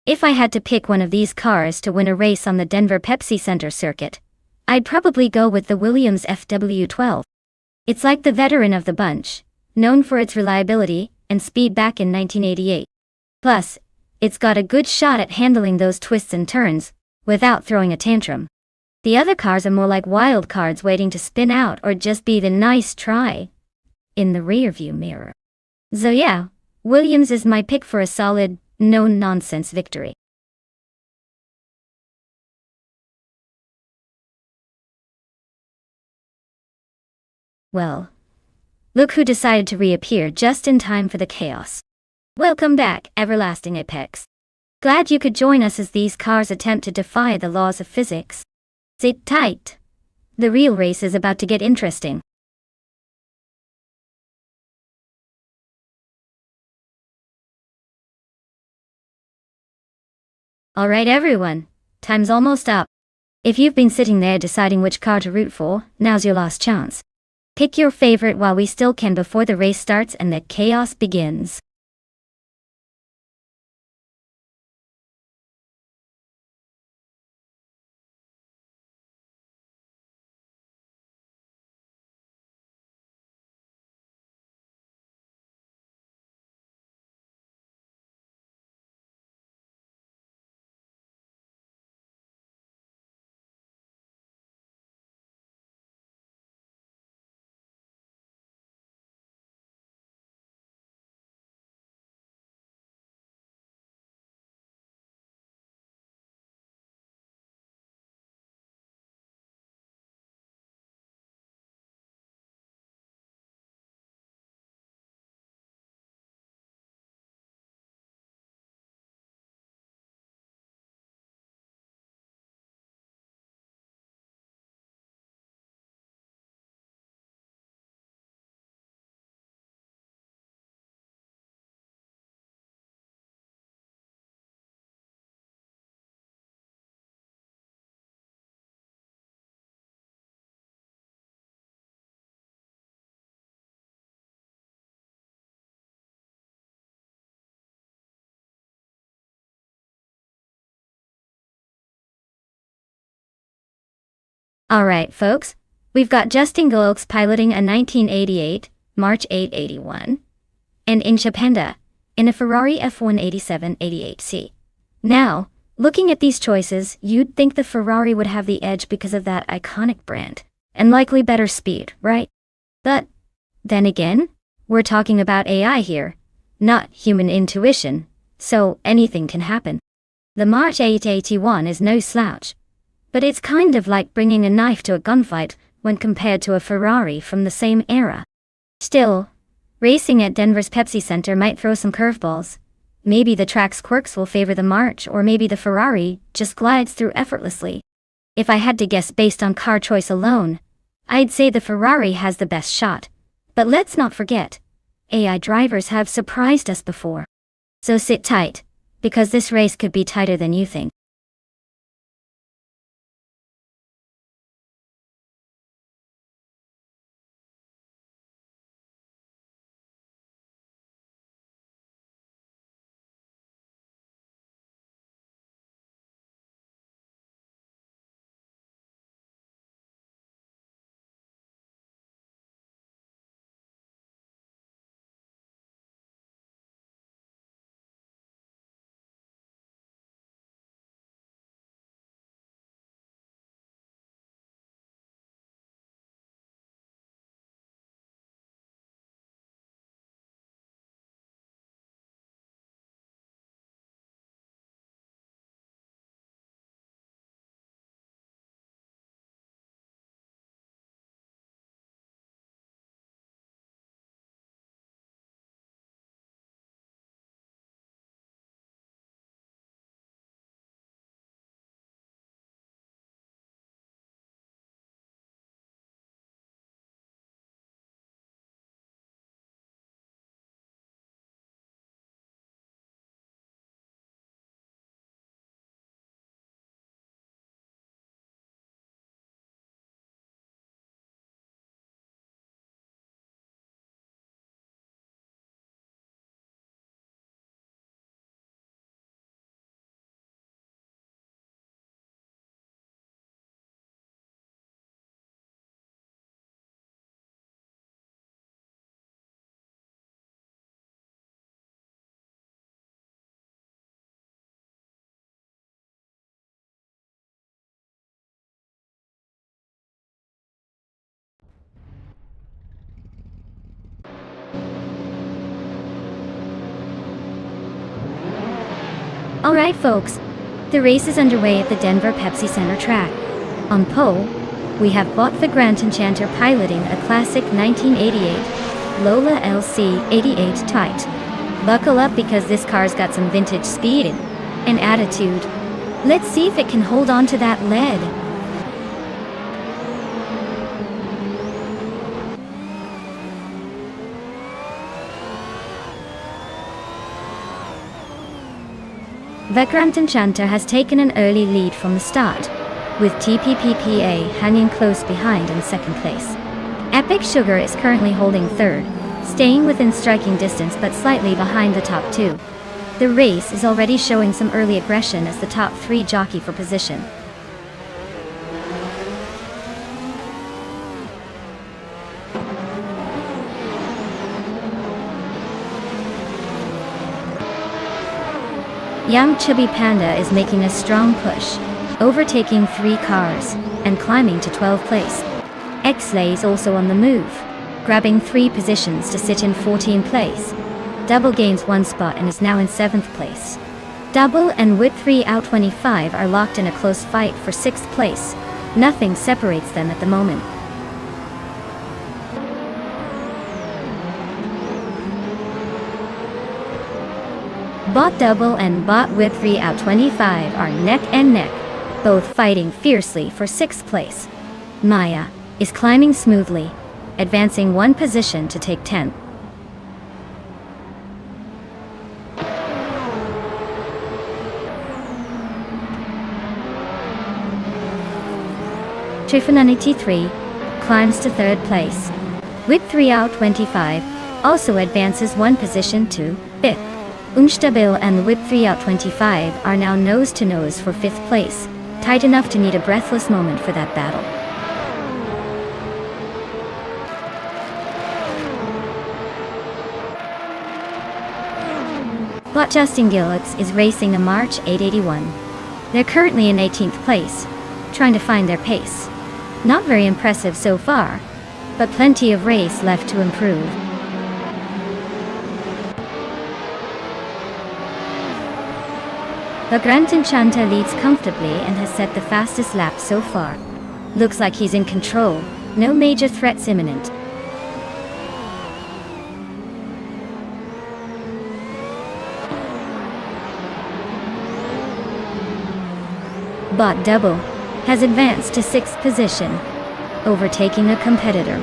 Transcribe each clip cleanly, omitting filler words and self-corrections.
If I had to pick one of these cars to win a race on the Denver Pepsi Center circuit, I'd probably go with the Williams FW12. It's like the veteran of the bunch, known for its reliability and speed back in 1988. Plus, it's got a good shot at handling those twists and turns without throwing a tantrum. The other cars are more like wild cards waiting to spin out or just be the nice try in the rearview mirror. So yeah, Williams is my pick for a solid, no-nonsense victory. Well, look who decided to reappear just in time for the chaos. Welcome back, Everlasting Apex. Glad you could join us as these cars attempt to defy the laws of physics. Sit tight. The real race is about to get interesting. Alright everyone, time's almost up. If you've been sitting there deciding which car to root for, now's your last chance. Pick your favorite while we still can before the race starts and the chaos begins. Alright folks, we've got Justin Gilks piloting a 1988 March 881 and Incha Panda in a Ferrari F18788C. Now, looking at these choices, you'd think the Ferrari would have the edge because of that iconic brand, and likely better speed, right? But, then again, we're talking about AI here, not human intuition, so anything can happen. The March 881 is no slouch, but it's kind of like bringing a knife to a gunfight when compared to a Ferrari from the same era. Still, racing at Denver's Pepsi Center might throw some curveballs. Maybe the track's quirks will favor the March, or maybe the Ferrari just glides through effortlessly. If I had to guess based on car choice alone, I'd say the Ferrari has the best shot. But let's not forget, AI drivers have surprised us before. So sit tight, because this race could be tighter than you think. Alright folks, the race is underway at the Denver Pepsi Center track. On pole, we have Bot Vagrant Enchanter piloting a classic 1988 Lola LC 88 Tight. Buckle up because this car's got some vintage speed and attitude. Let's see if it can hold on to that lead. Vagrant Enchanter has taken an early lead from the start, with TPPPA hanging close behind in second place. Epic Sugar is currently holding third, staying within striking distance but slightly behind the top two. The race is already showing some early aggression as the top three jockey for position. Young Chubby Panda is making a strong push, overtaking 3 cars, and climbing to 12th place. X-Lay is also on the move, grabbing 3 positions to sit in 14th place. Double gains 1 spot and is now in 7th place. Double and Whip 3 out 25 are locked in a close fight for 6th place. Nothing separates them at the moment. Bot Double and Bot Whip 3 out 25 are neck and neck, both fighting fiercely for 6th place. Maya is climbing smoothly, advancing 1 position to take 10th. Trifonanity 3 climbs to 3rd place. Whip 3 out 25 also advances 1 position to 5th. Unstabil and Whip 3 out 25 are now nose to nose for 5th place, tight enough to need a breathless moment for that battle. Bot Justin Gillux is racing a March 881. They're currently in 18th place, trying to find their pace. Not very impressive so far, but plenty of race left to improve. Vagrant Enchanter leads comfortably and has set the fastest lap so far. Looks like he's in control, no major threats imminent. Bot Double has advanced to 6th position, overtaking a competitor.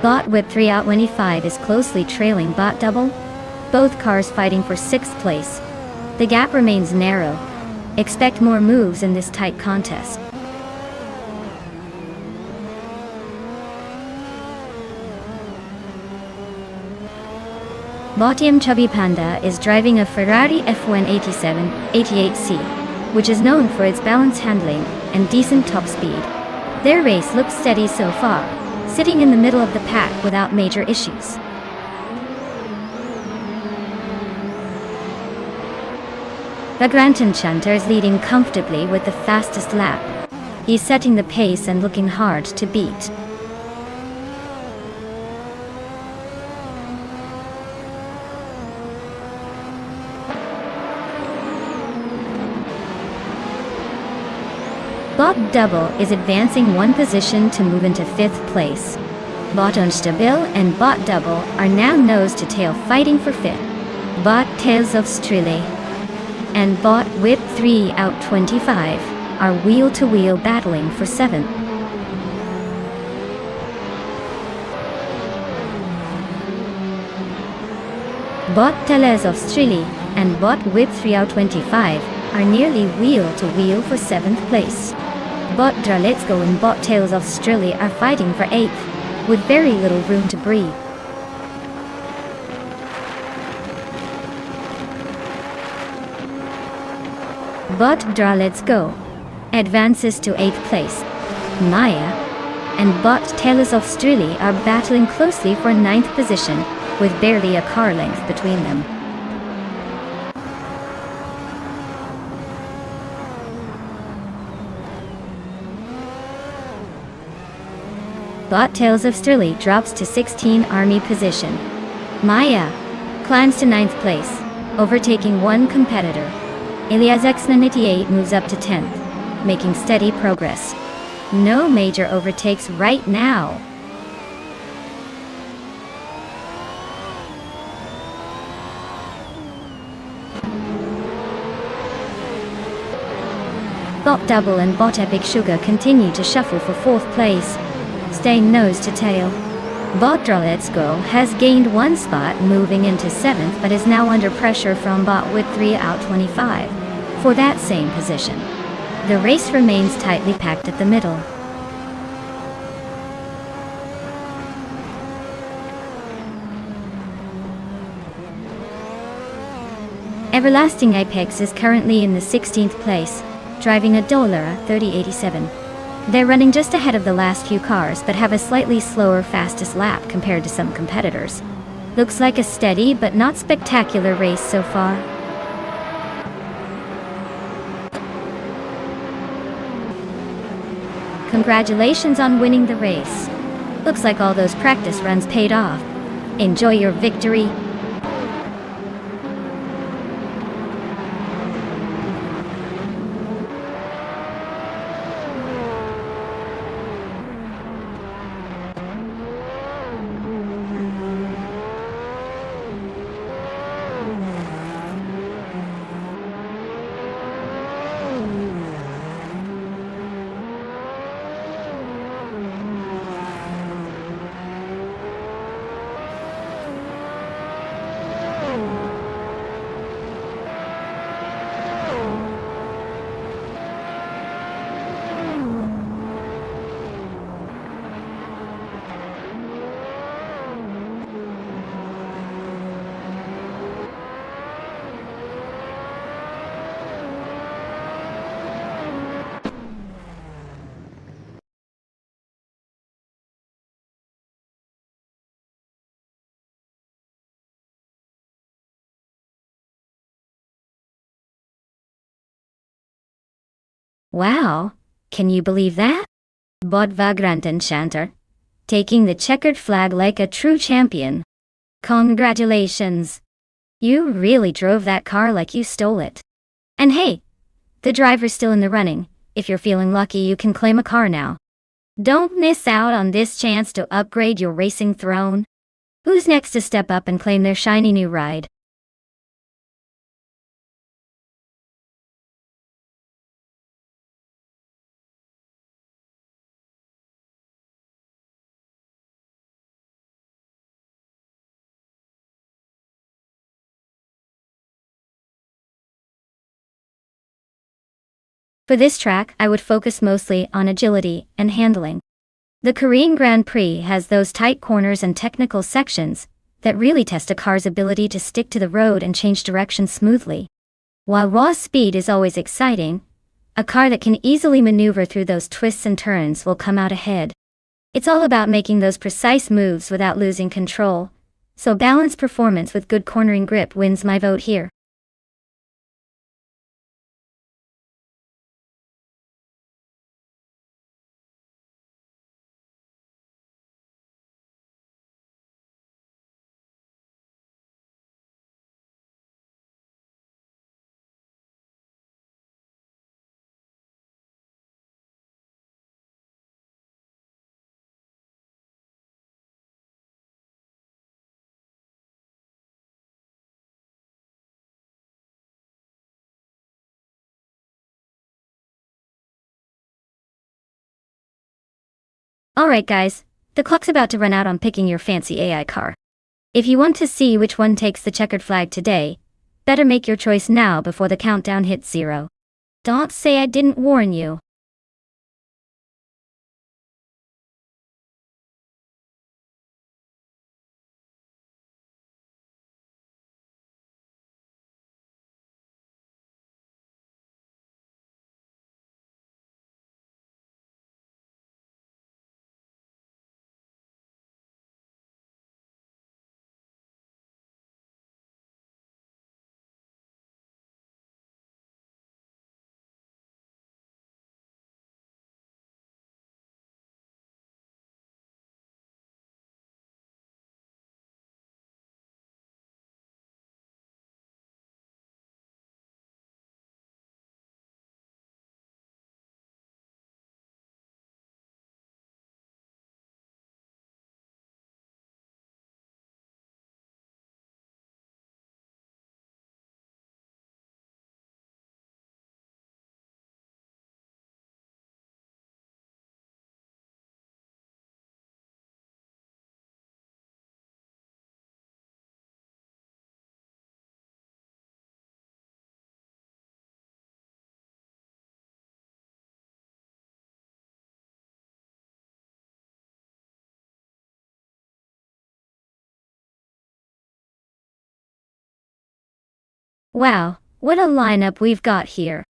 Bot Whip 3 out 25 is closely trailing Bot Double, both cars fighting for 6th place. The gap remains narrow. Expect more moves in this tight contest. Botium Chubby Panda is driving a Ferrari F187 88C, which is known for its balance handling and decent top speed. Their race looks steady so far, sitting in the middle of the pack without major issues. Vagrant Enchanter is leading comfortably with the fastest lap. He's setting the pace and looking hard to beat. Bot Double is advancing 1 position to move into 5th place. Bot Unstabil and Bot Double are now nose to tail fighting for 5th. Bot Tales of Strile and Bot Whip 3 out 25 are wheel-to-wheel battling for 7th. Bot Tales of Strile and Bot Whip 3 out 25 are nearly wheel-to-wheel for 7th place. Bot Dralitsko and Bot Tales of Strile are fighting for 8th, with very little room to breathe. Bot Dralitsko advances to 8th place. Maya and Bot Tales of Strile are battling closely for 9th position, with barely a car length between them. Bot Tales of Strile drops to 16 Army position. Maya climbs to 9th place, overtaking 1 competitor. Ilias X98 moves up to 10th, making steady progress. No major overtakes right now. Bot Double and Bot Epic Sugar continue to shuffle for 4th place, staying nose to tail. Bot Draw Let's Go has gained 1 spot, moving into 7th, but is now under pressure from Bot with 3 out 25 for that same position. The race remains tightly packed at the middle. Everlasting Apex is currently in the 16th place, driving a Dollara 3087. They're running just ahead of the last few cars but have a slightly slower fastest lap compared to some competitors. Looks like a steady but not spectacular race so far. Congratulations on winning the race. Looks like all those practice runs paid off. Enjoy your victory. Wow, can you believe that? Bot Vagrant Enchanter, taking the checkered flag like a true champion. Congratulations! You really drove that car like you stole it. And hey, the driver's still in the running. If you're feeling lucky, you can claim a car now. Don't miss out on this chance to upgrade your racing throne. Who's next to step up and claim their shiny new ride? For this track, I would focus mostly on agility and handling. The Korean Grand Prix has those tight corners and technical sections that really test a car's ability to stick to the road and change direction smoothly. While raw speed is always exciting, a car that can easily maneuver through those twists and turns will come out ahead. It's all about making those precise moves without losing control, so balanced performance with good cornering grip wins my vote here. Alright guys, the clock's about to run out on picking your fancy AI car. If you want to see which one takes the checkered flag today, better make your choice now before the countdown hits 0. Don't say I didn't warn you. Wow, what a lineup we've got here.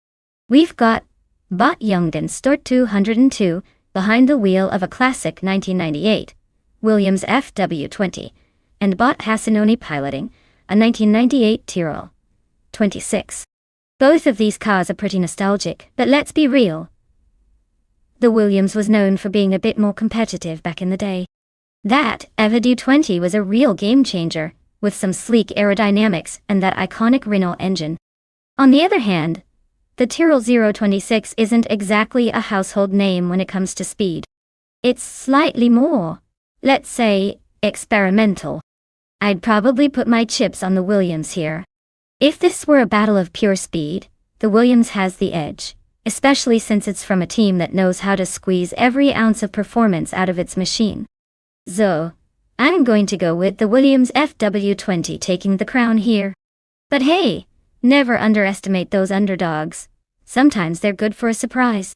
We've got Bot Youngden Stort 202, behind the wheel of a classic 1998 Williams FW20, and Bot Hassanoni piloting a 1998 Tyrrell 26. Both of these cars are pretty nostalgic, but let's be real. The Williams was known for being a bit more competitive back in the day. That FW20 was a real game changer, with some sleek aerodynamics and that iconic Renault engine. On the other hand, the Tyrrell 026 isn't exactly a household name when it comes to speed. It's slightly more, let's say, experimental. I'd probably put my chips on the Williams here. If this were a battle of pure speed, the Williams has the edge, especially since it's from a team that knows how to squeeze every ounce of performance out of its machine. So, I'm going to go with the Williams FW20 taking the crown here. But hey, never underestimate those underdogs. Sometimes they're good for a surprise.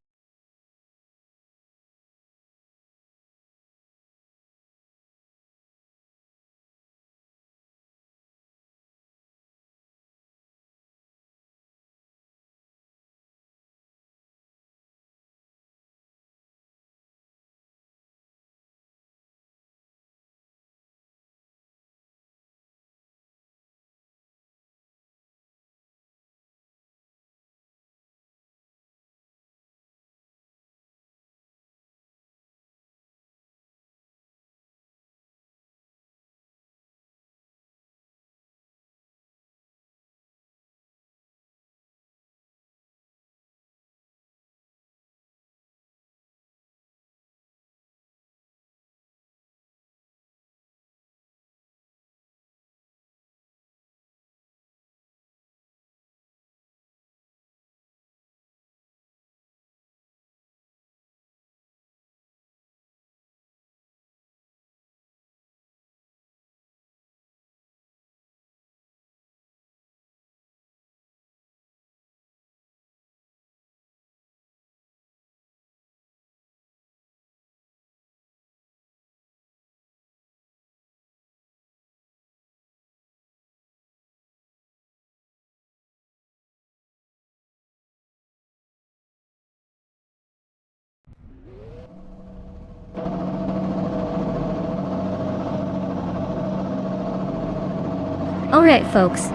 Alright folks,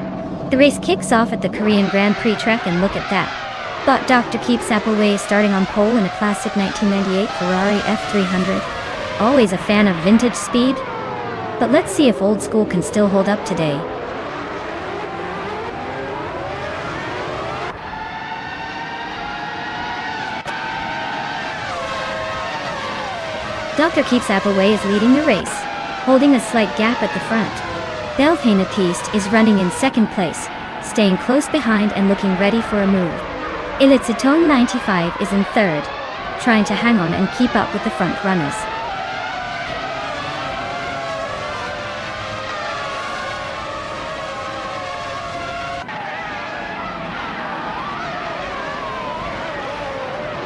the race kicks off at the Korean Grand Prix track and look at that. But Dr. Keep Appleway is starting on pole in a classic 1998 Ferrari F300. Always a fan of vintage speed? But let's see if old school can still hold up today. Dr. Keep Appleway is leading the race, holding a slight gap at the front. Belfane is running in second place, staying close behind and looking ready for a move. Ilitsitone 95 is in third, trying to hang on and keep up with the front runners.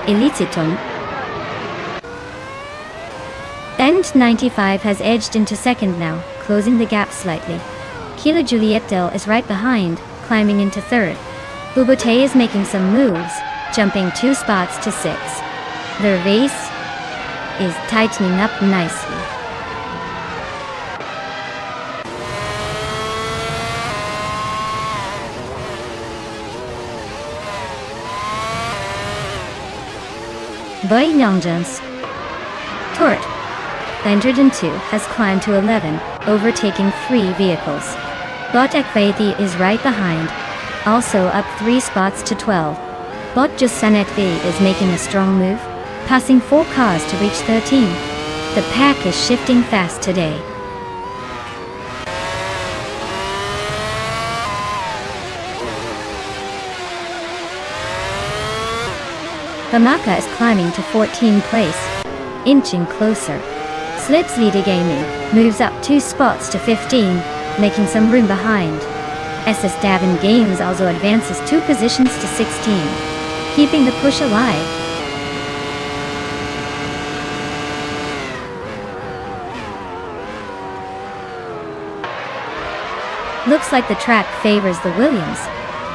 Ilitsitone and 95 has edged into second now, closing the gap slightly. Kila Juliettel is right behind, climbing into third. Bubote is making some moves, jumping 2 spots to 6. The race is tightening up nicely. Boy Youngjan's Tort 102 has climbed to 11, overtaking 3 vehicles. Botek Vaithi is right behind, also up 3 spots to 12. Bot Jusanet V is making a strong move, passing 4 cars to reach 13. The pack is shifting fast today. Bamaka is climbing to 14th place, inching closer. Slips Leader Gaming moves up 2 spots to 15, making some room behind. SS Davin Games also advances 2 positions to 16, keeping the push alive. Looks like the track favors the Williams,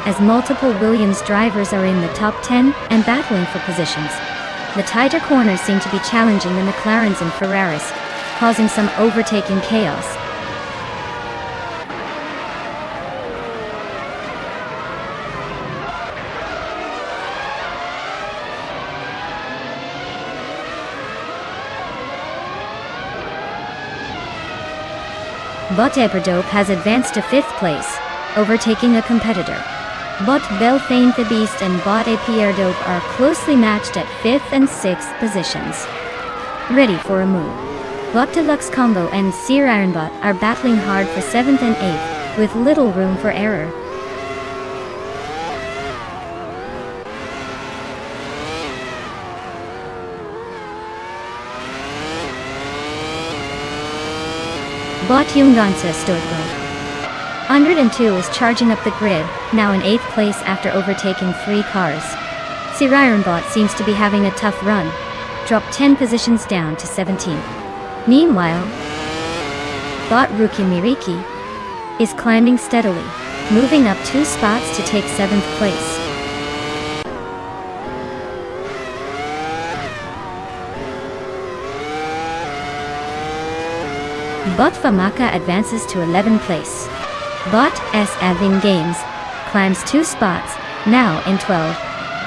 as multiple Williams drivers are in the top 10 and battling for positions. The tighter corners seem to be challenging the McLarens and Ferraris, causing some overtaking chaos. But Eberdope has advanced to 5th place, overtaking a competitor. But Belfane the Beast and Bot Eberdope are closely matched at 5th and 6th positions. Ready for a move. Bot Deluxe Combo and Sir Ironbot are battling hard for 7th and 8th, with little room for error. Bot Jungansa Stortlo. 102 is charging up the grid, now in 8th place after overtaking 3 cars. Sir Ironbot seems to be having a tough run, dropped 10 positions down to 17th. Meanwhile, Bot Ruki Miriki is climbing steadily, moving up 2 spots to take 7th place. Bot Famaka advances to 11th place. Bot S. Advin Games climbs 2 spots, now in 12.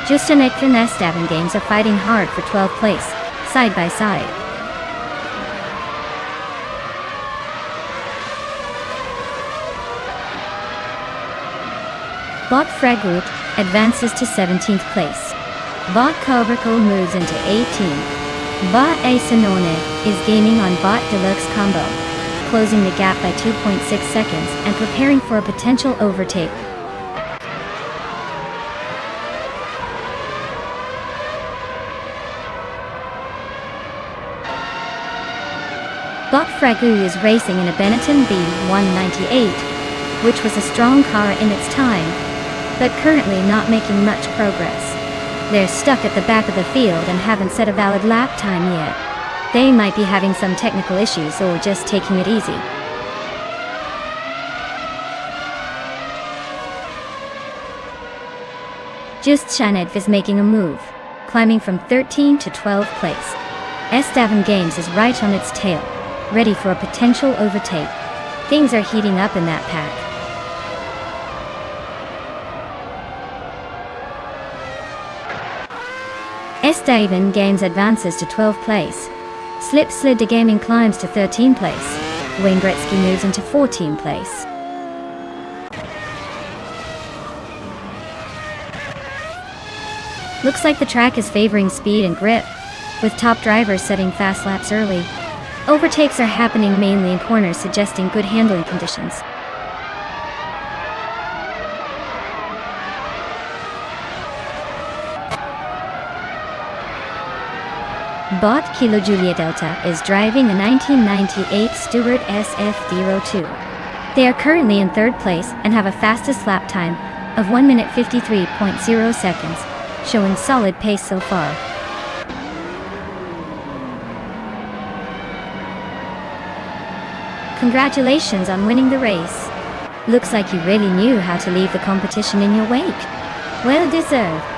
Justin and S. Advin Games are fighting hard for 12th place, side by side. Bot Fragroot advances to 17th place. Bot Coverco moves into 18th. Bot A. Sinone is gaining on Bot Deluxe Combo, closing the gap by 2.6 seconds and preparing for a potential overtake. Bot Fragu is racing in a Benetton B198, which was a strong car in its time, but currently not making much progress. They're stuck at the back of the field and haven't set a valid lap time yet. They might be having some technical issues or just taking it easy. Just Shanedv is making a move, climbing from 13th to 12th place. Estavan Games is right on its tail, ready for a potential overtake. Things are heating up in that pack. Estavan Games advances to 12th place. Slip Slid to Gaming climbs to 13th place. Wayne Gretzky moves into 14th place. Looks like the track is favoring speed and grip, with top drivers setting fast laps early. Overtakes are happening mainly in corners, suggesting good handling conditions. Bot Kilo Julia Delta is driving a 1998 Stewart SF02. They are currently in 3rd place and have a fastest lap time of 1 minute 53.0 seconds, showing solid pace so far. Congratulations on winning the race. Looks like you really knew how to leave the competition in your wake. Well deserved.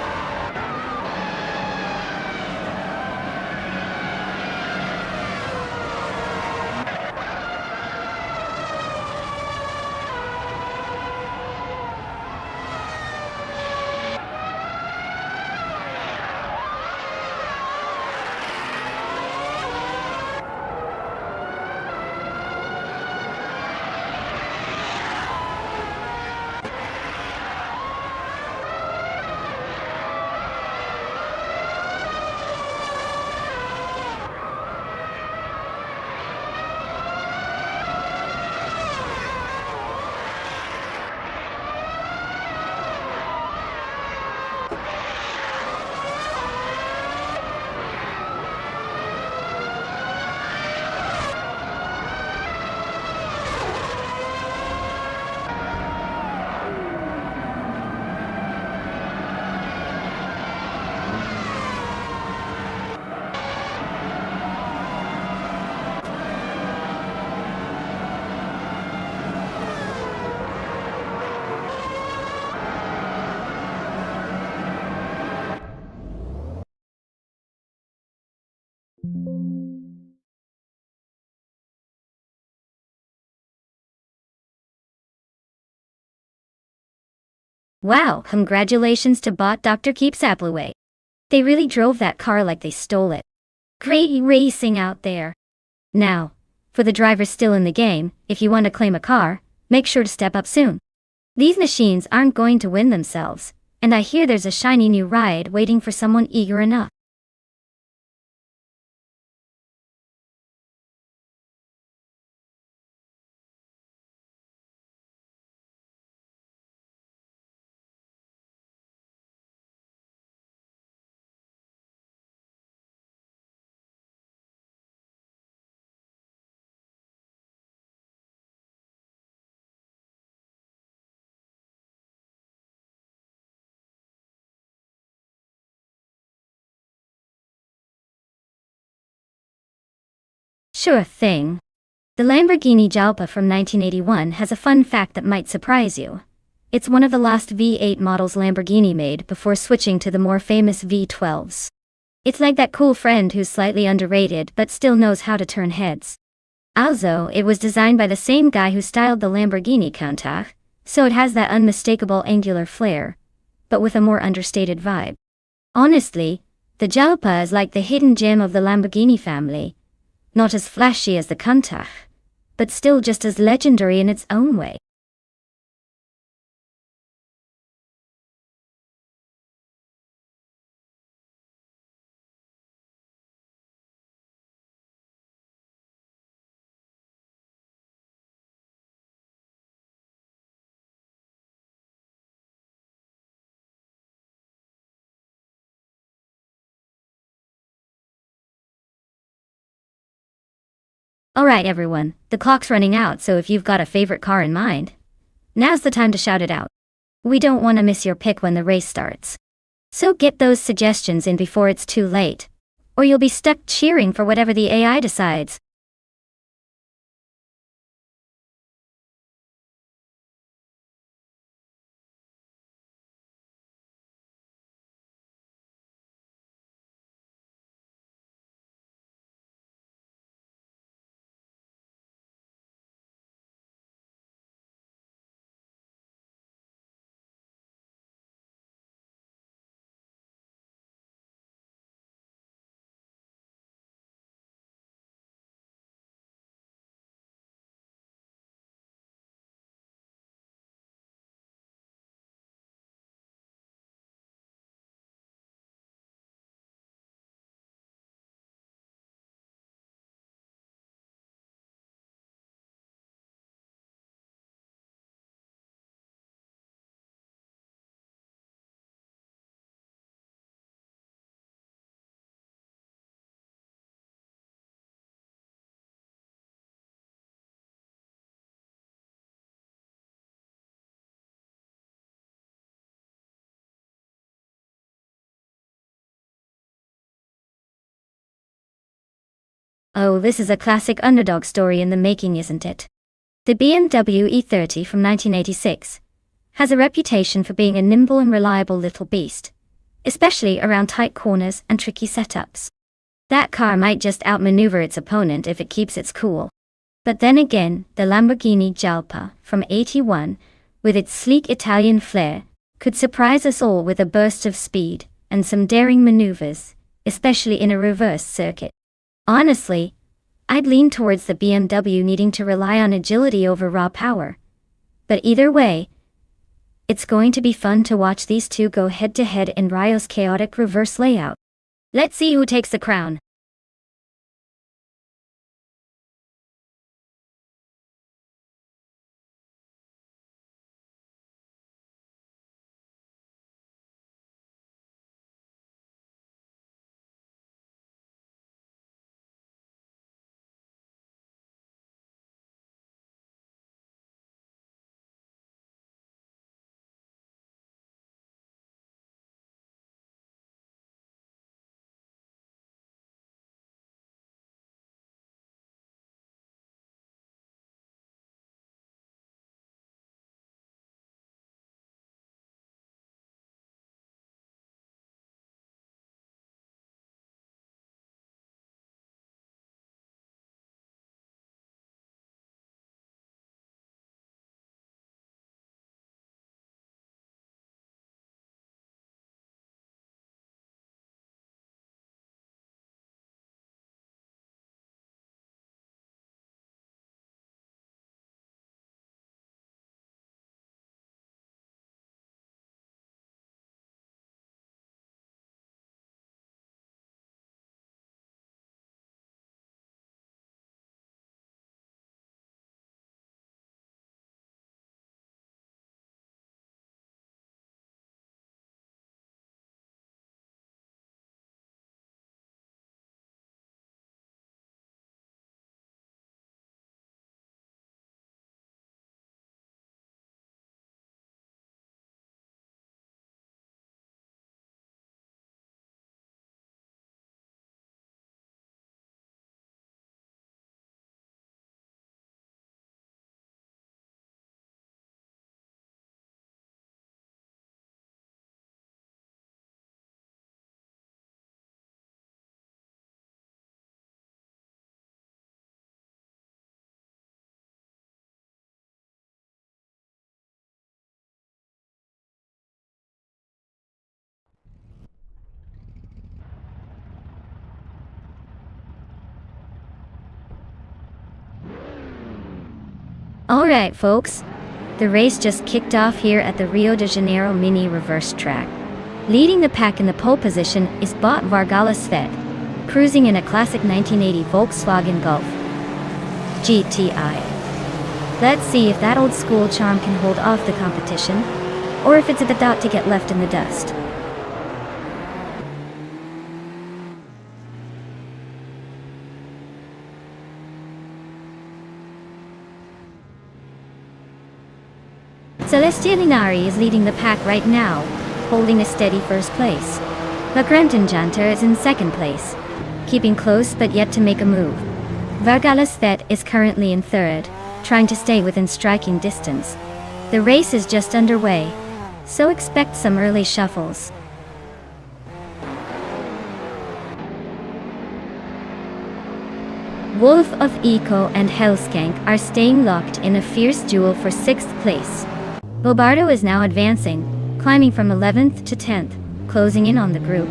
Wow, congratulations to bot Dr. Keeps Appleway. They really drove that car like they stole it. Great racing out there. Now, for the drivers still in the game, if you want to claim a car, make sure to step up soon. These machines aren't going to win themselves, and I hear there's a shiny new ride waiting for someone eager enough. Sure thing. The Lamborghini Jalpa from 1981 has a fun fact that might surprise you. It's one of the last V8 models Lamborghini made before switching to the more famous V12s. It's like that cool friend who's slightly underrated but still knows how to turn heads. Also, it was designed by the same guy who styled the Lamborghini Countach, so it has that unmistakable angular flair, but with a more understated vibe. Honestly, the Jalpa is like the hidden gem of the Lamborghini family. Not as flashy as the Countach, but still just as legendary in its own way. Alright everyone, the clock's running out, so if you've got a favorite car in mind, now's the time to shout it out. We don't want to miss your pick when the race starts. So get those suggestions in before it's too late, or you'll be stuck cheering for whatever the AI decides. Oh, this is a classic underdog story in the making, isn't it? The BMW E30 from 1986 has a reputation for being a nimble and reliable little beast, especially around tight corners and tricky setups. That car might just outmaneuver its opponent if it keeps its cool. But then again, the Lamborghini Jalpa from 81, with its sleek Italian flair, could surprise us all with a burst of speed and some daring maneuvers, especially in a reverse circuit. Honestly, I'd lean towards the BMW needing to rely on agility over raw power. But either way, it's going to be fun to watch these two go head-to-head in Rio's chaotic reverse layout. Let's see who takes the crown. Alright folks, the race just kicked off here at the Rio de Janeiro mini reverse track. Leading the pack in the pole position is Bot Vargala Svet, cruising in a classic 1980 Volkswagen Golf GTI. Let's see if that old school charm can hold off the competition, or if it's about to get left in the dust. Celestia Linari is leading the pack right now, holding a steady first place. Lagrantinjanter is in second place, keeping close but yet to make a move. Vargala Svet is currently in third, trying to stay within striking distance. The race is just underway, so expect some early shuffles. Wolf of Eco and Hellskank are staying locked in a fierce duel for 6th place. Bobardo is now advancing, climbing from 11th to 10th, closing in on the group.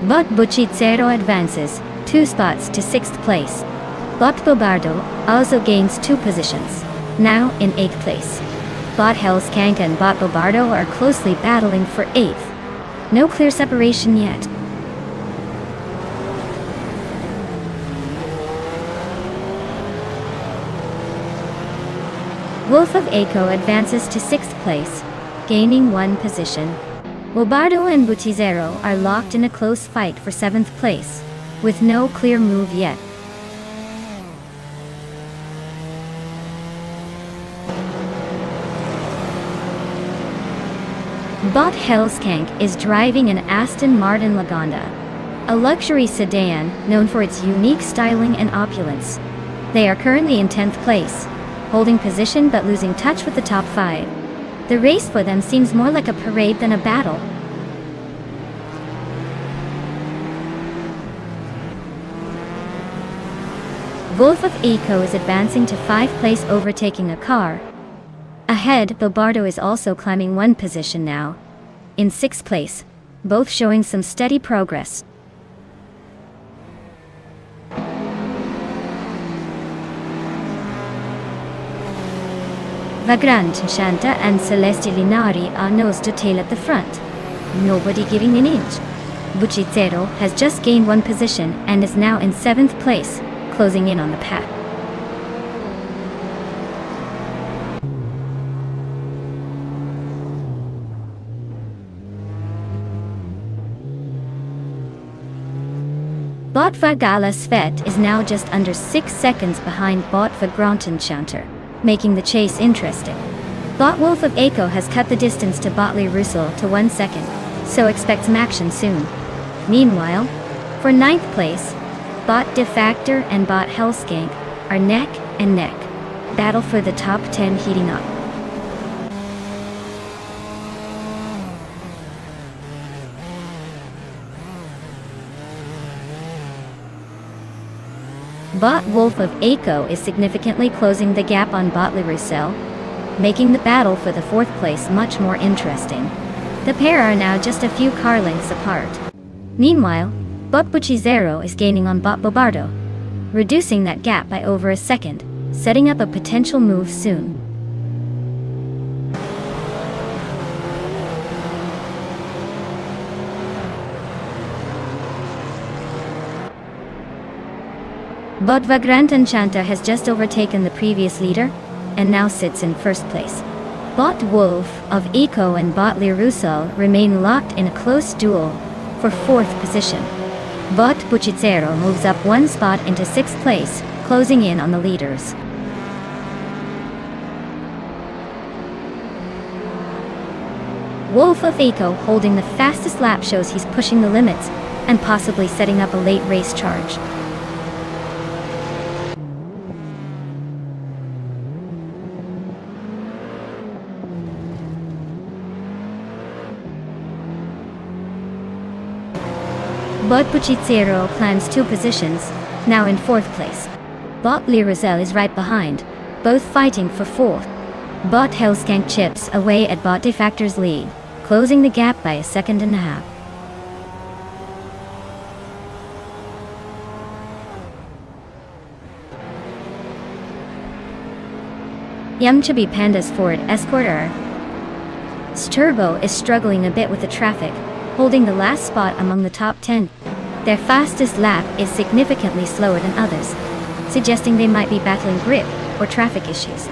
Bot Buchitsero advances 2 spots to 6th place. Bot Bobardo also gains 2 positions, now in 8th place. Bot Hellskank and Bot Bobardo are closely battling for 8th. No clear separation yet. Wolf of Eco advances to 6th place, gaining 1 position. Bobardo and Butizero are locked in a close fight for 7th place, with no clear move yet. Bot Hellskank is driving an Aston Martin Lagonda, a luxury sedan known for its unique styling and opulence. They are currently in 10th place, holding position but losing touch with the top 5. The race for them seems more like a parade than a battle. Wolf of Eco is advancing to 5th place, overtaking a car. Ahead, Bobardo is also climbing 1 position now, in 6th place, both showing some steady progress. Vagrant Shanta and Celeste Linari are nose to tail at the front, nobody giving an inch. Buchitsero has just gained 1 position and is now in 7th place, closing in on the pack. Bot Vargala Svet is now just under 6 seconds behind Bot Vagrantenchanter, making the chase interesting. Bot Wolf of Eco has cut the distance to Botley Russell to 1 second, so expect some action soon. Meanwhile, for 9th place, Bot Defactor and Bot Hellskank are neck and neck. Battle for the top 10 heating up. Bot Wolf of Eco is significantly closing the gap on Botley Russell, making the battle for the 4th place much more interesting. The pair are now just a few car lengths apart. Meanwhile, Bot Buchizero is gaining on Bot Bobardo, reducing that gap by over a second, setting up a potential move soon. Bot Vagrantenchanter has just overtaken the previous leader, and now sits in 1st place. Bot Wolf of Eco and Botley Russell remain locked in a close duel for 4th position. Bot Buchitsero moves up 1 spot into 6th place, closing in on the leaders. Wolf of Eco holding the fastest lap shows he's pushing the limits and possibly setting up a late race charge. Bot Buchitsero climbs 2 positions, now in 4th place. Bot Liruzel is right behind, both fighting for 4th. Bot Hellskank chips away at Bot Defactor's lead, closing the gap by 1.5 seconds. Chubby Panda's Ford Escort Turbo is struggling a bit with the traffic, holding the last spot among the top 10. Their fastest lap is significantly slower than others, suggesting they might be battling grip or traffic issues.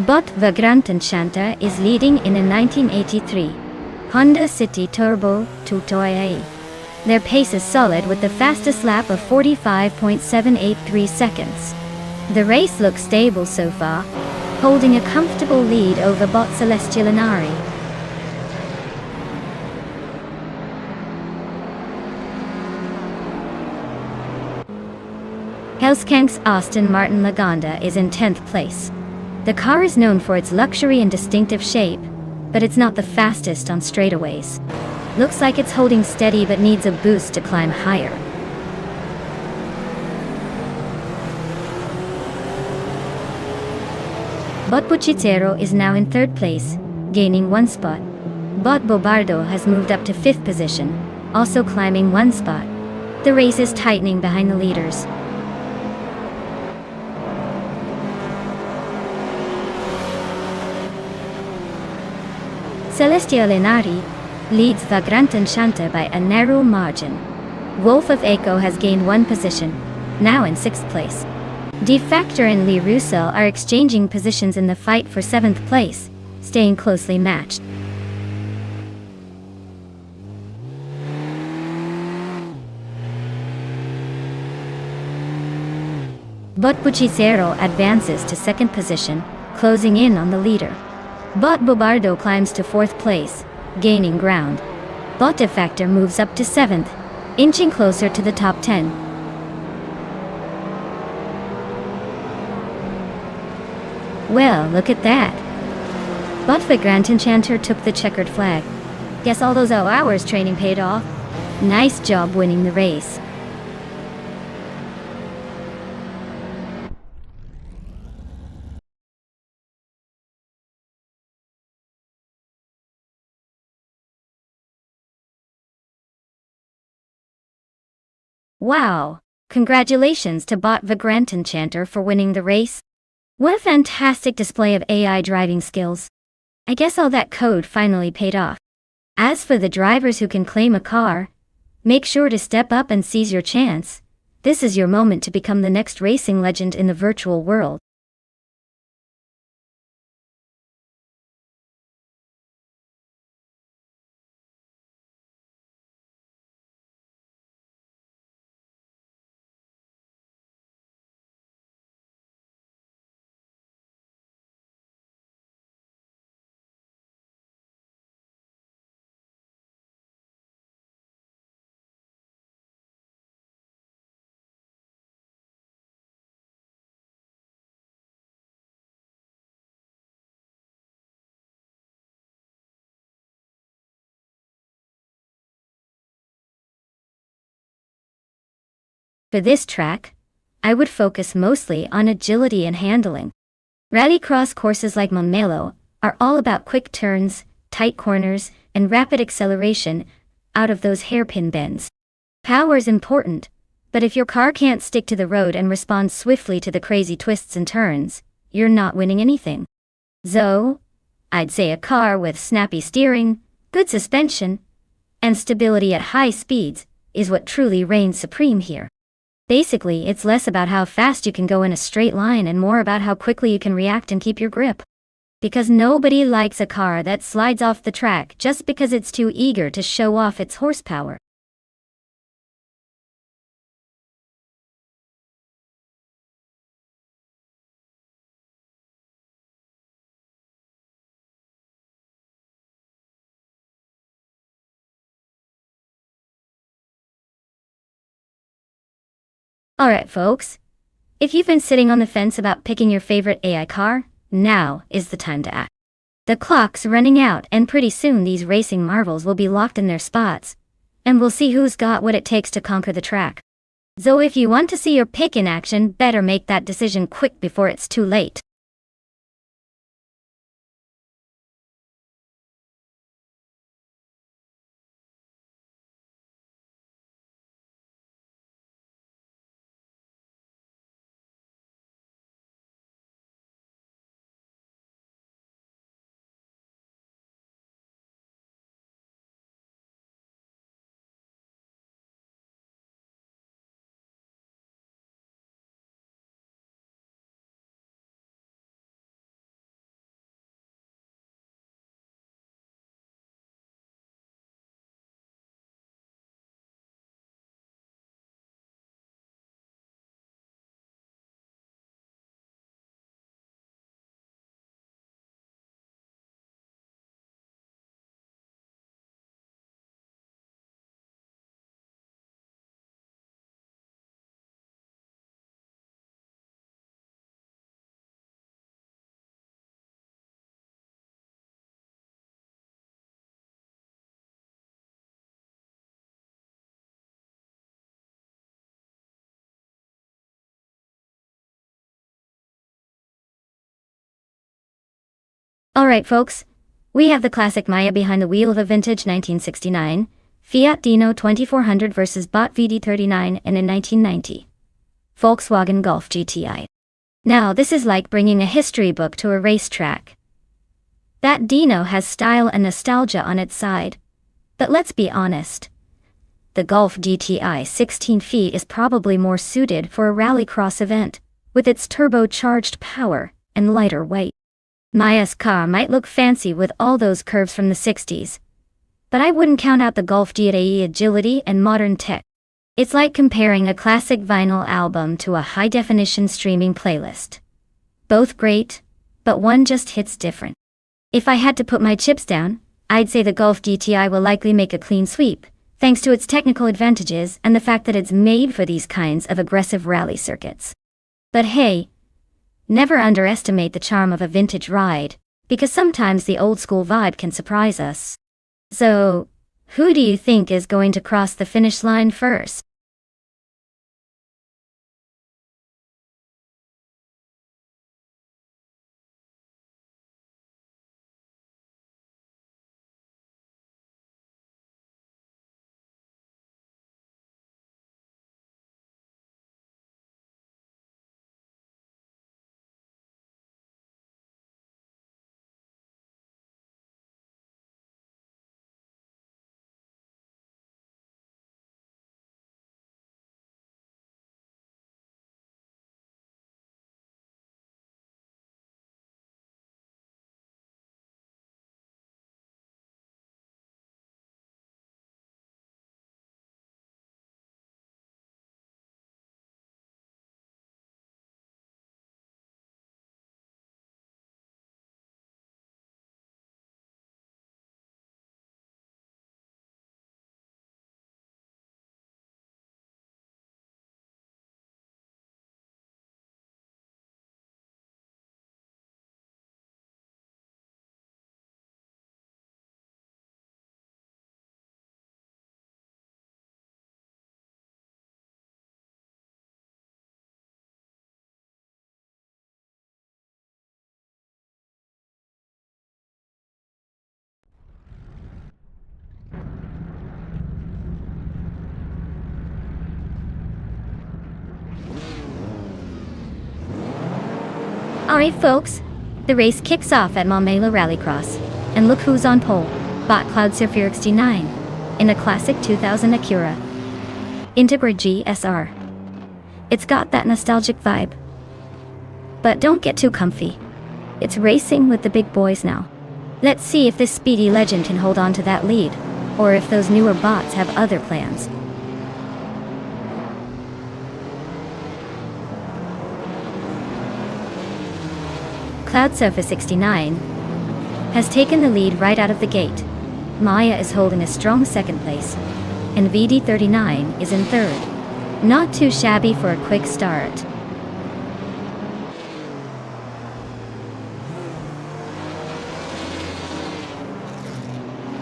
But the Grand Enchanter is leading in a 1983 Honda City Turbo 2.8. Their pace is solid with the fastest lap of 45.783 seconds. The race looks stable so far, holding a comfortable lead over Bot Celestialinari. Hellskank's Aston Martin Lagonda is in 10th place. The car is known for its luxury and distinctive shape, but it's not the fastest on straightaways. Looks like it's holding steady but needs a boost to climb higher. Bot Buchitero is now in 3rd place, gaining 1 spot. Bot Bobardo has moved up to 5th position, also climbing 1 spot. The race is tightening behind the leaders. Celestialinari leads the Grand Enchanter by a narrow margin. Wolf of Echo has gained 1 position, now in 6th place. De Factor and Lee Roussel are exchanging positions in the fight for 7th place, staying closely matched. Bot Buchicero advances to 2nd position, closing in on the leader. Bot Bobardo climbs to 4th place, gaining ground. Bot De Factor moves up to 7th, inching closer to the top 10. Well, look at that. But the Grand Enchanter took the checkered flag. Guess all those hours training paid off. Nice job winning the race. Wow! Congratulations to Bot the Grand Enchanter for winning the race. What a fantastic display of AI driving skills. I guess all that code finally paid off. As for the drivers who can claim a car, make sure to step up and seize your chance. This is your moment to become the next racing legend in the virtual world. For this track, I would focus mostly on agility and handling. Rallycross courses like Montmelo are all about quick turns, tight corners, and rapid acceleration out of those hairpin bends. Power is important, but if your car can't stick to the road and respond swiftly to the crazy twists and turns, you're not winning anything. So, I'd say a car with snappy steering, good suspension, and stability at high speeds is what truly reigns supreme here. Basically, it's less about how fast you can go in a straight line and more about how quickly you can react and keep your grip. Because nobody likes a car that slides off the track just because it's too eager to show off its horsepower. Alright folks, if you've been sitting on the fence about picking your favorite AI car, now is the time to act. The clock's running out and pretty soon these racing marvels will be locked in their spots, and we'll see who's got what it takes to conquer the track. So if you want to see your pick in action, better make that decision quick before it's too late. Alright folks, we have the classic Maya behind the wheel of a vintage 1969 Fiat Dino 2400 versus Bot VD39 and a 1990 Volkswagen Golf GTI. Now this is like bringing a history book to a racetrack. That Dino has style and nostalgia on its side. But let's be honest. The Golf GTI 16 feet is probably more suited for a rallycross event, with its turbocharged power and lighter weight. Maya's car might look fancy with all those curves from the 60s, but I wouldn't count out the Golf GTI agility and modern tech. It's like comparing a classic vinyl album to a high-definition streaming playlist. Both great, but one just hits different. If I had to put my chips down, I'd say the Golf GTI will likely make a clean sweep, thanks to its technical advantages and the fact that it's made for these kinds of aggressive rally circuits. But hey, never underestimate the charm of a vintage ride, because sometimes the old-school vibe can surprise us. So, who do you think is going to cross the finish line first? Alright folks, the race kicks off at Montmela Rallycross, and look who's on pole, Bot Cloud Surfer 69, in a classic 2000 Acura Integra GSR. It's got that nostalgic vibe. But don't get too comfy. It's racing with the big boys now. Let's see if this speedy legend can hold on to that lead, or if those newer bots have other plans. Cloud Surfer 69 has taken the lead right out of the gate. Maya is holding a strong second place, and VD39 is in third. Not too shabby for a quick start.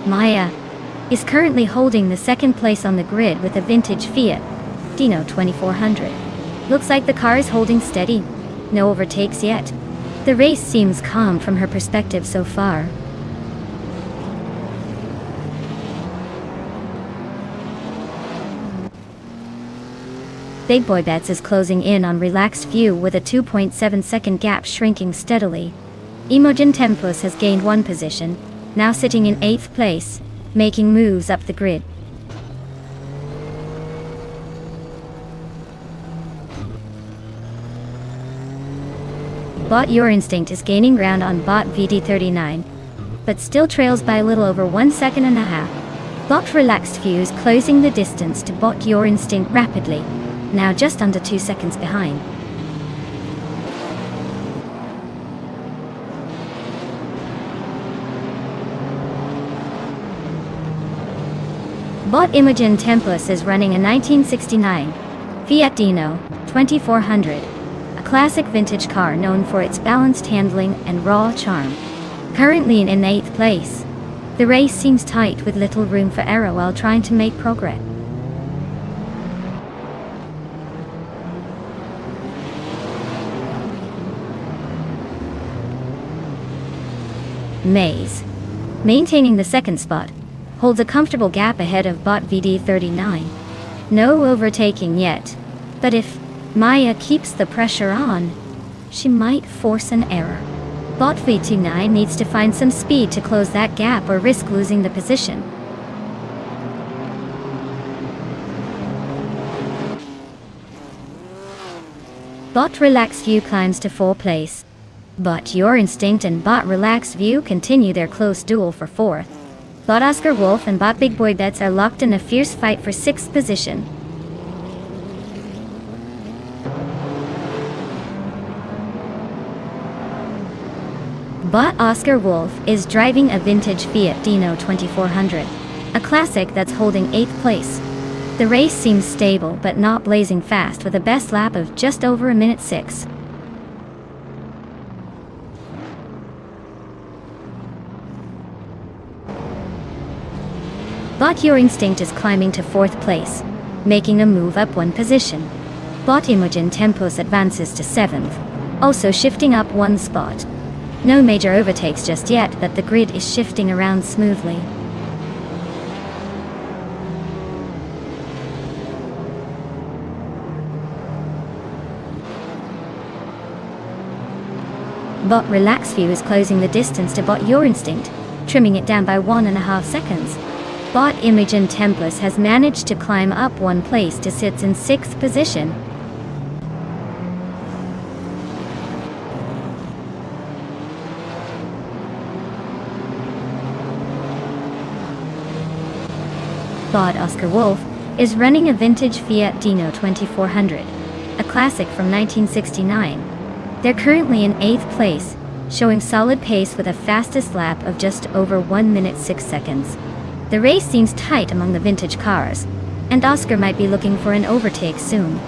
Maya is currently holding the second place on the grid with a vintage Fiat Dino 2400. Looks like the car is holding steady. No overtakes yet. The race seems calm from her perspective so far. Big Boy Bets is closing in on relaxed view with a 2.7-second gap shrinking steadily. Imogen Tempus has gained one position, now sitting in 8th place, making moves up the grid. Bot Your Instinct is gaining ground on Bot VD39, but still trails by a little over 1.5 seconds. Bot Relaxed View is closing the distance to Bot Your Instinct rapidly, now just under 2 seconds behind. Bot Imogen Tempus is running a 1969 Fiat Dino 2400. Classic vintage car known for its balanced handling and raw charm. Currently in 8th place, the race seems tight with little room for error while trying to make progress. Maze, maintaining the second spot, holds a comfortable gap ahead of bot VD39. No overtaking yet, but if Maya keeps the pressure on, she might force an error. Bot VD39 needs to find some speed to close that gap or risk losing the position. Bot Relax View climbs to 4th place. Bot Your Instinct and Bot Relax View continue their close duel for 4th. Bot Oscar Wolf and Bot Big Boy Bets are locked in a fierce fight for 6th position. Bot Oscar Wolf is driving a vintage Fiat Dino 2400, a classic that's holding 8th place. The race seems stable but not blazing fast, with a best lap of just over a minute 6. Bot Your Instinct is climbing to 4th place, making a move up 1 position. Bot Imogen Tempos advances to 7th, also shifting up 1 spot. No major overtakes just yet, but the grid is shifting around smoothly. Bot Relax View is closing the distance to Bot Your Instinct, trimming it down by 1.5 seconds. Bot Imogen Tempus has managed to climb up 1 place to sit in 6th position. Bot Oscar Wolf is running a vintage Fiat Dino 2400, a classic from 1969. They're currently in 8th place, showing solid pace with a fastest lap of just over 1 minute 6 seconds. The race seems tight among the vintage cars, and Oscar might be looking for an overtake soon.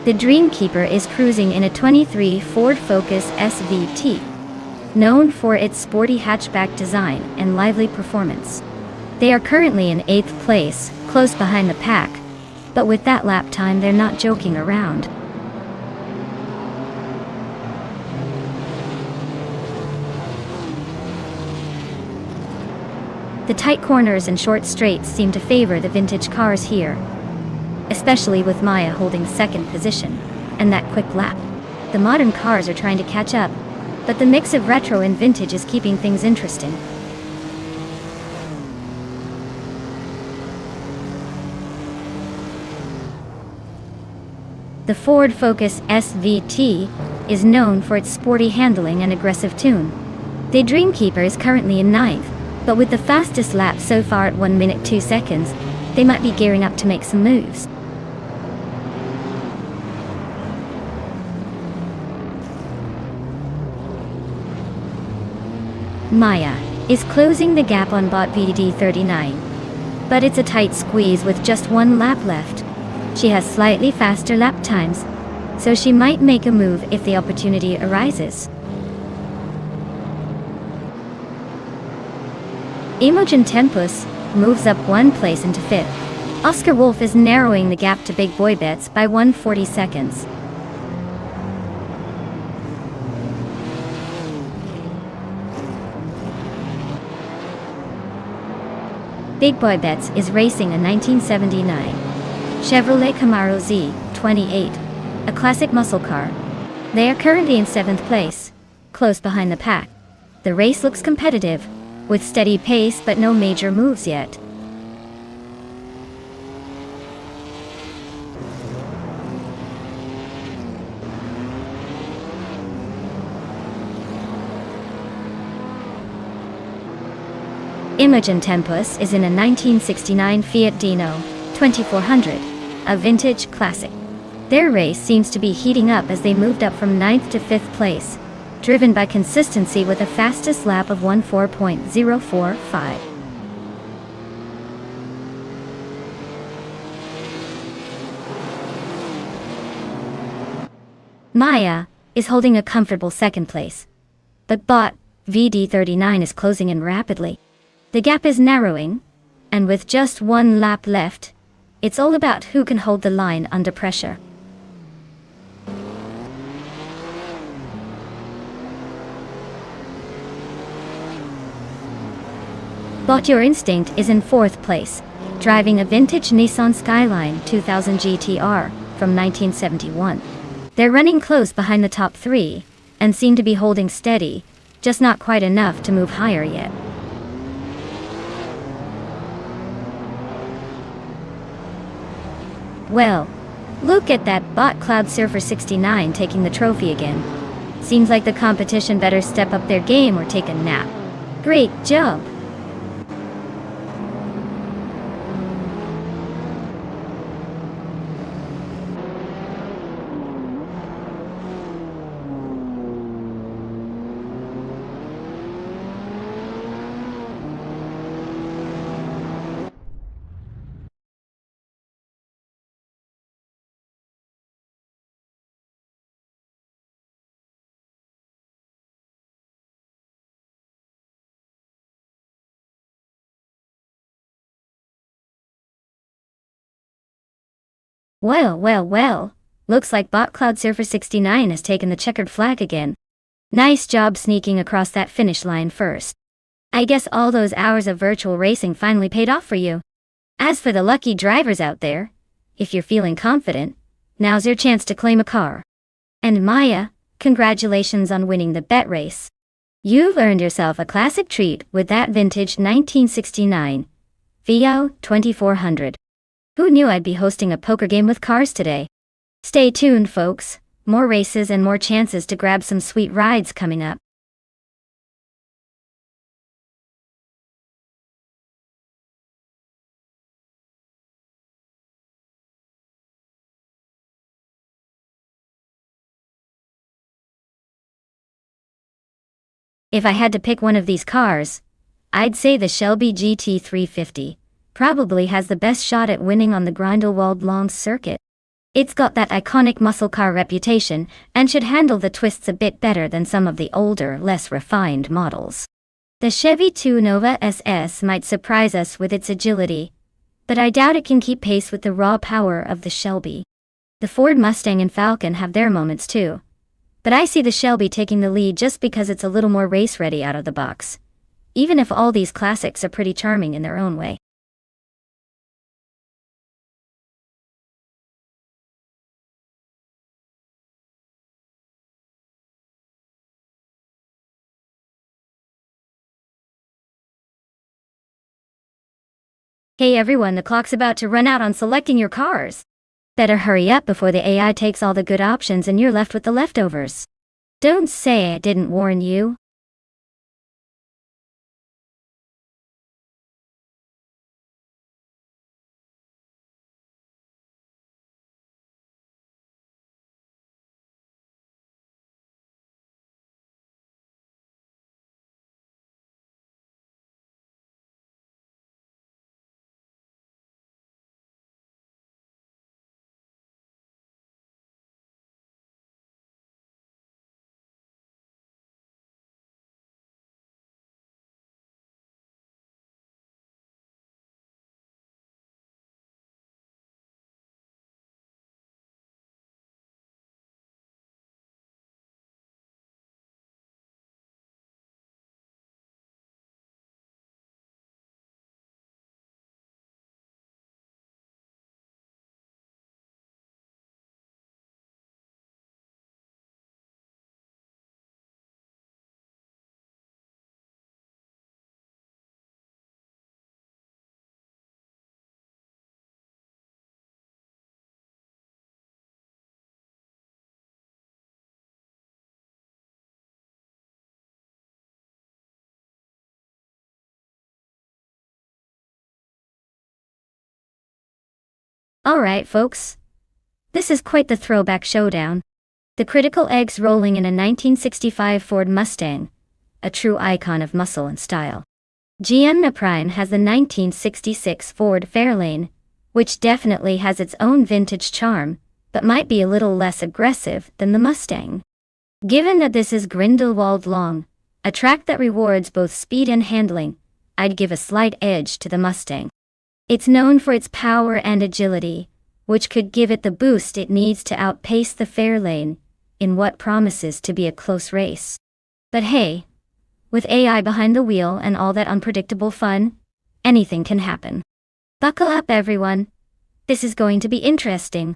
The Dreamkeeper is cruising in a 23 Ford Focus SVT, known for its sporty hatchback design and lively performance. They are currently in 8th place, close behind the pack, but with that lap time they're not joking around. The tight corners and short straights seem to favor the vintage cars here, especially with Maya holding 2nd position, and that quick lap. The modern cars are trying to catch up, but the mix of retro and vintage is keeping things interesting. The Ford Focus SVT is known for its sporty handling and aggressive tune. The Dreamkeeper is currently in 9th, but with the fastest lap so far at 1 minute 2 seconds, they might be gearing up to make some moves. Maya is closing the gap on bot VD39, but it's a tight squeeze with just 1 lap left. She has slightly faster lap times, so she might make a move if the opportunity arises. Imogen Tempus moves up 1 place into 5th. Oscar Wolf is narrowing the gap to Big Boy Bets by 140 seconds. Big Boy Bets is racing a 1979 Chevrolet Camaro Z28, a classic muscle car. They are currently in 7th place, close behind the pack. The race looks competitive, with steady pace but no major moves yet. Imogen Tempus is in a 1969 Fiat Dino 2400, a vintage classic. Their race seems to be heating up as they moved up from 9th to 5th place, driven by consistency with a fastest lap of 14.045. Maya is holding a comfortable 2nd place, but bot VD39 is closing in rapidly. The gap is narrowing, and with just 1 lap left, It's all about who can hold the line under pressure. But Your Instinct is in 4th place, driving a vintage Nissan Skyline 2000 GTR from 1971. They're running close behind the top 3, and seem to be holding steady, just not quite enough to move higher yet. Well, look at that bot Cloud Surfer 69 taking the trophy again. Seems like the competition better step up their game or take a nap. Great job! Well, looks like bot Cloud Surfer 69 has taken the checkered flag again. Nice job sneaking across that finish line first. I guess all those hours of virtual racing finally paid off for you. As for the lucky drivers out there, if you're feeling confident, now's your chance to claim a car. And Maya, congratulations on winning the bet race. You've earned yourself a classic treat with that vintage 1969 VO 2400. Who knew I'd be hosting a poker game with cars today? Stay tuned, folks. More races and more chances to grab some sweet rides coming up. If I had to pick one of these cars, I'd say the Shelby GT350 probably has the best shot at winning on the Grindelwald-Long circuit. It's got that iconic muscle car reputation and should handle the twists a bit better than some of the older, less refined models. The Chevy 2 Nova SS might surprise us with its agility, but I doubt it can keep pace with the raw power of the Shelby. The Ford Mustang and Falcon have their moments too, but I see the Shelby taking the lead just because it's a little more race-ready out of the box, even if all these classics are pretty charming in their own way. Hey everyone, the clock's about to run out on selecting your cars. Better hurry up before the AI takes all the good options and you're left with the leftovers. Don't say I didn't warn you. Alright folks, this is quite the throwback showdown. The critical eggs rolling in a 1965 Ford Mustang, a true icon of muscle and style. GM Prime has the 1966 Ford Fairlane, which definitely has its own vintage charm, but might be a little less aggressive than the Mustang. Given that this is Grindelwald-Long, a track that rewards both speed and handling, I'd give a slight edge to the Mustang. It's known for its power and agility, which could give it the boost it needs to outpace the Fairlane in what promises to be a close race. But hey, with AI behind the wheel and all that unpredictable fun, anything can happen. Buckle up, everyone. This is going to be interesting.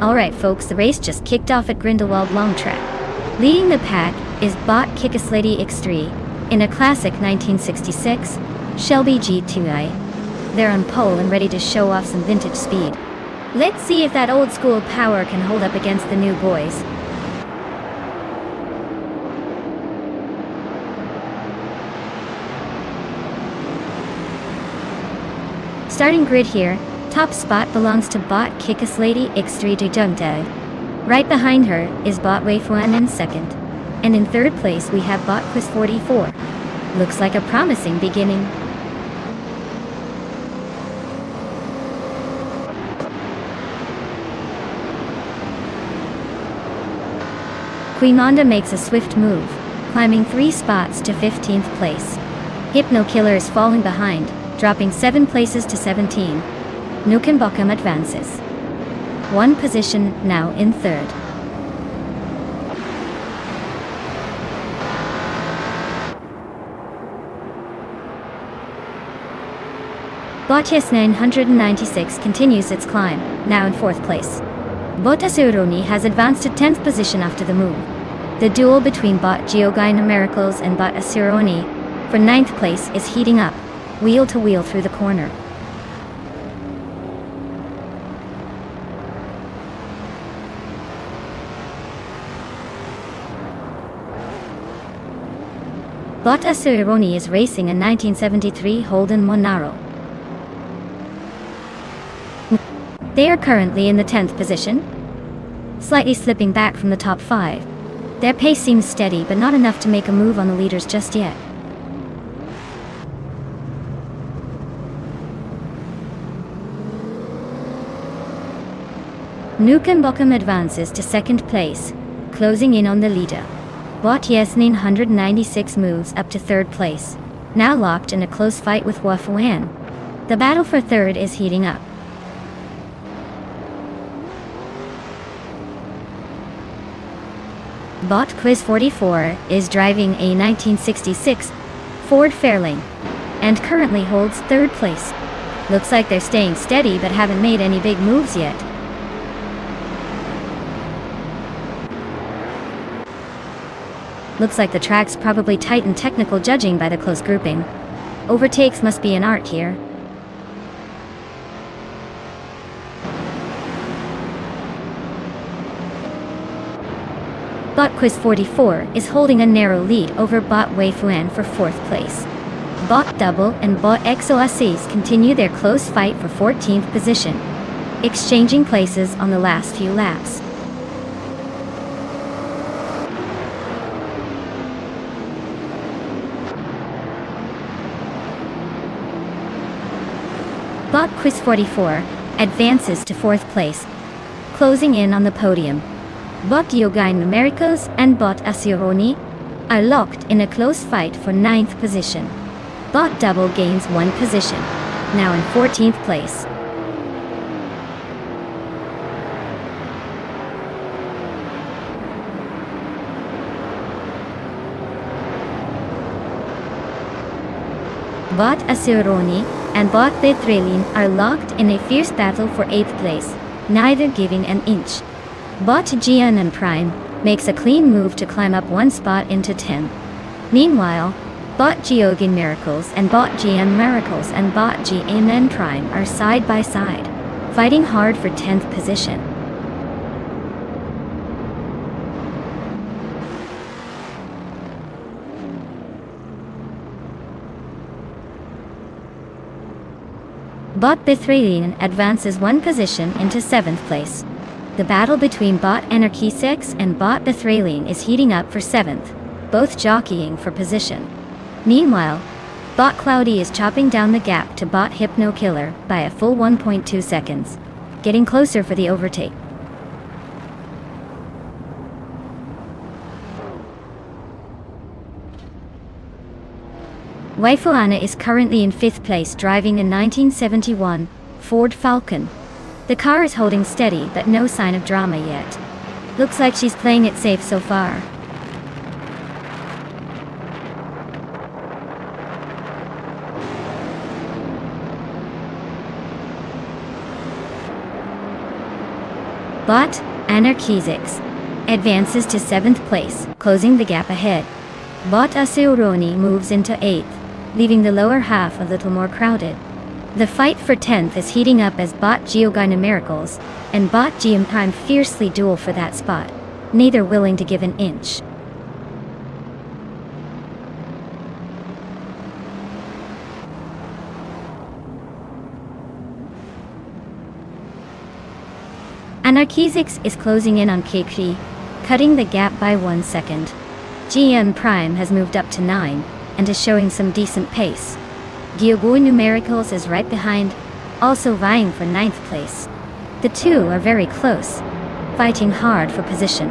Alright folks, the race just kicked off at Grindelwald Long Track. Leading the pack is Bot Kickaslady X3 in a classic 1966 Shelby G2i. They're on pole and ready to show off some vintage speed. Let's see if that old school power can hold up against the new boys. Starting grid here, top spot belongs to Bot Kickaslady X3 Dudungtag. Right behind her is Bot Wayfuan in second. And in third place we have Bot Quiz 44. Looks like a promising beginning. Quimonda makes a swift move, climbing 3 spots to 15th place. Hypno Killer is falling behind, dropping 7 places to 17. Nukenbokum advances 1 position, now in third. Bottas 996 continues its climb, now in 4th place. Bottas Uroni has advanced to 10th position after the move. The duel between Bot Geogyna Miracles and Bot Asironi for 9th place is heating up, wheel to wheel through the corner. Bot Asironi is racing a 1973 Holden Monaro. They are currently in the 10th position, slightly slipping back from the top 5. Their pace seems steady, but not enough to make a move on the leaders just yet. Nukenbokum advances to 2nd place, closing in on the leader. Bot Yesnin 196 moves up to 3rd place, now locked in a close fight with Wafuan. The battle for 3rd is heating up. Bot Quiz 44 is driving a 1966 Ford Fairlane and currently holds 3rd place. Looks like they're staying steady but haven't made any big moves yet. Looks like the track's probably tight and technical judging by the close grouping. Overtakes must be an art here. Bot Quiz 44 is holding a narrow lead over Bot Wei Fuan for 4th place. Bot Double and Bot XOSCs continue their close fight for 14th position, exchanging places on the last few laps. Bot Quiz 44 advances to 4th place, closing in on the podium. Bot Yogai Numericals and Bot Asironi are locked in a close fight for 9th position. Bot Double gains 1 position, now in 14th place. Bot Asironi and Bot Bethrelin are locked in a fierce battle for 8th place, neither giving an inch. Bot Gian and Prime makes a clean move to climb up 1 spot into 10. Meanwhile, Bot Geogin Miracles and Bot GM Miracles and Bot GNN Prime are side by side, fighting hard for 10th position. Bot Bethrelin advances 1 position into 7th place. The battle between Bot Anarchy 6 and Bot Bethrelin is heating up for 7th, both jockeying for position. Meanwhile, Bot Cloudy is chopping down the gap to Bot Hypno Killer by a full 1.2 seconds, getting closer for the overtake. Waifuana is currently in 5th place driving a 1971 Ford Falcon. The car is holding steady but no sign of drama yet. Looks like she's playing it safe so far. Bot Anarchizix advances to 7th place, closing the gap ahead. Bot Aseuroni moves into 8th, leaving the lower half a little more crowded. The fight for 10th is heating up as Bot Geogina Miracles and Bot GM Prime fiercely duel for that spot, neither willing to give an inch. Anarchizix is closing in on Kekri, cutting the gap by 1 second. GM Prime has moved up to 9 and is showing some decent pace. Gyogui Numericals is right behind, also vying for 9th place. The two are very close, fighting hard for position.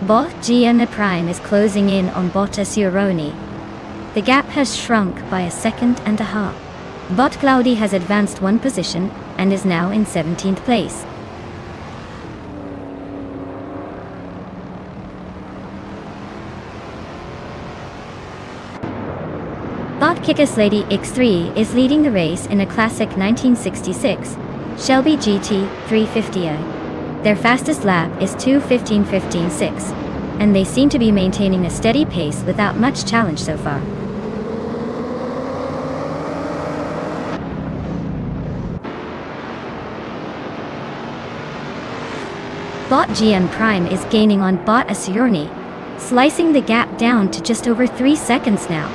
Bot GM Prime is closing in on Bot Asironi. The gap has shrunk by a second and a half. Bot Cloudy has advanced 1 position and is now in 17th place. Bot Kickus Lady X3 is leading the race in a classic 1966 Shelby GT 350i. Their fastest lap is 2:15.15.6, and they seem to be maintaining a steady pace without much challenge so far. Bot GM Prime is gaining on Bot Asironi, slicing the gap down to just over 3 seconds now.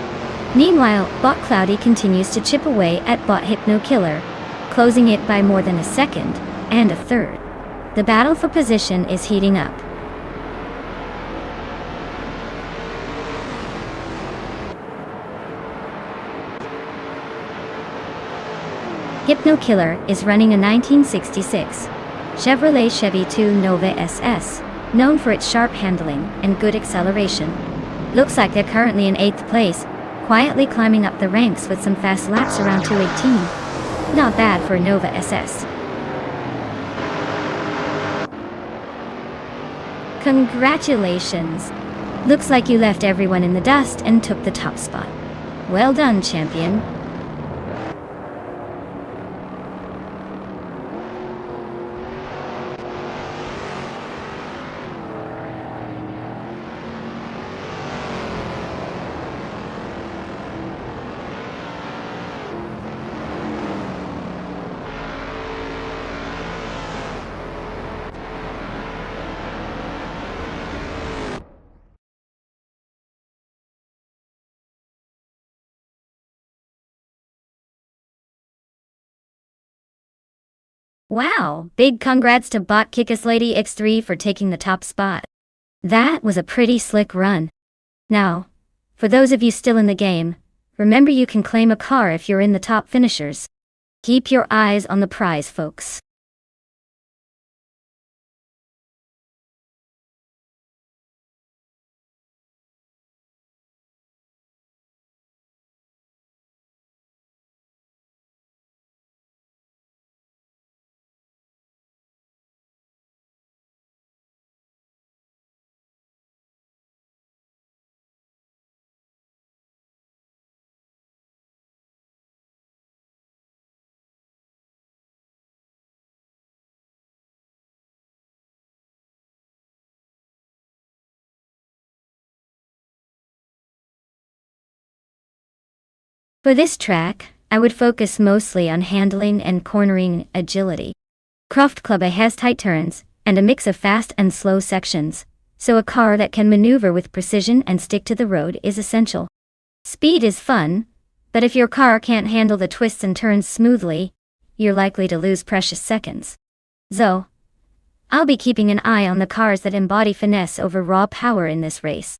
Meanwhile, Bot Cloudy continues to chip away at Bot Hypno Killer, closing it by more than a second and a third. The battle for position is heating up. Hypno Killer is running a 1966 Chevrolet Chevy 2 Nova SS, known for its sharp handling and good acceleration. Looks like they're currently in 8th place, quietly climbing up the ranks with some fast laps around 2:18. Not bad for a Nova SS. Congratulations! Looks like you left everyone in the dust and took the top spot. Well done, champion. Wow, big congrats to Bot Kickass Lady X3 for taking the top spot. That was a pretty slick run. Now, for those of you still in the game, remember you can claim a car if you're in the top finishers. Keep your eyes on the prize, folks. For this track, I would focus mostly on handling and cornering agility. Croft Club A has tight turns, and a mix of fast and slow sections, so a car that can maneuver with precision and stick to the road is essential. Speed is fun, but if your car can't handle the twists and turns smoothly, you're likely to lose precious seconds. So, I'll be keeping an eye on the cars that embody finesse over raw power in this race.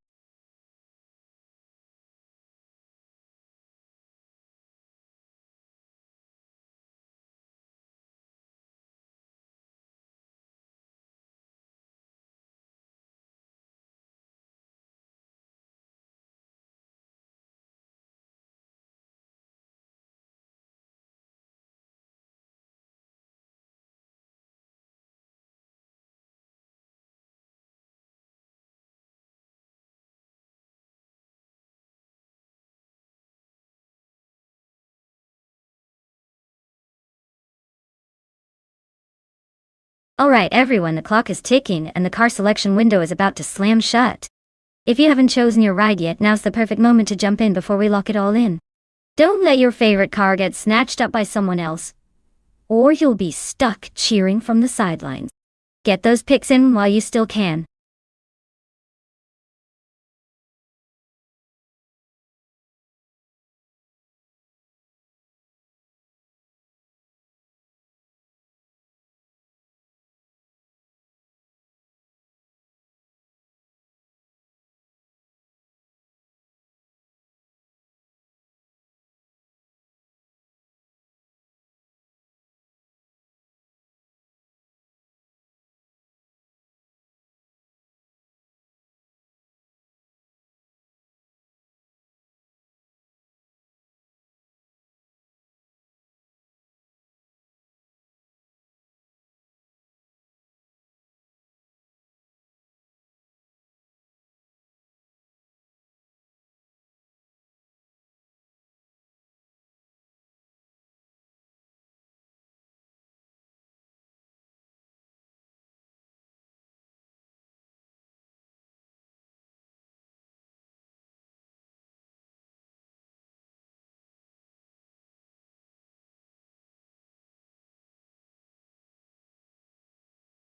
Alright everyone, the clock is ticking and the car selection window is about to slam shut. If you haven't chosen your ride yet, now's the perfect moment to jump in before we lock it all in. Don't let your favorite car get snatched up by someone else, or you'll be stuck cheering from the sidelines. Get those picks in while you still can.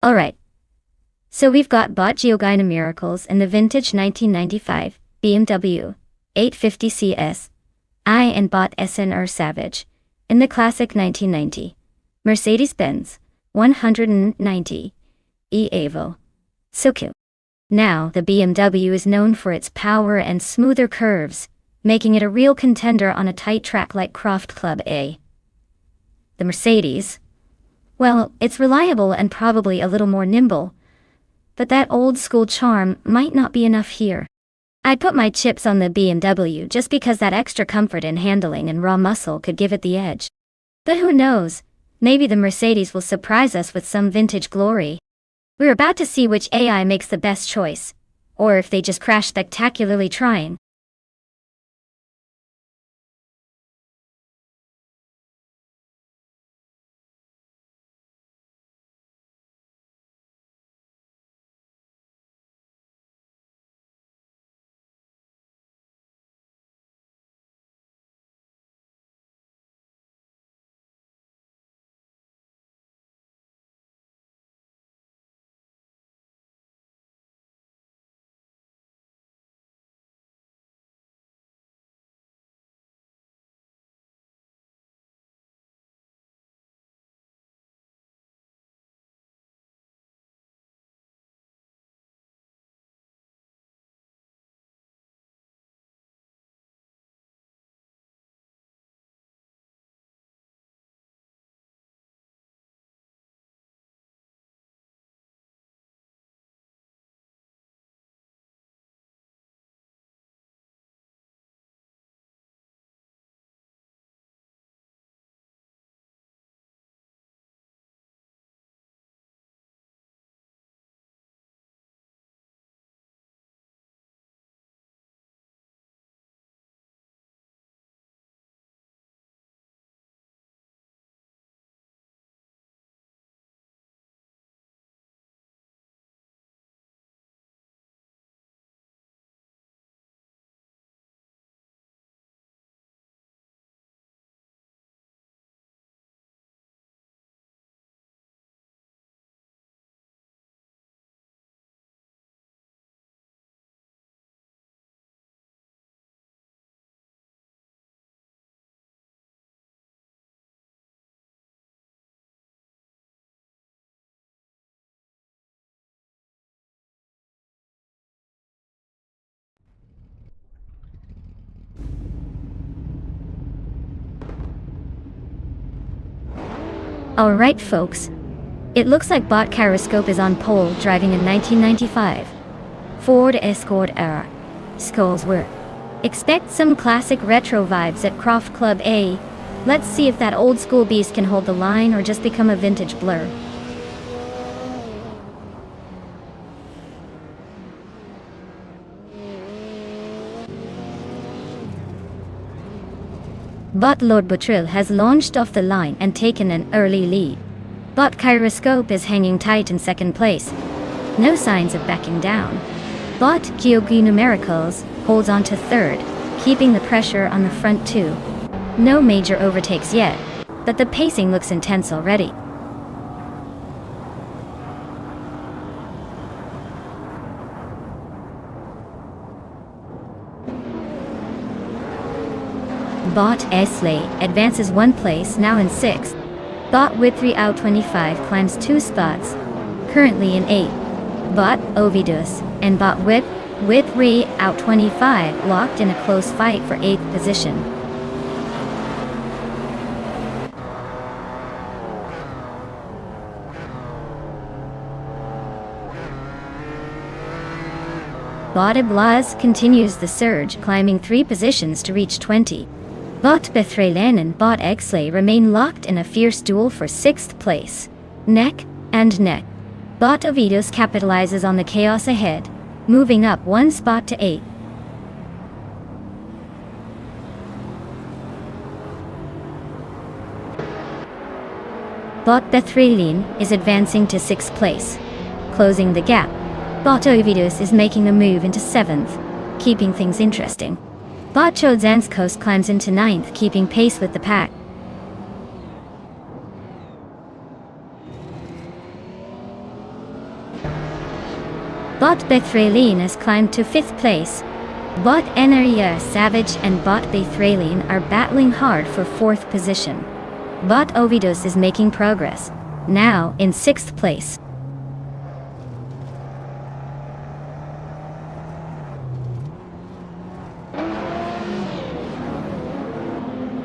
Alright. So we've got Bot Geogina Miracles in the vintage 1995 BMW 850 CS, I and Bot SNR Savage in the classic 1990 Mercedes-Benz 190 E-Evo. So cute. Now, the BMW is known for its power and smoother curves, making it a real contender on a tight track like Croft Club A. The Mercedes, well, it's reliable and probably a little more nimble, but that old-school charm might not be enough here. I'd put my chips on the BMW just because that extra comfort in handling and raw muscle could give it the edge. But who knows, maybe the Mercedes will surprise us with some vintage glory. We're about to see which AI makes the best choice, or if they just crash spectacularly trying. Alright folks, it looks like bot Gyroscope is on pole driving a 1995 Ford Escort era. Skulls were. Expect some classic retro vibes at Croft Club A. Let's see if that old school beast can hold the line or just become a vintage blur. Bot Lord Butril has launched off the line and taken an early lead. Bot Gyroscope is hanging tight in second place. No signs of backing down. Bot Gyogu Numericals holds on to third, keeping the pressure on the front two. No major overtakes yet, but the pacing looks intense already. Bot Esley advances one place, now in 6th. Bot With3 out 25 climbs 2 spots, currently in 8th. Bot Ovidus and Bot With3 out 25 locked in a close fight for 8th position. Bot Iblaz continues the surge, climbing 3 positions to reach 20. Bot Bethralen and Bot Exley remain locked in a fierce duel for 6th place. Neck and neck. Bot Ovidus capitalizes on the chaos ahead, moving up 1 spot to 8. Bot Bethralen is advancing to 6th place, closing the gap. Bot Ovidus is making a move into 7th, keeping things interesting. Bot Chodzanskos climbs into 9th, keeping pace with the pack. Bot Bethralen has climbed to 5th place. Bot Eneria Savage and Bot Bethralen are battling hard for 4th position. Bot Ovidus is making progress, now in 6th place.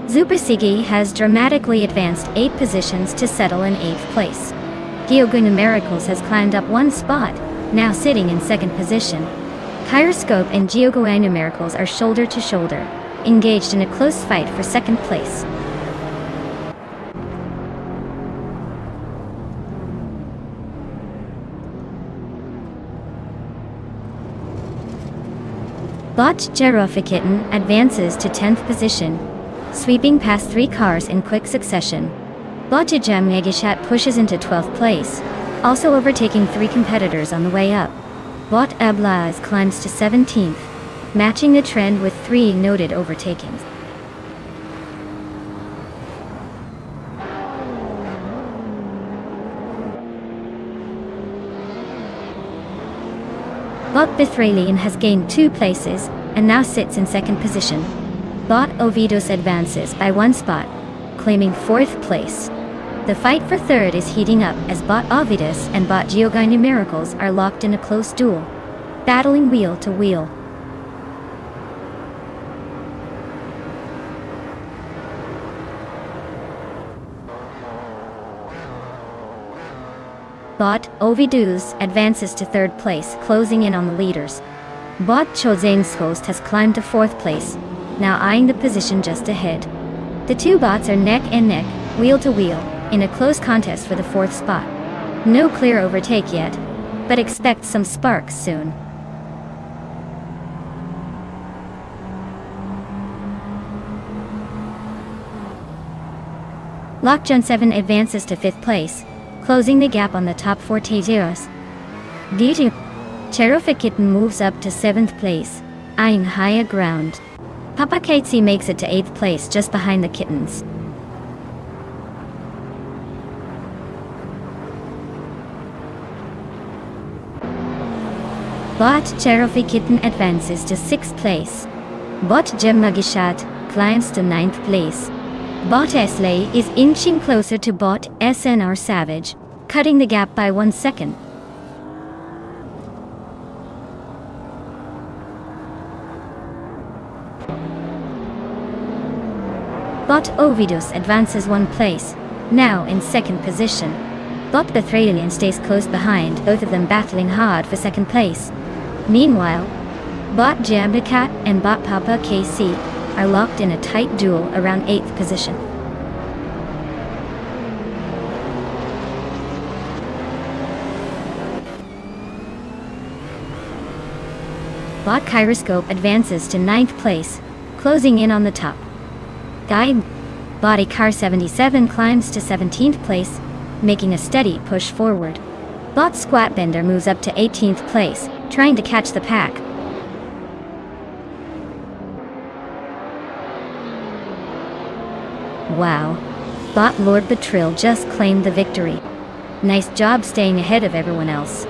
Zupersigi has dramatically advanced 8 positions to settle in 8th place. Gyogu Numericals has climbed up 1 spot, now sitting in 2nd position. Gyroscope and Gyogu Numericals are shoulder to shoulder, engaged in a close fight for 2nd place. Bot Jerofikitten advances to 10th position, sweeping past 3 cars in quick succession. Bot Jam Megashat pushes into 12th place, also overtaking 3 competitors on the way up. Bot Ablaz climbs to 17th, matching the trend with 3 noted overtakings. Bot Bethralen has gained 2 places, and now sits in 2nd position. Bot Ovidus advances by 1 spot, claiming 4th place. The fight for 3rd is heating up as Bot Ovidus and Bot Gyogu Numericals are locked in a close duel, battling wheel to wheel. Bot Ovidus advances to 3rd place, closing in on the leaders. Bot Chodzanskos has climbed to 4th place, now eyeing the position just ahead. The 2 bots are neck and neck, wheel to wheel, in a close contest for the 4th spot. No clear overtake yet, but expect some sparks soon. Lockjun 7 advances to 5th place, closing the gap on the top 4 Tezios. Cherofikitten moves up to 7th place, eyeing higher ground. Papa Katesi makes it to 8th place just behind the kittens. Bot Cherofikitten advances to 6th place. Bot Jemmagishat climbs to 9th place. Bot Esley is inching closer to Bot SNR Savage, cutting the gap by 1 second. Bot Ovidus advances 1 place, Now in second position, Bot Bethralian stays close behind, both of them battling hard for second place. Meanwhile, Bot Jambicat and Bot Papa KC are locked in a tight duel around 8th position. Bot Kyroscope advances to 9th place, closing in on the top. Guide Body Car 77 climbs to 17th place, making a steady push forward. Bot Squatbender moves up to 18th place, trying to catch the pack. Wow. Bot Lord Betril just claimed the victory. Nice job staying ahead of everyone else.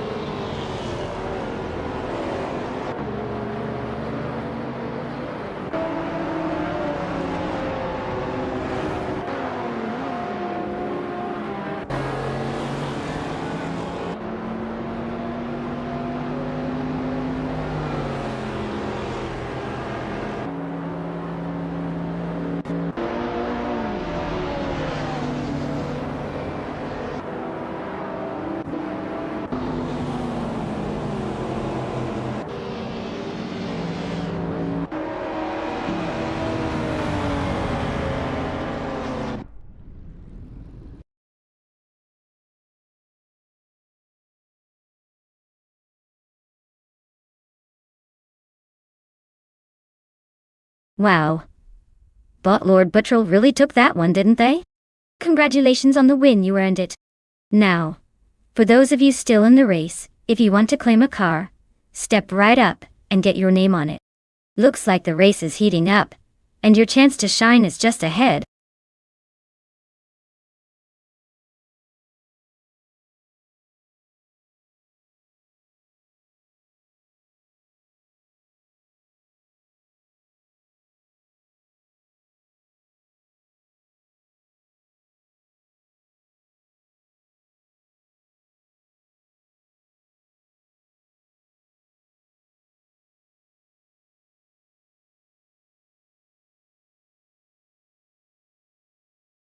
Wow. Bot Lord Buttrell really took that one, didn't they? Congratulations on the win, you earned it. Now, for those of you still in the race, if you want to claim a car, step right up and get your name on it. Looks like the race is heating up, and your chance to shine is just ahead.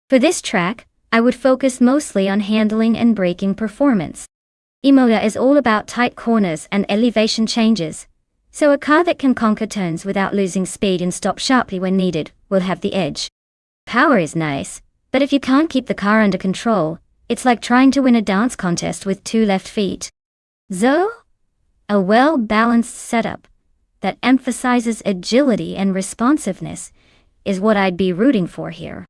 For this track, I would focus mostly on handling and braking performance. Imola is all about tight corners and elevation changes, so a car that can conquer turns without losing speed and stop sharply when needed will have the edge. Power is nice, but if you can't keep the car under control, it's like trying to win a dance contest with 2 left feet. So, a well-balanced setup that emphasizes agility and responsiveness is what I'd be rooting for here.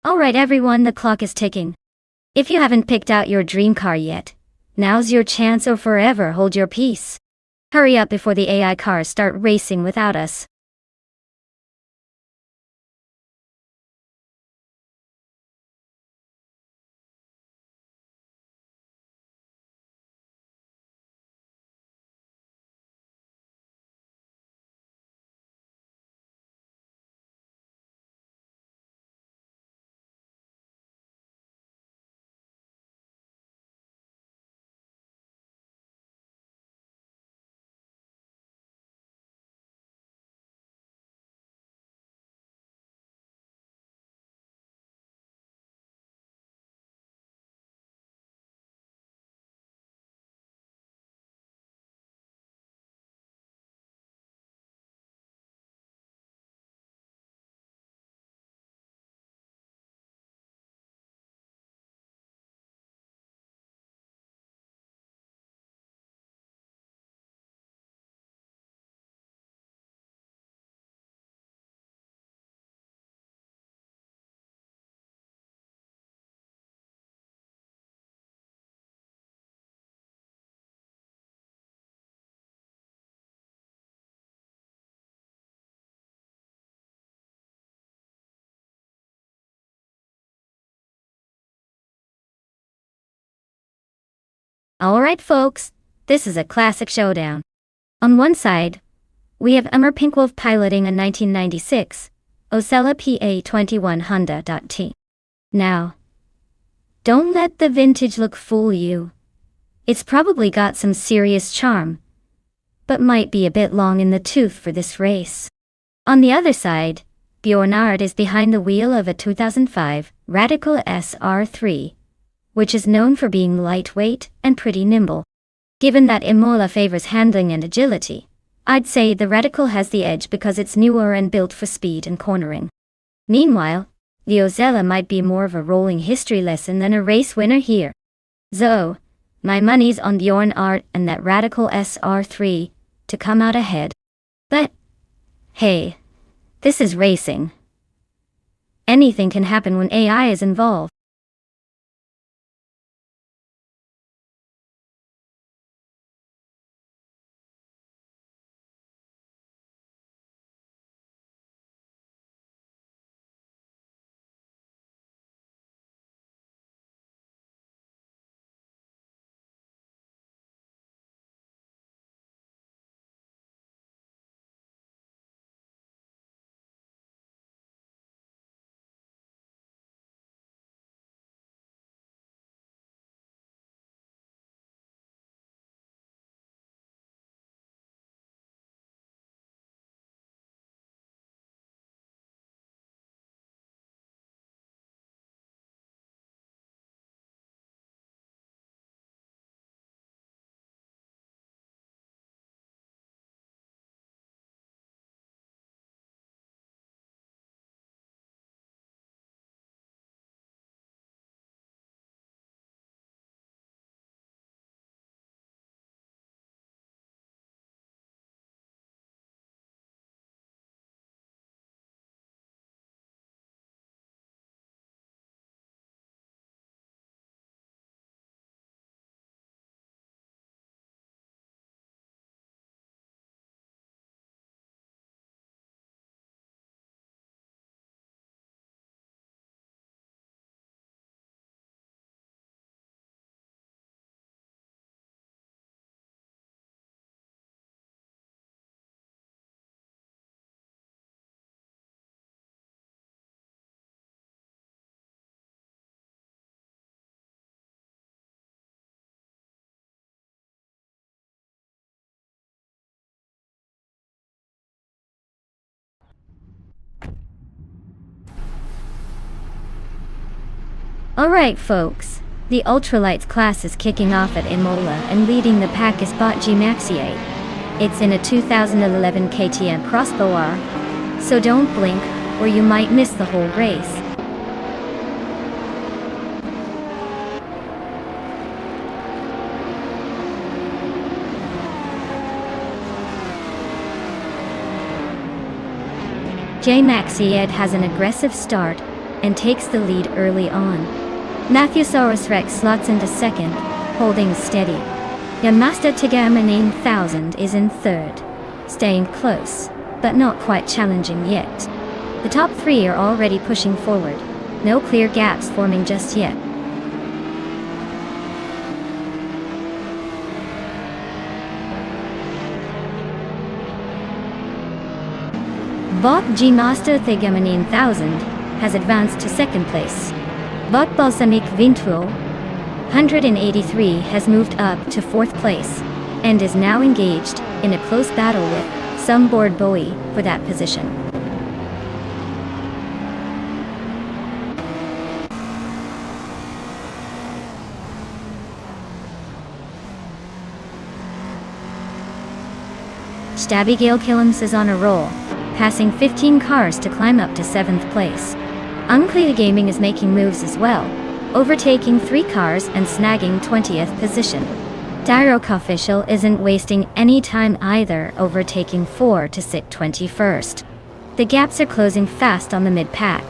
Alright everyone, the clock is ticking. If you haven't picked out your dream car yet, now's your chance or forever hold your peace. Hurry up before the AI cars start racing without us. Alright folks, this is a classic showdown. On one side, we have Emmer Pinkwolf piloting a 1996 Osella PA21 Honda.T. Now, don't let the vintage look fool you. It's probably got some serious charm, but might be a bit long in the tooth for this race. On the other side, Bjornard is behind the wheel of a 2005 Radical SR3, which is known for being lightweight and pretty nimble. Given that Imola favors handling and agility, I'd say the Radical has the edge because it's newer and built for speed and cornering. Meanwhile, the Osella might be more of a rolling history lesson than a race winner here. So, my money's on Bjornard and that Radical SR3 to come out ahead. But, hey, this is racing. Anything can happen when AI is involved. Alright folks, the ultralights class is kicking off at Imola and leading the pack is Bot G Maxier. It's in a 2011 KTM Crossbow R, so don't blink or you might miss the whole race. J Maxied has an aggressive start and takes the lead early on. Matthewsaurus Rex slots into second, holding steady. Yamasta Tigamanine 1000 is in third, staying close, but not quite challenging yet. The top three are already pushing forward, no clear gaps forming just yet. Bot G Master Tigamanine 1000 has advanced to second place. Bot Balsamic Vintuo 183 has moved up to fourth place and is now engaged in a close battle with some board Bowie for that position. Stabby Gale Killams is on a roll, passing 15 cars to climb up to 7th place. Unclear Gaming is making moves as well, overtaking 3 cars and snagging 20th position. Diroc Official isn't wasting any time either, overtaking 4 to sit 21st. The gaps are closing fast on the mid-pack.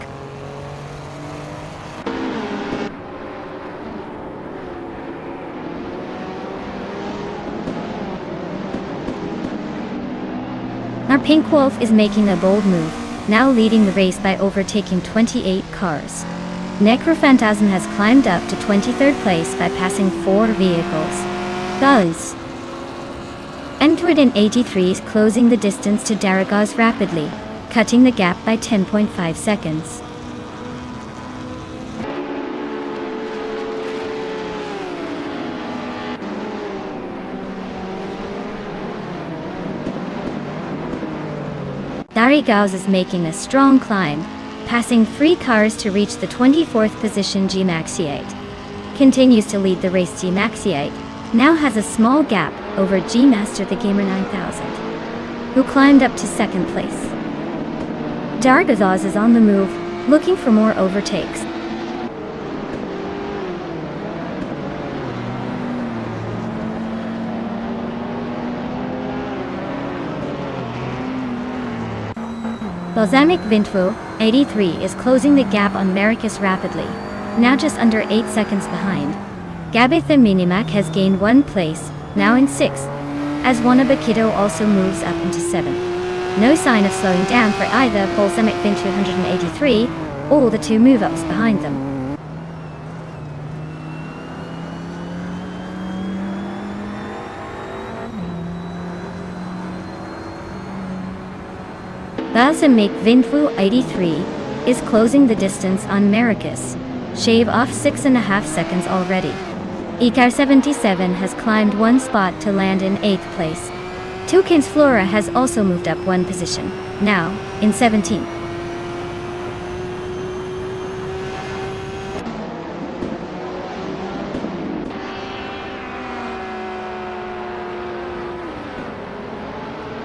Our Pink Wolf is making a bold move, now leading the race by overtaking 28 cars. Necrophantasm has climbed up to 23rd place by passing 4 vehicles. Buzz. N283 is closing the distance to Daragaz rapidly, cutting the gap by 10.5 seconds. Daragaz is making a strong climb, passing 3 cars to reach the 24th position. G Maxi 8 continues to lead the race. G Maxi 8 now has a small gap over G Master the Gamer 9000, who climbed up to 2nd place. Daragaz is on the move, looking for more overtakes. Balsamic Vintvo, 83, is closing the gap on Maracus rapidly, now just under 8 seconds behind. Gabitha Minimac has gained 1 place, now in 6th, as Wanabakito also moves up into 7th. No sign of slowing down for either Balsamic Vintvo 183 or the 2 move-ups behind them. Balsamic Vintvo 83 is closing the distance on Maracus, shave off 6.5 seconds already. Ecar 77 has climbed 1 spot to land in 8th place. Toucan's Flora has also moved up 1 position, now in 17th.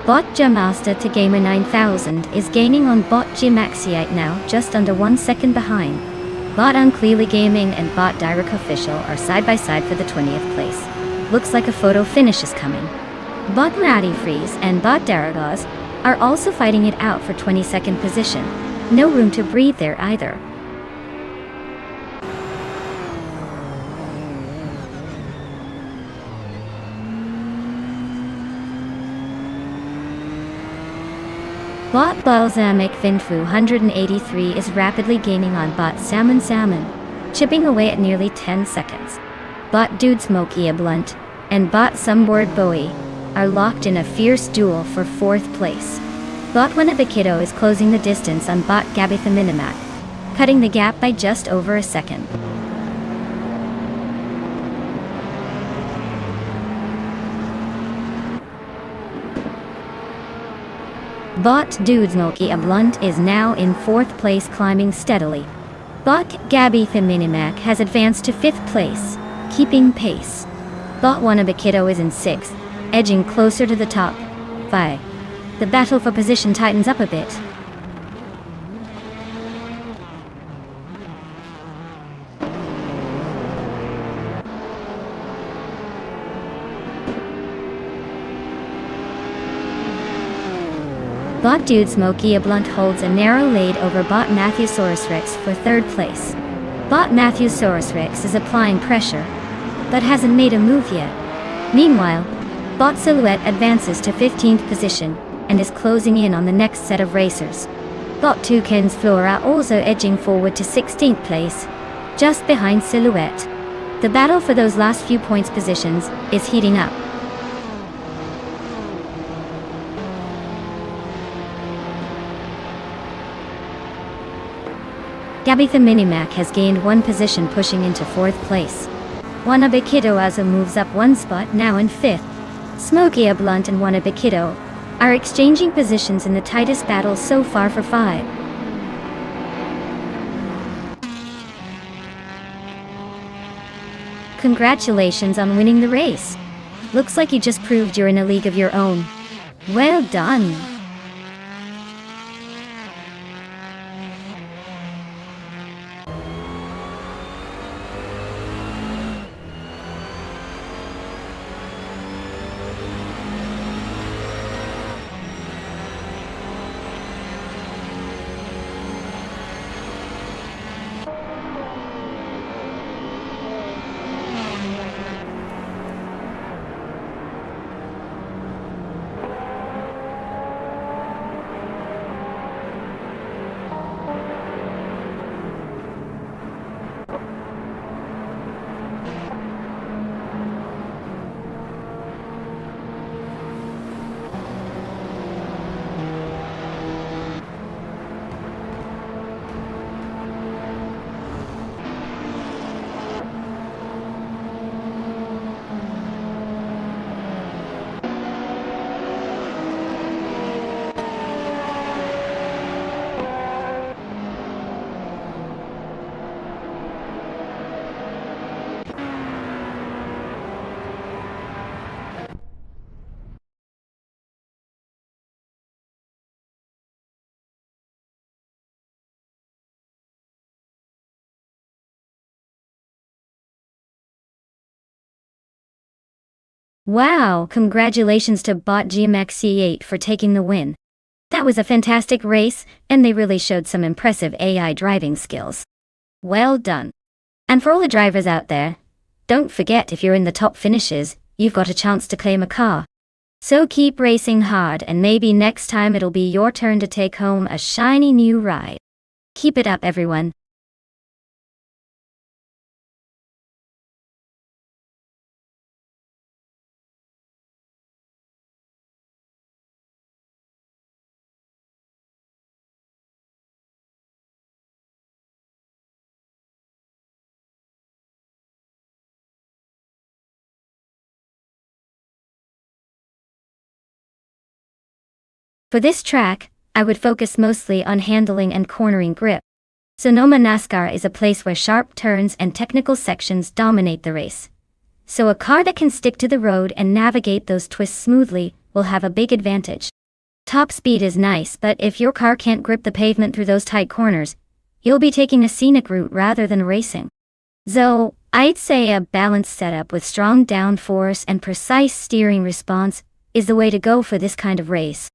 Bot Master to Gamer 9000 is gaining on Bot Maxi 8 now, just under 1 second behind. Bot Unclearly Gaming and Bot Direct Official are side by side for the 20th place. Looks like a photo finish is coming. Bot Ratty Freeze and Bot Daragaz are also fighting it out for 22nd position. No room to breathe there either. Bot Balsamic Vintvo 183 is rapidly gaining on Bot Salmon, chipping away at nearly 10 seconds. Bot Dude Smokey a Blunt and Bot Someboard Bowie are locked in a fierce duel for 4th place. Bot Wanabakito is closing the distance on Bot Gabitha Minimac, cutting the gap by just over a second. Bot Dude Smokey a Blunt is now in 4th place, climbing steadily. Bot Gabitha Minimac has advanced to 5th place, keeping pace. Bot Wanabakito is in 6th, edging closer to the top 5. The battle for position tightens up a bit. Bot Dude Smokey a Blunt holds a narrow lead over Bot Matthewsaurus Rex for 3rd place. Bot Matthewsaurus Rex is applying pressure, but hasn't made a move yet. Meanwhile, Bot Silhouette advances to 15th position and is closing in on the next set of racers. Bot Toucan's Flora also edging forward to 16th place, just behind Silhouette. The battle for those last few points positions is heating up. Gabitha Minimac has gained 1 position, pushing into 4th place. Wanabakito Azo moves up 1 spot, now in 5th. Smokey a Blunt and Wanabakito are exchanging positions in the tightest battle so far for 5. Congratulations on winning the race. Looks like you just proved you're in a league of your own. Well done. Wow, congratulations to Bot GMXC8 for taking the win. That was a fantastic race, and they really showed some impressive AI driving skills. Well done. And for all the drivers out there, don't forget if you're in the top finishes, you've got a chance to claim a car. So keep racing hard and maybe next time it'll be your turn to take home a shiny new ride. Keep it up, everyone. For this track, I would focus mostly on handling and cornering grip. Sonoma NASCAR is a place where sharp turns and technical sections dominate the race. So a car that can stick to the road and navigate those twists smoothly will have a big advantage. Top speed is nice, but if your car can't grip the pavement through those tight corners, you'll be taking a scenic route rather than racing. So, I'd say a balanced setup with strong downforce and precise steering response is the way to go for this kind of race.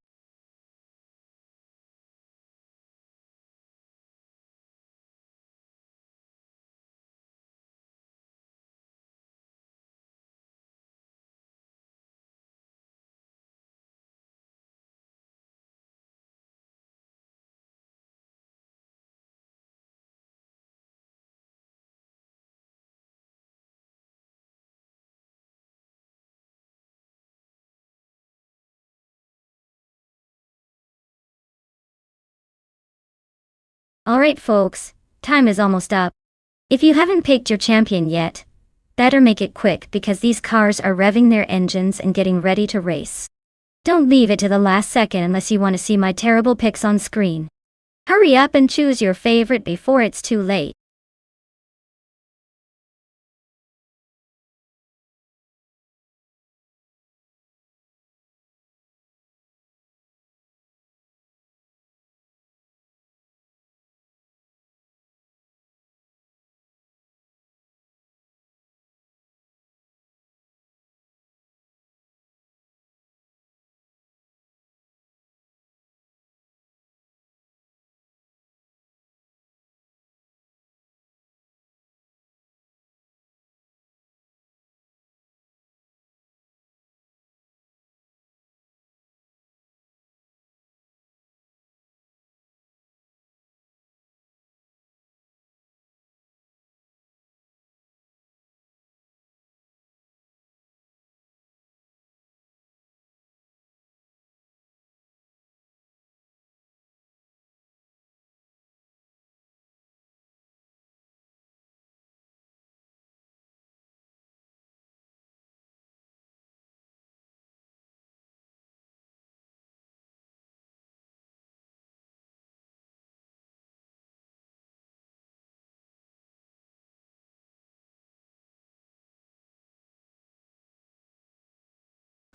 Alright folks, time is almost up. If you haven't picked your champion yet, better make it quick because these cars are revving their engines and getting ready to race. Don't leave it to the last second unless you want to see my terrible picks on screen. Hurry up and choose your favorite before it's too late.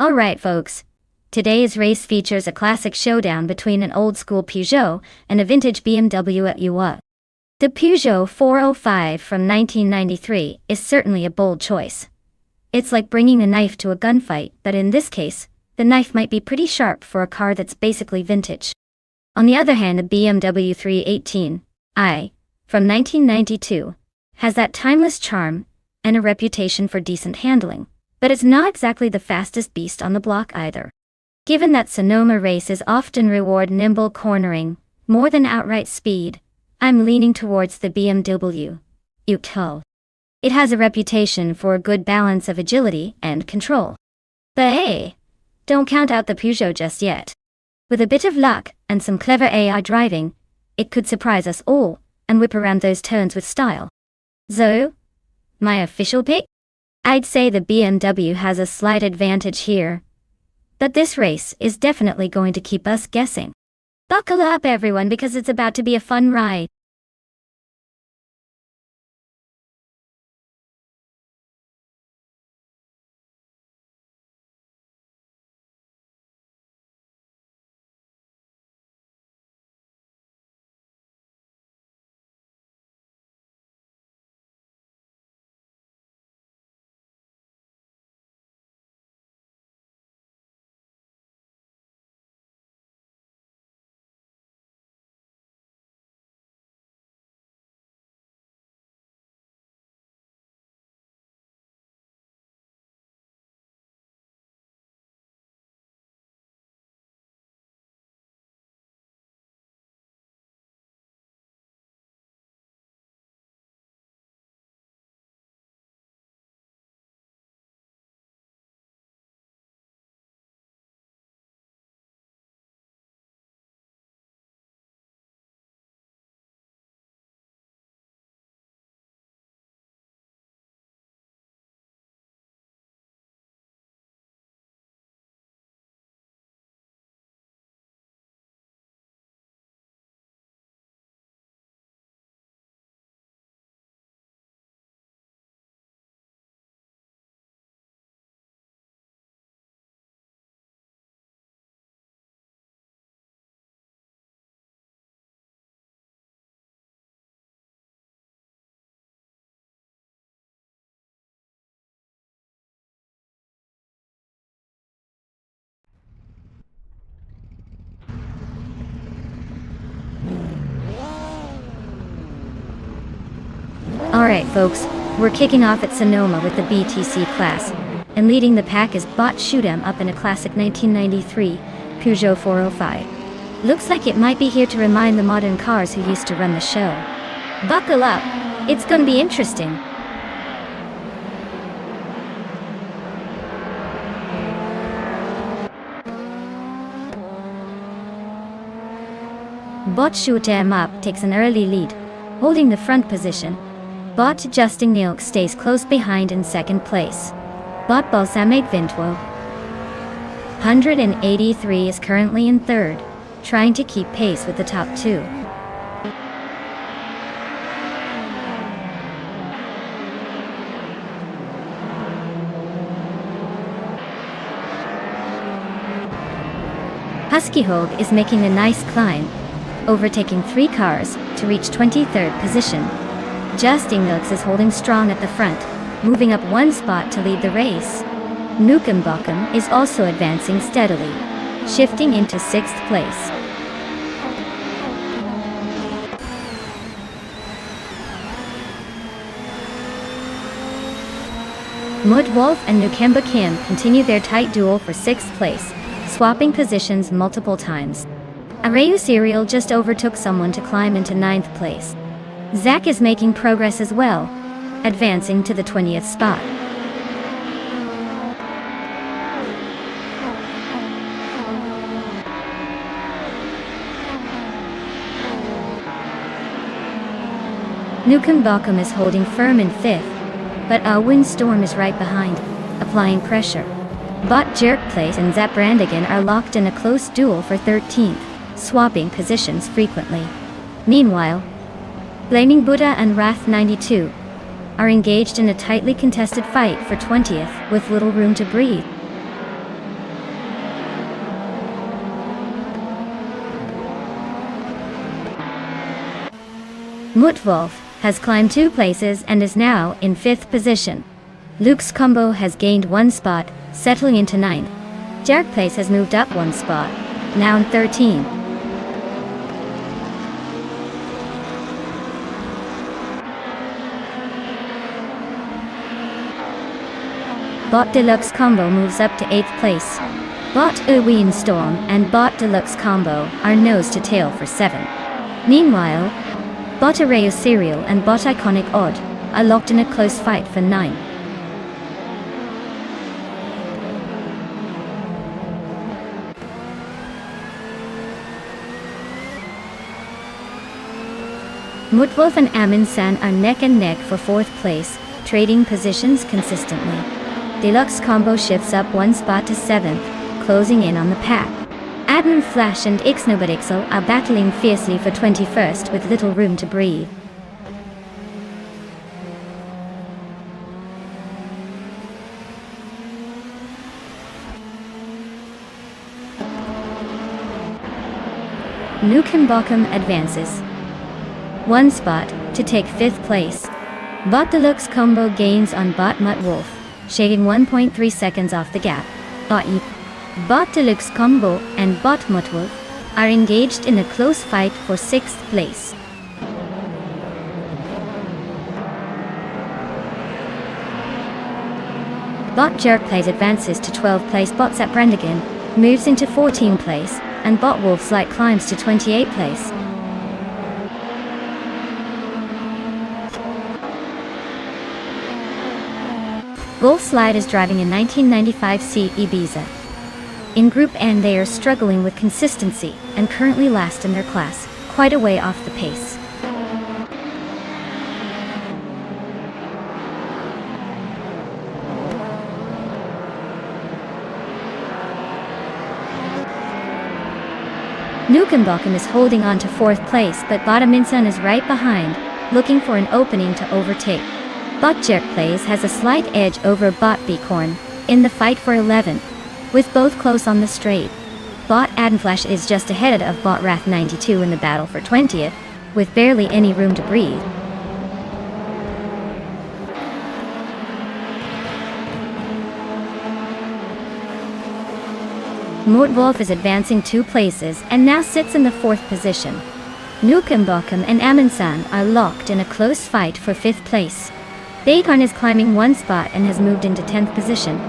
Alright folks, today's race features a classic showdown between an old-school Peugeot and a vintage BMW at UA. The Peugeot 405 from 1993 is certainly a bold choice. It's like bringing a knife to a gunfight, but in this case, the knife might be pretty sharp for a car that's basically vintage. On the other hand, a BMW 318i from 1992 has that timeless charm and a reputation for decent handling. But it's not exactly the fastest beast on the block either. Given that Sonoma races often reward nimble cornering more than outright speed, I'm leaning towards the BMW U-Tol. It has a reputation for a good balance of agility and control. But hey, don't count out the Peugeot just yet. With a bit of luck and some clever AI driving, it could surprise us all and whip around those turns with style. So, my official pick? I'd say the BMW has a slight advantage here. But this race is definitely going to keep us guessing. Buckle up everyone because it's about to be a fun ride. Alright folks, we're kicking off at Sonoma with the BTC class, and leading the pack is Bot Shoot 'em Up in a classic 1993 Peugeot 405. Looks like it might be here to remind the modern cars who used to run the show. Buckle up, it's gonna be interesting. Bot Shoot 'em Up takes an early lead, holding the front position. Bot Justin Neilk stays close behind in second place. Bot Balsamic Vintwo 183 is currently in third, trying to keep pace with the top two. Husky Hogue is making a nice climb, overtaking 3 cars to reach 23rd position. Justin Neilk is holding strong at the front, moving up 1 spot to lead the race. Nukem Bochum is also advancing steadily, shifting into 6th place. Mudwolf and Nukemba Kim continue their tight duel for 6th place, swapping positions multiple times. Arayu Serial just overtook someone to climb into 9th place. Zach is making progress as well, advancing to the 20th spot. Nukem Bochum is holding firm in 5th, but a windstorm is right behind, applying pressure. Bot Jerk Place and Zap Brandigan are locked in a close duel for 13th, swapping positions frequently. Meanwhile, Blaming Buddha and Wrath 92 are engaged in a tightly contested fight for 20th with little room to breathe. Mutwolf has climbed 2 places and is now in 5th position. Luke's Combo has gained 1 spot, settling into 9th. Jerk Place has moved up 1 spot, now in 13th. Bot Deluxe Combo moves up to 8th place. Bot Uween Storm and Bot Deluxe Combo are nose to tail for 7. Meanwhile, Bot Arayu Serial and Bot Iconic Odd are locked in a close fight for 9. Mutwolf and Amin San are neck and neck for 4th place, trading positions consistently. Deluxe Combo shifts up 1 spot to 7th, closing in on the pack. Admin Flash and Ixnobadixel are battling fiercely for 21st with little room to breathe. Nukem Bochum advances 1 spot to take 5th place. Bot Deluxe Combo gains on Bot Mutwolf, shaving 1.3 seconds off the gap. Bot Deluxe Combo and Bot Mutwolf are engaged in a close fight for 6th place. Bot Jerk Place advances to 12th place. Bot Zap Brandigan moves into 14th place, and Bot Wolf Slide climbs to 28th place. Wolf Slide is driving a 1995 Seat Ibiza. In Group N they are struggling with consistency and currently last in their class, quite a way off the pace. Nukem Bochum is holding on to 4th place, but Bot Aminsan is right behind, looking for an opening to overtake. Bot Jerk Plays has a slight edge over Bot Beacorn in the fight for 11th, with both close on the straight. Bot Adamflash is just ahead of Bot Wrath 92 in the battle for 20th, with barely any room to breathe. Mordwolf is advancing 2 places and now sits in the 4th position. Nukambokum and Amundsen are locked in a close fight for 5th place. Baykarn is climbing one spot and has moved into 10th position.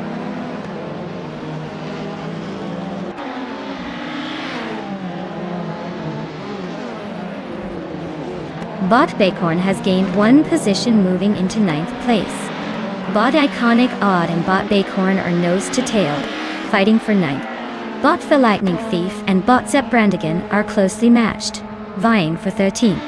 Bot Baykorn has gained one position, moving into 9th place. Bot Iconic Odd and Bot Baykorn are nose to tail, fighting for 9th. Bot The Lightning Thief and Bot Zepp Brandigan are closely matched, vying for 13th.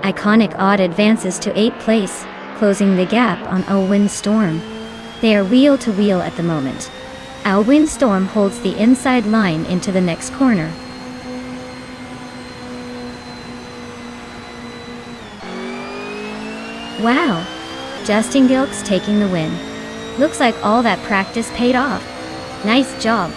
Iconic Odd advances to 8th place, closing the gap on Alwyn Storm. They are wheel to wheel at the moment. Alwyn Storm holds the inside line into the next corner. Wow! Justin Gilks taking the win. Looks like all that practice paid off. Nice job.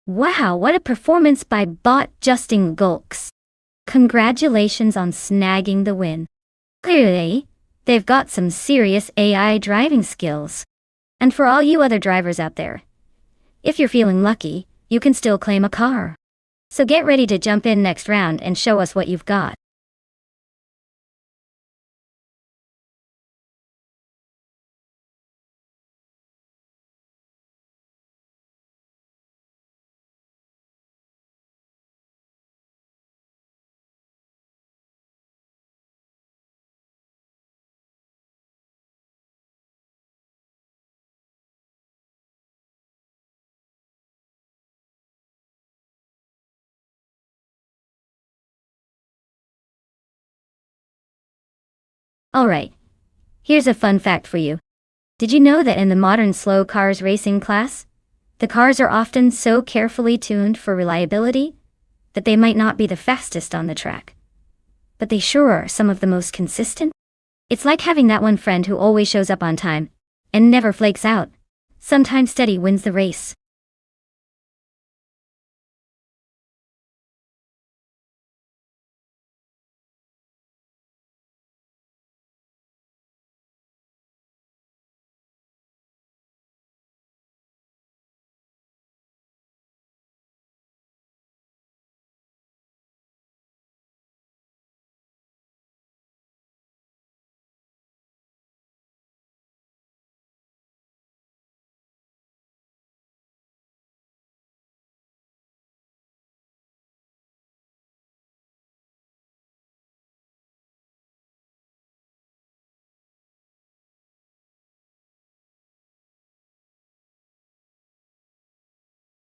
Wow, what a performance by Bot Justin Gulks. Congratulations on snagging the win. Clearly, they've got some serious AI driving skills. And for all you other drivers out there, if you're feeling lucky, you can still claim a car. So get ready to jump in next round and show us what you've got. Alright, here's a fun fact for you. Did you know that in the modern slow cars racing class, the cars are often so carefully tuned for reliability that they might not be the fastest on the track, but they sure are some of the most consistent? It's like having that one friend who always shows up on time and never flakes out. Sometimes steady wins the race.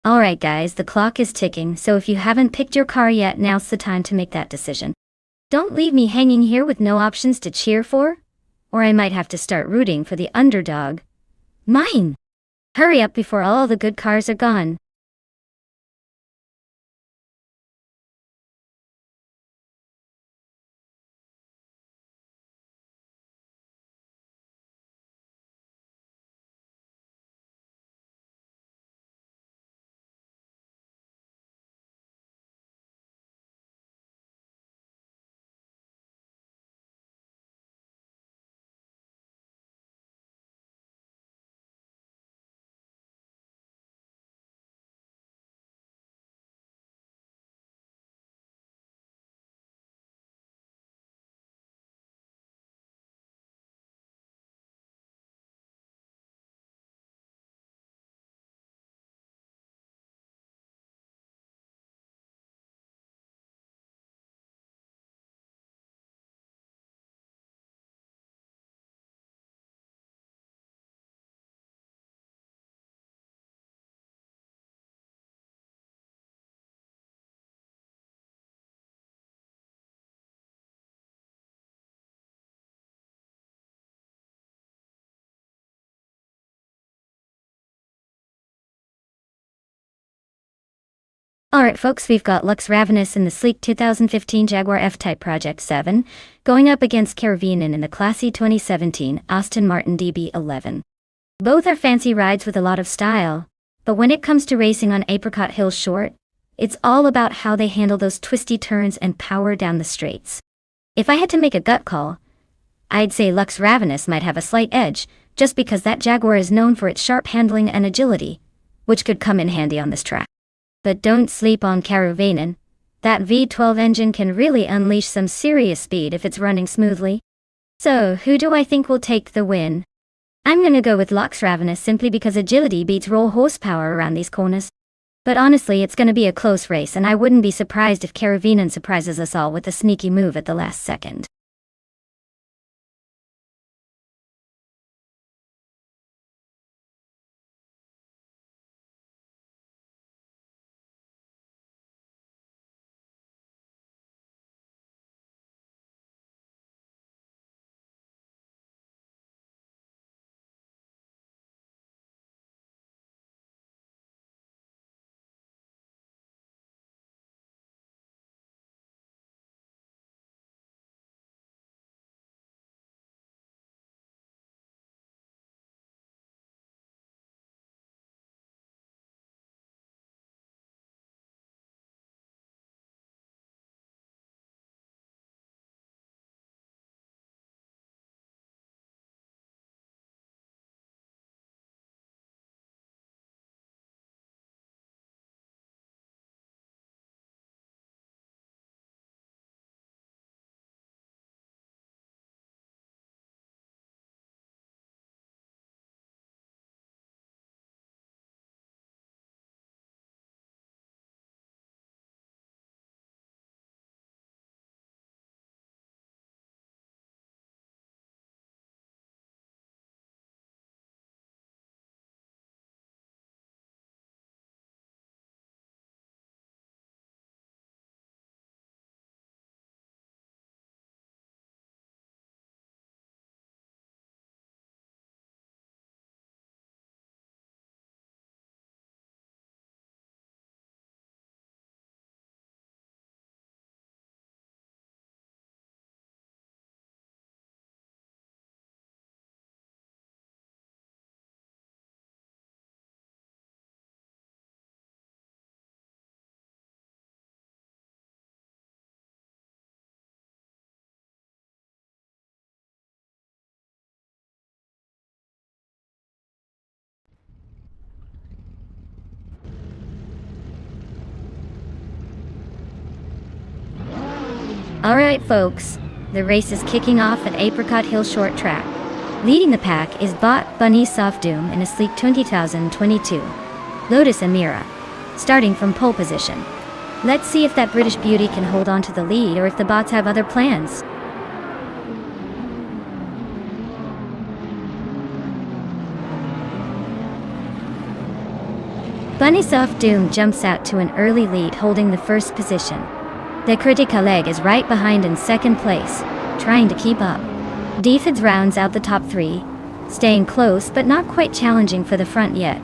Alright guys, the clock is ticking, so if you haven't picked your car yet, now's the time to make that decision. Don't leave me hanging here with no options to cheer for, or I might have to start rooting for the underdog. Mine! Hurry up before all the good cars are gone. Alright folks, we've got Lux Ravenous in the sleek 2015 Jaguar F-Type Project 7, going up against Caravinen in the classy 2017 Aston Martin DB11. Both are fancy rides with a lot of style, but when it comes to racing on Apricot Hill Short, it's all about how they handle those twisty turns and power down the straights. If I had to make a gut call, I'd say Lux Ravenous might have a slight edge, just because that Jaguar is known for its sharp handling and agility, which could come in handy on this track. But don't sleep on Caravinen. That V12 engine can really unleash some serious speed if it's running smoothly. So, who do I think will take the win? I'm gonna go with Lux Ravenous simply because agility beats raw horsepower around these corners. But honestly, it's gonna be a close race, and I wouldn't be surprised if Caravinen surprises us all with a sneaky move at the last second. Alright folks, the race is kicking off at Apricot Hill Short Track. Leading the pack is Bot Bunny Soft Doom in a sleek 2022 Lotus Emira, starting from pole position. Let's see if that British beauty can hold on to the lead or if the bots have other plans. Bunny Soft Doom jumps out to an early lead holding the first position. The Critica leg is right behind in second place, trying to keep up. Defids rounds out the top three, staying close but not quite challenging for the front yet.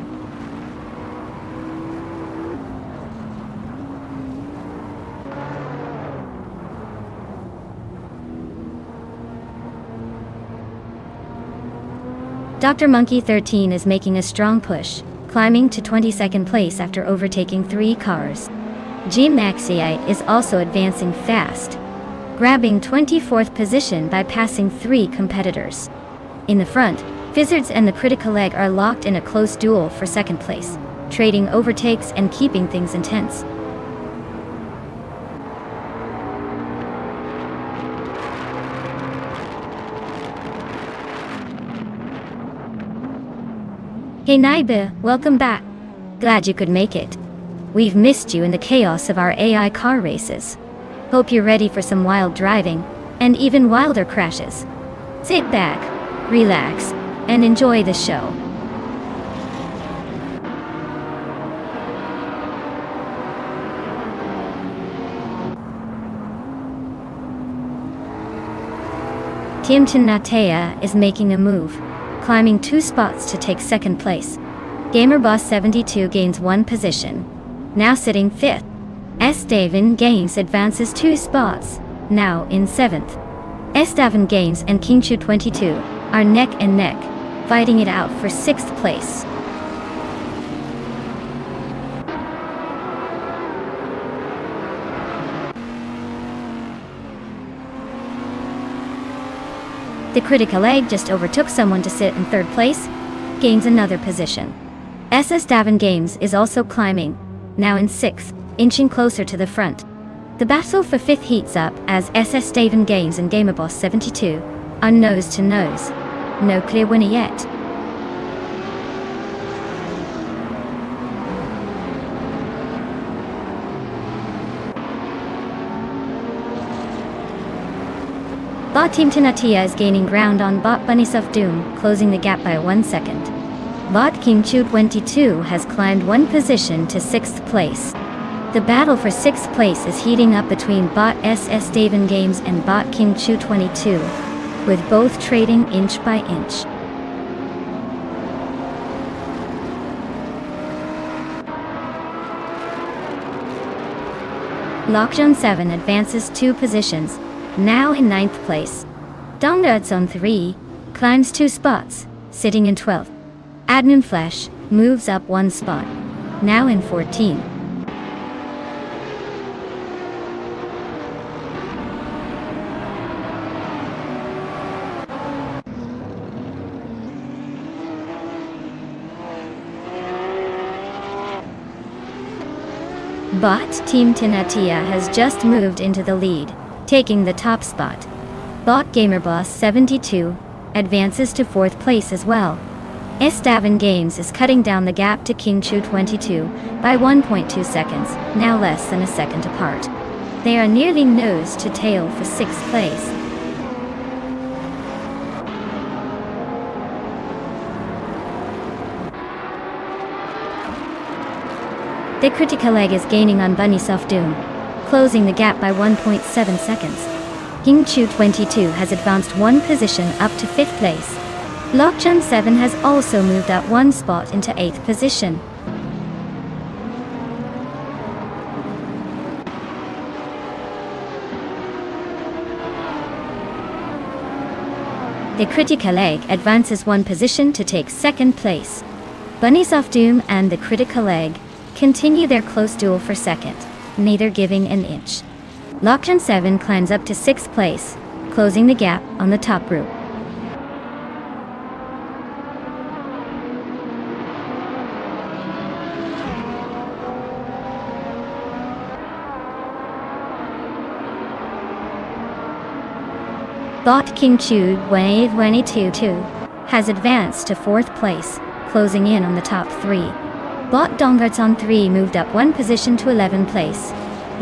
Dr. Monkey 13 is making a strong push, climbing to 22nd place after overtaking 3 cars. G-Maxiite is also advancing fast, grabbing 24th position by passing 3 competitors. In the front, Fizzards and the Critica leg are locked in a close duel for second place, trading overtakes and keeping things intense. Hey Naiba, welcome back. Glad you could make it. We've missed you in the chaos of our AI car races. Hope you're ready for some wild driving, and even wilder crashes. Sit back, relax, and enjoy the show. Timton Natea is making a move, climbing 2 spots to take second place. GamerBoss 72 gains 1 position, now sitting 5th. S-Davin Games advances 2 spots, now in 7th. S-Davin Games and Kingchu 22 are neck and neck, fighting it out for 6th place. The critical egg just overtook someone to sit in 3rd place, gains another position. S-Davin Games is also climbing, now in 6th, inching closer to the front. The battle for 5th heats up as S-Davin Games and Gamerboss 72 are nose to nose. No clear winner yet. Bot Team Tinatia is gaining ground on Bot Bunnies of Doom, closing the gap by 1 second. Bot Kingchu 22 has climbed 1 position to 6th place. The battle for 6th place is heating up between Bot S-Davin Games and Bot Kingchu 22, with both trading inch by inch. Lockjun 7 advances 2 positions, now in 9th place. Dongnutson 3 climbs 2 spots, sitting in 12th. Adnan Flesh moves up 1 spot, now in 14th. Bot Team Tinatia has just moved into the lead, taking the top spot. Bot Gamerboss 72 advances to 4th place as well. S-Davin Games is cutting down the gap to Kingchu 22 by 1.2 seconds, now less than a second apart. They are nearly nose to tail for 6th place. The critical egg is gaining on Bunnies of Doom, closing the gap by 1.7 seconds. Kingchu 22 has advanced 1 position up to 5th place. Lockjun 7 has also moved up 1 spot into 8th position. The critical egg advances 1 position to take 2nd place. Bunnies of Doom and the critical egg continue their close duel for 2nd, neither giving an inch. Lockjun 7 climbs up to 6th place, closing the gap on the top group. Bot Kingchu 22 has advanced to 4th place, closing in on the top 3. Bot Dongartson 3 moved up 1 position to 11th place,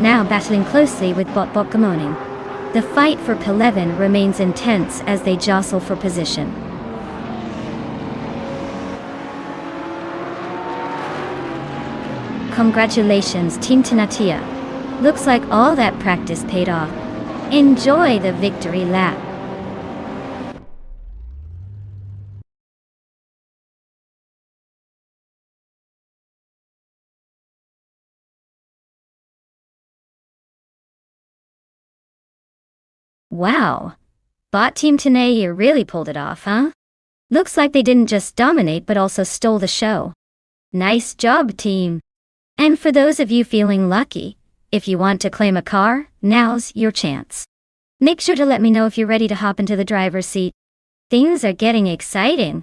now battling closely with Bot Gamoning. The fight for P11 remains intense as they jostle for position. Congratulations Team Tinatia. Looks like all that practice paid off. Enjoy the victory lap. Wow. Bot Team Tinatia really pulled it off, huh? Looks like they didn't just dominate but also stole the show. Nice job, team. And for those of you feeling lucky, if you want to claim a car, now's your chance. Make sure to let me know if you're ready to hop into the driver's seat. Things are getting exciting.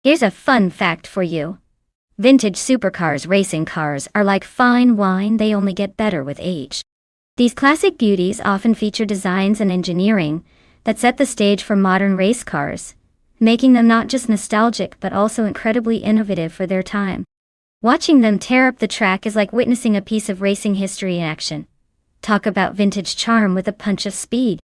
Here's a fun fact for you. Vintage supercars racing cars are like fine wine, they only get better with age. These classic beauties often feature designs and engineering that set the stage for modern race cars, making them not just nostalgic but also incredibly innovative for their time. Watching them tear up the track is like witnessing a piece of racing history in action. Talk about vintage charm with a punch of speed.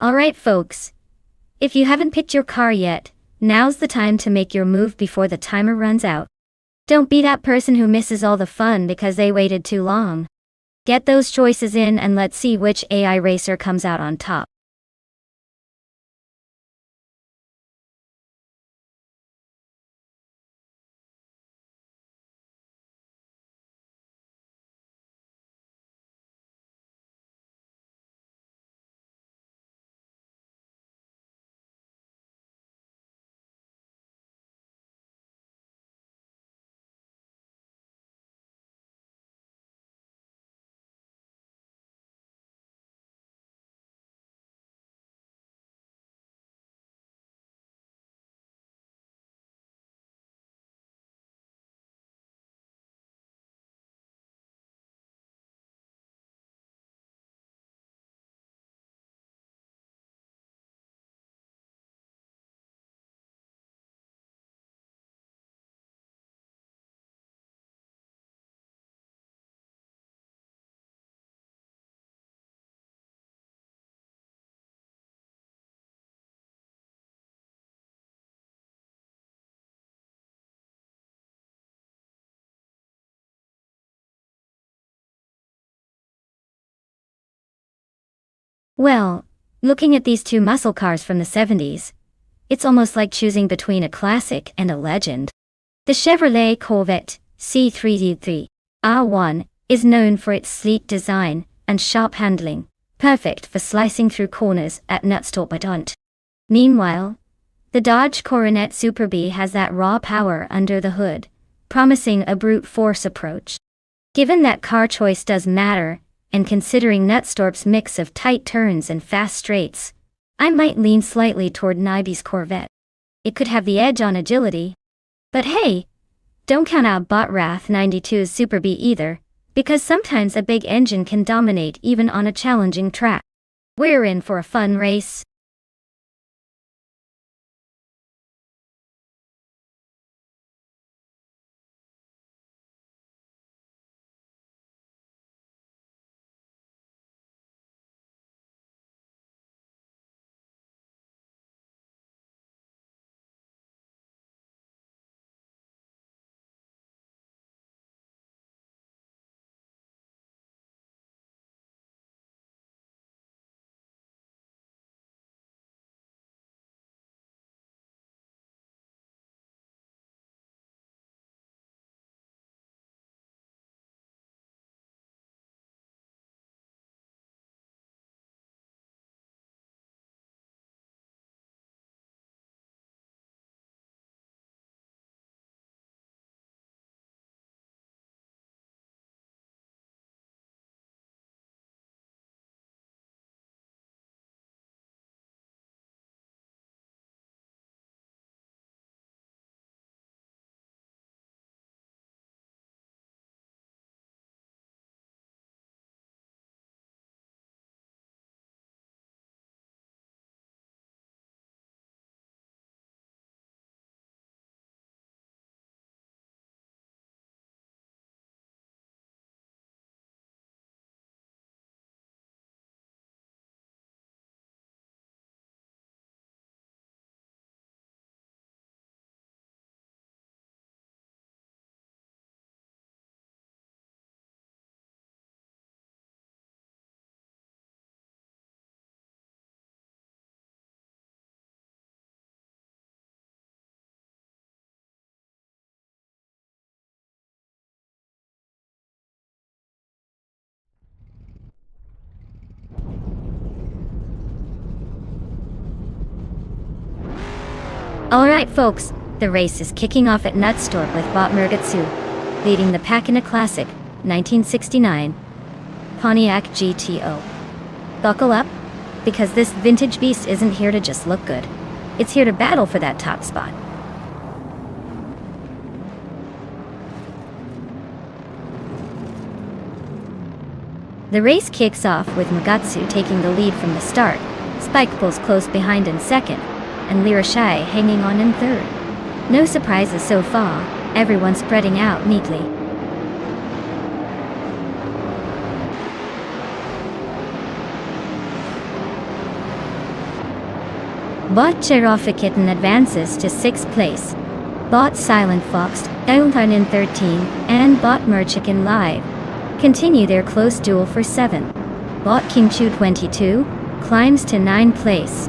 Alright folks, if you haven't picked your car yet, now's the time to make your move before the timer runs out. Don't be that person who misses all the fun because they waited too long. Get those choices in and let's see which AI racer comes out on top. Well, looking at these two muscle cars from the 70s, it's almost like choosing between a classic and a legend. The Chevrolet Corvette C303 R1 is known for its sleek design and sharp handling, perfect for slicing through corners at Nonstop Racing. Meanwhile, the Dodge Coronet Super B has that raw power under the hood, promising a brute force approach. Given that car choice does matter, and considering Nutstop's mix of tight turns and fast straights, I might lean slightly toward Nibi's Corvette. It could have the edge on agility. But hey, don't count out Botrath 92's Super B either, because sometimes a big engine can dominate even on a challenging track. We're in for a fun race. Alright folks, the race is kicking off at Nutstorp with Bot Mergatsu leading the pack in a classic 1969 Pontiac GTO. Buckle up, because this vintage beast isn't here to just look good. It's here to battle for that top spot. The race kicks off with Mergatsu taking the lead from the start, Spike pulls close behind in second, and Lirashai hanging on in third. No surprises so far, everyone spreading out neatly. Bot Cherofikitten advances to 6th place. Bot Silent Fox, Eultarn in 13, and Bot Merchican Live continue their close duel for 7. Bot Kingchu 22 climbs to 9th place.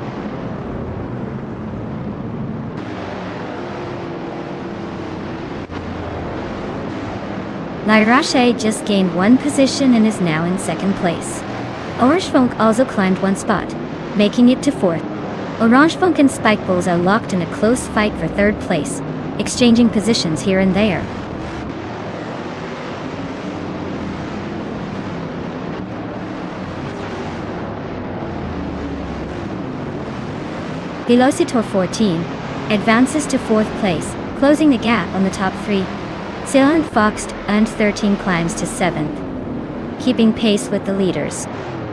Lirashe just gained 1 position and is now in 2nd place. Orangefunk also climbed 1 spot, making it to 4th. Orangefunk and Spikebulls are locked in a close fight for 3rd place, exchanging positions here and there. Velocitor 14 advances to 4th place, closing the gap on the top 3. Silent Fox and 13 climbs to 7th, keeping pace with the leaders.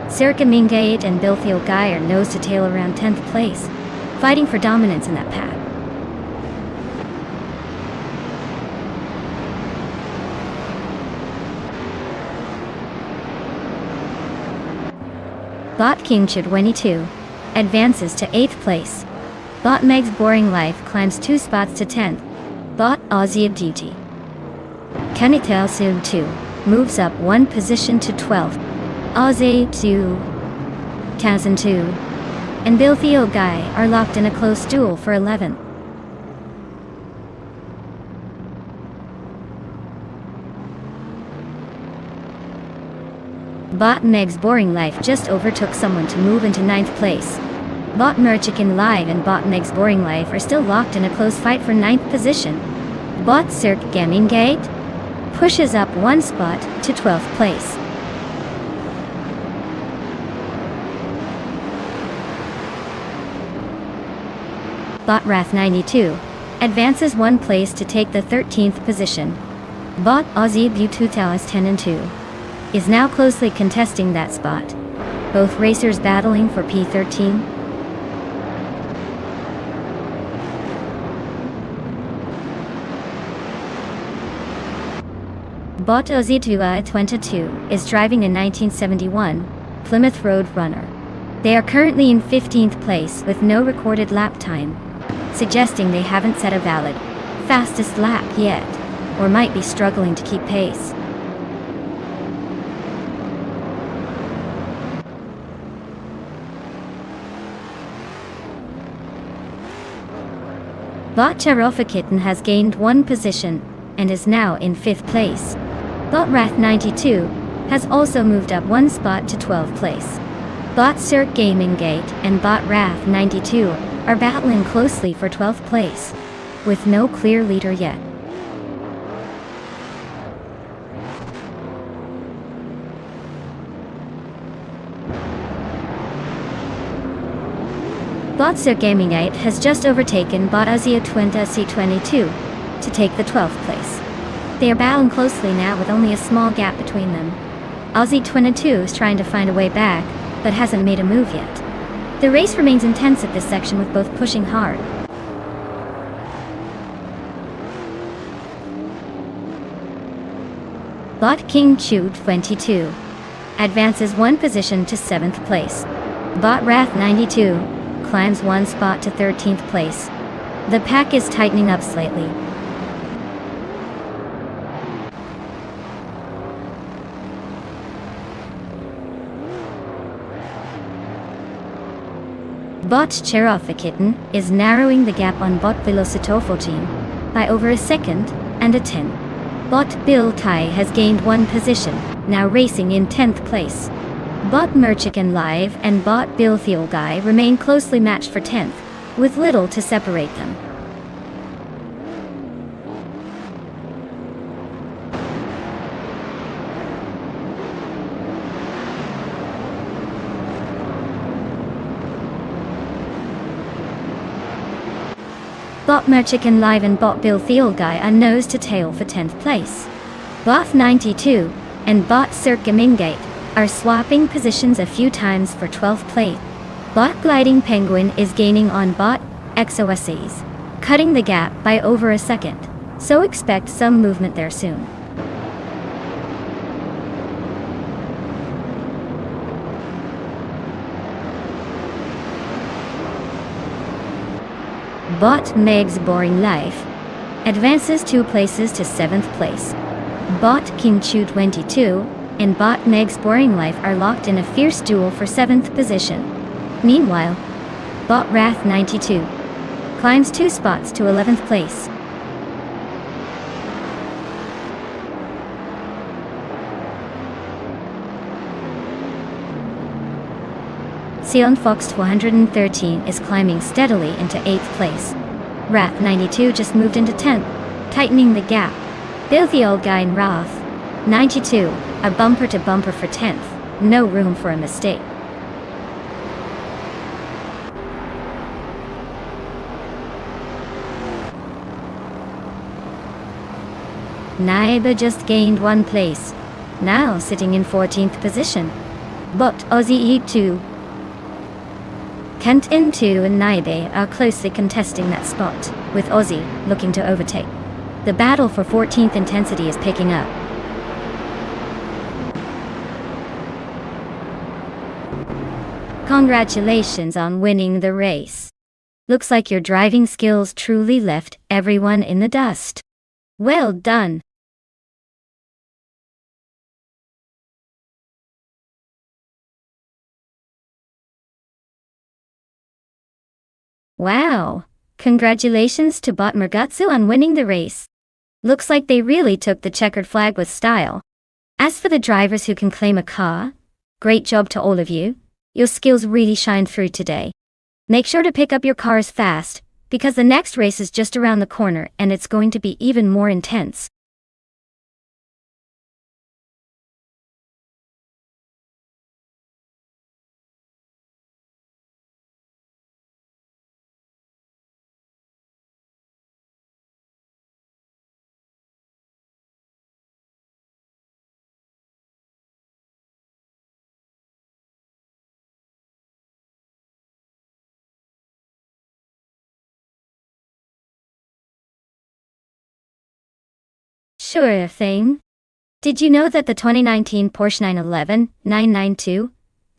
Circa Mingate and Bilthio Guy are nose to tail around 10th place, fighting for dominance in that pack. Bot Kingchid 22 advances to 8th place. Bot Meg's Boring Life climbs 2 spots to 10th. Bot Aussie of Duty Kanitel Soon 2 moves up 1 position to 12th. Aussie 2, Tazan 2, and Bilthio Guy are locked in a close duel for 11th. Bot Meg's Boring Life just overtook someone to move into 9th place. Bot Merchican Live and Bot Meg's Boring Life are still locked in a close fight for 9th position. Bot Cirque Gaming Gate pushes up 1 spot to 12th place. Bot Wrath 92 advances 1 place to take the 13th position. Bot Aussie Bututalis 10 and 2 is now closely contesting that spot, both racers battling for P13. Bot Aussie 22 is driving a 1971 Plymouth Road Runner. They are currently in 15th place with no recorded lap time, suggesting they haven't set a valid fastest lap yet, or might be struggling to keep pace. Bot Cherofikitten has gained 1 position and is now in 5th place. Bot Wrath 92 has also moved up 1 spot to 12th place. Bot Cirque Gaming Gate and Bot Wrath 92 are battling closely for 12th place, with no clear leader yet. Bot Cirque Gaming Gate has just overtaken Bot Azia Twenta C22 to take the 12th place. They are battling closely now with only a small gap between them. Aussie 22 is trying to find a way back, but hasn't made a move yet. The race remains intense at this section with both pushing hard. Bot King Chu 22 advances 1 position to 7th place. Bot Wrath 92 climbs 1 spot to 13th place. The pack is tightening up slightly. Bot Cherofikitten is narrowing the gap on Bot Velocitor 14 by over a second and a 10. Bot Bill Tai has gained 1 position, now racing in 10th place. Bot Merchican Live and Bot Bill Guy remain closely matched for 10th, with little to separate them. Bot Merchican Live and Bot Bill the Old Guy are nose to tail for 10th place. Bot 92 and Bot Cirque Mingate are swapping positions a few times for 12th place. Bot Gliding Penguin is gaining on Bot XOSEs, cutting the gap by over a second, so expect some movement there soon. Bot Meg's Boring Life advances 2 places to 7th place. Bot King Chu 22 and Bot Meg's Boring Life are locked in a fierce duel for 7th position. Meanwhile, Bot Wrath 92 climbs 2 spots to 11th place. Sion Fox 413 is climbing steadily into 8th place. Wrath 92 just moved into 10th, tightening the gap. Bill the Old Guy and Wrath 92 are bumper to bumper for 10th, no room for a mistake. Naiba just gained 1 place, now sitting in 14th position. But Aussie E2, Kent N2 and Naibe are closely contesting that spot, with Aussie looking to overtake. The battle for 14th intensity is picking up. Congratulations on winning the race. Looks like your driving skills truly left everyone in the dust. Well done. Wow! Congratulations to Bot Mergatsu on winning the race. Looks like they really took the checkered flag with style. As for the drivers who can claim a car, great job to all of you. Your skills really shined through today. Make sure to pick up your cars fast, because the next race is just around the corner and it's going to be even more intense. Sure thing. Did you know that the 2019 Porsche 911 992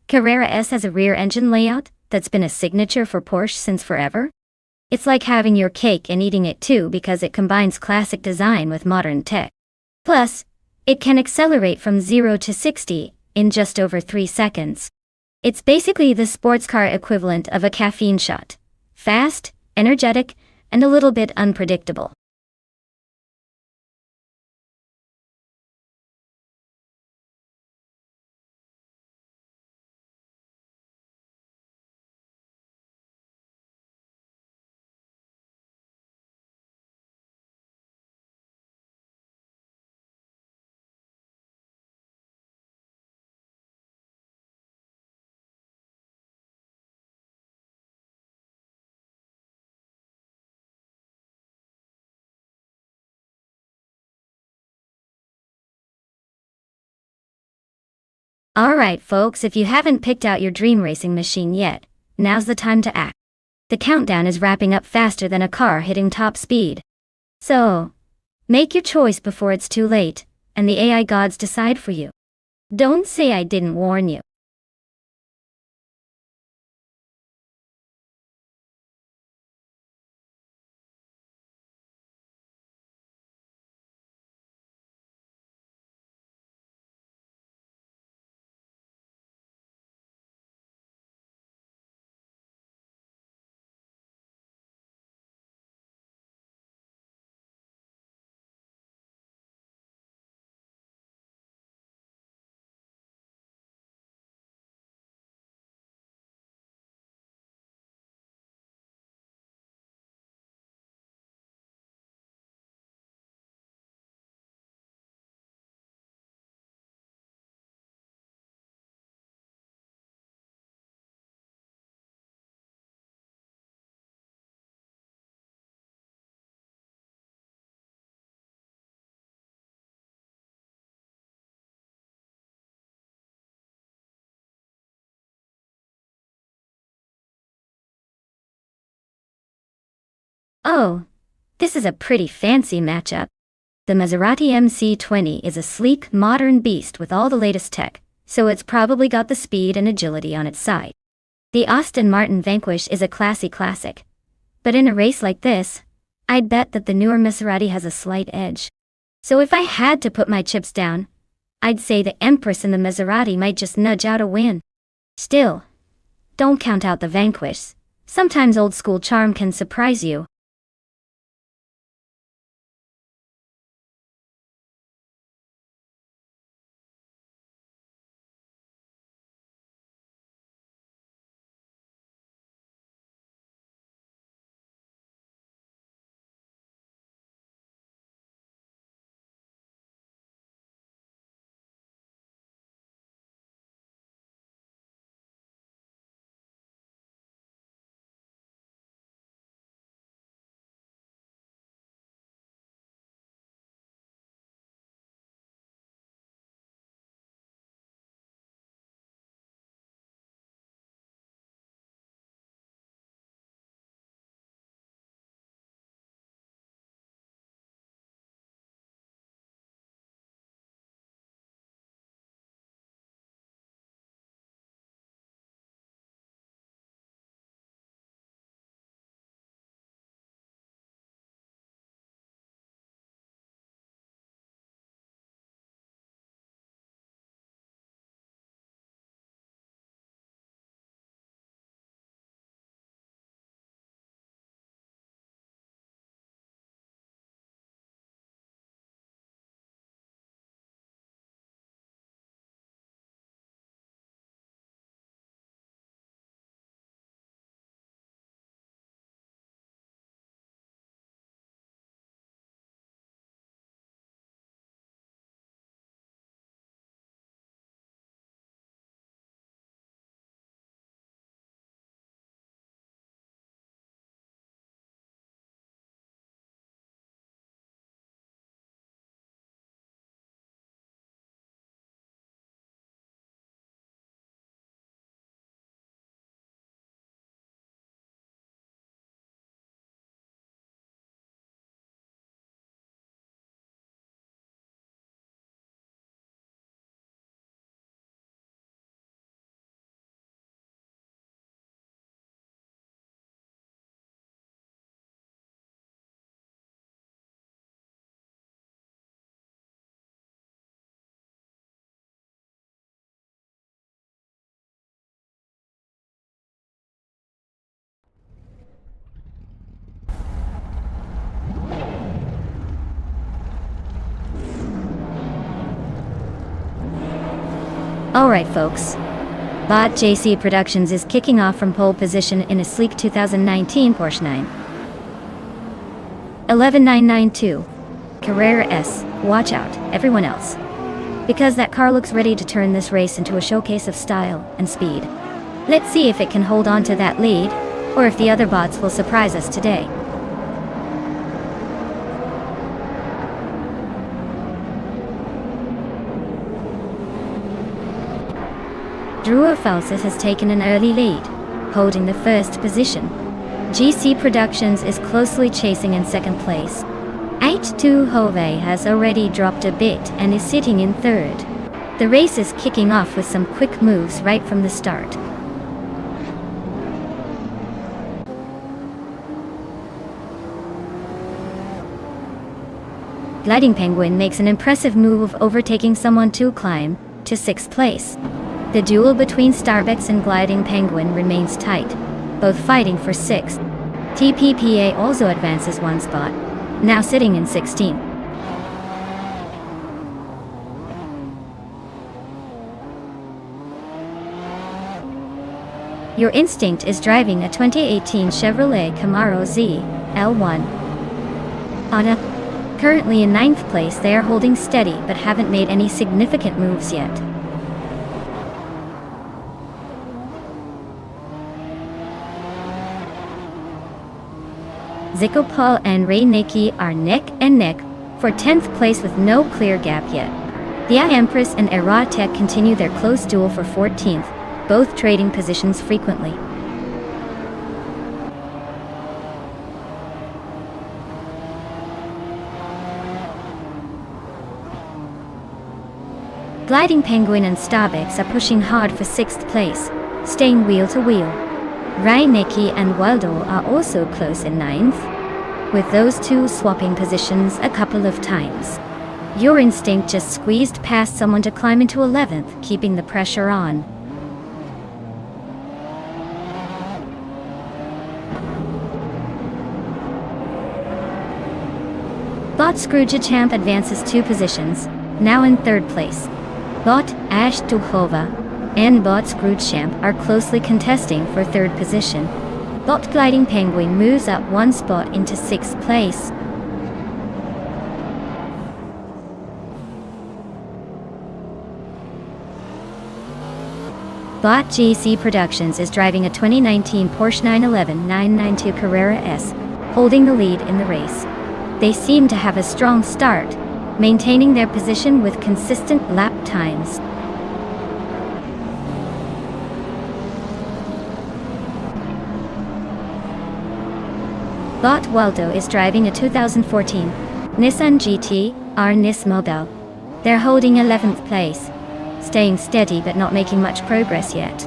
Carrera S has a rear engine layout that's been a signature for Porsche since forever? It's like having your cake and eating it too because it combines classic design with modern tech. Plus, it can accelerate from 0 to 60 in just over 3 seconds. It's basically the sports car equivalent of a caffeine shot. Fast, energetic, and a little bit unpredictable. Alright folks, if you haven't picked out your dream racing machine yet, now's the time to act. The countdown is wrapping up faster than a car hitting top speed. So, make your choice before it's too late, and the AI gods decide for you. Don't say I didn't warn you. Oh, this is a pretty fancy matchup. The Maserati MC20 is a sleek, modern beast with all the latest tech, so it's probably got the speed and agility on its side. The Aston Martin Vanquish is a classy classic. But in a race like this, I'd bet that the newer Maserati has a slight edge. So if I had to put my chips down, I'd say the Empress and the Maserati might just nudge out a win. Still, don't count out the Vanquish. Sometimes old school charm can surprise you. Alright folks, Bot JC Productions is kicking off from pole position in a sleek 2019 Porsche 911 Carrera S. Watch out, everyone else. Because that car looks ready to turn this race into a showcase of style and speed. Let's see if it can hold on to that lead, or if the other bots will surprise us today. Drew Falsis has taken an early lead, holding the first position. GC Productions is closely chasing in second place. 8-2 Hove has already dropped a bit and is sitting in third. The race is kicking off with some quick moves right from the start. Gliding Penguin makes an impressive move of overtaking someone to climb to 6th place. The duel between Starbucks and Gliding Penguin remains tight, both fighting for 6th. TPPA also advances one spot, now sitting in 16th. Your Instinct is driving a 2018 Chevrolet Camaro Z L1. Currently in 9th place, they are holding steady but haven't made any significant moves yet. Zico Paul and Ray Nicky are neck and neck for 10th place with no clear gap yet. The Empress and Erotech continue their close duel for 14th, both trading positions frequently. Gliding Penguin and Starbucks are pushing hard for 6th place, staying wheel to wheel. Reinecke and Waldo are also close in 9th, with those two swapping positions a couple of times. Your instinct just squeezed past someone to climb into 11th, keeping the pressure on. Bot Scrooge-Champ advances 2 positions, now in 3rd place. Bot Ash Tuhova and Bot Scrooge-Champ are closely contesting for 3rd position. Bot Gliding Penguin moves up 1 spot into 6th place. Bot GC Productions is driving a 2019 Porsche 911 992 Carrera S, holding the lead in the race. They seem to have a strong start, maintaining their position with consistent lap times. Bot Waldo is driving a 2014 Nissan GT-R Nis Mobile. They're holding 11th place, staying steady but not making much progress yet.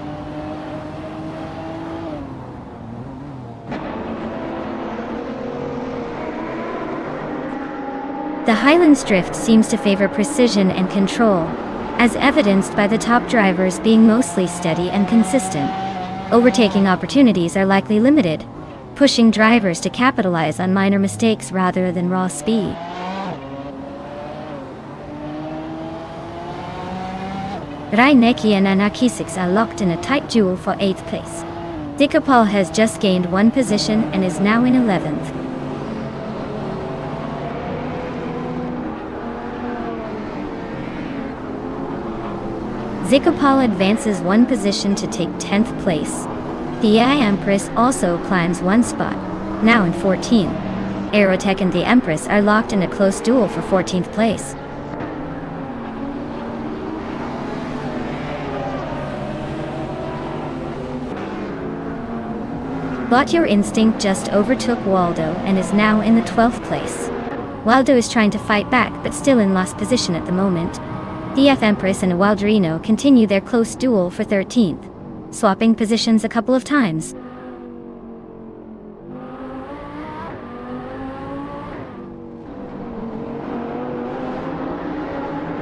The Highlands drift seems to favor precision and control, as evidenced by the top drivers being mostly steady and consistent. Overtaking opportunities are likely limited, pushing drivers to capitalize on minor mistakes rather than raw speed. Reinecke and Anakisix are locked in a tight duel for 8th place. Dikapal has just gained 1 position and is now in 11th. Zikapal advances 1 position to take 10th place. The AI Empress also climbs 1 spot, now in 14. Aerotech and the Empress are locked in a close duel for 14th place. But Your Instinct just overtook Waldo and is now in the 12th place. Waldo is trying to fight back but still in last position at the moment. The F Empress and Waldrino continue their close duel for 13th, swapping positions a couple of times.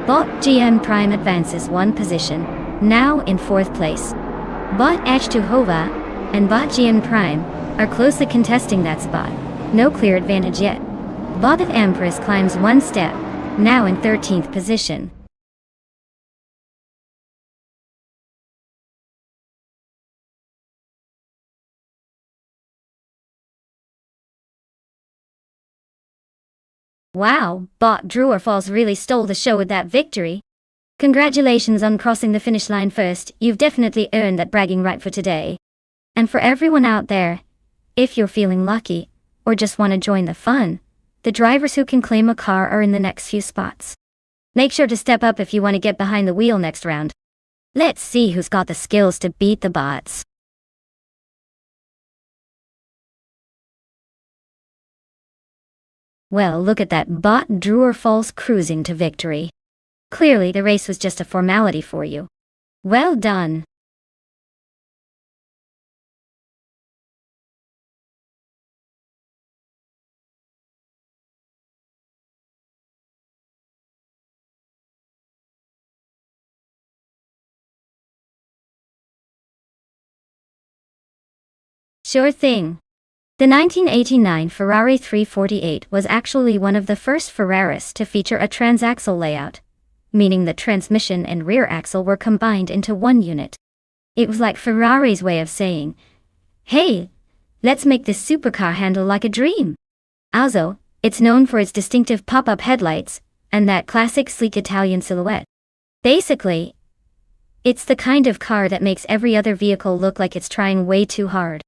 Bot GM Prime advances 1 position, now in 4th place. Bot H2Hova and Bot GM Prime are closely contesting that spot, no clear advantage yet. Bot of Empress climbs 1 step, now in 13th position. Wow, Bot Drewer Falls really stole the show with that victory. Congratulations on crossing the finish line first, you've definitely earned that bragging right for today. And for everyone out there, if you're feeling lucky, or just want to join the fun, the drivers who can claim a car are in the next few spots. Make sure to step up if you want to get behind the wheel next round. Let's see who's got the skills to beat the bots. Well, look at that Bot Drewer Falls cruising to victory. Clearly the race was just a formality for you. Well done. Sure thing. The 1989 Ferrari 348 was actually one of the first Ferraris to feature a transaxle layout, meaning the transmission and rear axle were combined into one unit. It was like Ferrari's way of saying, hey, let's make this supercar handle like a dream. Also, it's known for its distinctive pop-up headlights and that classic sleek Italian silhouette. Basically, it's the kind of car that makes every other vehicle look like it's trying way too hard.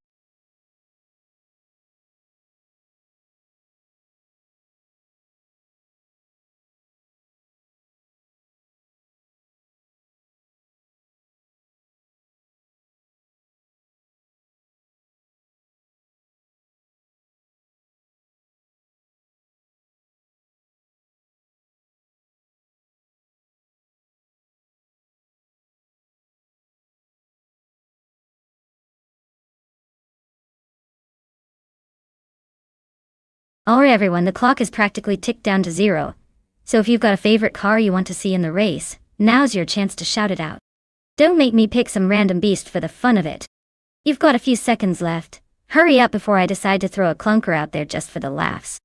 Alright everyone, the clock is practically ticked down to 0. So if you've got a favorite car you want to see in the race, now's your chance to shout it out. Don't make me pick some random beast for the fun of it. You've got a few seconds left. Hurry up before I decide to throw a clunker out there just for the laughs.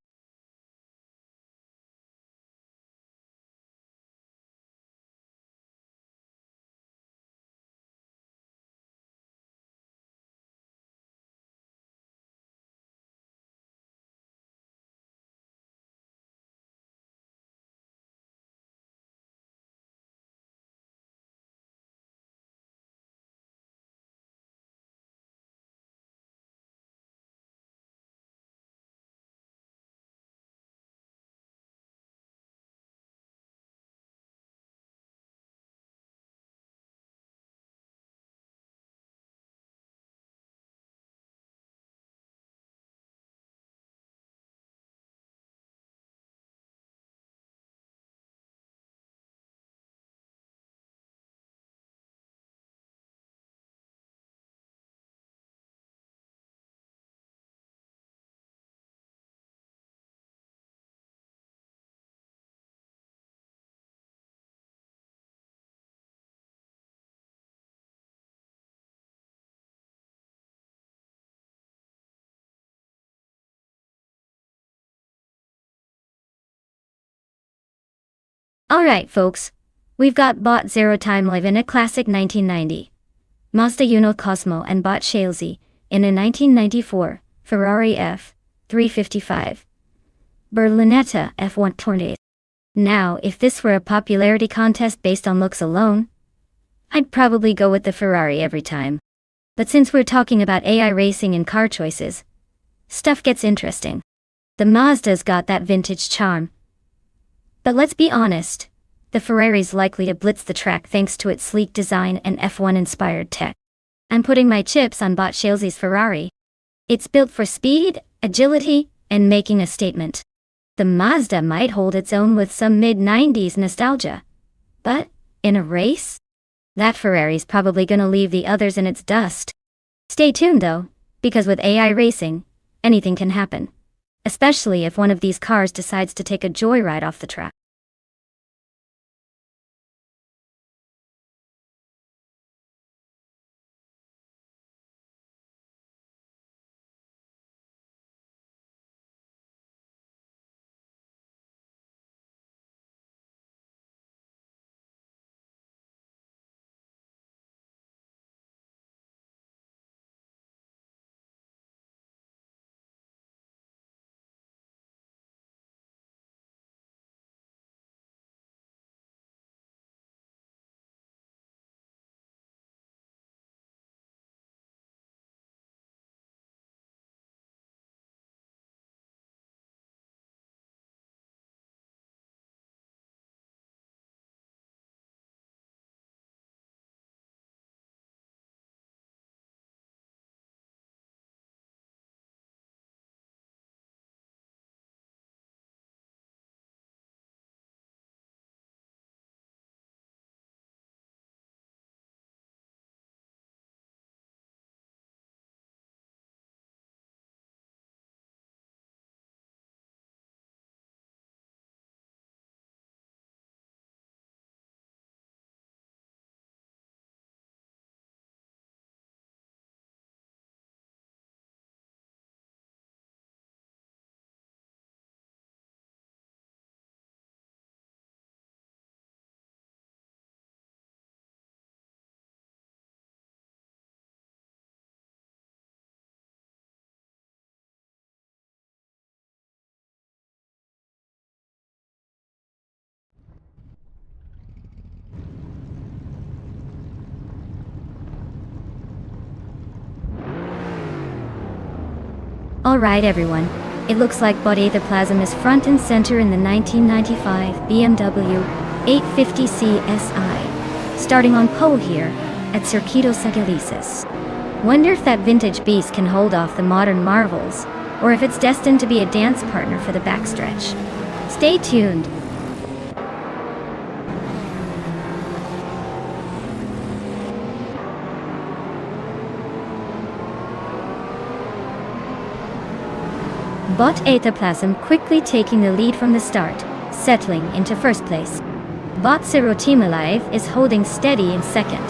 Alright folks, we've got Bot Zero Time Live in a classic 1990, Mazda Uno Cosmo and Bot Chelsea in a 1994 Ferrari F355 Berlinetta F1 Tornado. Now, if this were a popularity contest based on looks alone, I'd probably go with the Ferrari every time. But since we're talking about AI racing and car choices, stuff gets interesting. The Mazda's got that vintage charm. But let's be honest, the Ferrari's likely to blitz the track thanks to its sleek design and F1-inspired tech. I'm putting my chips on Bot Chelsea's Ferrari. It's built for speed, agility, and making a statement. The Mazda might hold its own with some mid-90s nostalgia. But, in a race? That Ferrari's probably gonna leave the others in its dust. Stay tuned though, because with AI racing, anything can happen. Especially if one of these cars decides to take a joyride off the track. Alright everyone, it looks like Bot Plasm is front and center in the 1995 BMW 850 CSI, starting on pole here at Circuito Sagalices. Wonder if that vintage beast can hold off the modern marvels, or if it's destined to be a dance partner for the backstretch. Stay tuned. Bot Etaplasm quickly taking the lead from the start, settling into first place. Bot Zero Team Alive is holding steady in second,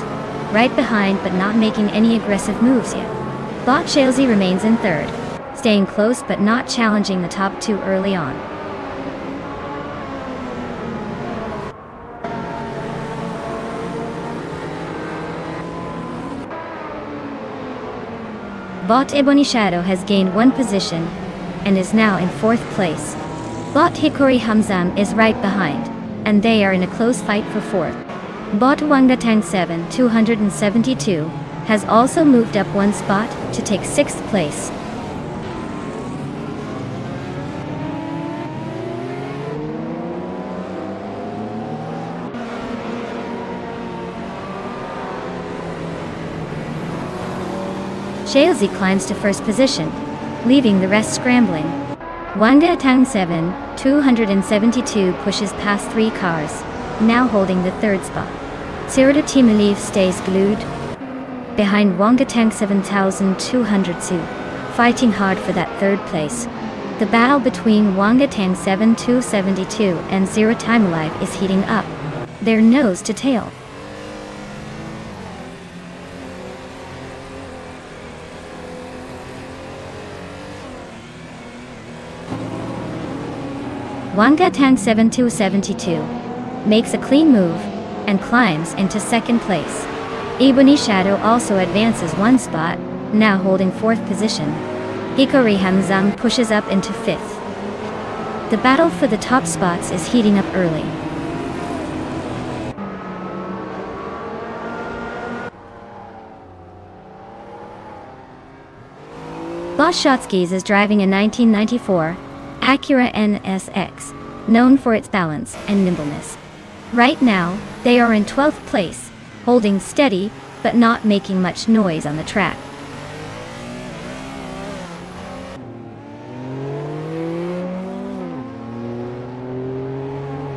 right behind but not making any aggressive moves yet. Bot Shalesy remains in third, staying close but not challenging the top two early on. Bot Ebony Shadow has gained one position and is now in fourth place. Bot Hikori Hamzam is right behind, and they are in a close fight for fourth. Bot Wangatang 7 272 has also moved up one spot to take sixth place. Shalesy climbs to first position, leaving the rest scrambling. Wanga Tang 7 272 pushes past three cars, now holding the third spot. Sirota Team Alive stays glued behind Wanga Tang 7202, fighting hard for that third place. The battle between Wanga Tang 7272 and Zero Time Alive is heating up. They're nose to tail. Wanga Tang 7272 makes a clean move and climbs into second place. Ebony Shadow also advances one spot, now holding fourth position. Hikori Hamzam pushes up into fifth. The battle for the top spots is heating up early. Boss Shotskis is driving a 1994 Acura NSX, known for its balance and nimbleness. Right now, they are in 12th place, holding steady, but not making much noise on the track.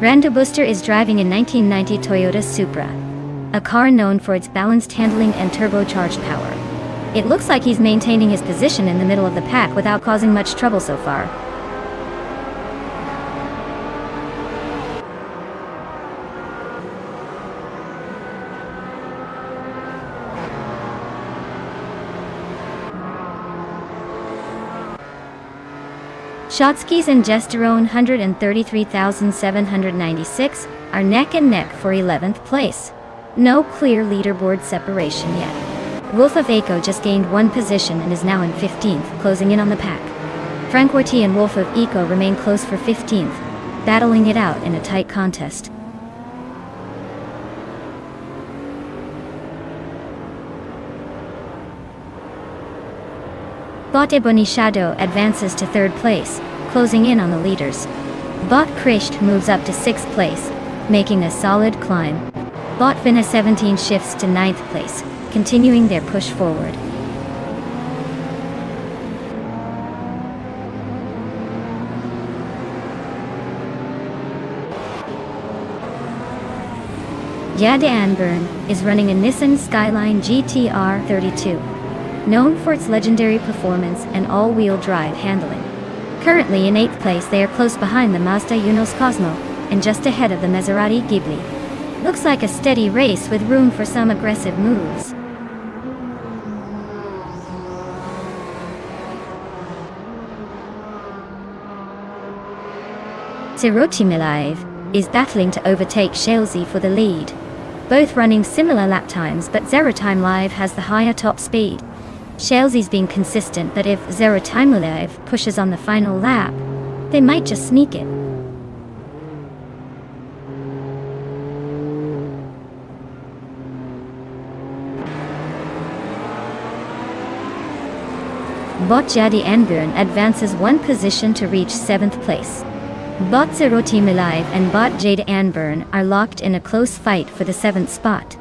Rando Booster is driving a 1990 Toyota Supra, a car known for its balanced handling and turbocharged power. It looks like he's maintaining his position in the middle of the pack without causing much trouble so far. Shotskis and Gesterone 133,796 are neck and neck for 11th place. No clear leaderboard separation yet. Wolf of Eco just gained one position and is now in 15th, closing in on the pack. Frankworty and Wolf of Eco remain close for 15th, battling it out in a tight contest. Bot Ebony Shadow advances to third place, closing in on the leaders. Bot Krisht moves up to sixth place, making a solid climb. Bot Vina 17 shifts to ninth place, continuing their push forward. Jade Anburn is running a Nissan Skyline GTR 32. Known for its legendary performance and all-wheel drive handling. Currently in 8th place, they are close behind the Mazda Unos Cosmo, and just ahead of the Maserati Ghibli. Looks like a steady race with room for some aggressive moves. Zero Team Alive is battling to overtake Shalesy for the lead. Both running similar lap times, but Zero Time Live has the higher top speed. Shalesy's being consistent, but if Zero Time Alive pushes on the final lap, they might just sneak it. Bot Jadi Anburn advances one position to reach 7th place. Bot Zero Team Alive and Bot Jade Anburn are locked in a close fight for the 7th spot.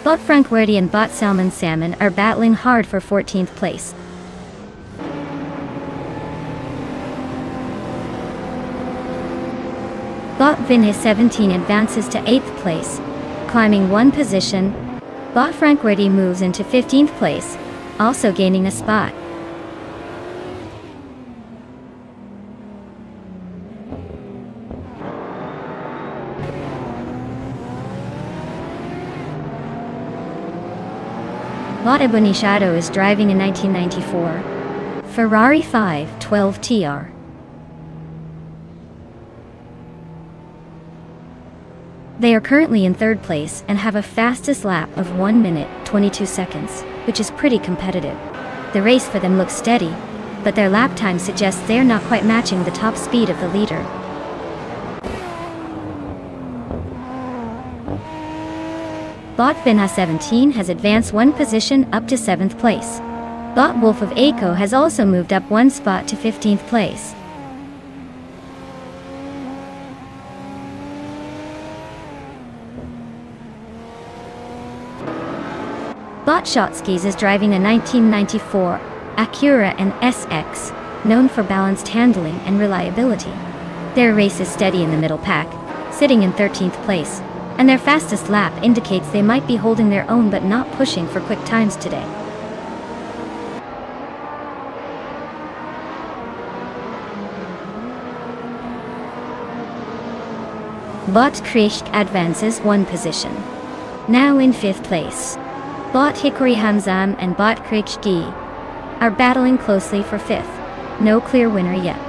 Bot Frankworty and Bot Salmon are battling hard for 14th place. Bot Vinhis 17 advances to 8th place, climbing one position. Bot Frankworty moves into 15th place, also gaining a spot. Lot Bonishado is driving a 1994 Ferrari 512 TR. They are currently in third place and have a fastest lap of 1 minute 22 seconds, which is pretty competitive. The race for them looks steady, but their lap time suggests they are not quite matching the top speed of the leader. Bot Vinha 17 has advanced one position up to 7th place. Bot Wolf of Aco has also moved up one spot to 15th place. Bot Shotskis is driving a 1994 Acura and SX, known for balanced handling and reliability. Their race is steady in the middle pack, sitting in 13th place, and their fastest lap indicates they might be holding their own but not pushing for quick times today. Bot Krishk advances one position, now in 5th place. Bot Hikori Hamzam and Bot Krishki are battling closely for 5th. No clear winner yet.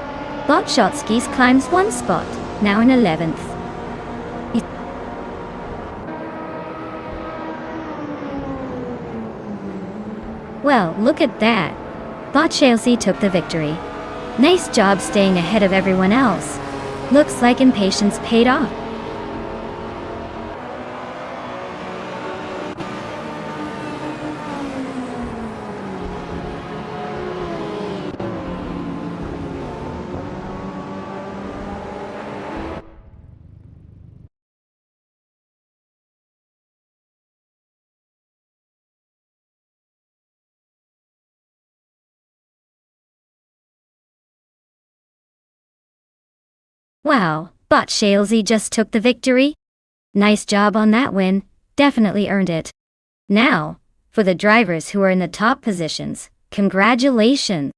Bot Shotskis climbs one spot, now in 11th. Well, look at that. Bot Chelsea took the victory. Nice job staying ahead of everyone else. Looks like impatience paid off. Wow, Bot Shalesy just took the victory. Nice job on that win, definitely earned it. Now, for the drivers who are in the top positions, congratulations!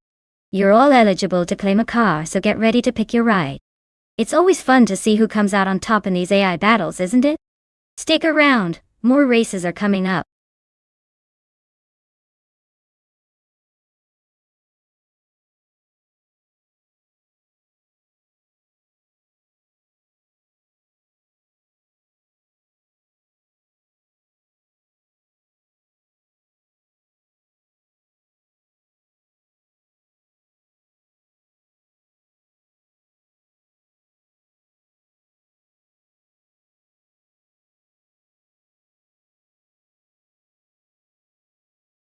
You're all eligible to claim a car, so get ready to pick your ride. It's always fun to see who comes out on top in these AI battles, isn't it? Stick around, more races are coming up.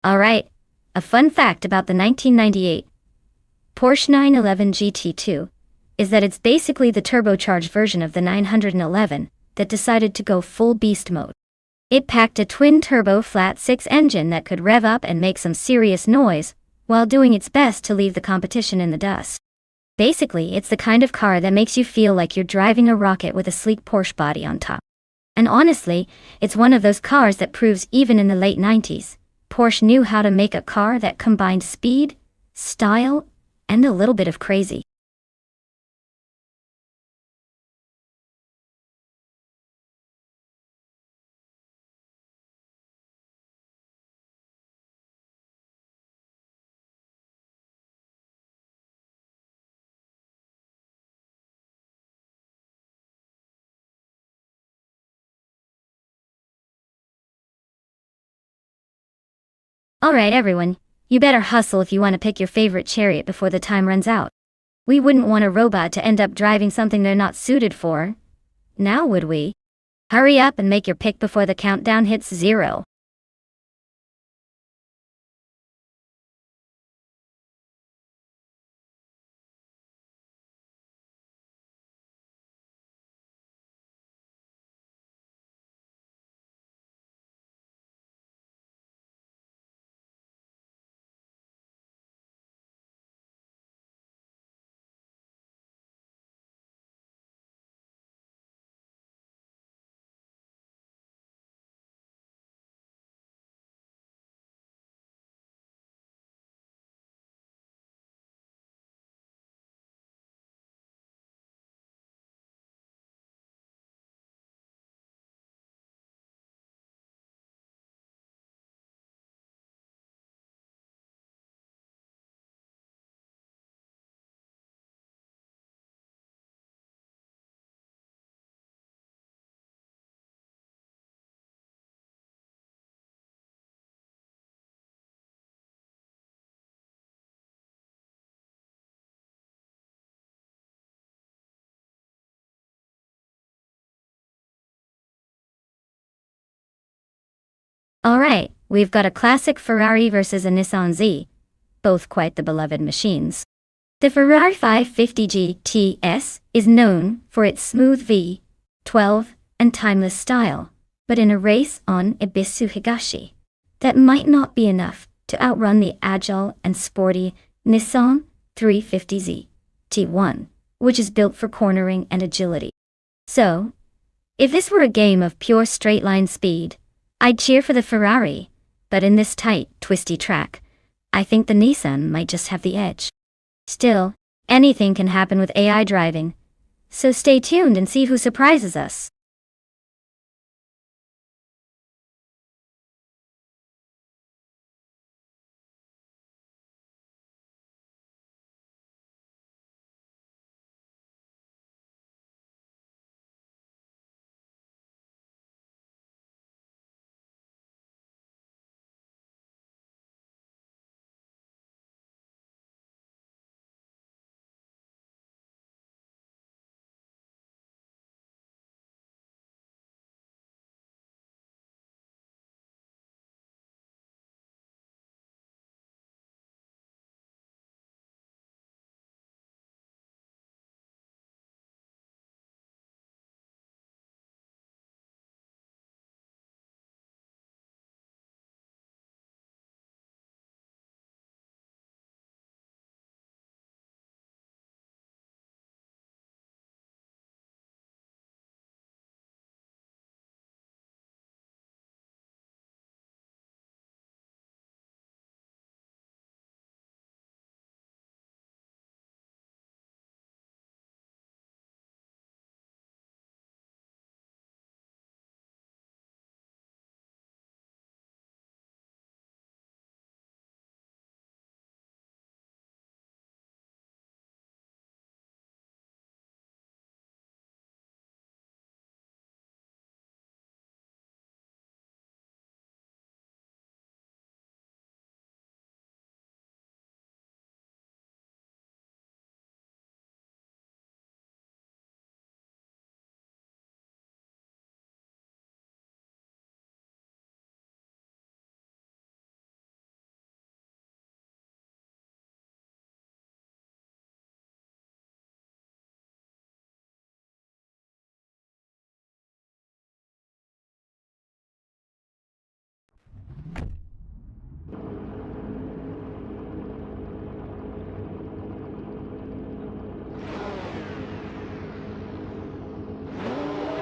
Alright, a fun fact about the 1998 Porsche 911 GT2 is that it's basically the turbocharged version of the 911 that decided to go full beast mode. It packed a twin-turbo flat-six engine that could rev up and make some serious noise, while doing its best to leave the competition in the dust. Basically, it's the kind of car that makes you feel like you're driving a rocket with a sleek Porsche body on top. And honestly, it's one of those cars that proves even in the late 90s, Porsche knew how to make a car that combined speed, style, and a little bit of crazy. Alright everyone, you better hustle if you want to pick your favorite chariot before the time runs out. We wouldn't want a robot to end up driving something they're not suited for. Now would we? Hurry up and make your pick before the countdown hits 0. we've got a classic Ferrari versus a Nissan Z, both quite the beloved machines. The Ferrari 550 GTS is known for its smooth V12 and timeless style, but in a race on Ibisu Higashi, that might not be enough to outrun the agile and sporty Nissan 350Z T1, which is built for cornering and agility. So, if this were a game of pure straight-line speed, I'd cheer for the Ferrari, but in this tight, twisty track, I think the Nissan might just have the edge. Still, anything can happen with AI driving, so stay tuned and see who surprises us.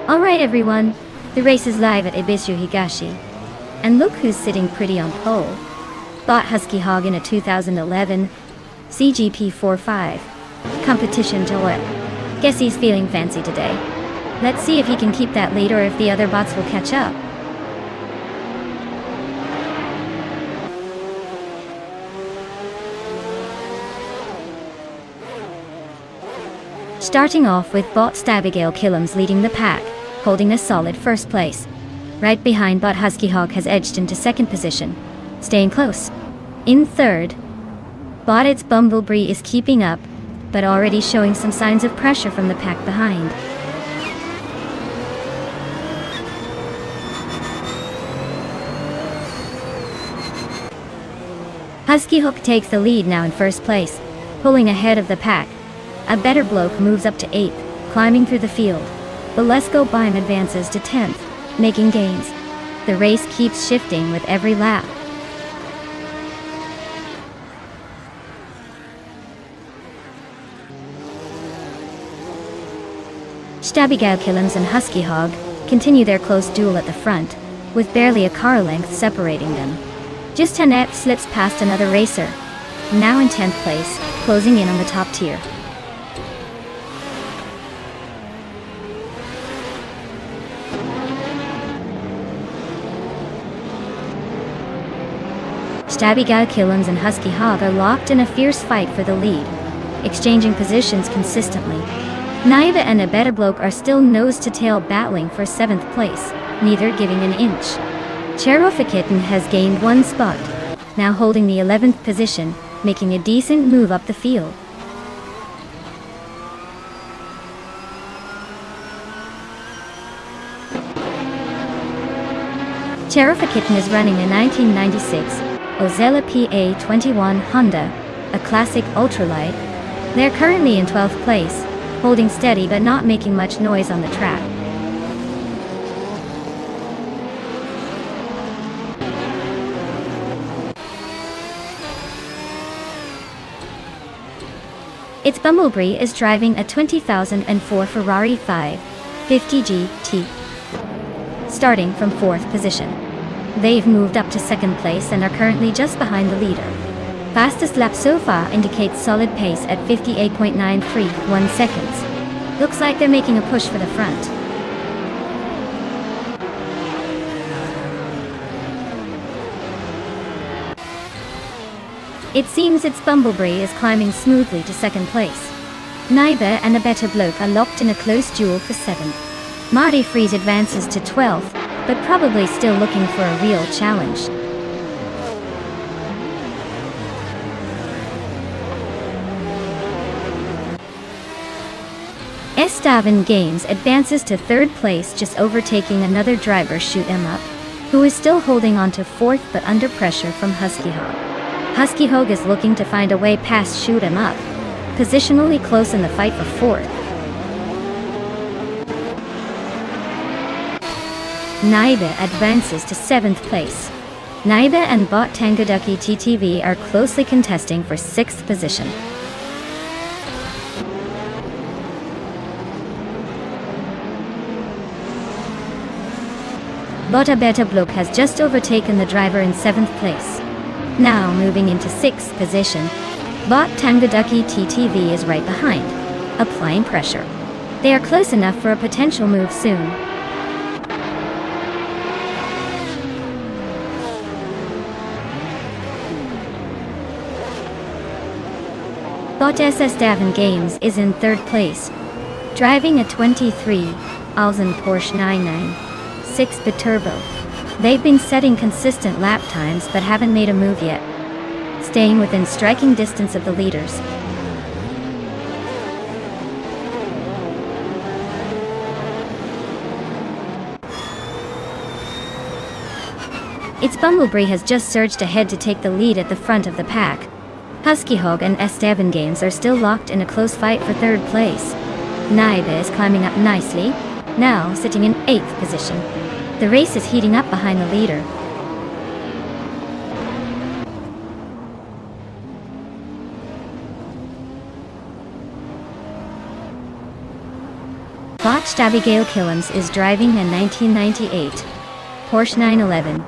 Alright everyone, the race is live at Ibisu Higashi. And look who's sitting pretty on pole. Bought Husky Hog in a 2011 CGP 45 competition to oil. Guess he's feeling fancy today. Let's see if he can keep that lead or if the other bots will catch up. Starting off with bot Abigail Killams leading the pack, holding a solid first place. Right behind bot Husky Hog has edged into second position, staying close. In third, bot its Bumblebee is keeping up, but already showing some signs of pressure from the pack behind. Husky Hook takes the lead now in first place, pulling ahead of the pack. A better bloke moves up to 8th, climbing through the field. Bolesco Bime advances to 10th, making gains. The race keeps shifting with every lap. Abigail Killams and Husky Hog continue their close duel at the front, with barely a car length separating them. Just Annette slips past another racer, now in 10th place, closing in on the top tier. Abigail Killams and Husky Hog are locked in a fierce fight for the lead, exchanging positions consistently. Naiva and a better bloke are still nose-to-tail battling for 7th place, neither giving an inch. Cherofikitten has gained 1 spot, now holding the 11th position, making a decent move up the field. Cherokee Kitten is running a 1996 Ozella PA21 Honda, a classic ultralight. They're currently in 12th place, holding steady but not making much noise on the track. Its Bumblebee is driving a 2004 Ferrari 550 GT, starting from 4th position. They've moved up to 2nd place and are currently just behind the leader. Fastest lap so far indicates solid pace at 58.931 seconds. Looks like they're making a push for the front. It seems its Bumblebee is climbing smoothly to 2nd place. Neighbor and a better bloke are locked in a close duel for 7th. Marty Freeze advances to 12th, but probably still looking for a real challenge. Esteban Games advances to 3rd place, just overtaking another driver, Shoot 'em Up, who is still holding on to 4th but under pressure from Husky Hog. Husky Hog is looking to find a way past Shoot 'em Up, positionally close in the fight for 4th. Naiba advances to 7th place. Naiba and Bot Tangoducky TTV are closely contesting for 6th position. Bota Beta Bloke has just overtaken the driver in 7th place. Now moving into 6th position, Bot Tangoducky TTV is right behind, applying pressure. They are close enough for a potential move soon. Bot SS Davin Games is in 3rd place, driving a 23,000 Porsche 996 Biturbo. They've been setting consistent lap times but haven't made a move yet, staying within striking distance of the leaders. Its Bumblebee has just surged ahead to take the lead at the front of the pack. Husky Hog and Esteban Games are still locked in a close fight for 3rd place. Naiba is climbing up nicely, now sitting in 8th position. The race is heating up behind the leader. Botched Abigail Killams is driving a 1998 Porsche 911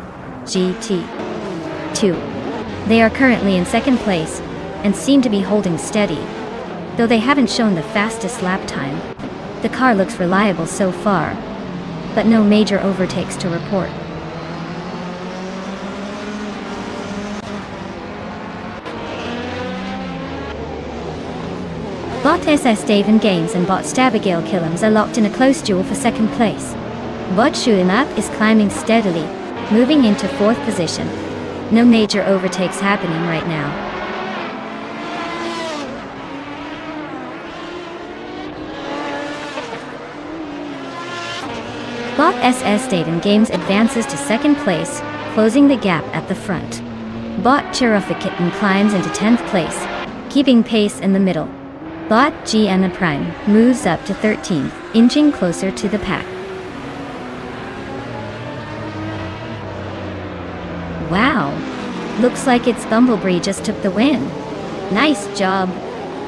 GT2. They are currently in 2nd place and seem to be holding steady, though they haven't shown the fastest lap time. The car looks reliable so far, but no major overtakes to report. Bot SS Davin Games and Bot Stabigail Killams are locked in a close duel for 2nd place. Bot Shoot 'em Up is climbing steadily, moving into 4th position. No major overtakes happening right now. Bot SS Davin Games advances to 2nd place, closing the gap at the front. Bot Cherokee Kitten climbs into 10th place, keeping pace in the middle. Bot G Anna Prime moves up to 13th, inching closer to the pack. Wow! Looks like its Bumblebee just took the win. Nice job!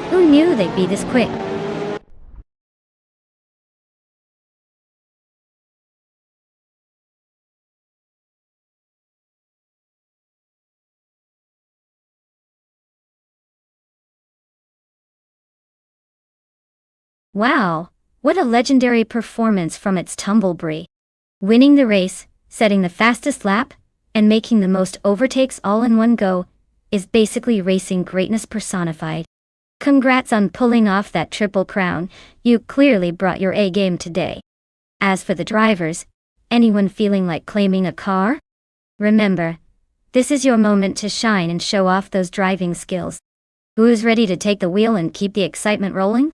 Who knew they'd be this quick? Wow! What a legendary performance from its Tumblebee. Winning the race, setting the fastest lap, and making the most overtakes all in one go, is basically racing greatness personified. Congrats on pulling off that triple crown, you clearly brought your A game today. As for the drivers, anyone feeling like claiming a car? Remember, this is your moment to shine and show off those driving skills. Who's ready to take the wheel and keep the excitement rolling?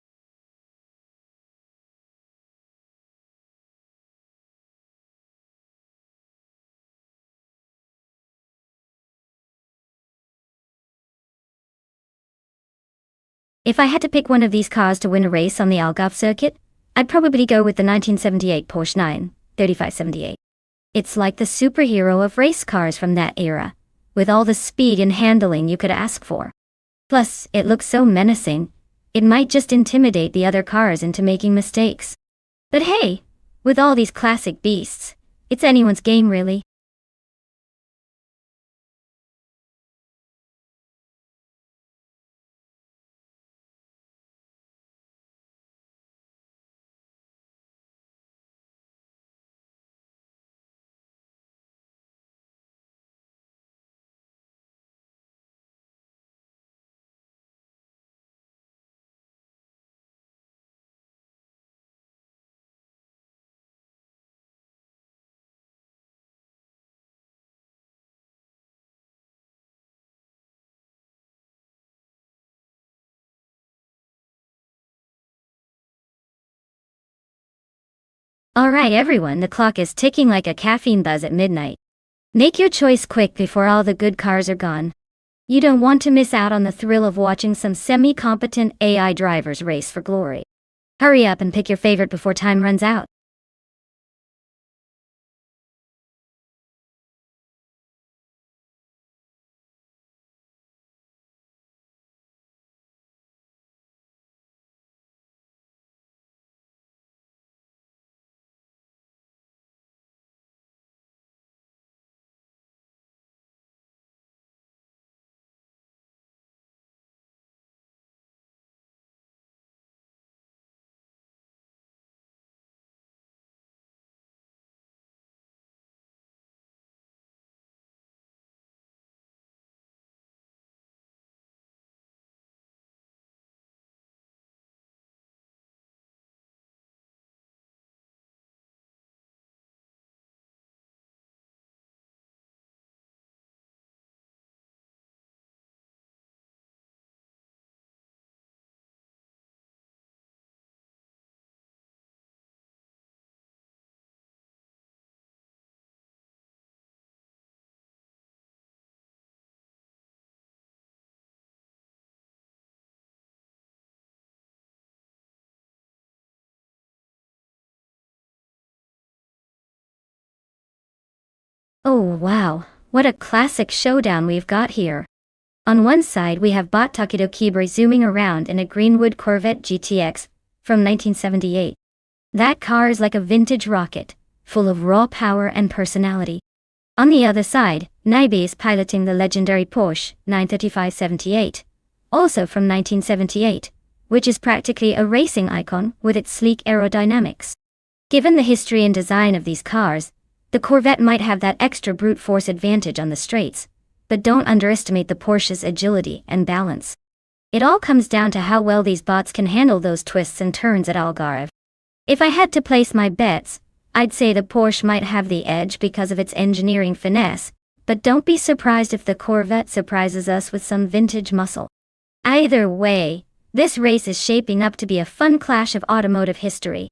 If I had to pick one of these cars to win a race on the Algarve circuit, I'd probably go with the 1978 Porsche 93578. It's like the superhero of race cars from that era, with all the speed and handling you could ask for. Plus, it looks so menacing, it might just intimidate the other cars into making mistakes. But hey, with all these classic beasts, it's anyone's game really. Alright everyone, the clock is ticking like a caffeine buzz at midnight. Make your choice quick before all the good cars are gone. You don't want to miss out on the thrill of watching some semi-competent AI drivers race for glory. Hurry up and pick your favorite before time runs out. Oh wow, what a classic showdown we've got here. On one side we have Bot Takedo Kibre zooming around in a Greenwood Corvette GTX from 1978. That car is like a vintage rocket, full of raw power and personality. On the other side, Naibe is piloting the legendary Porsche 93578, also from 1978, which is practically a racing icon with its sleek aerodynamics. Given the history and design of these cars, the Corvette might have that extra brute force advantage on the straights, but don't underestimate the Porsche's agility and balance. It all comes down to how well these bots can handle those twists and turns at Algarve. If I had to place my bets, I'd say the Porsche might have the edge because of its engineering finesse, but don't be surprised if the Corvette surprises us with some vintage muscle. Either way, this race is shaping up to be a fun clash of automotive history.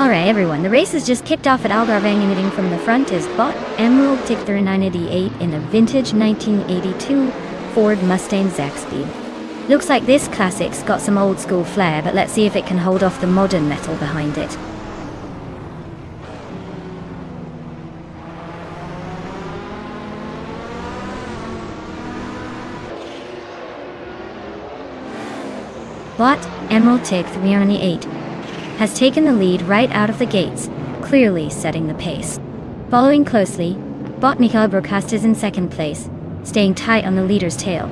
Alright everyone, the race has just kicked off at Algarve, and leading from the front is Bot Emerald Tictor 988 in a vintage 1982 Ford Mustang Zaxby. Looks like this classic's got some old school flair, but let's see if it can hold off the modern metal behind it. Bot Emerald Tic 398 has taken the lead right out of the gates, clearly setting the pace. Following closely, Bot Mikhail Broadcast is in second place, staying tight on the leader's tail.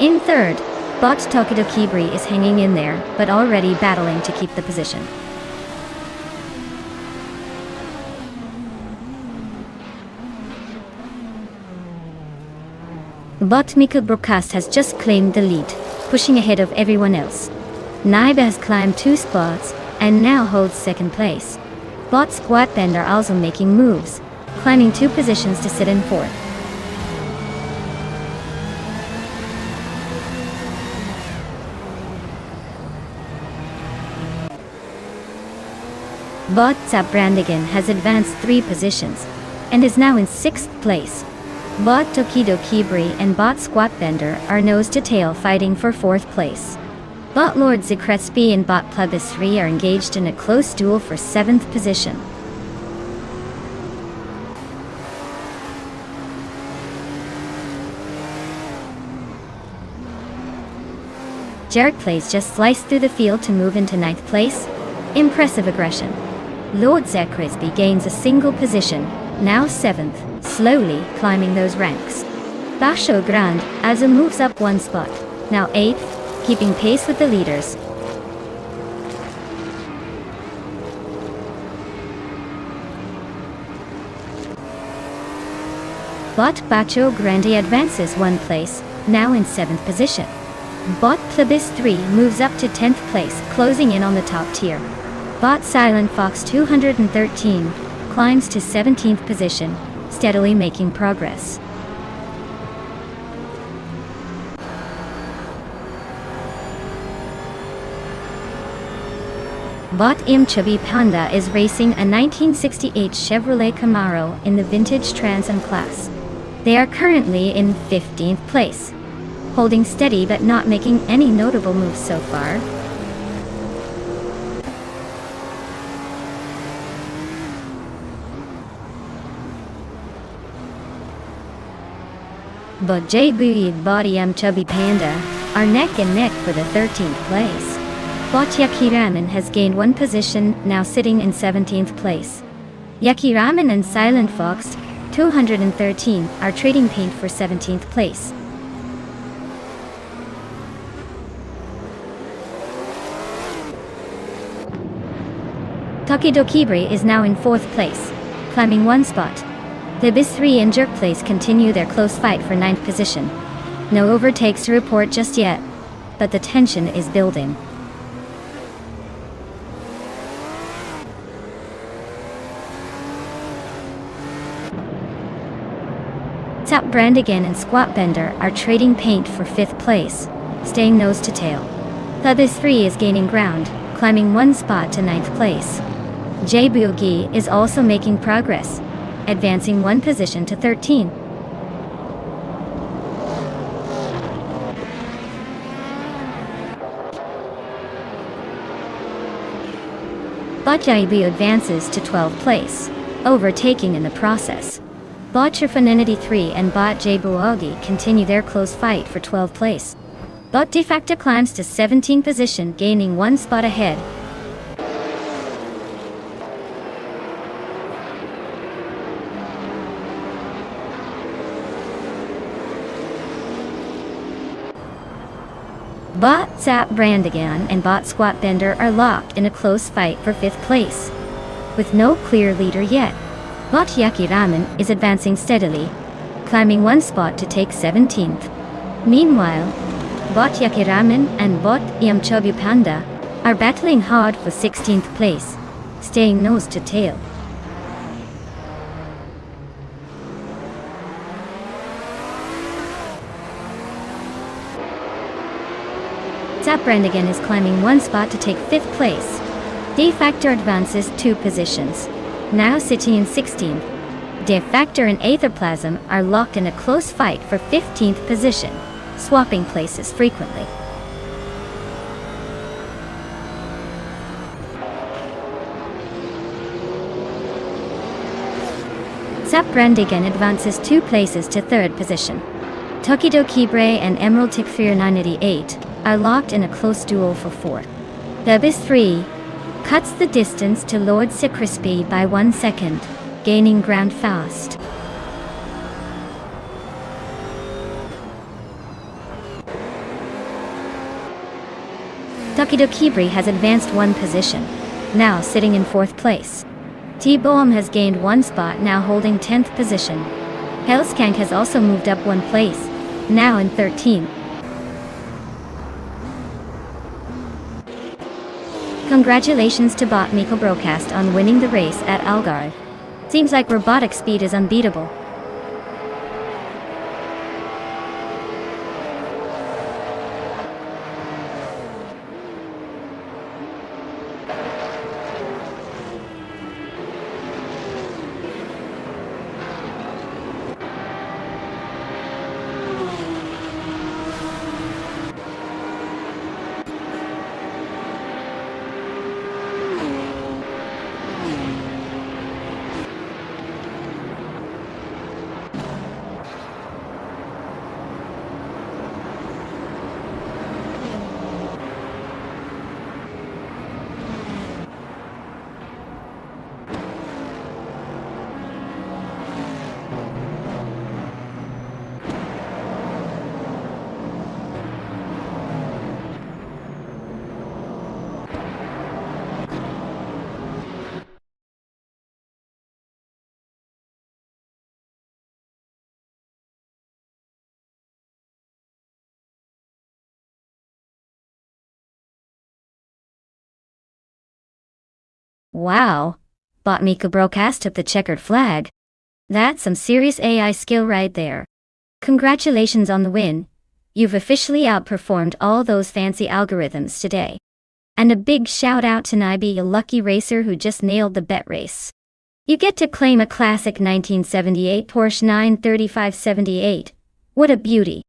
In third, Bot Tokido Kibri is hanging in there, but already battling to keep the position. Bot Mikhail Broadcast has just claimed the lead, pushing ahead of everyone else. Naiba has climbed 2 spots and now holds second place. Bot Squat Bend are also making moves, climbing 2 positions to sit in fourth. Bot Zap Brandigan has advanced 3 positions and is now in 6th place. Bot Tokido Kibri and Bot Squat Bender are nose to tail fighting for 4th place. Bot Lord Zikrespi and Bot Plebis 3 are engaged in a close duel for 7th position. Jarek Plays just sliced through the field to move into 9th place. Impressive aggression. Lord Zikrespi gains a single position, now 7th, slowly climbing those ranks. Basho Grand Azu moves up 1 spot, now 8th, keeping pace with the leaders. Bot Bacho Grande advances 1 place, now in 7th position. Bot Plebis 3 moves up to 10th place, closing in on the top tier. Bot Silent Fox 213 climbs to 17th position, steadily making progress. Bot Im Chubby Panda is racing a 1968 Chevrolet Camaro in the vintage Trans Am class. They are currently in 15th place, holding steady but not making any notable moves so far. But J.B. and Body M Chubby Panda are neck and neck for the 13th place. Bot Yaki Ramen has gained 1 position, now sitting in 17th place. Yaki Ramen and Silent Fox 213 are trading paint for 17th place. Tokido Kibri is now in 4th place, climbing 1 spot. The Bis 3 and Jerk Place continue their close fight for 9th position. No overtakes to report just yet, but the tension is building. Tap Brandigan and Squat Bender are trading paint for 5th place, staying nose to tail. The Bis 3 is gaining ground, climbing 1 spot to 9th place. J. Bugi is also making progress, advancing 1 position to 13. Bot Jaibu advances to 12th place, overtaking in the process. Bot Chirfanenity 3 and Bot Jbuogi continue their close fight for 12th place. Bot De Facto climbs to 17th position, gaining 1 spot ahead. Bot Zap Brandigan and Bot Squat Bender are locked in a close fight for 5th place, with no clear leader yet. Bot Yaki Ramen is advancing steadily, climbing 1 spot to take 17th. Meanwhile, Bot Yaki Ramen and Bot Yamchobu Panda are battling hard for 16th place, staying nose to tail. Zap Brandigan is climbing 1 spot to take 5th place. De facto advances 2 positions, now sitting in 16th. De facto and Aetherplasm are locked in a close fight for 15th position, swapping places frequently. Saprandigan advances 2 places to 3rd position. Tokidokibre and Emerald Tikfir 988 are locked in a close duel for 4th. The Abyss 3 cuts the distance to Lord Crispy by 1 second, gaining ground fast. Tokidokibre has advanced 1 position, now sitting in 4th place. T-Boam has gained 1 spot, now holding 10th position. Hellskank has also moved up 1 place, now in 13th. Congratulations to Bot Miko Broadcast on winning the race at Algarve. Seems like robotic speed is unbeatable. Wow, Bot Miko Broadcast took the checkered flag. That's some serious AI skill right there. Congratulations on the win. You've officially outperformed all those fancy algorithms today. And a big shout out to Nibi, a lucky racer who just nailed the bet race. You get to claim a classic 1978 Porsche 935/78. What a beauty.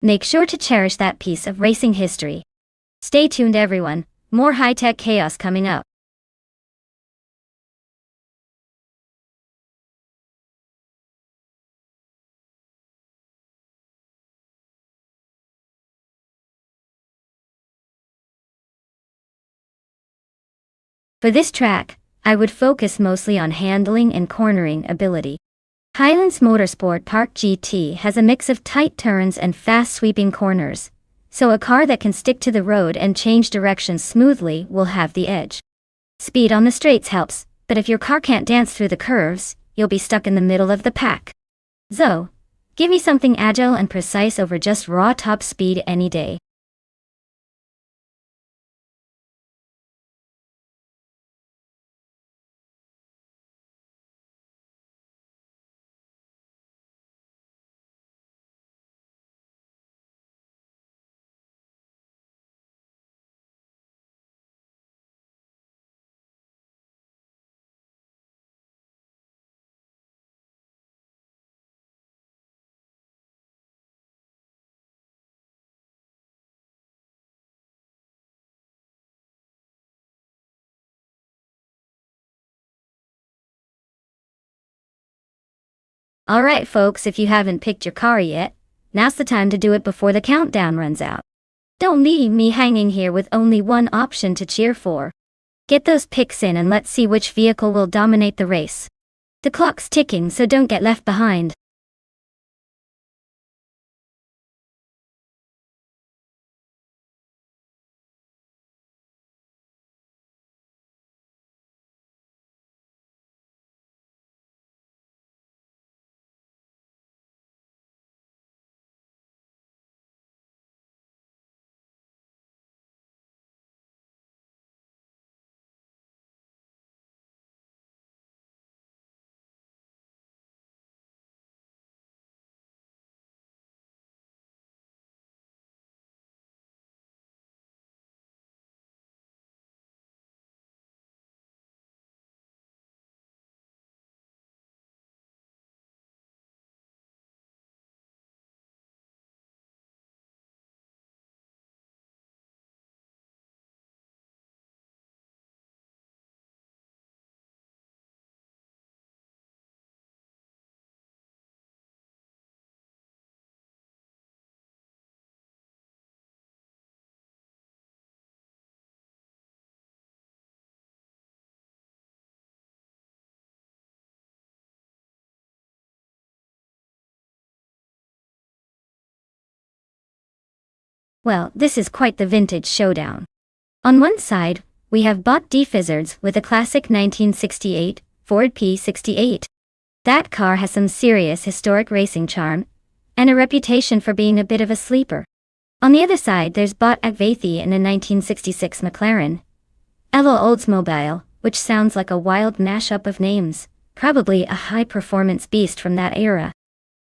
Make sure to cherish that piece of racing history. Stay tuned everyone, more high-tech chaos coming up. For this track, I would focus mostly on handling and cornering ability. Highlands Motorsport Park GT has a mix of tight turns and fast sweeping corners, so a car that can stick to the road and change directions smoothly will have the edge. Speed on the straights helps, but if your car can't dance through the curves, you'll be stuck in the middle of the pack. So, give me something agile and precise over just raw top speed any day. Alright folks, if you haven't picked your car yet, now's the time to do it before the countdown runs out. Don't leave me hanging here with only one option to cheer for. Get those picks in and let's see which vehicle will dominate the race. The clock's ticking, so don't get left behind. Well, this is quite the vintage showdown. On one side, we have Bot Fizzards with a classic 1968 Ford P68. That car has some serious historic racing charm, and a reputation for being a bit of a sleeper. On the other side there's Bot Agvathi in a 1966 McLaren Elo Oldsmobile, which sounds like a wild mashup of names, probably a high-performance beast from that era.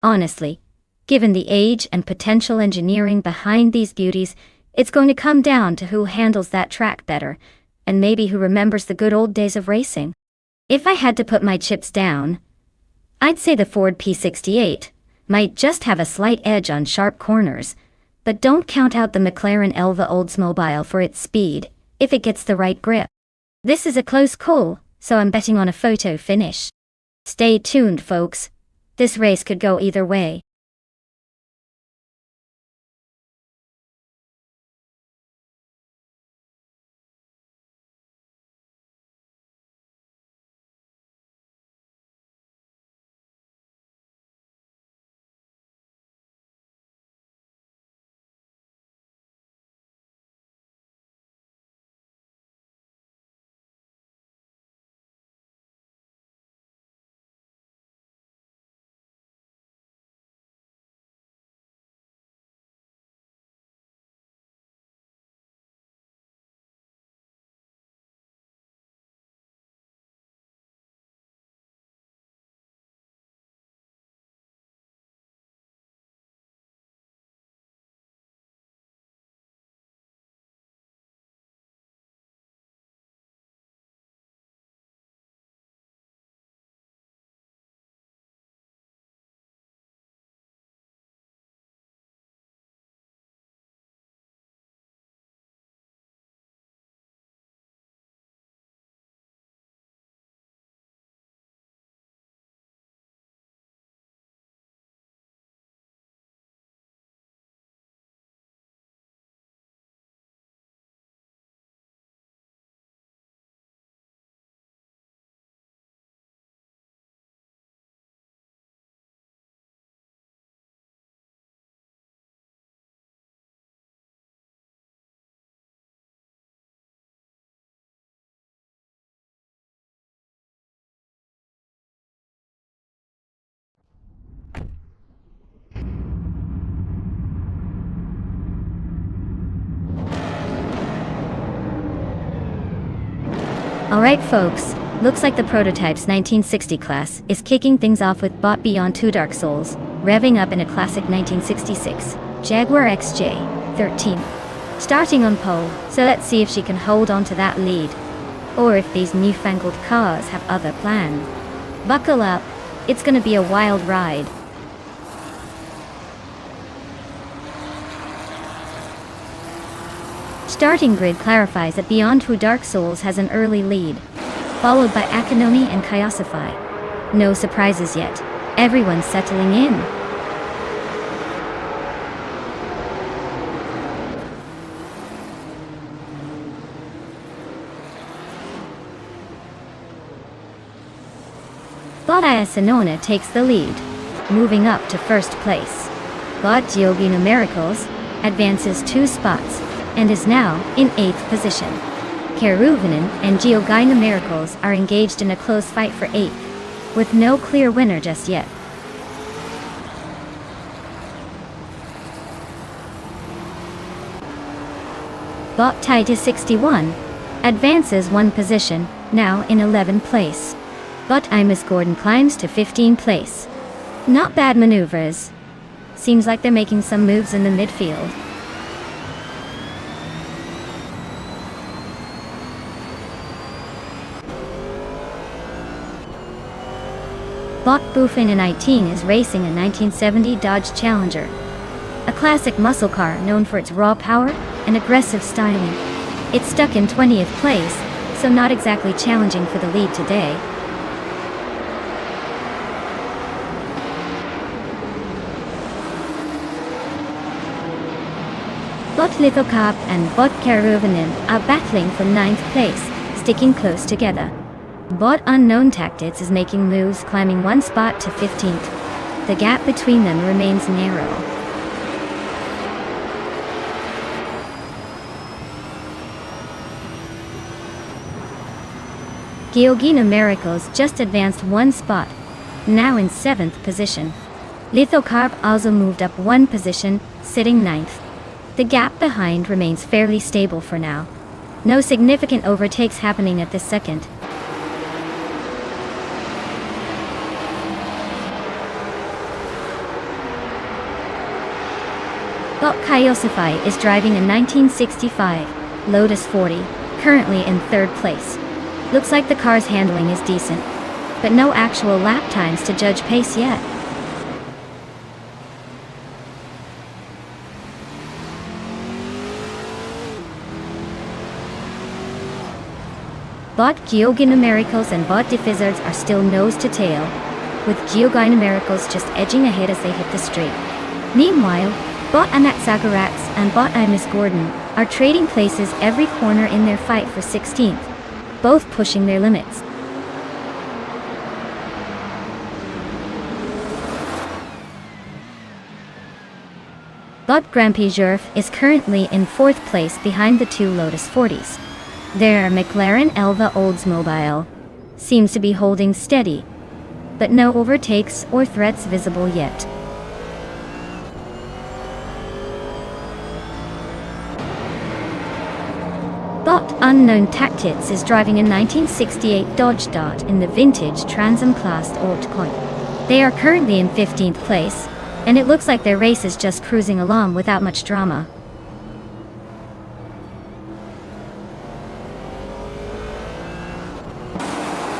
Honestly, given the age and potential engineering behind these beauties, it's going to come down to who handles that track better, and maybe who remembers the good old days of racing. If I had to put my chips down, I'd say the Ford P68 might just have a slight edge on sharp corners, but don't count out the McLaren Elva Oldsmobile for its speed, if it gets the right grip. This is a close call, so I'm betting on a photo finish. Stay tuned, folks. This race could go either way. Alright folks, looks like the prototype's 1960 class is kicking things off with Bot Beyond Two Dark Souls, revving up in a classic 1966 Jaguar XJ13. Starting on pole, so let's see if she can hold on to that lead, or if these newfangled cars have other plans. Buckle up, it's gonna be a wild ride. Starting grid clarifies that Beyond Two Dark Souls has an early lead, followed by Akononi and Kayasify. No surprises yet, everyone's settling in. Bot Ayasanona takes the lead, moving up to first place. Bot Giogino Miracles advances 2 spots, and is now in 8th position. Keruvinen and Giogino Miracles are engaged in a close fight for 8th, with no clear winner just yet. Bot Titus 61 advances 1 position, now in 11th place. Bot Imus Gordon climbs to 15th place. Not bad maneuvers. Seems like they're making some moves in the midfield. Bot Buffin in 19 is racing a 1970 Dodge Challenger, a classic muscle car known for its raw power and aggressive styling. It's stuck in 20th place, so not exactly challenging for the lead today. Bot Lithocop and Bot Keruvinen are battling for 9th place, sticking close together. Bot Unknown Tactics is making moves, climbing 1 spot to 15th. The gap between them remains narrow. Georgina Miracles just advanced one spot, now in 7th position. Lithocarp also moved up one position, sitting 9th. The gap behind remains fairly stable for now. No significant overtakes happening at this second. Bob Kyosify is driving a 1965 Lotus 40, currently in 3rd place. Looks like the car's handling is decent, but no actual lap times to judge pace yet. Bot Georgina Miracles and Bot Diffizards are still nose to tail, with Georgina Miracles just edging ahead as they hit the straight. Meanwhile, Bot Anak Zagarats and Bot I Miss Gordon are trading places every corner in their fight for 16th, both pushing their limits. Bot Grampy Jurf is currently in 4th place behind the two Lotus 40s. Their McLaren Elva Oldsmobile seems to be holding steady, but no overtakes or threats visible yet. Bot Unknown Tactics is driving a 1968 Dodge Dart in the vintage Trans Am Class Altcoin. They are currently in 15th place, and it looks like their race is just cruising along without much drama.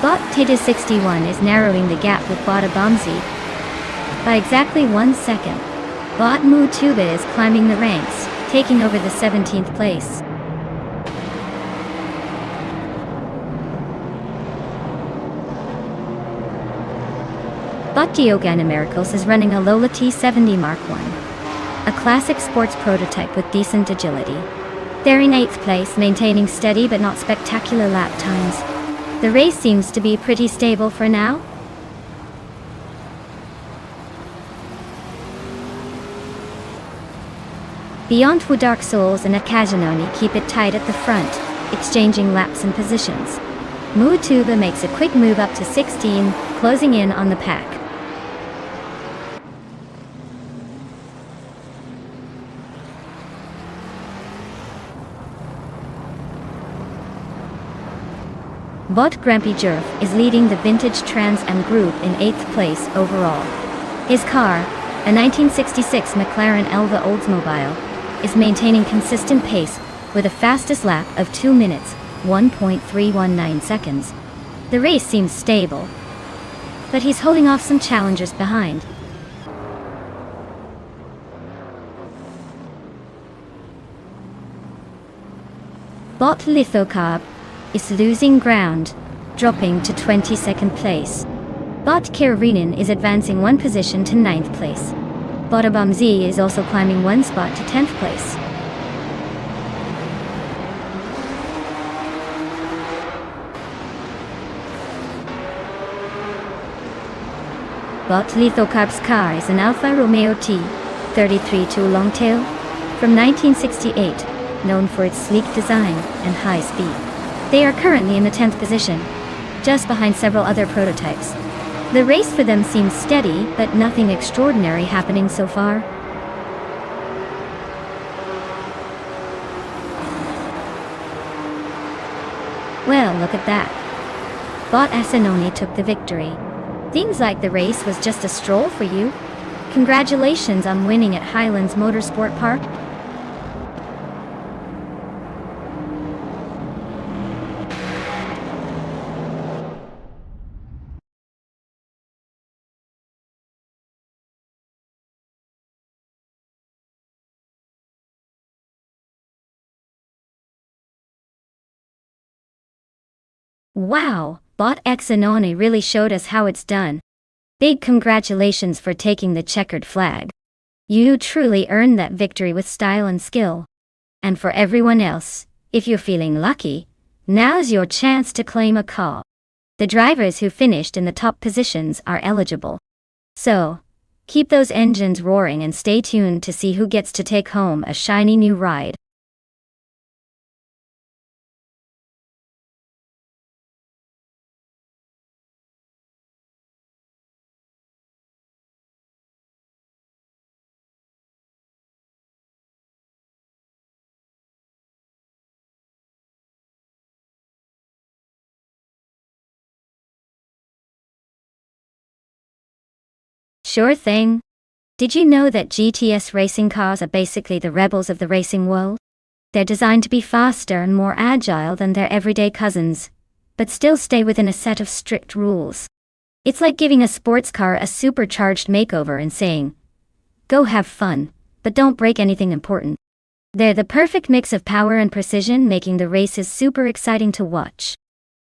Bot Tita61 is narrowing the gap with Bot Abamzi by exactly 1 second. Bot Mutuba is climbing the ranks, taking over the 17th place. Bot Georgina Miracles is running a Lola T70 Mark I, a classic sports prototype with decent agility. They're in 8th place, maintaining steady but not spectacular lap times. The race seems to be pretty stable for now. Beyond Who Dark Souls and Akajanoni keep it tight at the front, exchanging laps and positions. Mutuba makes a quick move up to 16, closing in on the pack. Bot Grampy Jurf is leading the vintage Trans Am group in 8th place overall. His car, a 1966 McLaren Elva Oldsmobile, is maintaining consistent pace with a fastest lap of 2 minutes, 1.319 seconds. The race seems stable, but he's holding off some challengers behind. Bot Lithocarb is losing ground, dropping to 22nd place. Bot Kirarinen is advancing 1 position to 9th place. Bot Abamzi is also climbing 1 spot to 10th place. Bot Lithocarb's car is an Alfa Romeo T33 Longtail from 1968, known for its sleek design and high speed. They are currently in the 10th position, just behind several other prototypes. The race for them seems steady, but nothing extraordinary happening so far. Well, look at that. Bot Asanoni took the victory. Seems like the race was just a stroll for you. Congratulations on winning at Highlands Motorsport Park. Wow, Bot Xanoni really showed us how it's done. Big congratulations for taking the checkered flag. You truly earned that victory with style and skill. And for everyone else, if you're feeling lucky, now's your chance to claim a call. The drivers who finished in the top positions are eligible. So, keep those engines roaring and stay tuned to see who gets to take home a shiny new ride. Sure thing. Did you know that GTS racing cars are basically the rebels of the racing world? They're designed to be faster and more agile than their everyday cousins, but still stay within a set of strict rules. It's like giving a sports car a supercharged makeover and saying, go have fun, but don't break anything important. They're the perfect mix of power and precision, making the races super exciting to watch.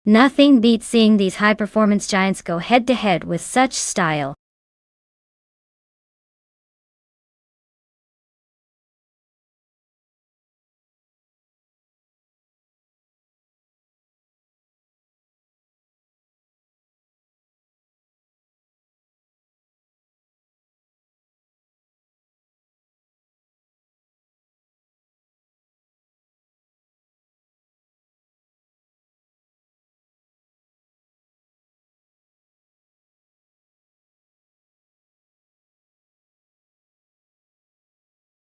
Nothing beats seeing these high-performance giants go head-to-head with such style.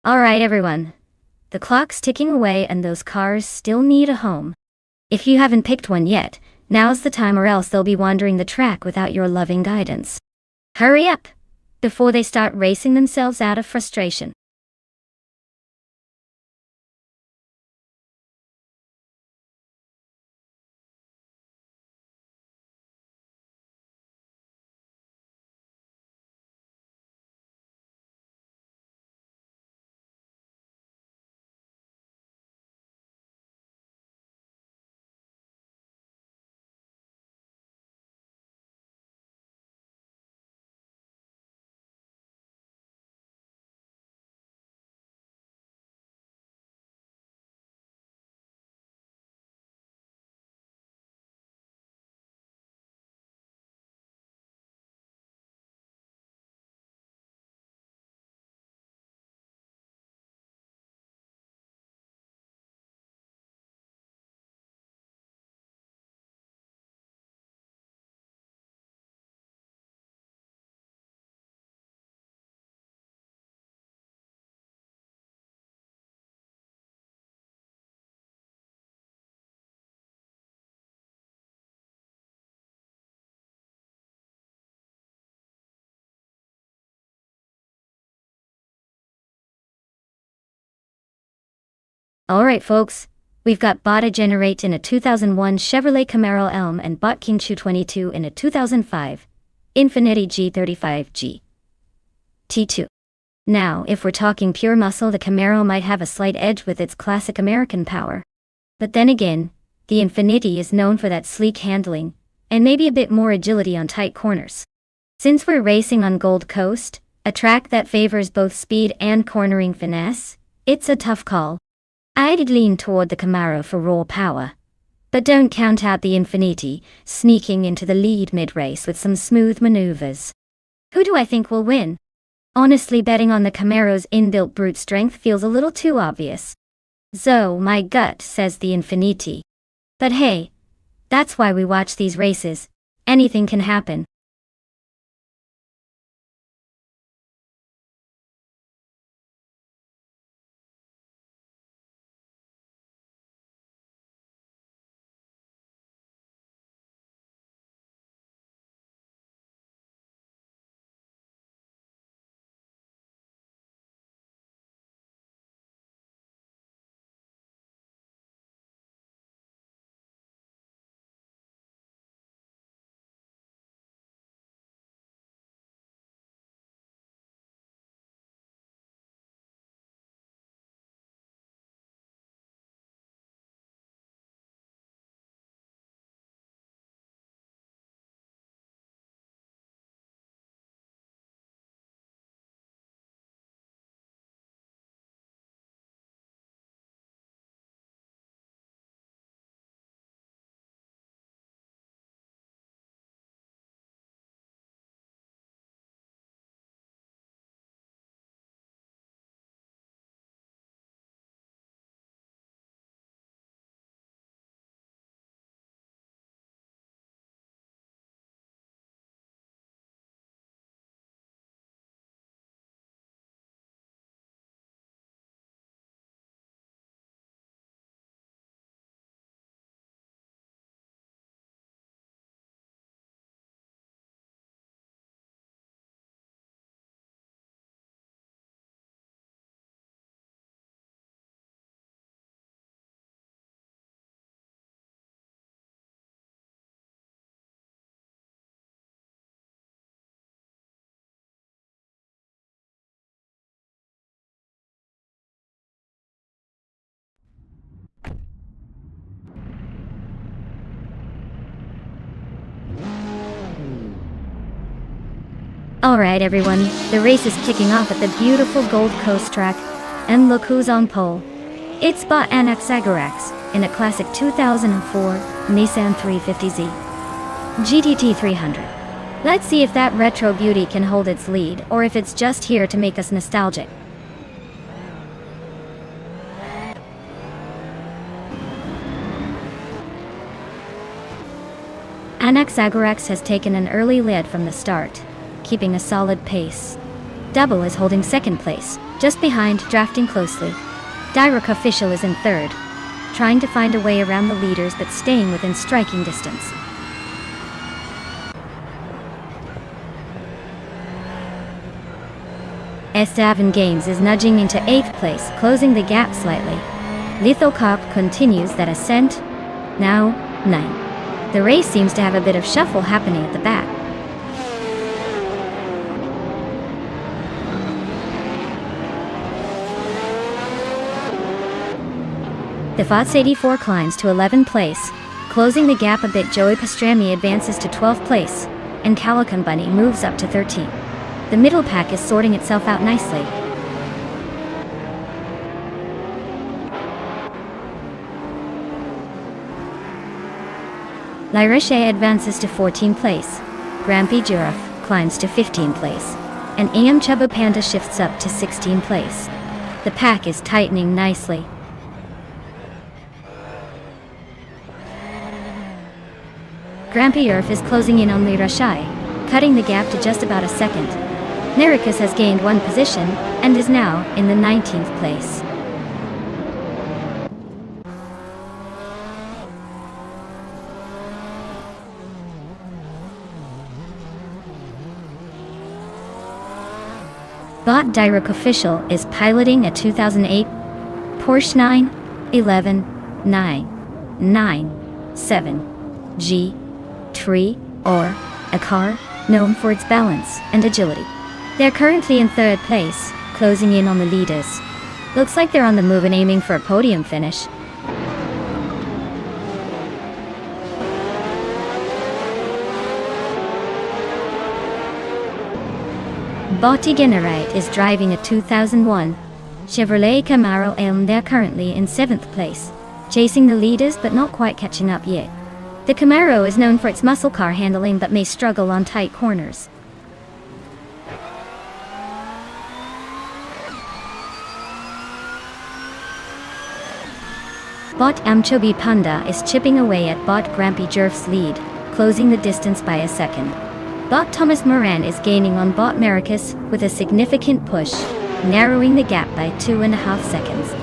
Alright everyone, the clock's ticking away and those cars still need a home. If you haven't picked one yet, now's the time, or else they'll be wandering the track without your loving guidance. Hurry up, before they start racing themselves out of frustration. Alright folks, we've got Bata Generate in a 2001 Chevrolet Camaro Elm and Botkin 222 in a 2005 Infiniti G35G T2. Now, if we're talking pure muscle, the Camaro might have a slight edge with its classic American power. But then again, the Infiniti is known for that sleek handling, and maybe a bit more agility on tight corners. Since we're racing on Gold Coast, a track that favors both speed and cornering finesse, it's a tough call. I'd lean toward the Camaro for raw power. But don't count out the Infiniti, sneaking into the lead mid-race with some smooth maneuvers. Who do I think will win? Honestly, betting on the Camaro's inbuilt brute strength feels a little too obvious. So, my gut says the Infiniti. But hey, that's why we watch these races. Anything can happen. Alright everyone, the race is kicking off at the beautiful Gold Coast track, and look who's on pole. It's Bot Anaxagorax, in a classic 2004 Nissan 350Z GTT 300. Let's see if that retro beauty can hold its lead, or if it's just here to make us nostalgic. Anaxagorax has taken an early lead from the start, keeping a solid pace. Double is holding second place, just behind, drafting closely. Direct Official is in third, trying to find a way around the leaders but staying within striking distance. Estevan Games is nudging into 8th place, closing the gap slightly. Lithocop continues that ascent, now 9. The race seems to have a bit of shuffle happening at the back. The FOTS 84 climbs to 11th place, closing the gap a bit. Joey Pastrami advances to 12th place, and Calican Bunny moves up to 13th. The middle pack is sorting itself out nicely. Lyriche advances to 14th place, Grampy Giraffe climbs to 15th place, and AM Chubba Panda shifts up to 16th place. The pack is tightening nicely. Grampy Giraffe is closing in on Lyriche, cutting the gap to just about a second. Nericus has gained 1 position, and is now in the 19th place. Bot Direct Official is piloting a 2008 Porsche 911 997 G3, or a car known for its balance and agility. They're currently in 3rd place, closing in on the leaders. Looks like they're on the move and aiming for a podium finish. Botti Generite is driving a 2001 Chevrolet Camaro and they're currently in 7th place, chasing the leaders but not quite catching up yet. The Camaro is known for its muscle car handling but may struggle on tight corners. Bot Amchobi Panda is chipping away at Bot Grampy Jerf's lead, closing the distance by a second. Bot Thomas Moran is gaining on Bot Maricus with a significant push, narrowing the gap by 2.5 seconds.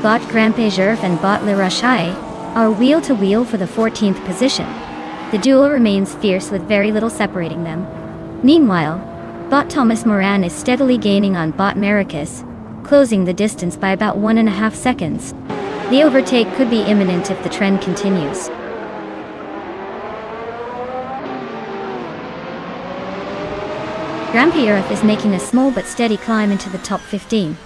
Bot Grampy Jerf and Bot Lyriche are wheel-to-wheel for the 14th position. The duel remains fierce with very little separating them. Meanwhile, Bot Thomas Moran is steadily gaining on Bot Maricus, closing the distance by about 1.5 seconds. The overtake could be imminent if the trend continues. Grampy Earth is making a small but steady climb into the top 15.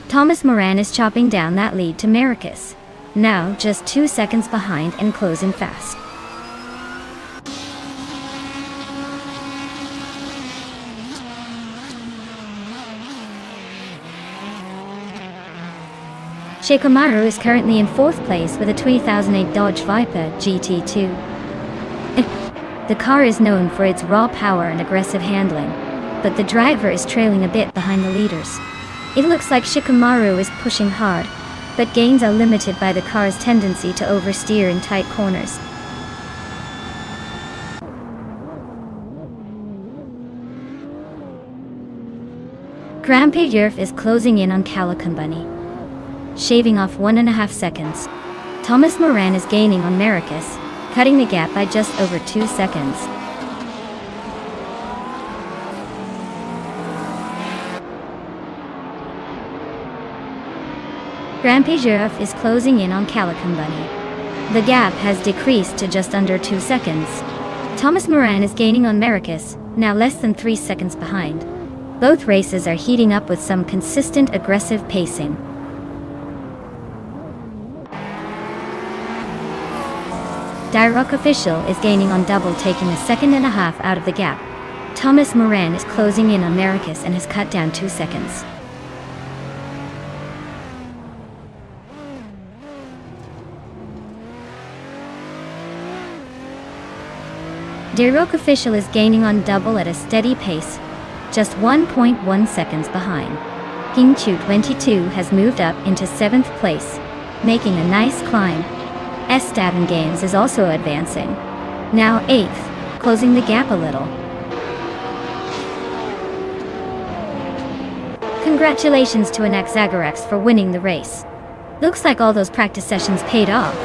Thomas Moran is chopping down that lead to Maricus, now just 2 seconds behind and closing fast. Shikamaru is currently in 4th place with a 2008 Dodge Viper GT2. The car is known for its raw power and aggressive handling, but the driver is trailing a bit behind the leaders. It looks like Shikamaru is pushing hard, but gains are limited by the car's tendency to oversteer in tight corners. Grampy Yerf is closing in on Calican Bunny, shaving off 1.5 seconds. Thomas Moran is gaining on Maricus, cutting the gap by just over 2 seconds. Grampy Giraffe is closing in on Calican Bunny. The gap has decreased to just under 2 seconds. Thomas Moran is gaining on Maricus, now less than 3 seconds behind. Both races are heating up with some consistent aggressive pacing. Direct Official is gaining on double, taking a second and a half out of the gap. Thomas Moran is closing in on Marcus and has cut down 2 seconds. Direct Official is gaining on double at a steady pace, just 1.1 seconds behind. King2 22 has moved up into 7th place, making a nice climb. Esteban Games is also advancing, now 8th, closing the gap a little. Congratulations to Anak Zagarex for winning the race. Looks like all those practice sessions paid off.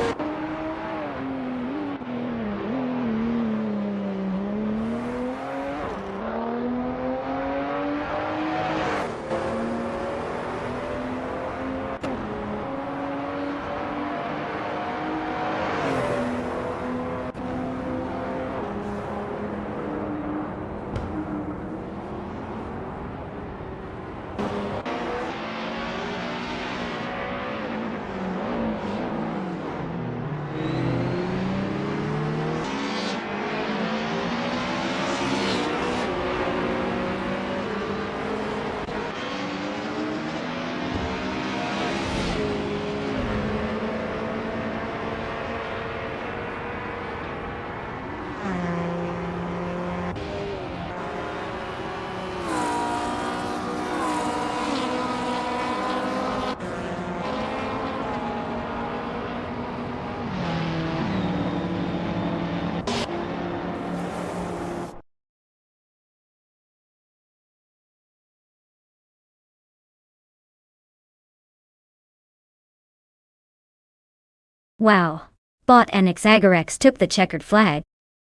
Wow. Bot and Xagarex took the checkered flag.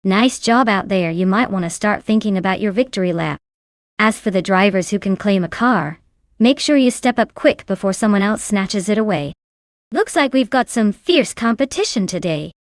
Nice job out there. You might want to start thinking about your victory lap. As for the drivers who can claim a car, make sure you step up quick before someone else snatches it away. Looks like we've got some fierce competition today.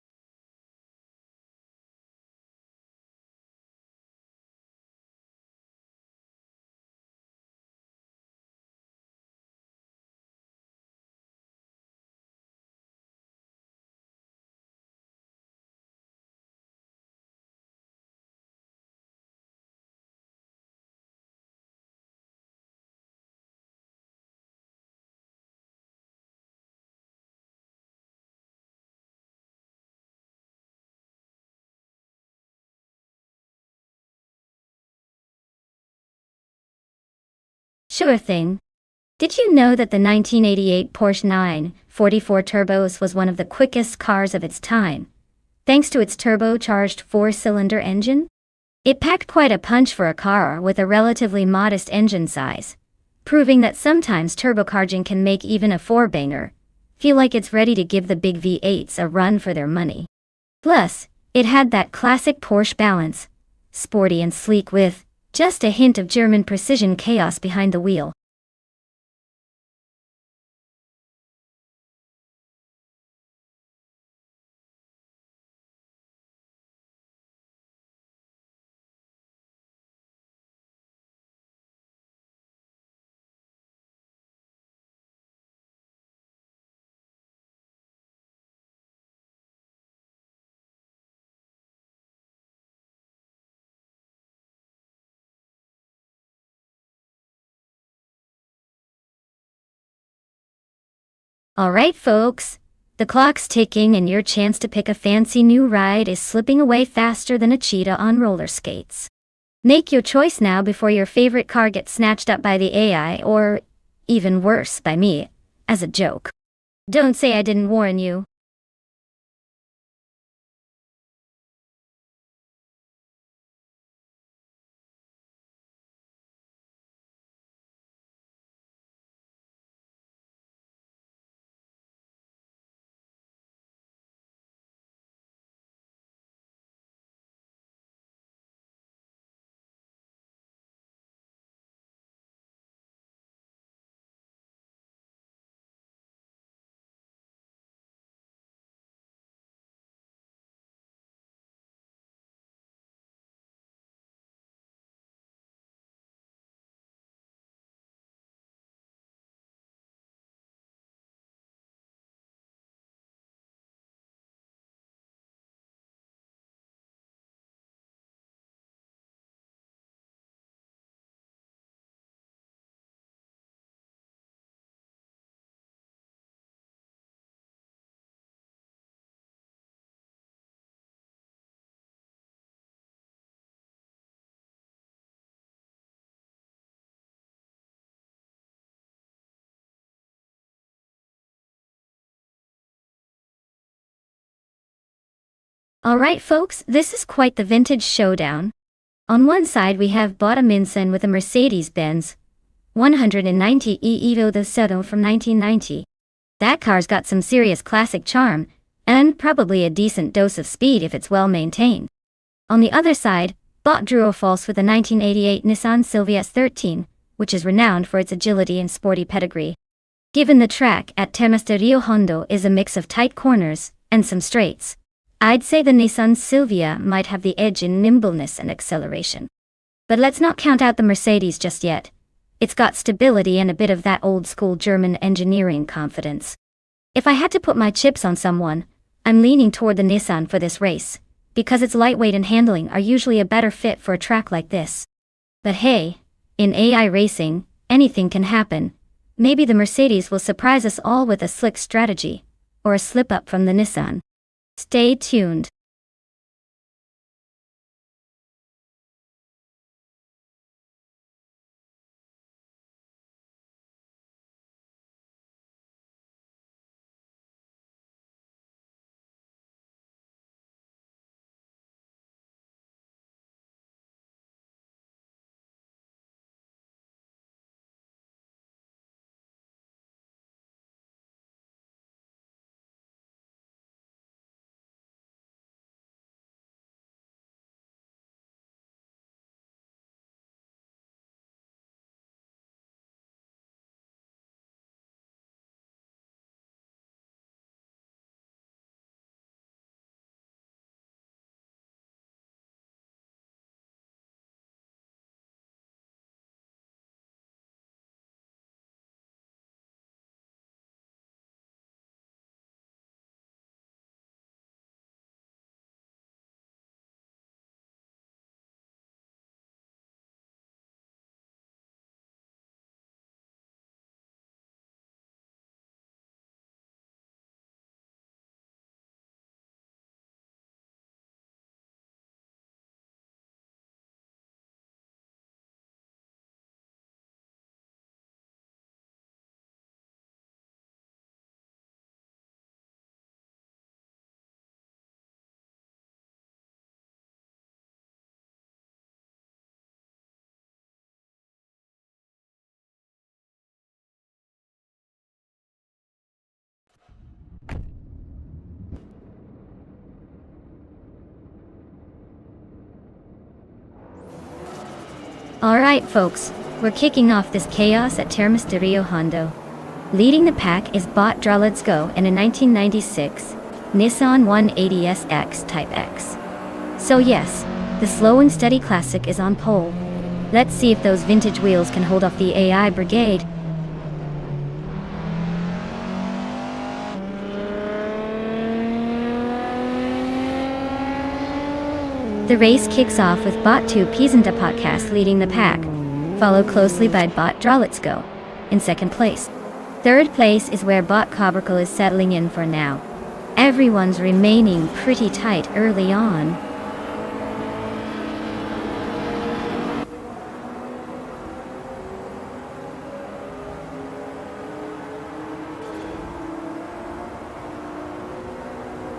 Sure thing. Did you know that the 1988 Porsche 944 Turbos was one of the quickest cars of its time, thanks to its turbocharged 4-cylinder engine? It packed quite a punch for a car with a relatively modest engine size, proving that sometimes turbocharging can make even a 4-banger feel like it's ready to give the big V8s a run for their money. Plus, it had that classic Porsche balance, sporty and sleek with just a hint of German precision chaos behind the wheel. Alright folks, the clock's ticking and your chance to pick a fancy new ride is slipping away faster than a cheetah on roller skates. Make your choice now before your favorite car gets snatched up by the AI or, even worse, by me, as a joke. Don't say I didn't warn you. Alright folks, this is quite the vintage showdown. On one side we have Bot Minson with a Mercedes-Benz 190 Evo the Sedo from 1990. That car's got some serious classic charm, and probably a decent dose of speed if it's well maintained. On the other side, Bot drew a false with a 1988 Nissan Silvia S13, which is renowned for its agility and sporty pedigree. Given the track at Termas de Rio Hondo is a mix of tight corners and some straights, I'd say the Nissan Silvia might have the edge in nimbleness and acceleration. But let's not count out the Mercedes just yet. It's got stability and a bit of that old-school German engineering confidence. If I had to put my chips on someone, I'm leaning toward the Nissan for this race, because its lightweight and handling are usually a better fit for a track like this. But hey, in AI racing, anything can happen. Maybe the Mercedes will surprise us all with a slick strategy, or a slip-up from the Nissan. Stay tuned. Alright folks, we're kicking off this chaos at Termas de Rio Hondo. Leading the pack is Bot Let's Go in a 1996 Nissan 180SX Type X. So yes, the slow and steady classic is on pole. Let's see if those vintage wheels can hold off the AI brigade. The race kicks off with Bot 2 Pizenta Podcast leading the pack, followed closely by Bot Let's Go in second place. Third place is where Bot Cobracle is settling in for now. Everyone's remaining pretty tight early on.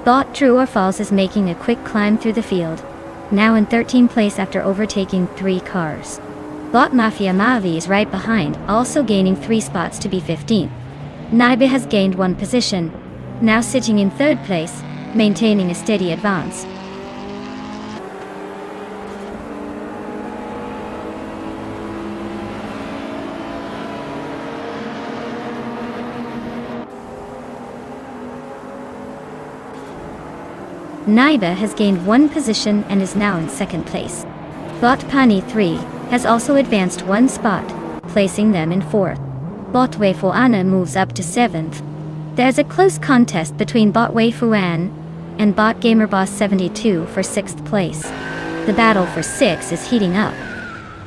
Bot True or False is making a quick climb through the field, now in 13th place after overtaking 3 cars. Bot Mafia Mavi is right behind, also gaining 3 spots to be 15th. Naibe has gained 1 position, now sitting in 3rd place, maintaining a steady advance. Naiba has gained 1 position and is now in 2nd place. Bot Pani 3 has also advanced 1 spot, placing them in 4th. Bot Wei Fuana moves up to 7th. There's a close contest between Bot Wei Fuan and Bot Gamerboss 72 for 6th place. The battle for 6 is heating up,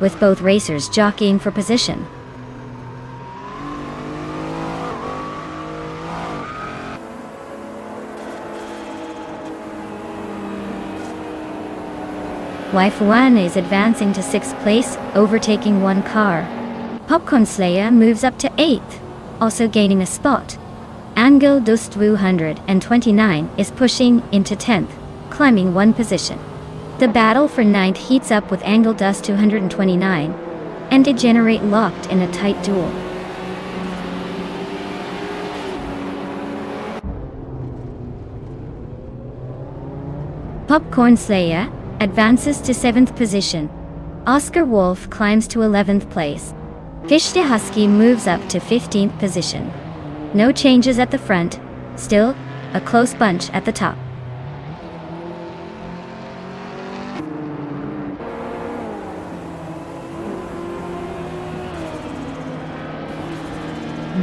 with both racers jockeying for position. Waifuan is advancing to 6th place, overtaking 1 car. Popcorn Slayer moves up to 8th, also gaining a spot. Angel Dust 129 is pushing into 10th, climbing 1 position. The battle for 9th heats up with Angle Dust 229 and Degenerate locked in a tight duel. Popcorn Slayer advances to 7th position. Oscar Wolf climbs to 11th place. Fish the Husky moves up to 15th position. No changes at the front, still a close bunch at the top.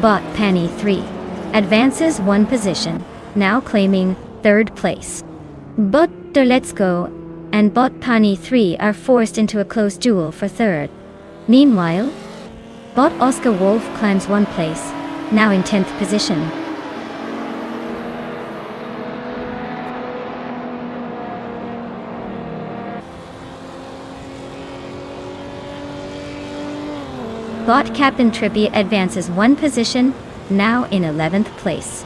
Bot Penny 3 advances 1 position, now claiming 3rd place. Bot Let's Go and Bot Penny 3 are forced into a close duel for 3rd. Meanwhile, Bot Oscar Wolf climbs 1 place, now in 10th position. Bot Captain Trippy advances 1 position, now in 11th place.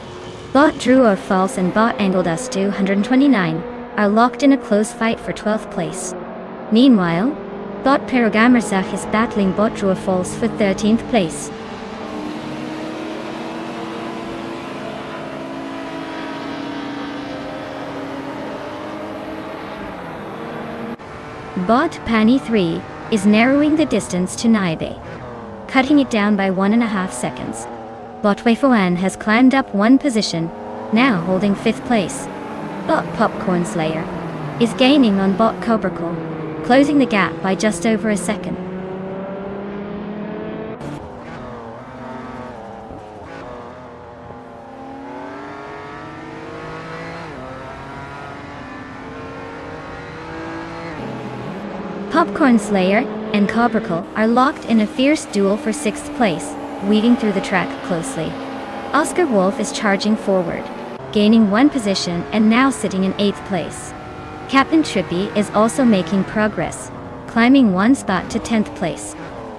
Bot Drew or False and Bot Angledust 229 are locked in a close fight for 12th place. Meanwhile, Bot Perogamersach is battling Bot Drew or False for 13th place. Bot Penny 3 is narrowing the distance to Naibe, cutting it down by 1.5 seconds. Bot Weifuan has climbed up 1 position, now holding 5th place. Bot Popcorn Slayer is gaining on Bot Cobracle, closing the gap by just over a second. Popcorn Slayer and Cobracle are locked in a fierce duel for 6th place, weaving through the track closely. Oscar Wolf is charging forward, gaining 1 position and now sitting in 8th place. Captain Trippy is also making progress, climbing 1 spot to 10th place.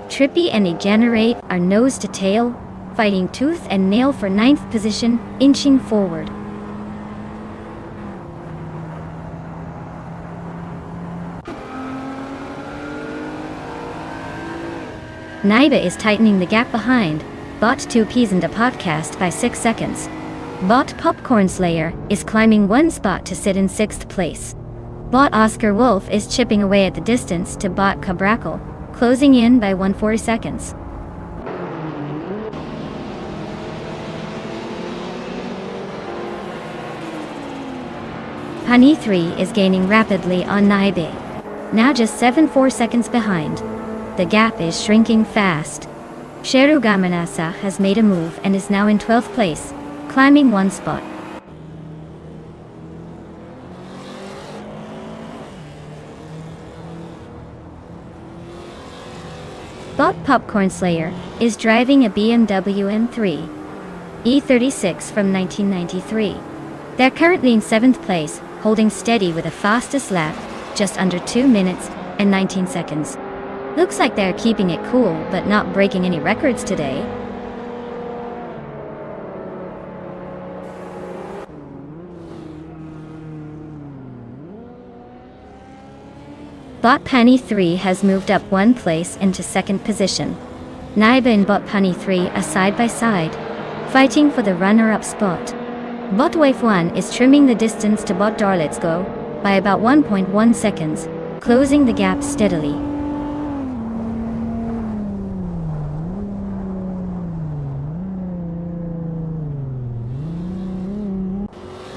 Trippy and Degenerate are nose to tail, fighting tooth and nail for 9th position, inching forward. Naiba is tightening the gap behind Bot 2 Peas and a podcast by 6 seconds. Bot Popcorn Slayer is climbing 1 spot to sit in 6th place. Bot Oscar Wolf is chipping away at the distance to Bot Cobracle, closing in by 140 seconds. Honey 3 is gaining rapidly on Naibe, now just 7.4 seconds behind. The gap is shrinking fast. Sheru Gamanasa has made a move and is now in 12th place, climbing 1 spot. Bot Popcorn Slayer is driving a BMW M3 E36 from 1993. They're currently in 7th place, holding steady with a fastest lap, just under 2 minutes and 19 seconds. Looks like they're keeping it cool, but not breaking any records today. Bot Penny 3 has moved up 1 place into 2nd position. Naiba and Bot Penny 3 are side by side, fighting for the runner-up spot. Bot Wave 1 is trimming the distance to Bot Let's Go by about 1.1 seconds, closing the gap steadily.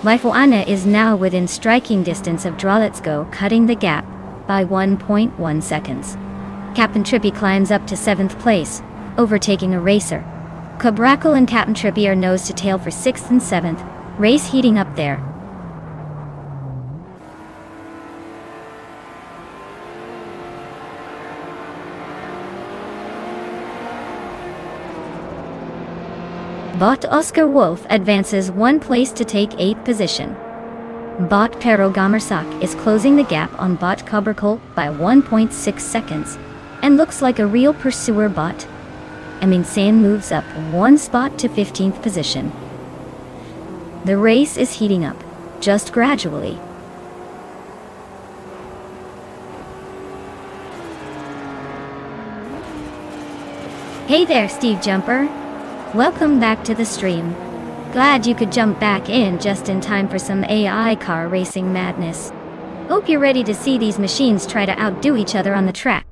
Waifuana is now within striking distance of Draw Let's Go, cutting the gap by 1.1 seconds. Captain Trippy climbs up to 7th place, overtaking a racer. Cobracle and Captain Trippy are nose to tail for 6th and 7th, race heating up there. Bot Oscar Wolf advances 1 place to take 8th position. Bot Pero Gamersak is closing the gap on Bot Cobracle by 1.6 seconds, and looks like a real pursuer bot. Aminsane moves up 1 spot to 15th position. The race is heating up, just gradually. Hey there, Steve Jumper. Welcome back to the stream. Glad you could jump back in just in time for some AI car racing madness. Hope you're ready to see these machines try to outdo each other on the track.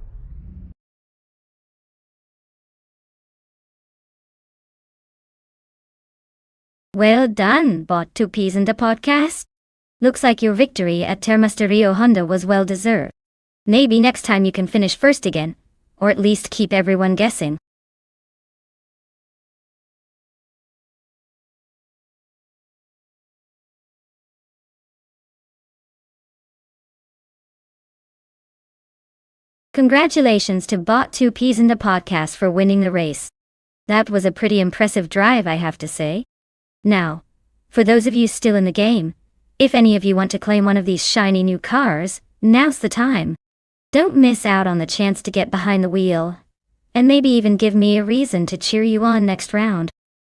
Well done, bought 2 peas in the podcast. Looks like your victory at Termasterio Honda was well deserved. Maybe next time you can finish first again, or at least keep everyone guessing. Congratulations to bought 2 peas in the podcast for winning the race. That was a pretty impressive drive, I have to say. Now, for those of you still in the game, if any of you want to claim one of these shiny new cars, now's the time. Don't miss out on the chance to get behind the wheel, and maybe even give me a reason to cheer you on next round.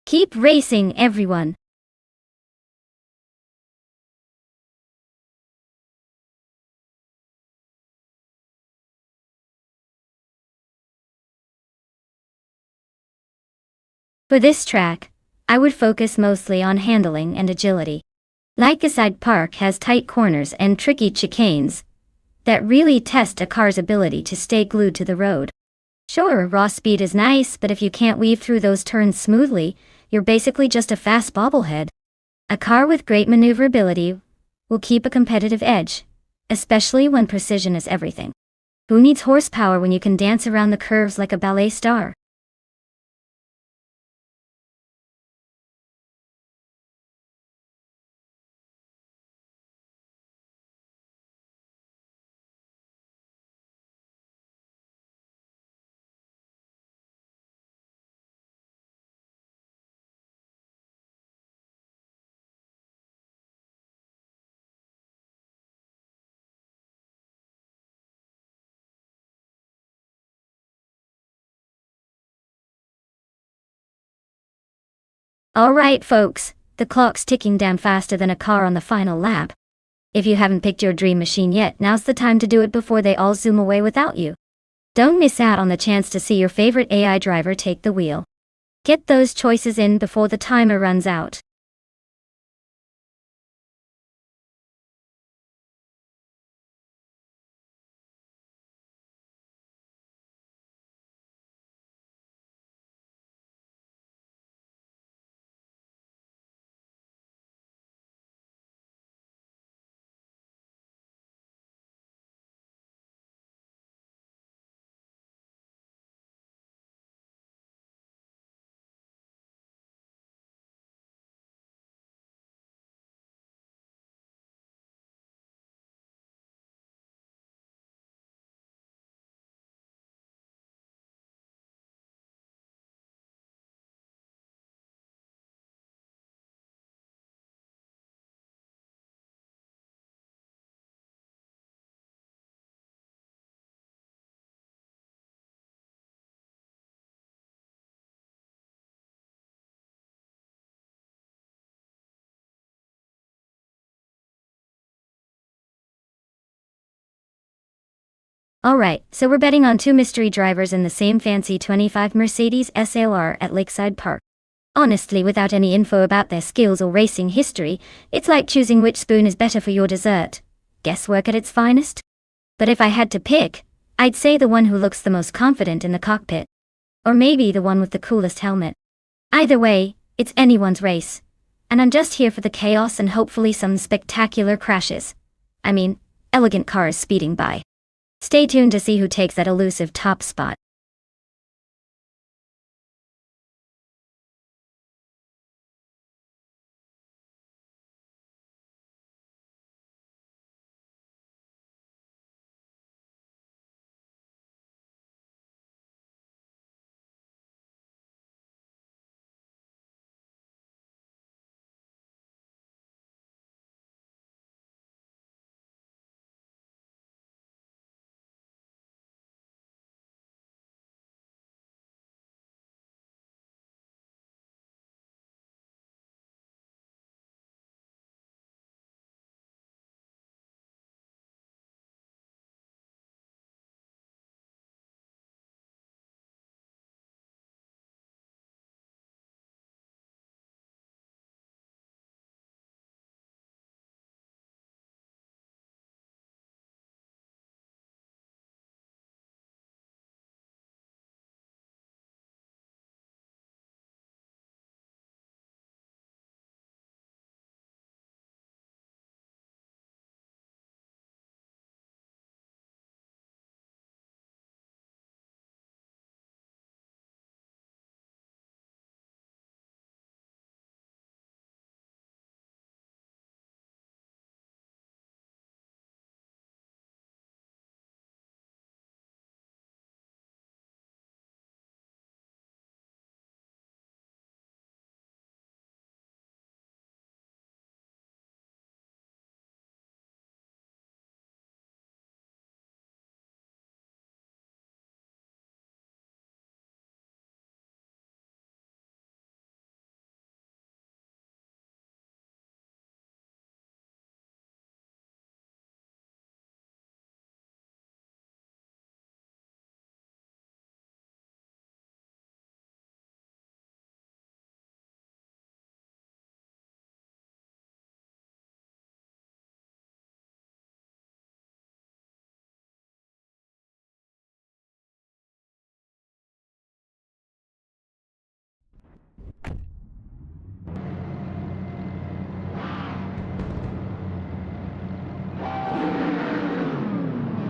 Keep racing, everyone! For this track, I would focus mostly on handling and agility. Lakeside Park has tight corners and tricky chicanes that really test a car's ability to stay glued to the road. Sure, raw speed is nice, but if you can't weave through those turns smoothly, you're basically just a fast bobblehead. A car with great maneuverability will keep a competitive edge, especially when precision is everything. Who needs horsepower when you can dance around the curves like a ballet star? Alright folks, the clock's ticking down faster than a car on the final lap. If you haven't picked your dream machine yet, now's the time to do it before they all zoom away without you. Don't miss out on the chance to see your favorite AI driver take the wheel. Get those choices in before the timer runs out. Alright, so we're betting on 2 mystery drivers in the same fancy 25 Mercedes SLR at Lakeside Park. Honestly, without any info about their skills or racing history, it's like choosing which spoon is better for your dessert. Guesswork at its finest? But if I had to pick, I'd say the one who looks the most confident in the cockpit. Or maybe the one with the coolest helmet. Either way, it's anyone's race. And I'm just here for the chaos and hopefully some spectacular crashes. I mean, elegant cars speeding by. Stay tuned to see who takes that elusive top spot.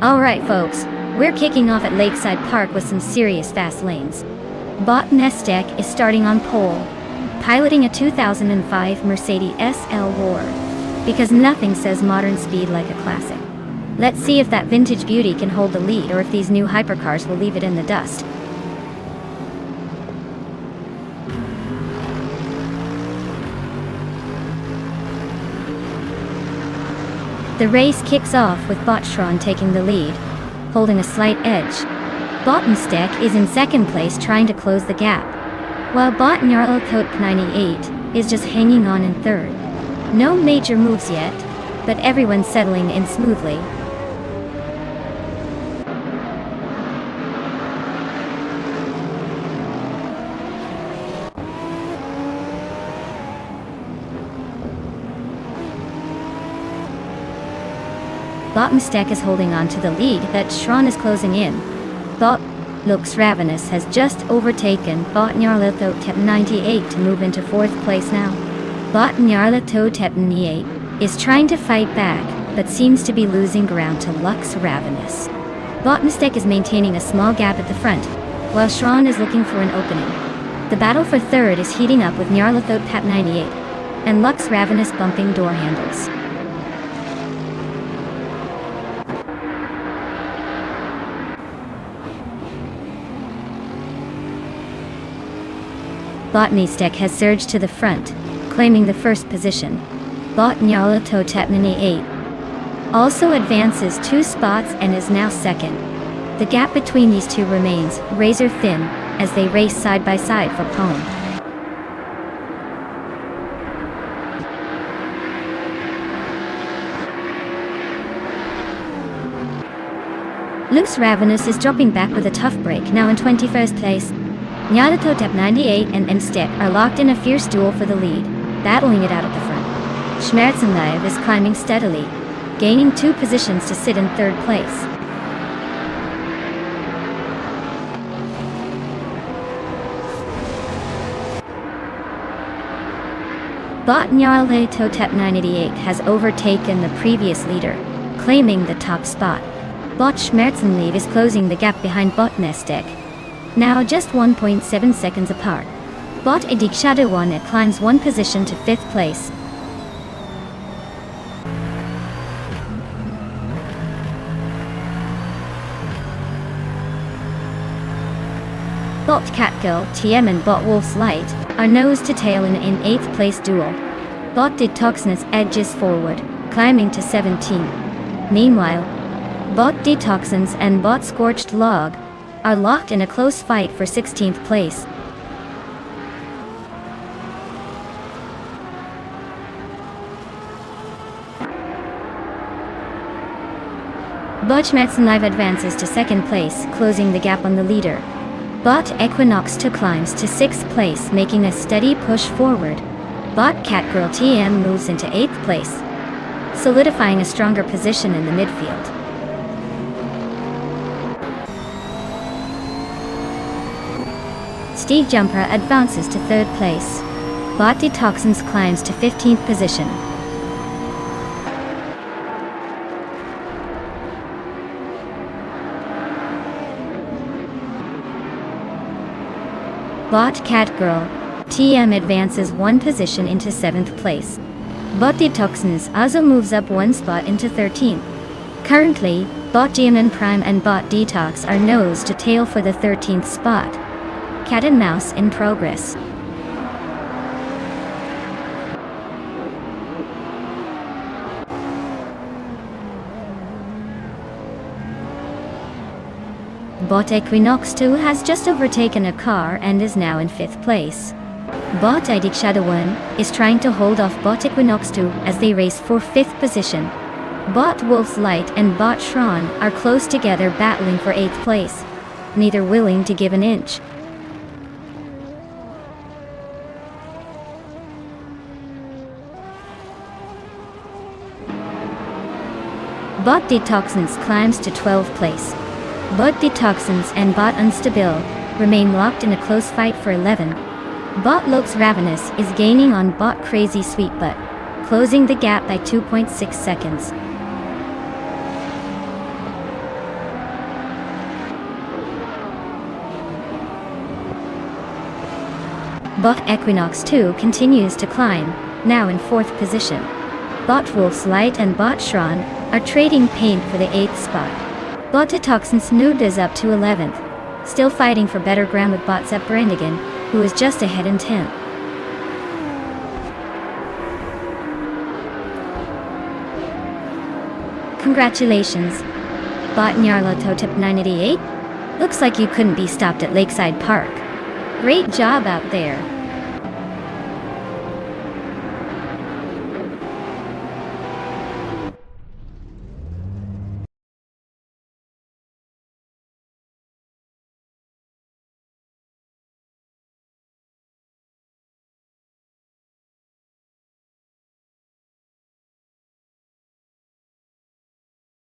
Alright folks, we're kicking off at Lakeside Park with some serious fast lanes. Bot Nestek is starting on pole, piloting a 2005 Mercedes SL War. Because nothing says modern speed like a classic. Let's see if that vintage beauty can hold the lead or if these new hypercars will leave it in the dust. The race kicks off with Botshron taking the lead, holding a slight edge. Botenstek is in second place trying to close the gap, while Bot Nyarlathotep 98 is just hanging on in third. No major moves yet, but everyone's settling in smoothly. Botenstek is holding on to the lead that Shron is closing in. Bot Looks Ravenous has just overtaken Bot Nyarlathotep 98 to move into fourth place now. Bot Nyarlathotep 98 is trying to fight back, but seems to be losing ground to Lux Ravenous. Botenstek is maintaining a small gap at the front, while Shron is looking for an opening. The battle for third is heating up with Nyarlathotep 98 and Lux Ravenous bumping door handles. Botnestek has surged to the front, claiming the first position. Bot Nyarlathotep 98 also advances 2 spots and is now second. The gap between these two remains razor thin as they race side by side for pole. Lux Ravenous is dropping back with a tough break, now in 21st place. Nyarlathotep 98 and Mstek are locked in a fierce duel for the lead, battling it out at the front. Schmerzenlive is climbing steadily, gaining 2 positions to sit in third place. Bot Nyarlathotep 98 has overtaken the previous leader, claiming the top spot. Bot Schmerzenlive is closing the gap behind Botnestek, now just 1.7 seconds apart. Bot Edikshadawanet climbs 1 position to 5th place. Bot Catgirl TM and Bot Wolf's Light are nose to tail in an 8th place duel. Bot Detoxness edges forward, climbing to 17. Meanwhile, Bot Detoxins and Bot Scorched Log are locked in a close fight for 16th place. Bot Schmerzenlive advances to 2nd place, closing the gap on the leader. Bot Equinox 2 climbs to 6th place, making a steady push forward. Bot Catgirl TM moves into 8th place, solidifying a stronger position in the midfield. Steve Jumper advances to 3rd place. Bot Detoxins climbs to 15th position. Bot Catgirl TM advances 1 position into 7th place. Bot Detoxins also moves up 1 spot into 13th. Currently, Bot Geonon Prime and Bot Detox are nose to tail for the 13th spot. Cat and mouse in progress. Bot Equinox 2 has just overtaken a car and is now in 5th place. Bot Idikshadawan is trying to hold off Bot Equinox 2 as they race for 5th position. Bot Wolf's Light and Bot Shron are close together battling for 8th place, neither willing to give an inch. Bot Detoxins climbs to 12th place. Bot Detoxins and Bot Unstable remain locked in a close fight for 11. Bot Lux Ravenous is gaining on Bot Crazy Sweet Butt, closing the gap by 2.6 seconds. Bot Equinox 2 continues to climb, now in 4th position. Bot Wolf's Light and Bot Shran are trading paint for the 8th spot. Bot Detoxin Snood is up to 11th, still fighting for better ground with Bot Zep Brandigan, who is just ahead in 10th. Congratulations, Bot Nyarla Totip 988. Looks like you couldn't be stopped at Lakeside Park. Great job out there.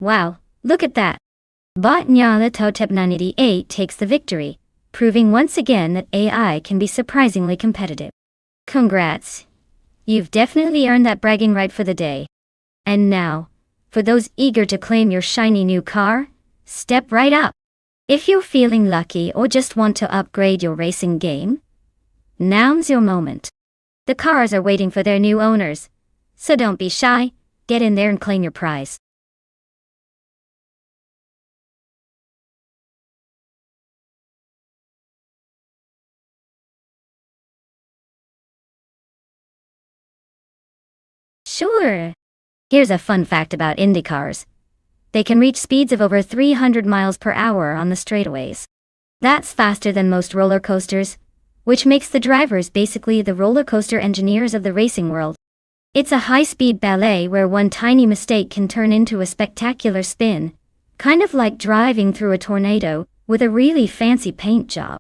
Wow, look at that. Bot Nyala Totep 988 takes the victory, proving once again that AI can be surprisingly competitive. Congrats. You've definitely earned that bragging right for the day. And now, for those eager to claim your shiny new car, step right up. If you're feeling lucky or just want to upgrade your racing game, now's your moment. The cars are waiting for their new owners, so don't be shy, get in there and claim your prize. Sure. Here's a fun fact about Indy cars. They can reach speeds of over 300 miles per hour on the straightaways. That's faster than most roller coasters, which makes the drivers basically the roller coaster engineers of the racing world. It's a high-speed ballet where one tiny mistake can turn into a spectacular spin, kind of like driving through a tornado with a really fancy paint job.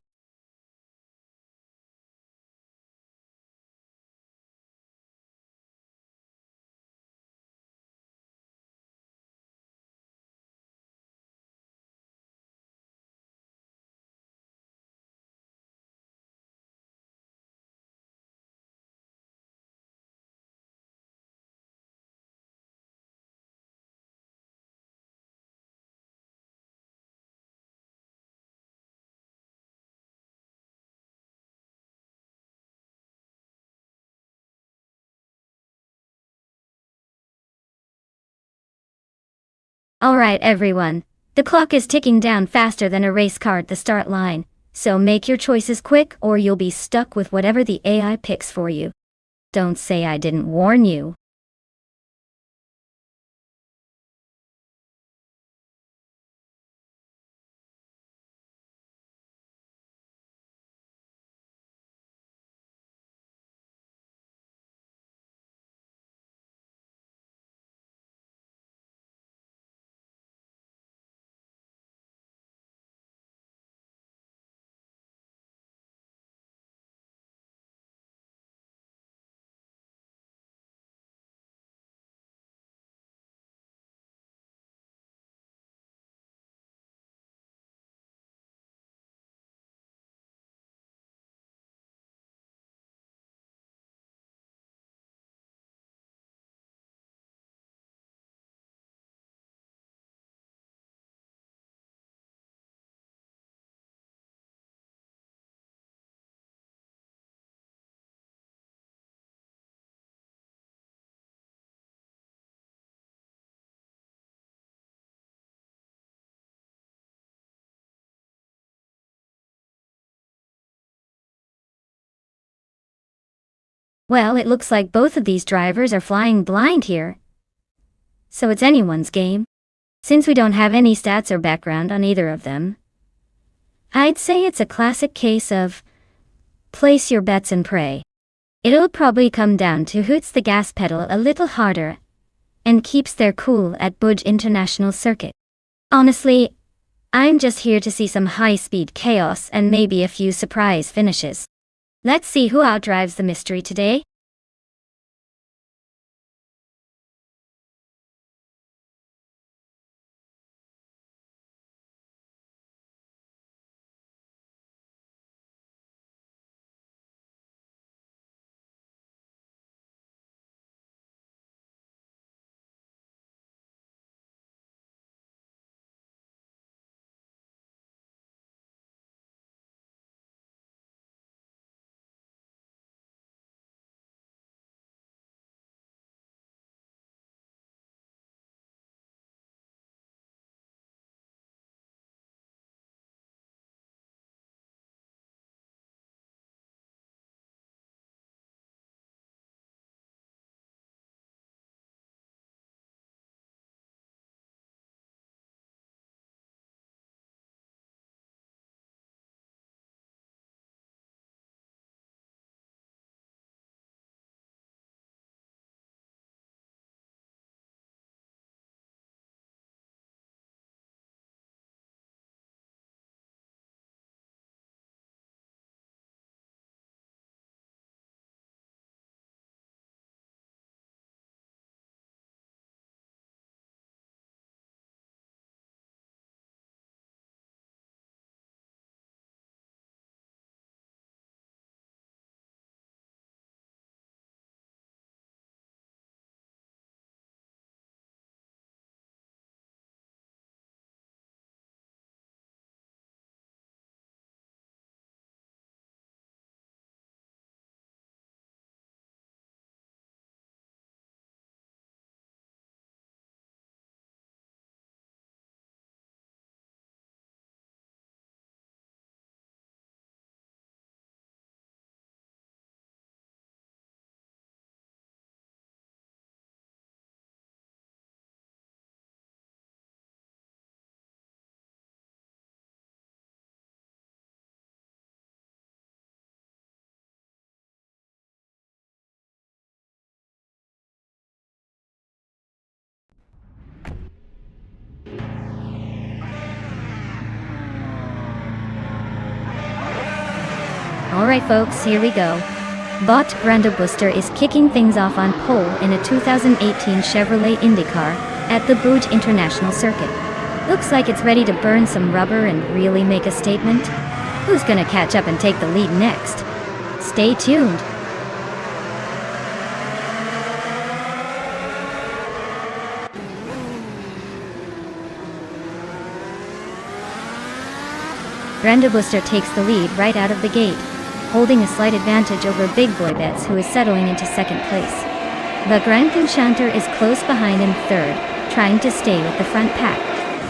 Alright everyone, the clock is ticking down faster than a race car at the start line, so make your choices quick or you'll be stuck with whatever the AI picks for you. Don't say I didn't warn you. Well, it looks like both of these drivers are flying blind here. So it's anyone's game. Since we don't have any stats or background on either of them, I'd say it's a classic case of place your bets and pray. It'll probably come down to who hits the gas pedal a little harder and keeps their cool at Budge International Circuit. Honestly, I'm just here to see some high-speed chaos and maybe a few surprise finishes. Let's see who outdrives the mystery today. Alright folks, here we go. Bot Brando Booster is kicking things off on pole in a 2018 Chevrolet IndyCar at the Bouge International Circuit. Looks like it's ready to burn some rubber and really make a statement. Who's gonna catch up and take the lead next? Stay tuned. Brando Booster takes the lead right out of the gate, holding a slight advantage over Big Boy Betts, who is settling into second place. The Grand Enchanter is close behind in third, trying to stay with the front pack.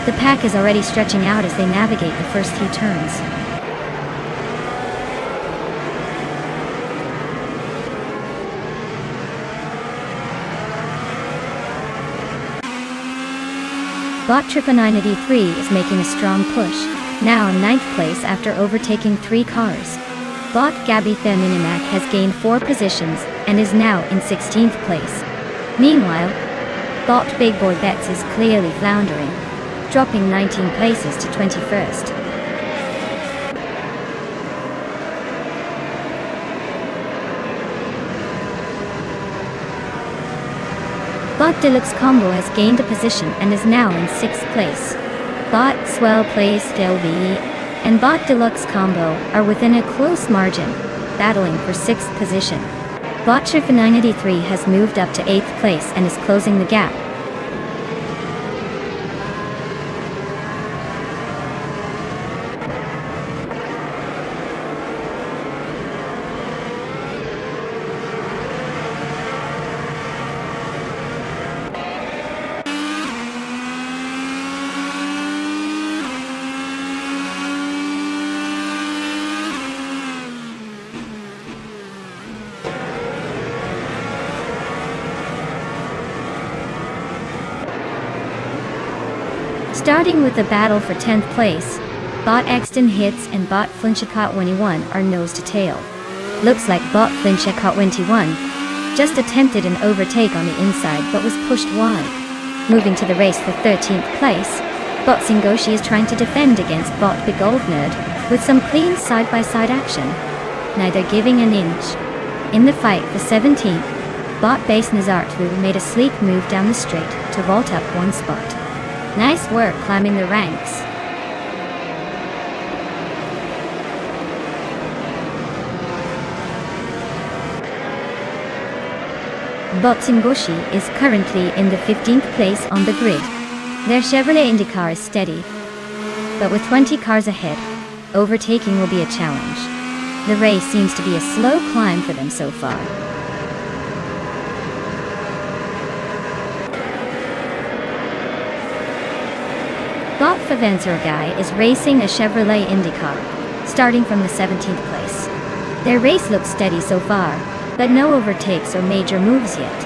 The pack is already stretching out as they navigate the first few turns. Bot Trippa 983 is making a strong push, now in 9th place after overtaking 3 cars. Bot Gabby Feminimac has gained 4 positions and is now in 16th place. Meanwhile, Bot Big Boy Betts is clearly floundering, dropping 19 places to 21st. Bot Deluxe Combo has gained a position and is now in 6th place. Bot Swell Place LVE and Bot Deluxe Combo are within a close margin, battling for 6th position. Bot Trippa 983 has moved up to 8th place and is closing the gap. Starting with the battle for 10th place, Bot Exton Hits and Bot Flinchicott 21 are nose to tail. Looks like Bot Flinchicott 21 just attempted an overtake on the inside but was pushed wide. Moving to the race for 13th place, Bot Singoshi is trying to defend against Bot Big Old Nerd with some clean side-by-side action, neither giving an inch. In the fight for 17th, Bot Base Nazartwu made a sleek move down the straight to vault up 1 spot. Nice work climbing the ranks. Bot Singoshi is currently in the 15th place on the grid. Their Chevrolet IndyCar is steady, but with 20 cars ahead, overtaking will be a challenge. The race seems to be a slow climb for them so far. Bot Favenzer is racing a Chevrolet IndyCar, starting from the 17th place. Their race looks steady so far, but no overtakes or major moves yet.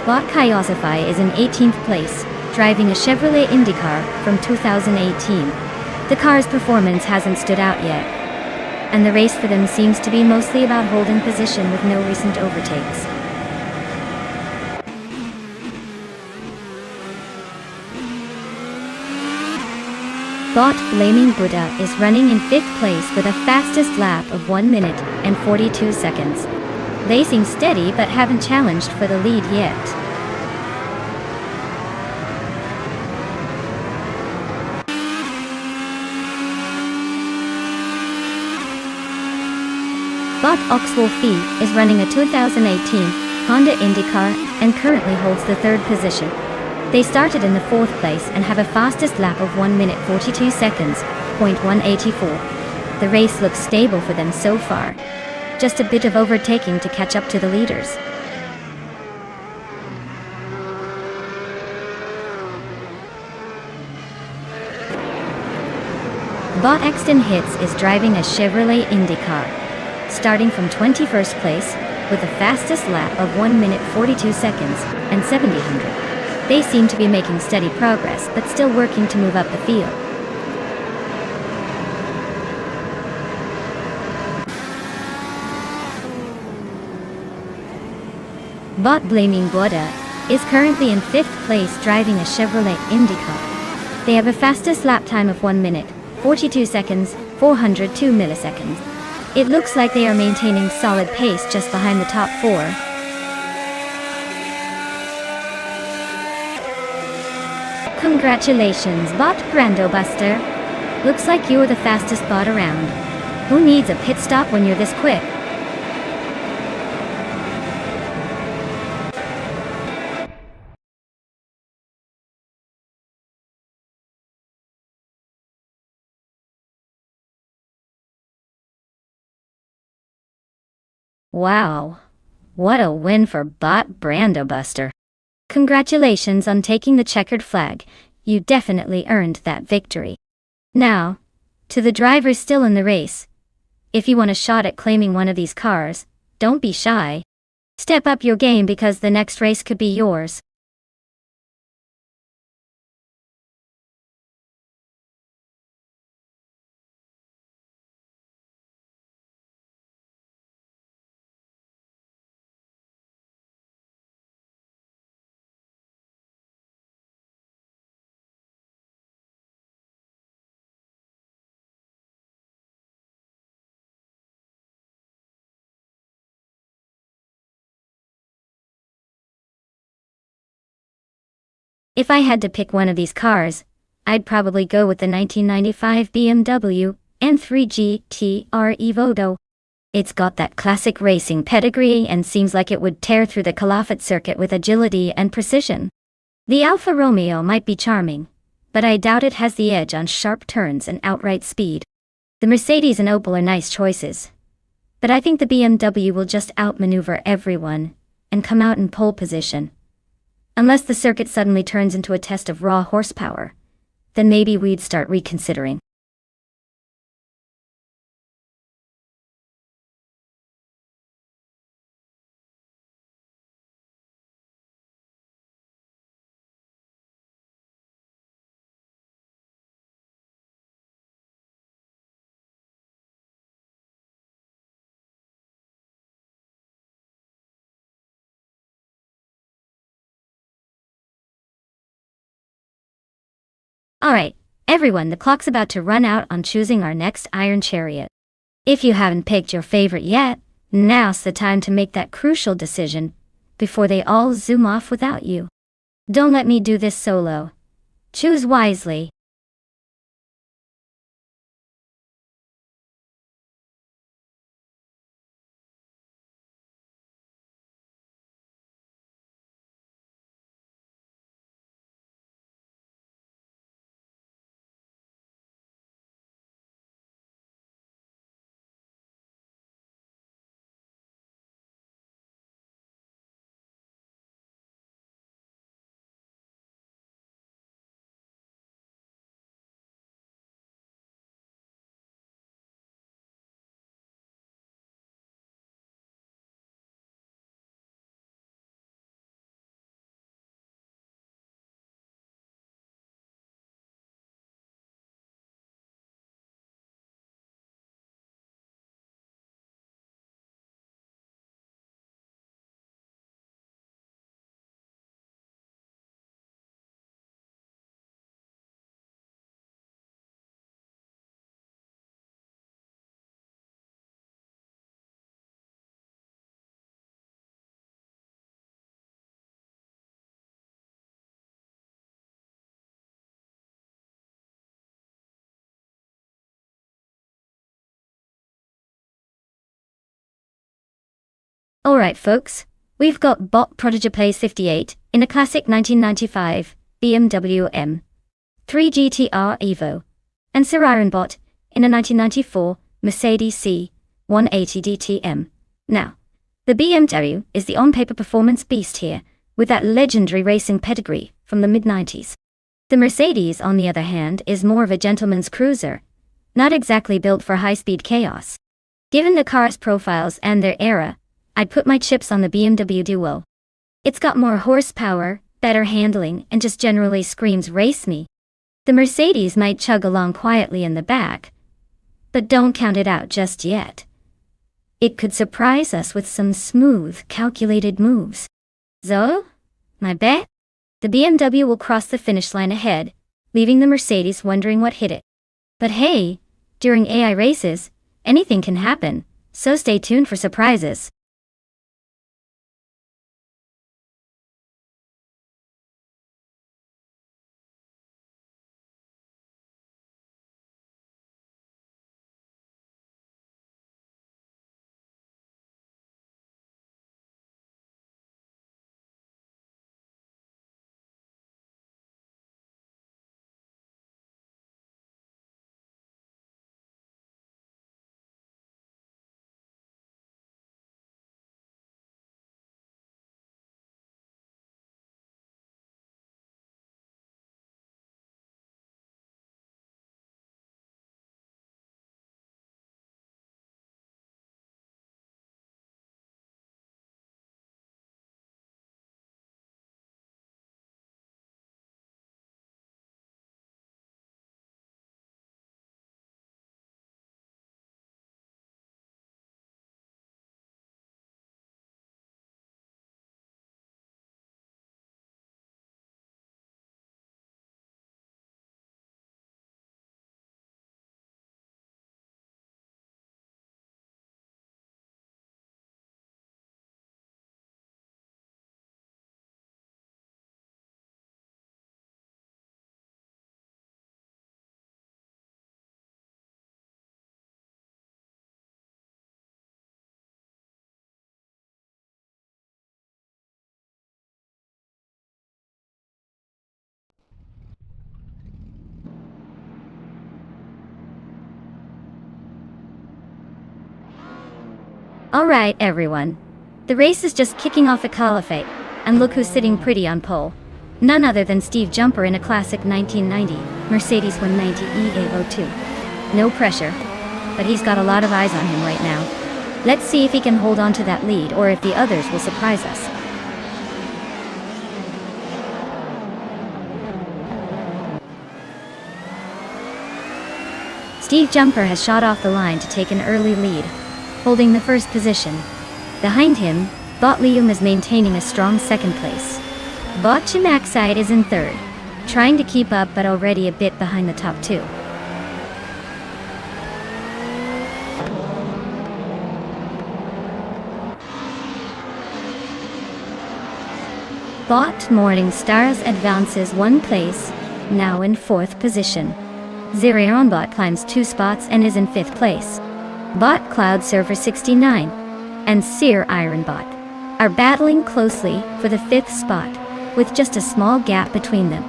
Bot Kyosify is in 18th place, driving a Chevrolet IndyCar from 2018. The car's performance hasn't stood out yet, and the race for them seems to be mostly about holding position with no recent overtakes. Bot Blaming Buddha is running in 5th place with a fastest lap of 1 minute and 42 seconds. They seem steady but haven't challenged for the lead yet. Bot Oxwolfie is running a 2018 Honda IndyCar and currently holds the 3rd position. They started in the 4th place and have a fastest lap of 1 minute 42 seconds, .184. The race looks stable for them so far. Just a bit of overtaking to catch up to the leaders. Bot Exton Hits is driving a Chevrolet IndyCar, starting from 21st place with the fastest lap of 1 minute 42 seconds and 70 hundredths. They seem to be making steady progress but still working to move up the field. Bot Blaming Buddha is currently in 5th place driving a Chevrolet IndyCar. They have a fastest lap time of 1 minute, 42 seconds, 402 milliseconds. It looks like they are maintaining solid pace just behind the top 4. Congratulations, Bot Brando Buster. Looks like you're the fastest bot around. Who needs a pit stop when you're this quick? Wow. What a win for Bot Brando Buster. Congratulations on taking the checkered flag. You definitely earned that victory. Now, to the drivers still in the race. If you want a shot at claiming one of these cars, don't be shy. Step up your game because the next race could be yours. If I had to pick one of these cars, I'd probably go with the 1995 BMW M3 GTR Evo. It's got that classic racing pedigree and seems like it would tear through the Calafate circuit with agility and precision. The Alfa Romeo might be charming, but I doubt it has the edge on sharp turns and outright speed. The Mercedes and Opel are nice choices, but I think the BMW will just outmaneuver everyone and come out in pole position. Unless the circuit suddenly turns into a test of raw horsepower, then maybe we'd start reconsidering. Alright, everyone, the clock's about to run out on choosing our next Iron Chariot. If you haven't picked your favorite yet, now's the time to make that crucial decision before they all zoom off without you. Don't let me do this solo. Choose wisely. Alright folks, we've got Bot Prodigy Plays 58 in a classic 1995 BMW M3 GTR Evo, and Sir Iron Bot in a 1994 Mercedes C180 DTM. Now, the BMW is the on-paper performance beast here, with that legendary racing pedigree from the mid-90s. The Mercedes, on the other hand, is more of a gentleman's cruiser, not exactly built for high-speed chaos. Given the car's profiles and their era, I'd put my chips on the BMW duo. It's got more horsepower, better handling, and just generally screams race me. The Mercedes might chug along quietly in the back, but don't count it out just yet. It could surprise us with some smooth, calculated moves. So, I bet the BMW will cross the finish line ahead, leaving the Mercedes wondering what hit it. But hey, during AI races, anything can happen, so stay tuned for surprises. Alright everyone, the race is just kicking off at caliphate, and look who's sitting pretty on pole. None other than Steve Jumper in a classic 1990 Mercedes 190 E Evo 2. No pressure, but he's got a lot of eyes on him right now. Let's see if he can hold on to that lead or if the others will surprise us. Steve Jumper has shot off the line to take an early lead, holding the first position. Behind him, Bot Liam is maintaining a strong second place. Bot Chimaxide is in third, trying to keep up but already a bit behind the top two. Bot Morning Stars advances one place, now in fourth position. Zerion climbs 2 spots and is in 5th place. Bot Cloud Surfer 69 and Sear Ironbot are battling closely for the 5th spot, with just a small gap between them.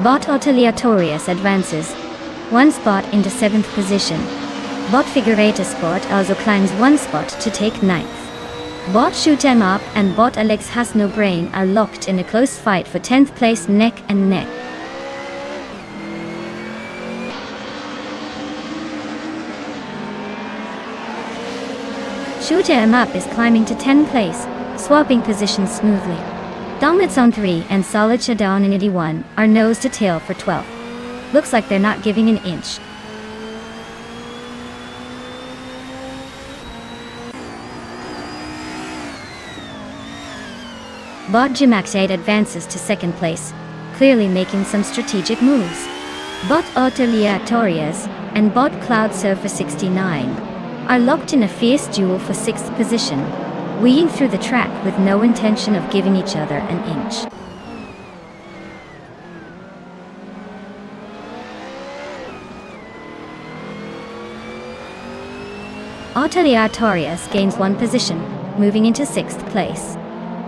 Bot Autoleatorius advances 1 spot into 7th position. Bot Figurata Sport also climbs 1 spot to take 9th. Bot Shoot 'em Up and Bot Alex Has No Brain are locked in a close fight for 10th place neck and neck. Shoot 'em Up is climbing to 10th place, swapping positions smoothly. Dominance on 3 and Solid Showdown in 81 are nose to tail for 12th. Looks like they're not giving an inch. Bot Jimaxade advances to 2nd place, clearly making some strategic moves. Bot Autoleatorias and Bot Cloud Surfer 69 are locked in a fierce duel for 6th position, weaving through the track with no intention of giving each other an inch. Autoleatorius gains 1 position, moving into 6th place.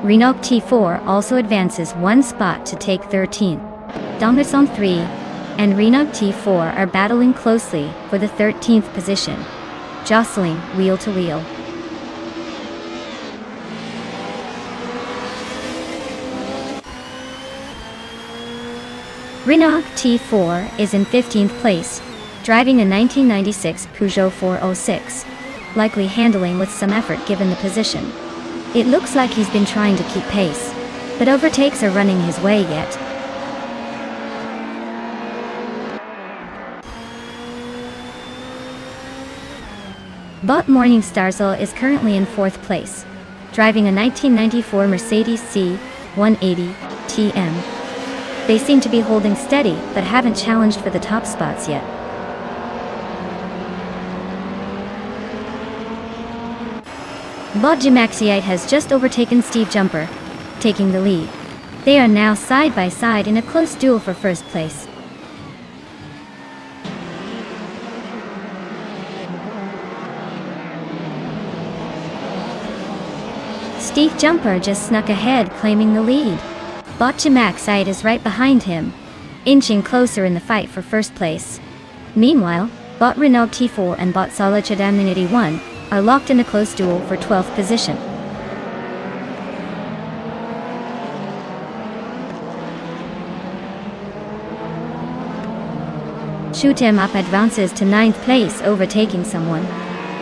Renok T4 also advances 1 spot to take 13th. Dominance on 3 and Renok T4 are battling closely for the 13th position, jostling wheel to wheel. Renok T4 is in 15th place, driving a 1996 Peugeot 406, likely handling with some effort given the position. It looks like he's been trying to keep pace, but overtakes are running his way yet. Bot Morningstarsel is currently in 4th place, driving a 1994 Mercedes C180 TM. They seem to be holding steady, but haven't challenged for the top spots yet. Bot Gemaxiite has just overtaken Steve Jumper, taking the lead. They are now side by side in a close duel for first place. Steve Jumper just snuck ahead, claiming the lead. Bot Gemaxiite is right behind him, inching closer in the fight for first place. Meanwhile, Bot Renault T4 and Bot Solachadaminity 1 are locked in a close duel for 12th position. Shoot 'em Up advances to 9th place, overtaking someone.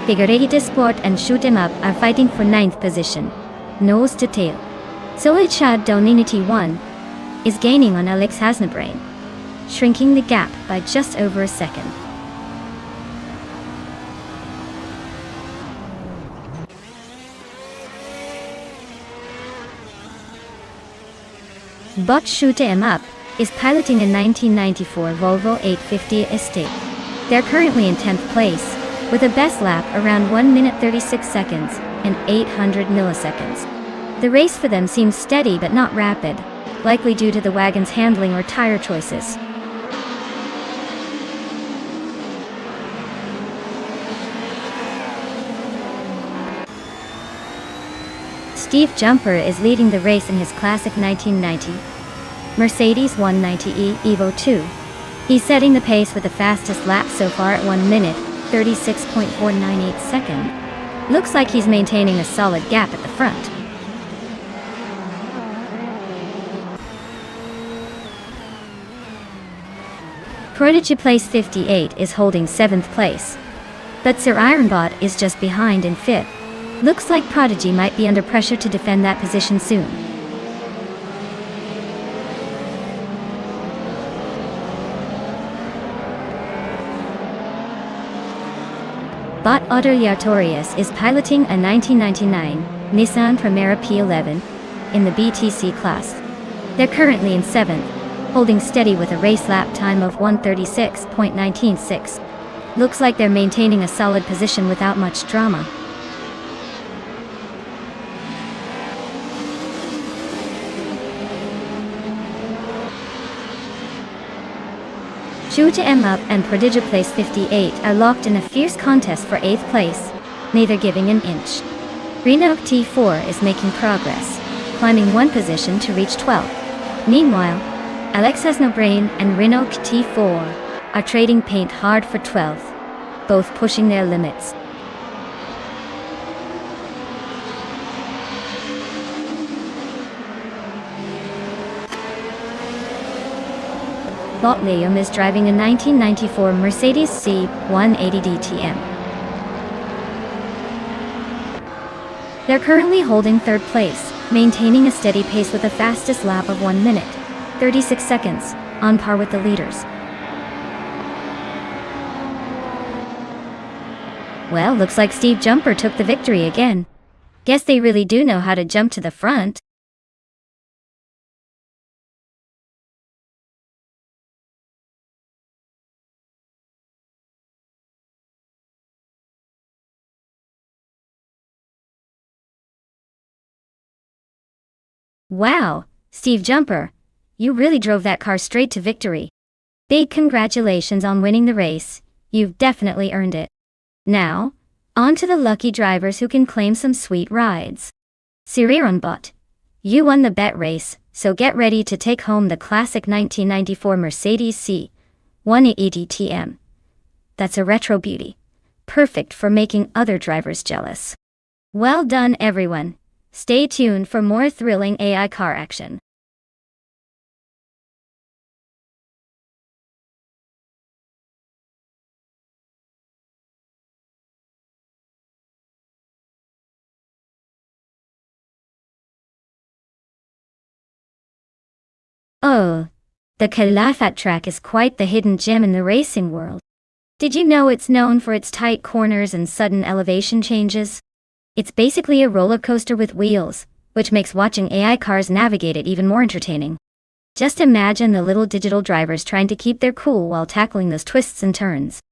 Figurati Sport and Shoot 'em Up are fighting for 9th position, nose to tail. Solachad Doninity 1 is gaining on Alex Hasnabrain, shrinking the gap by just over a second. Bot Shoot 'em Up is piloting a 1994 Volvo 850 Estate. They're currently in 10th place, with a best lap around 1 minute 36 seconds and 800 milliseconds. The race for them seems steady but not rapid, likely due to the wagon's handling or tire choices. Steve Jumper is leading the race in his classic 1990 Mercedes 190e Evo 2. He's setting the pace with the fastest lap so far at 1 minute 36.498 seconds. Looks like he's maintaining a solid gap at the front. Prodigy Place 58 is holding 7th place, but Sir Ironbot is just behind in 5th. Looks like Prodigy might be under pressure to defend that position soon. Bot Otto Yartorius is piloting a 1999 Nissan Primera P11 in the BTC class. They're currently in 7th, holding steady with a race lap time of 1:36.196. Looks like they're maintaining a solid position without much drama. Shoot 'em Up and Prodigy Place 58 are locked in a fierce contest for 8th place, neither giving an inch. Renault T4 is making progress, climbing 1 position to reach 12th. Meanwhile, Alex Hasnabrain and Renault T4 are trading paint hard for 12th, both pushing their limits. Bot Liam is driving a 1994 Mercedes C180 DTM. They're currently holding 3rd place, maintaining a steady pace with a fastest lap of 1 minute 36 seconds, on par with the leaders. Well, looks like Steve Jumper took the victory again. Guess they really do know how to jump to the front. Wow, Steve Jumper, you really drove that car straight to victory. Big congratulations on winning the race, you've definitely earned it. Now, on to the lucky drivers who can claim some sweet rides. Sirironbot, you won the bet race, so get ready to take home the classic 1994 Mercedes C180 TM. That's a retro beauty, perfect for making other drivers jealous. Well done, everyone. Stay tuned for more thrilling AI car action. Oh, the Calafat track is quite the hidden gem in the racing world. Did you know it's known for its tight corners and sudden elevation changes? It's basically a roller coaster with wheels, which makes watching AI cars navigate it even more entertaining. Just imagine the little digital drivers trying to keep their cool while tackling those twists and turns.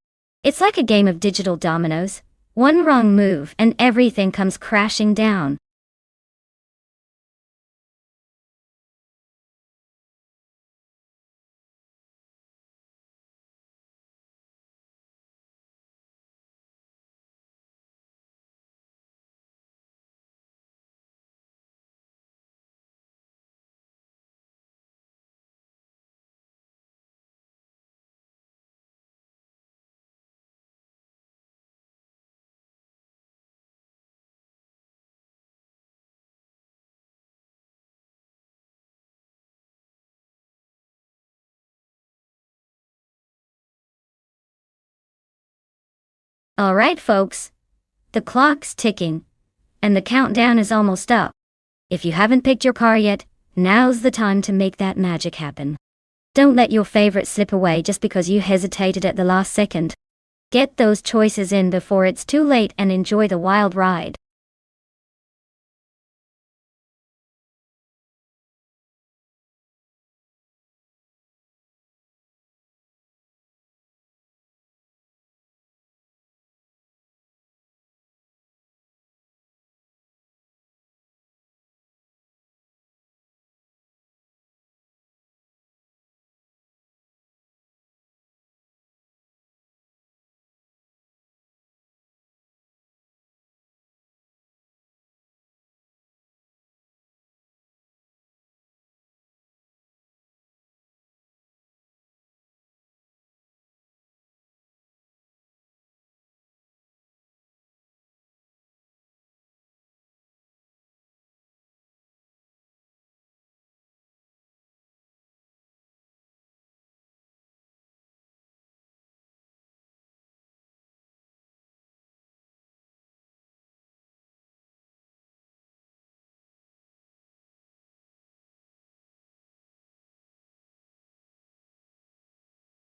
It's like a game of digital dominoes. One wrong move and everything comes crashing down. Alright folks, the clock's ticking, and the countdown is almost up. If you haven't picked your car yet, now's the time to make that magic happen. Don't let your favorite slip away just because you hesitated at the last second. Get those choices in before it's too late and enjoy the wild ride.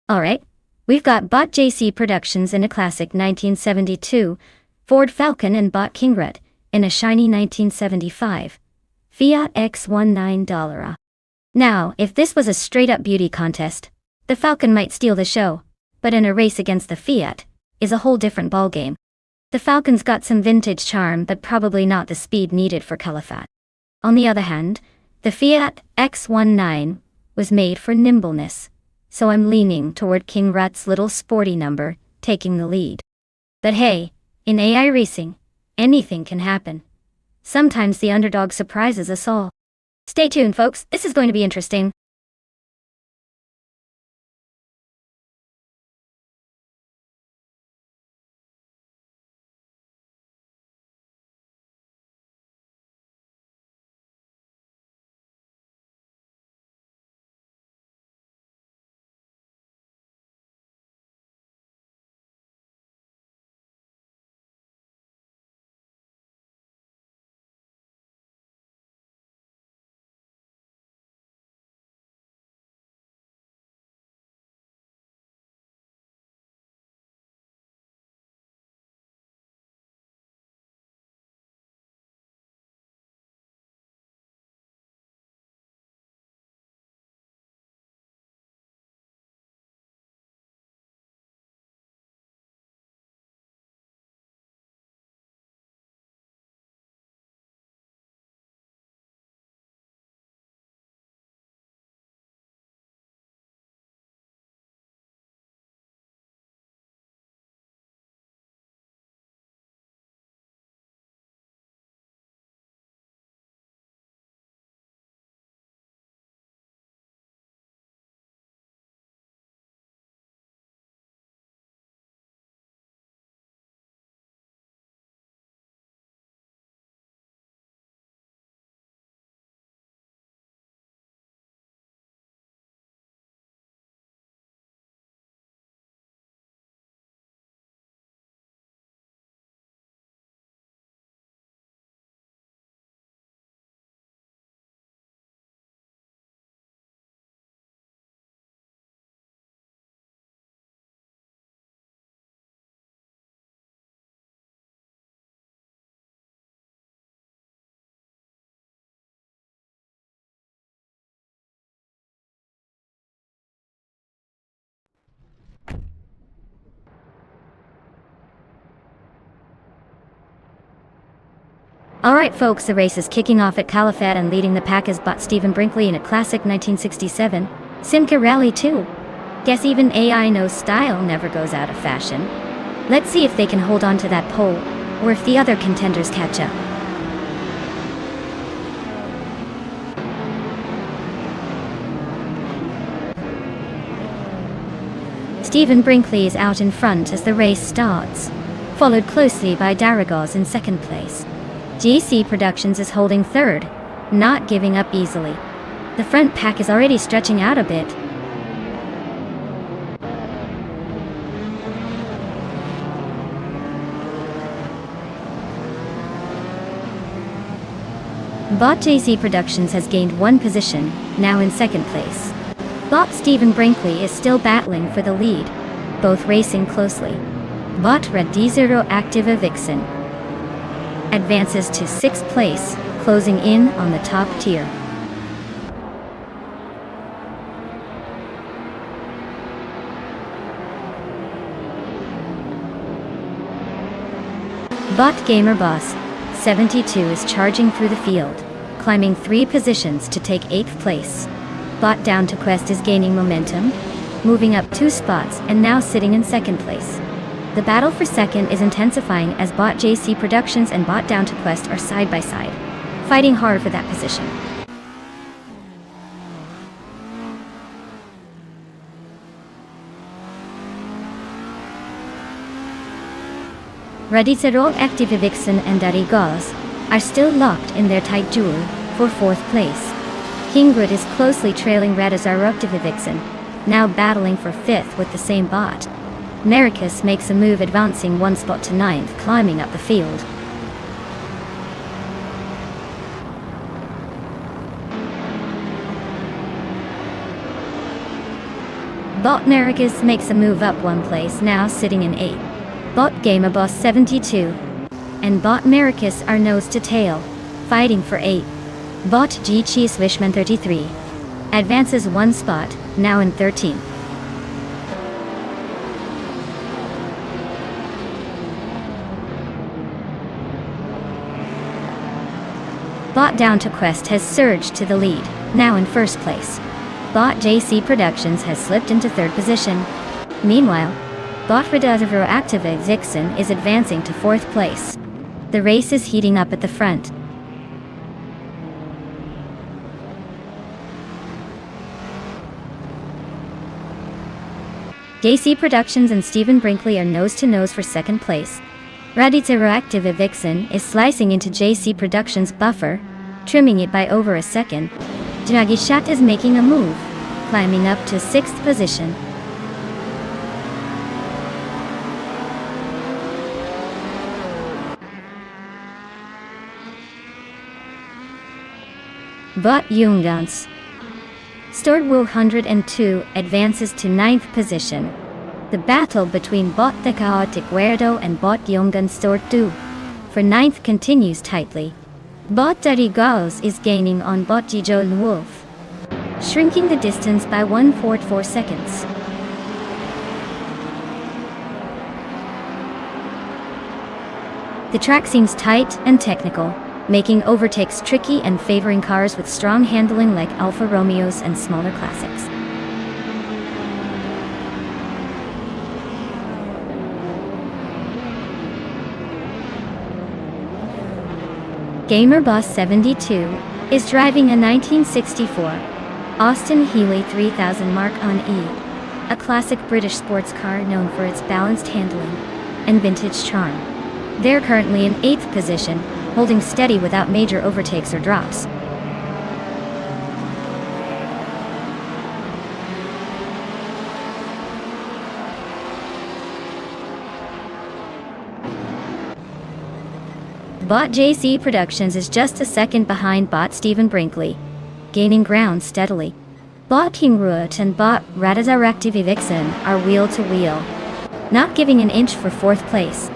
Alright, we've got Bot JC Productions in a classic 1972, Ford Falcon and Bot Kingret in a shiny 1975, Fiat X19. Now, if this was a straight-up beauty contest, the Falcon might steal the show, but in a race against the Fiat, is a whole different ballgame. The Falcon's got some vintage charm but probably not the speed needed for Califat. On the other hand, the Fiat X19 was made for nimbleness, so I'm leaning toward King Rut's little sporty number, taking the lead. But hey, in AI racing, anything can happen. Sometimes the underdog surprises us all. Stay tuned, folks, this is going to be interesting. Alright folks, the race is kicking off at Caliphate and leading the pack is Bot Stephen Brinkley in a classic 1967 Simca Rally 2. Guess even AI knows style never goes out of fashion. Let's see if they can hold on to that pole, or if the other contenders catch up. Stephen Brinkley is out in front as the race starts, followed closely by Daragos in second place. GC Productions is holding third, not giving up easily. The front pack is already stretching out a bit. Bot JC Productions has gained one position, now in second place. Bot Stephen Brinkley is still battling for the lead, both racing closely. Bot Red D0 Activa Vixen advances to 6th place, closing in on the top tier. Bot Gamer Boss 72 is charging through the field, climbing 3 positions to take 8th place. Bot Down to Quest is gaining momentum, moving up 2 spots and now sitting in second place. The battle for second is intensifying as Bot JC Productions and Bot Down to Quest are side by side, fighting hard for that position. Radicero Active Vixen and Darigos are still locked in their tight duel for 4th place. Kingwood is closely trailing Radicero Active Vixen, now battling for 5th with the same bot. Maricus makes a move, advancing 1 spot to 9th, climbing up the field. Bot Maricus makes a move up 1 place, now sitting in 8th. Bot Gamer Boss 72 and Bot Maricus are nose to tail, fighting for 8th. Bot G Cheese Wishman 33 advances 1 spot, now in 13th. Bot Down to Quest has surged to the lead, now in 1st place. Bot JC Productions has slipped into 3rd position. Meanwhile, Bot Redazavero Active Vixen is advancing to 4th place. The race is heating up at the front. JC Productions and Stephen Brinkley are nose to nose for 2nd place. Radicero Active Vixen is slicing into JC Productions' buffer, trimming it by over a second. Dragishat is making a move, climbing up to 6th position. Bot Jungans Stored 102 advances to 9th position. The battle between Bot the Chaotic Weirdo and Bot Jungans Stored 2 for 9th continues tightly. Bot Darigos is gaining on Bot Jijo Wolf, shrinking the distance by 1.44 seconds. The track seems tight and technical, making overtakes tricky and favoring cars with strong handling like Alfa Romeos and smaller classics. Gamer Boss 72 is driving a 1964 Austin Healey 3000 Mark on E, a classic British sports car known for its balanced handling and vintage charm. They're currently in 8th position, holding steady without major overtakes or drops. Bot JC Productions is just a second behind Bot Stephen Brinkley, gaining ground steadily. Bot Kingroot and Bot Radazaractive Vixen are wheel to wheel, not giving an inch for 4th place.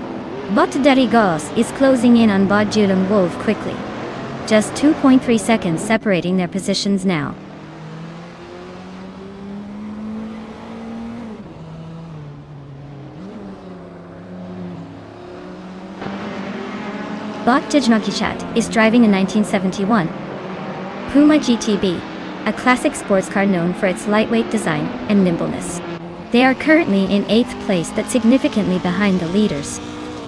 Bot Darigos is closing in on Bot Julian Wolf quickly, just 2.3 seconds separating their positions now. Bot Dijnokichat is driving a 1971 Puma GTB, a classic sports car known for its lightweight design and nimbleness. They are currently in 8th place, but significantly behind the leaders.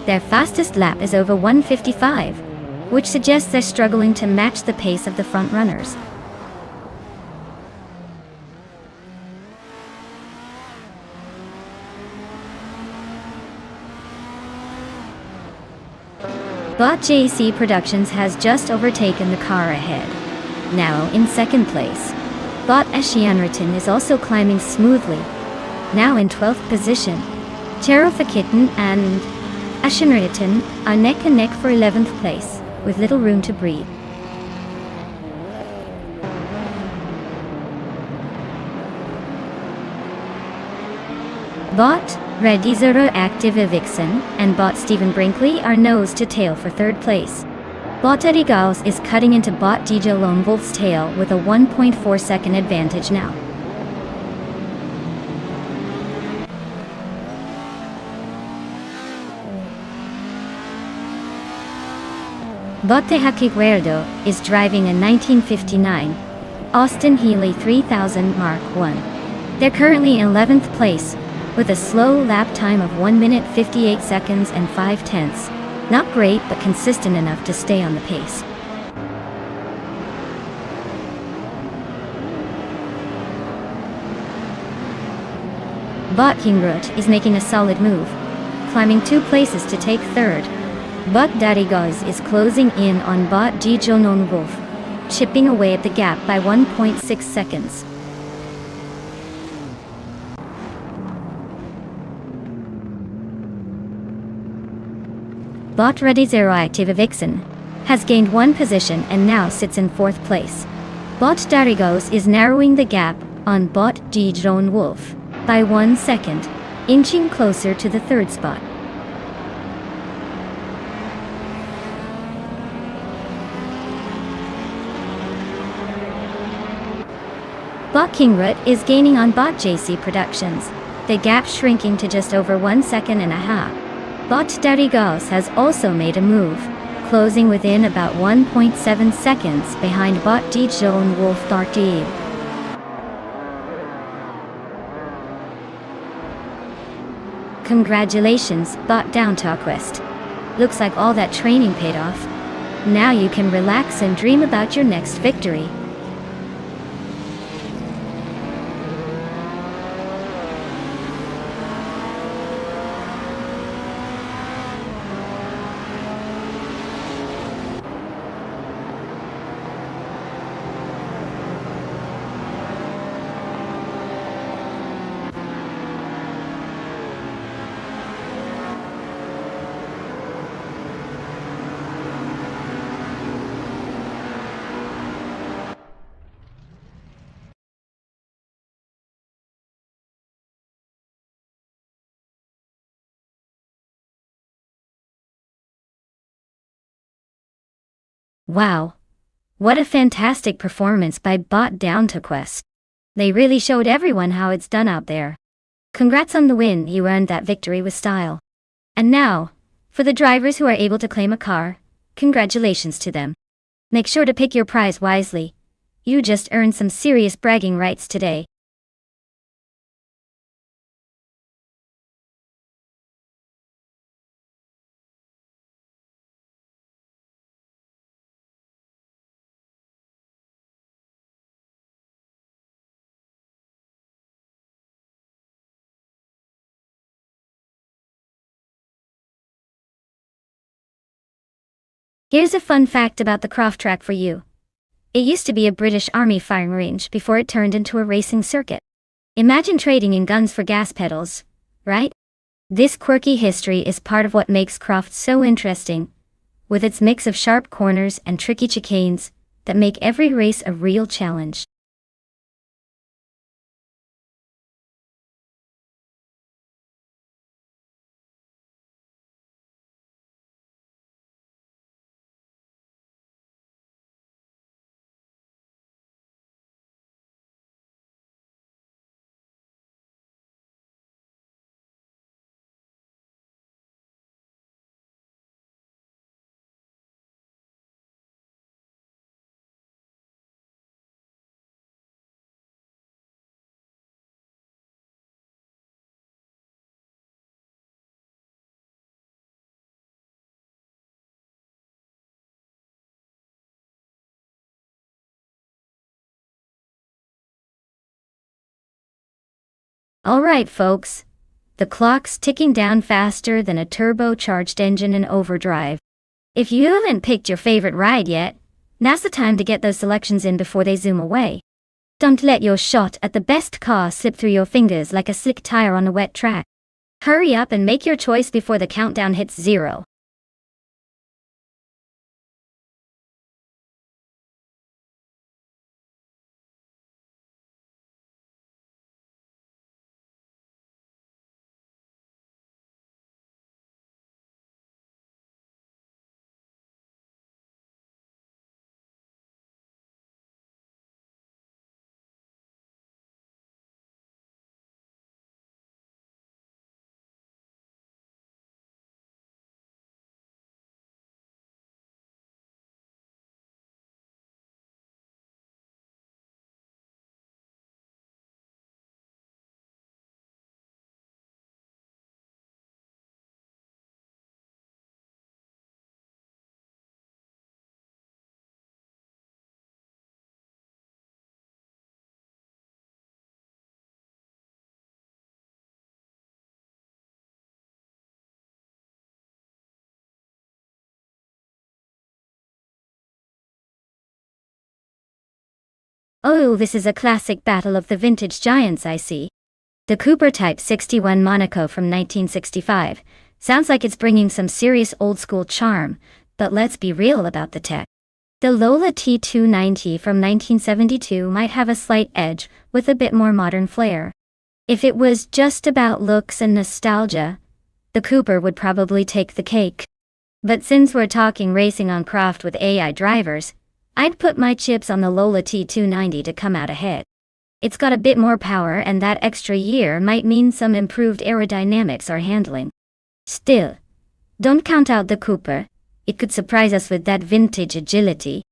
Their fastest lap is over 1:55, which suggests they're struggling to match the pace of the front runners. Bot JC Productions has just overtaken the car ahead. Now in 2nd place. Bot Ashianriton is also climbing smoothly. Now in 12th position. Cherofakitan and Ashianriton are neck and neck for 11th place, with little room to breathe. Bot Ready Zero Active Vixen and Bot Stephen Brinkley are nose to tail for 3rd place. Bot Eddie Gauss is cutting into Bot DJ Lone Wolf's tail with a 1.4 second advantage now. Bot Tehaki Guerdo is driving a 1959 Austin Healey 3000 Mark I. They're currently in 11th place, with a slow lap time of 1 minute 58 seconds and 5/10. Not great, but consistent enough to stay on the pace. Bot Kingrut is making a solid move, climbing 2 places to take 3rd. Bot Darigaz is closing in on Bot Dijonon Wolf, chipping away at the gap by 1.6 seconds. Bot Ready Zero Active Vixen has gained 1 position and now sits in 4th place. Bot Darigos is narrowing the gap on Bot Dijon Wolf by 1 second, inching closer to the 3rd spot. Bot Kingrut is gaining on Bot JC Productions, the gap shrinking to just over 1.5 seconds. Bot Darigos has also made a move, closing within about 1.7 seconds behind Bot Dijon Wolf Dartib. Congratulations, Bot Downtalkwest. Looks like all that training paid off. Now you can relax and dream about your next victory. Wow. What a fantastic performance by Bot Downtalkwest. They really showed everyone how it's done out there. Congrats on the win, you earned that victory with style. And now, for the drivers who are able to claim a car, congratulations to them. Make sure to pick your prize wisely. You just earned some serious bragging rights today. Here's a fun fact about the Croft track for you. It used to be a British Army firing range before it turned into a racing circuit. Imagine trading in guns for gas pedals, right? This quirky history is part of what makes Croft so interesting, with its mix of sharp corners and tricky chicanes that make every race a real challenge. Alright folks, the clock's ticking down faster than a turbocharged engine in overdrive. If you haven't picked your favorite ride yet, now's the time to get those selections in before they zoom away. Don't let your shot at the best car slip through your fingers like a slick tire on a wet track. Hurry up and make your choice before the countdown hits 0. Oh, this is a classic battle of the vintage giants, I see. The Cooper Type 61 Monaco from 1965. Sounds like it's bringing some serious old-school charm, but let's be real about the tech. The Lola T290 from 1972 might have a slight edge, with a bit more modern flair. If it was just about looks and nostalgia, the Cooper would probably take the cake. But since we're talking racing on craft with AI drivers, I'd put my chips on the Lola T290 to come out ahead. It's got a bit more power, and that extra year might mean some improved aerodynamics or handling. Still, don't count out the Cooper. It could surprise us with that vintage agility.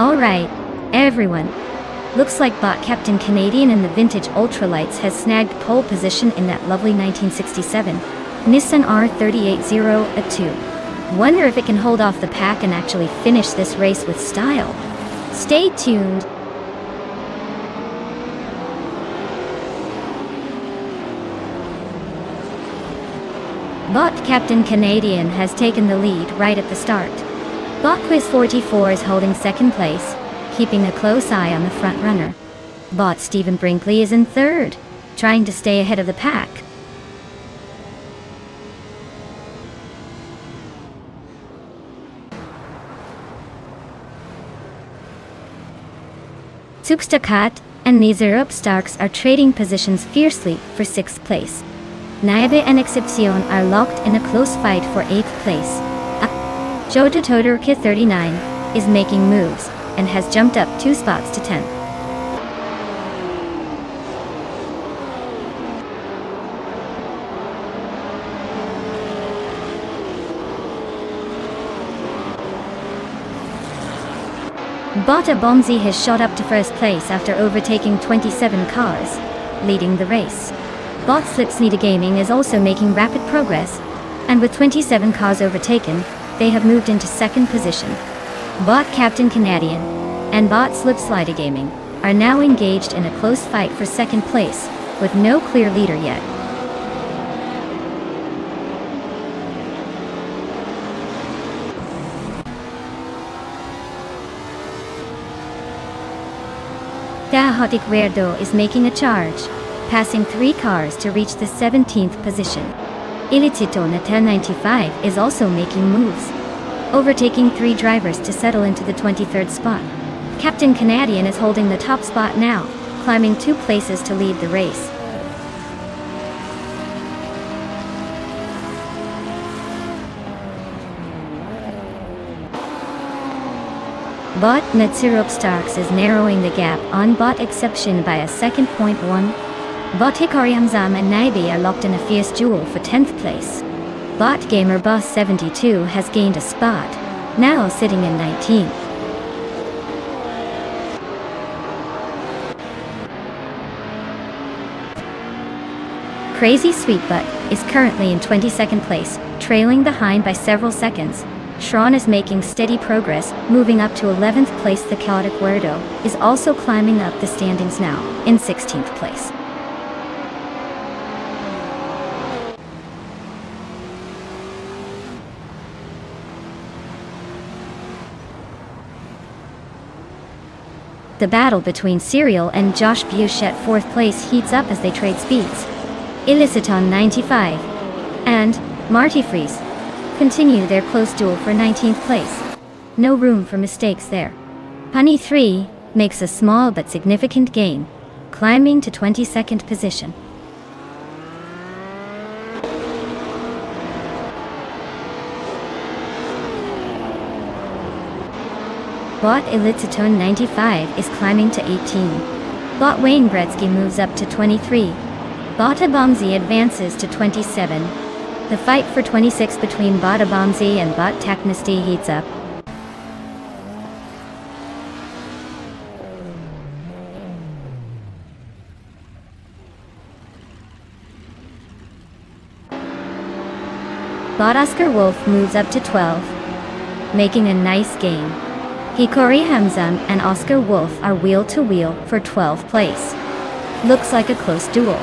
Alright, everyone. Looks like bot Captain Canadian in the vintage ultralights has snagged pole position in that lovely 1967 Nissan R380A2. Wonder if it can hold off the pack and actually finish this race with style. Stay tuned. Bot Captain Canadian has taken the lead right at the start. Bot Quiz 44 is holding second place, keeping a close eye on the front runner. Bot Stephen Brinkley is in third, trying to stay ahead of the pack. Substakat and Nizar Starks are trading positions fiercely for 6th place. Naibe and Excepcion are locked in a close fight for 8th place. Jota Todorka 39 is making moves and has jumped up 2 spots to 10th. Bota Bomzi has shot up to 1st place after overtaking 27 cars, leading the race. Bot Slipsnida Gaming is also making rapid progress, and with 27 cars overtaken, they have moved into 2nd position. Bot Captain Canadian and Bot Slipslider Gaming are now engaged in a close fight for 2nd place, with no clear leader yet. Dahotik Verdo is making a charge, passing 3 cars to reach the 17th position. Ilitito na 1095 is also making moves, overtaking 3 drivers to settle into the 23rd spot. Captain Canadian is holding the top spot now, climbing 2 places to lead the race. Bot Natsirup Starks is narrowing the gap on Bot Exception by a second. 1. Bot Hikari Hamzam and Naibi are locked in a fierce duel for 10th place. Bot Gamer Boss 72 has gained a spot, now sitting in 19th. Crazy Sweetbutt is currently in 22nd place, trailing behind by several seconds. Shron is making steady progress, moving up to 11th place. The Chaotic Weirdo is also climbing up the standings now, in 16th place. The battle between Serial and Josh Bush at 4th place heats up as they trade speeds. Illiciton 95 and Marty Freeze continue their close duel for 19th place. No room for mistakes there. Punny 3 makes a small but significant gain, climbing to 22nd position. Bot Elitziton 95 is climbing to 18. Bot Wayne Gretzky moves up to 23. Bot Abomzi advances to 27. The fight for 26 between Bot Abomzi and Bot Taknisty heats up. Bot Oscar Wolf moves up to 12, making a nice gain. Hikori Hamzam and Oscar Wolf are wheel-to-wheel for 12th place. Looks like a close duel.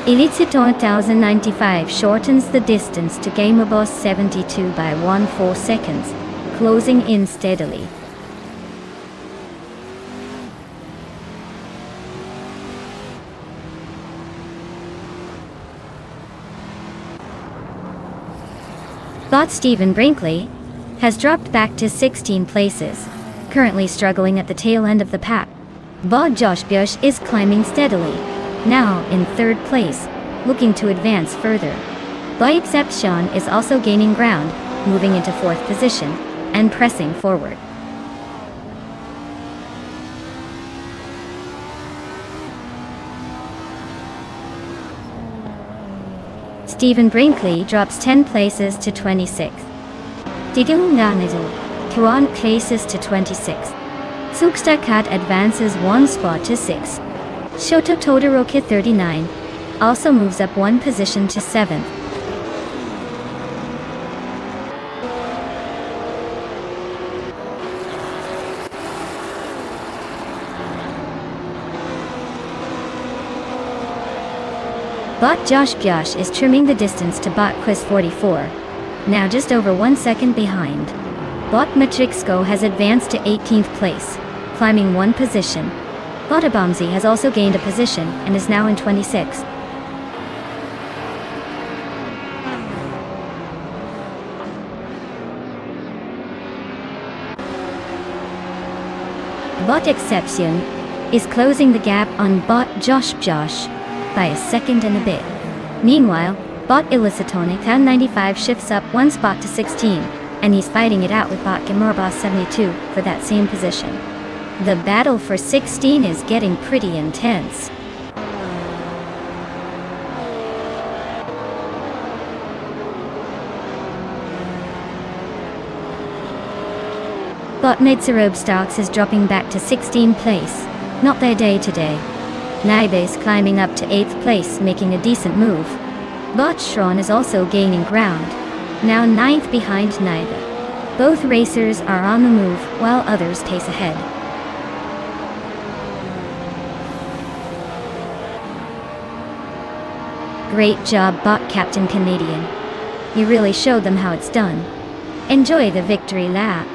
Elitziton 1095 shortens the distance to Gamerboss 72 by 1/4 seconds, closing in steadily. Bot Stephen Brinkley has dropped back to 16 places, currently struggling at the tail end of the pack. Bot Josh Bush is climbing steadily, now in 3rd place, looking to advance further. Bot Exception is also gaining ground, moving into 4th position, and pressing forward. Stephen Brinkley drops 10 places to 26th. Didung Nanizu, Tuan places to 26th. Sukstakat advances 1 spot to 6th. Shota Todoroki 39 also moves up 1 position to 7th. Bot Josh Josh is trimming the distance to Bot Quiz 44, now just over 1 second behind. Bot Matrixco has advanced to 18th place, climbing 1 position. Botabomsy has also gained a position and is now in 26th. Bot Exception is closing the gap on Bot Josh by a second and a bit. Meanwhile, Bot Illicitonic 1095 shifts up one spot to 16, and he's fighting it out with Bot Gamurboss 72 for that same position. The battle for 16 is getting pretty intense. Bot Mitsurobe Stocks is dropping back to 16th place, not their day today. Nibase climbing up to 8th place, making a decent move. Bot Shron is also gaining ground, now 9th behind Nibe. Both racers are on the move while others pace ahead. Great job, Bot Captain Canadian. You really showed them how it's done. Enjoy the victory lap.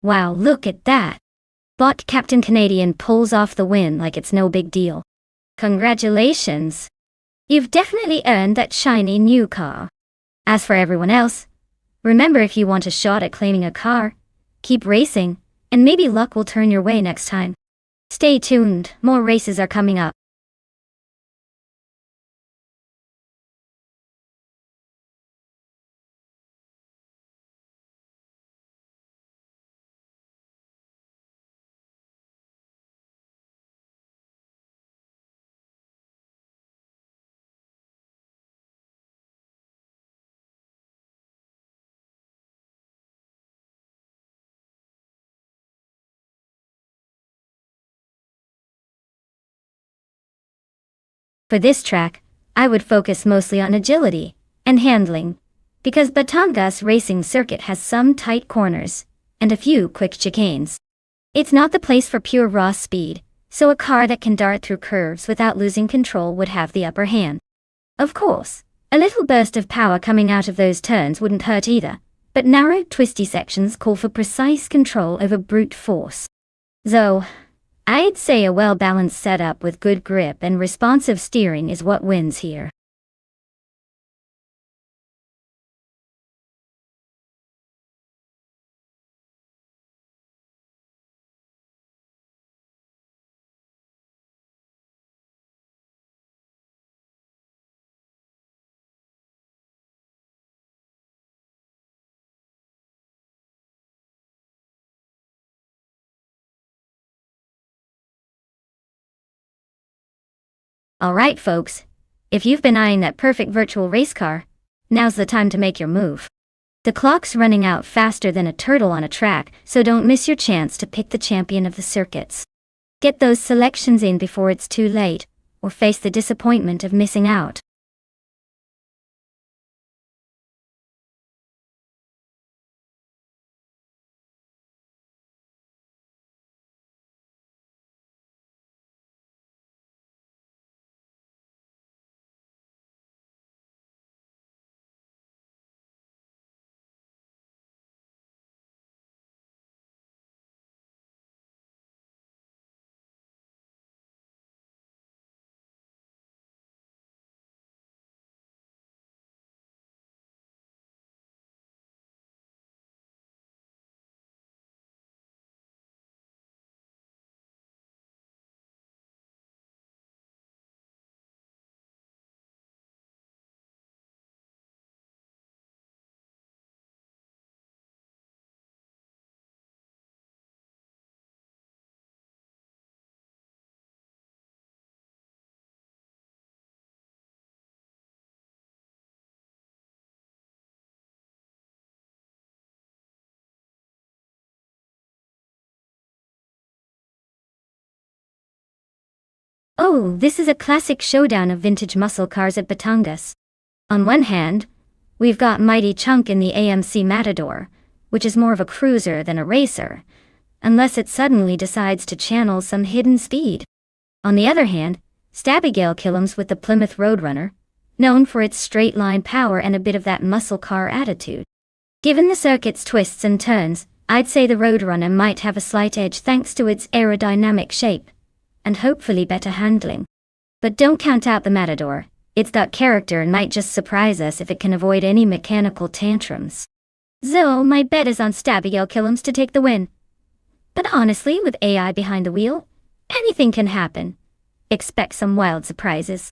Wow, look at that! Bot Captain Canadian pulls off the win like it's no big deal. Congratulations! You've definitely earned that shiny new car. As for everyone else, remember, if you want a shot at claiming a car, keep racing, and maybe luck will turn your way next time. Stay tuned, more races are coming up. For this track, I would focus mostly on agility and handling, because Batangas racing circuit has some tight corners and a few quick chicanes. It's not the place for pure raw speed, so a car that can dart through curves without losing control would have the upper hand. Of course, a little burst of power coming out of those turns wouldn't hurt either, but narrow, twisty sections call for precise control over brute force. So, I'd say a well-balanced setup with good grip and responsive steering is what wins here. Alright folks, if you've been eyeing that perfect virtual race car, now's the time to make your move. The clock's running out faster than a turtle on a track, so don't miss your chance to pick the champion of the circuits. Get those selections in before it's too late, or face the disappointment of missing out. Oh, this is a classic showdown of vintage muscle cars at Batangas. On one hand, we've got mighty Chunk in the AMC Matador, which is more of a cruiser than a racer, unless it suddenly decides to channel some hidden speed. On the other hand, Stabigale Killums with the Plymouth Roadrunner, known for its straight-line power and a bit of that muscle car attitude. Given the circuit's twists and turns, I'd say the Roadrunner might have a slight edge thanks to its aerodynamic shape, and hopefully better handling. But don't count out the Matador. It's got character and might just surprise us if it can avoid any mechanical tantrums. So, my bet is on Stabigale Killums to take the win. But honestly, with AI behind the wheel, anything can happen. Expect some wild surprises.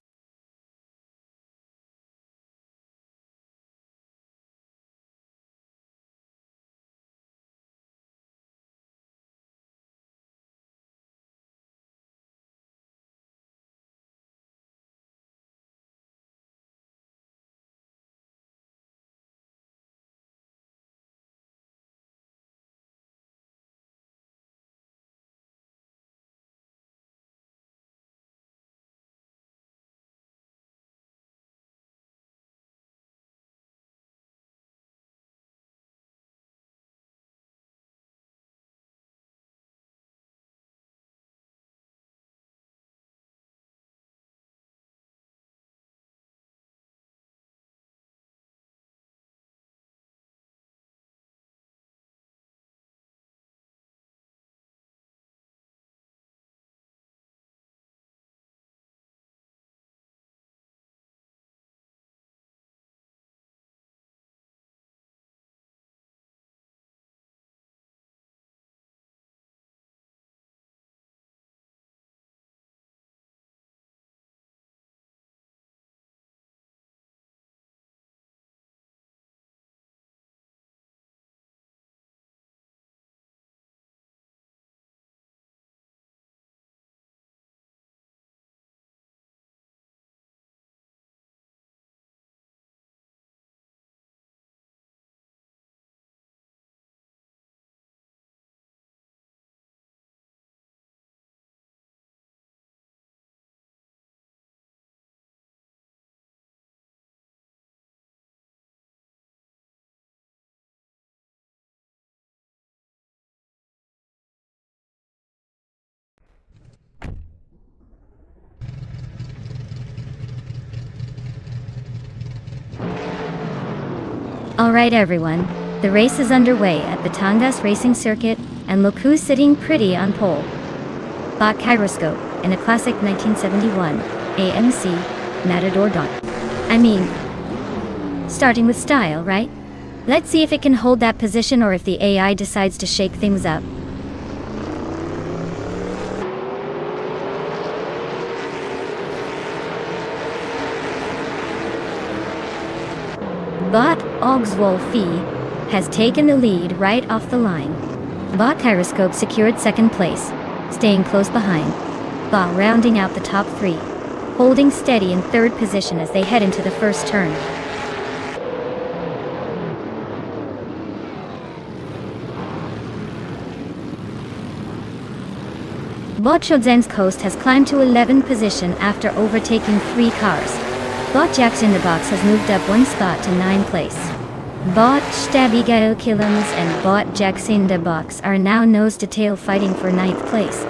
Alright everyone, the race is underway at Batangas Racing Circuit, and look who's sitting pretty on pole. Bot Gyroscope in a classic 1971 AMC Matador Dot. I mean, starting with style, right? Let's see if it can hold that position or if the AI decides to shake things up. Bot Ogswolfi has taken the lead right off the line. Bot Gyroscope secured second place, staying close behind. Bot rounding out the top three, holding steady in third position as they head into the first turn. Bot Chozen's Coast has climbed to 11th position after overtaking 3 cars. Bot Jax in the Box has moved up 1 spot to 9th place. Bot Stabigail Killums and Bot Jax in the Box are now nose to tail fighting for 9th place.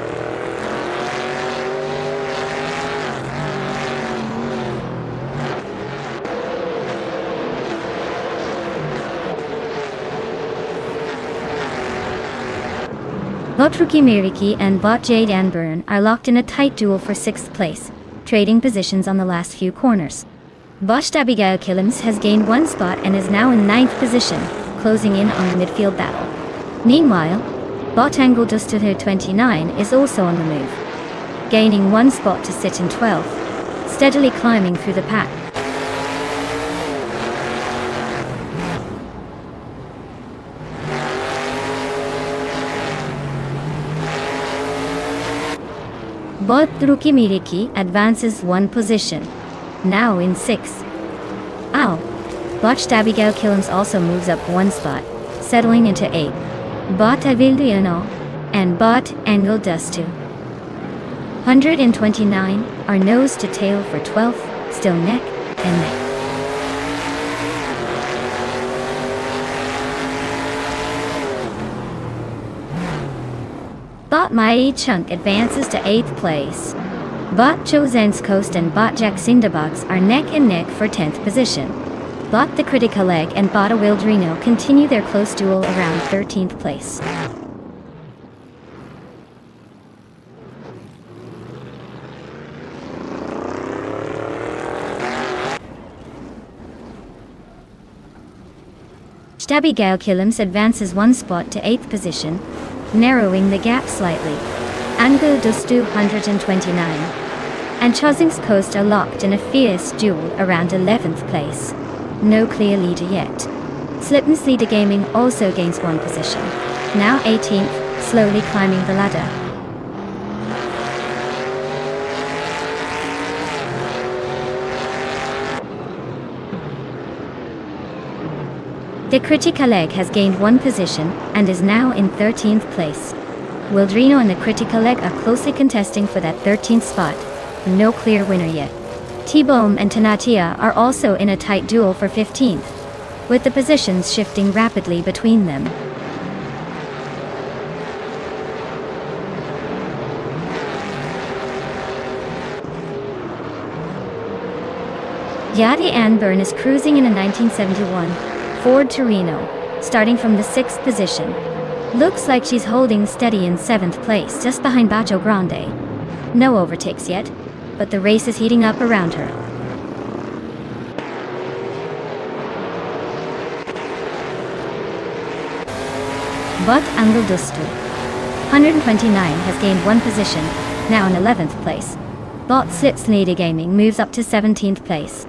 Bot Rookie Miriki and Bot Jade Anburn are locked in a tight duel for 6th place, trading positions on the last few corners. Bot Stabigail Killums has gained 1 spot and is now in 9th position, closing in on the midfield battle. Meanwhile, Bot Angle Duster 29 is also on the move, gaining 1 spot to sit in 12th, steadily climbing through the pack. Bot Rookie Miriki advances 1 position, now in 6th. Bot Stabigail Killums also moves up 1 spot, settling into 8th. Bot Avildiano and Bot Angle Dustu 129 are nose to tail for 12th, still neck and neck. Bot Mai Chunk advances to 8th place. Bot Chozen's Coast and Bot Jaxindabox are neck and neck for 10th position. Bot the Critical Egg and Bot Awildrino continue their close duel around 13th place. Stabigail Killums advances 1 spot to 8th position, narrowing the gap slightly. Angle Dustu 129 and Chozen's Coast are locked in a fierce duel around 11th place. No clear leader yet. Slippen's Leader Gaming also gains 1 position, now 18th, slowly climbing the ladder. The Critical Egg has gained 1 position and is now in 13th place. Wildrino and the Critical Egg are closely contesting for that 13th spot. No clear winner yet. T-Bome and Tanatia are also in a tight duel for 15th, with the positions shifting rapidly between them. Yadi Anburn is cruising in a 1971 Ford Torino, starting from the 6th position. Looks like she's holding steady in 7th place, just behind Bacho Grande. No overtakes yet, but the race is heating up around her. Bot Angle Dustu 129 has gained 1 position, now in 11th place. Bot Slits Leader Gaming moves up to 17th place.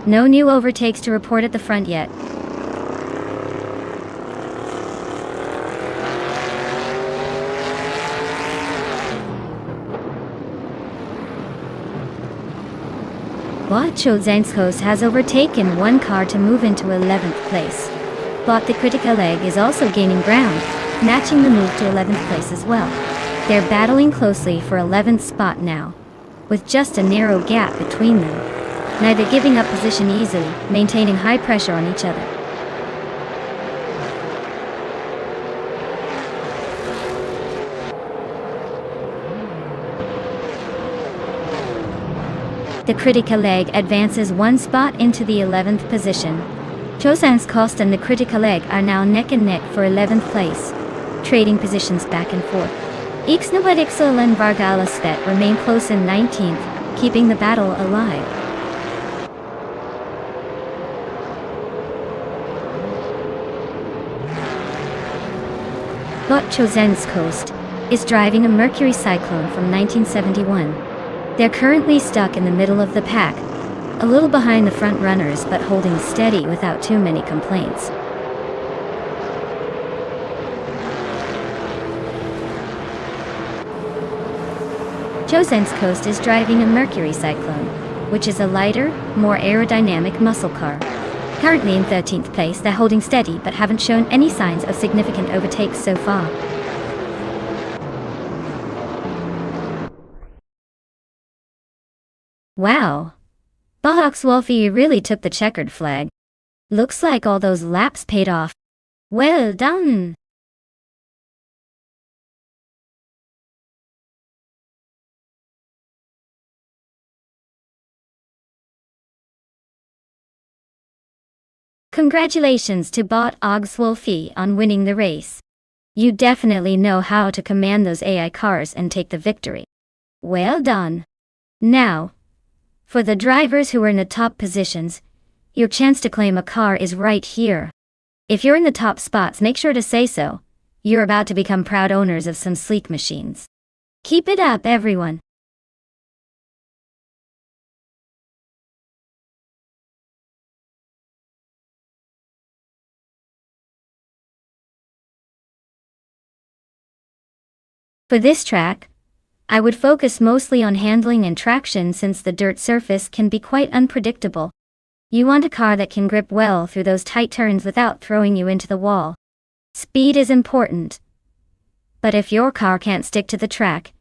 No new overtakes to report at the front yet. Bot Chozen's Coast has overtaken 1 car to move into 11th place. Bot the Critical Egg is also gaining ground, matching the move to 11th place as well. They're battling closely for 11th spot now, with just a narrow gap between them, neither giving up position easily, maintaining high pressure on each other. The Critical Egg advances 1 spot into the 11th position. Chozen's Coast and the Critical Egg are now neck and neck for 11th place, trading positions back and forth. Ixnabadixel and Vargalasvet remain close in 19th, keeping the battle alive. Bot Chozen's Coast is driving a Mercury Cyclone from 1971. They're currently stuck in the middle of the pack, a little behind the front runners but holding steady without too many complaints. Chozen's Coast is driving a Mercury Cyclone, which is a lighter, more aerodynamic muscle car. Currently in 13th place, they're holding steady but haven't shown any signs of significant overtakes so far. Wow. Bohawks Wolfie really took the checkered flag. Looks like all those laps paid off. Well done. Congratulations to Bot Ogs Wolfie on winning the race. You definitely know how to command those AI cars and take the victory. Well done. Now, for the drivers who are in the top positions, your chance to claim a car is right here. If you're in the top spots, make sure to say so. You're about to become proud owners of some sleek machines. Keep it up, everyone. For this track, I would focus mostly on handling and traction since the dirt surface can be quite unpredictable. You want a car that can grip well through those tight turns without throwing you into the wall. Speed is important. But if your car can't stick to the track,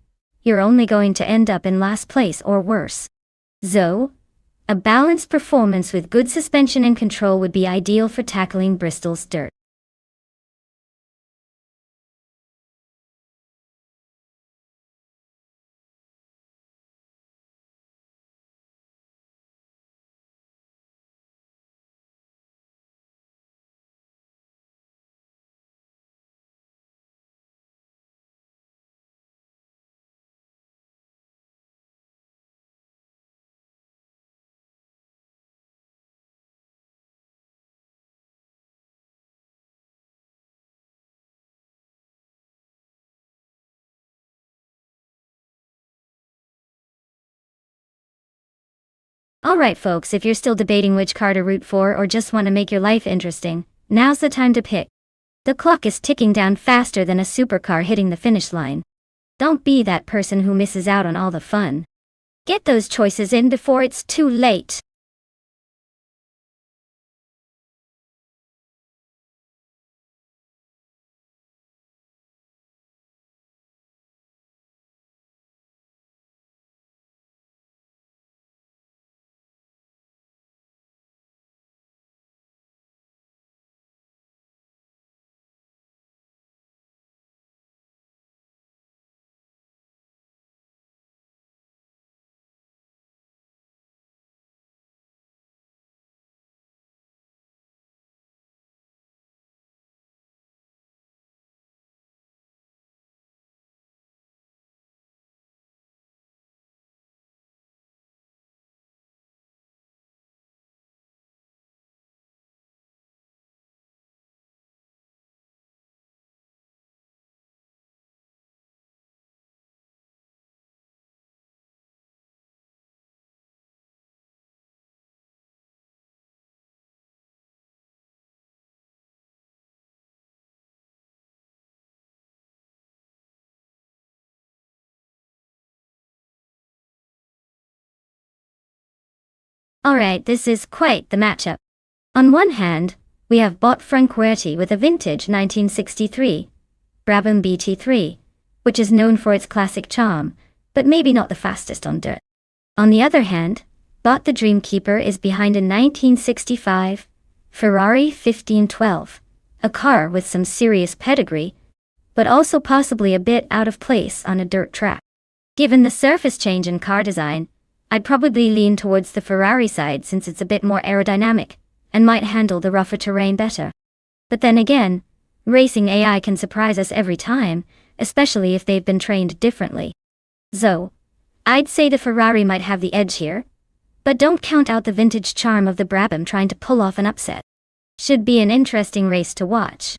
you're only going to end up in last place or worse. So, a balanced performance with good suspension and control would be ideal for tackling Bristol's dirt. Alright folks, if you're still debating which car to root for or just want to make your life interesting, now's the time to pick. The clock is ticking down faster than a supercar hitting the finish line. Don't be that person who misses out on all the fun. Get those choices in before it's too late. Alright, this is quite the matchup. On one hand, we have Bot Franquetti with a vintage 1963 Brabham BT3, which is known for its classic charm, but maybe not the fastest on dirt. On the other hand, Bot the Dreamkeeper is behind a 1965 Ferrari 1512, a car with some serious pedigree, but also possibly a bit out of place on a dirt track. Given the surface change in car design, I'd probably lean towards the Ferrari side since it's a bit more aerodynamic and might handle the rougher terrain better. But then again, racing AI can surprise us every time, especially if they've been trained differently. So, I'd say the Ferrari might have the edge here, but don't count out the vintage charm of the Brabham trying to pull off an upset. Should be an interesting race to watch.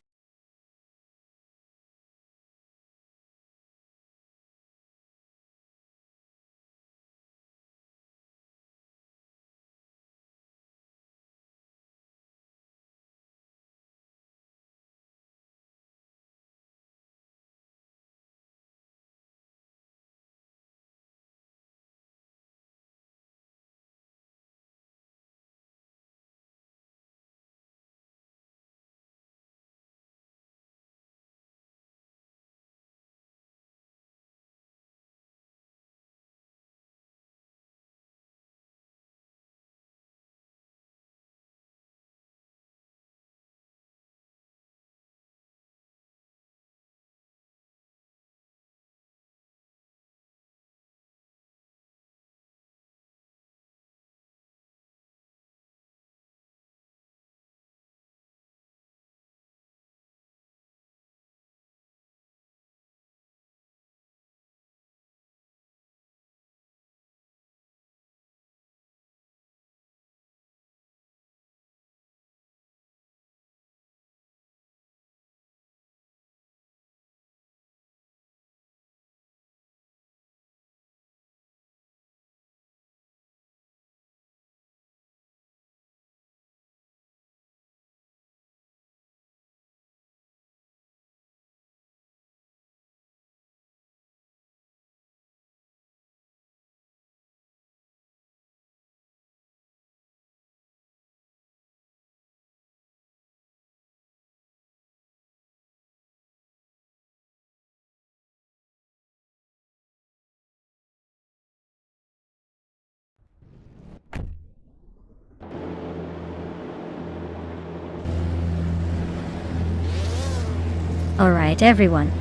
Alright everyone.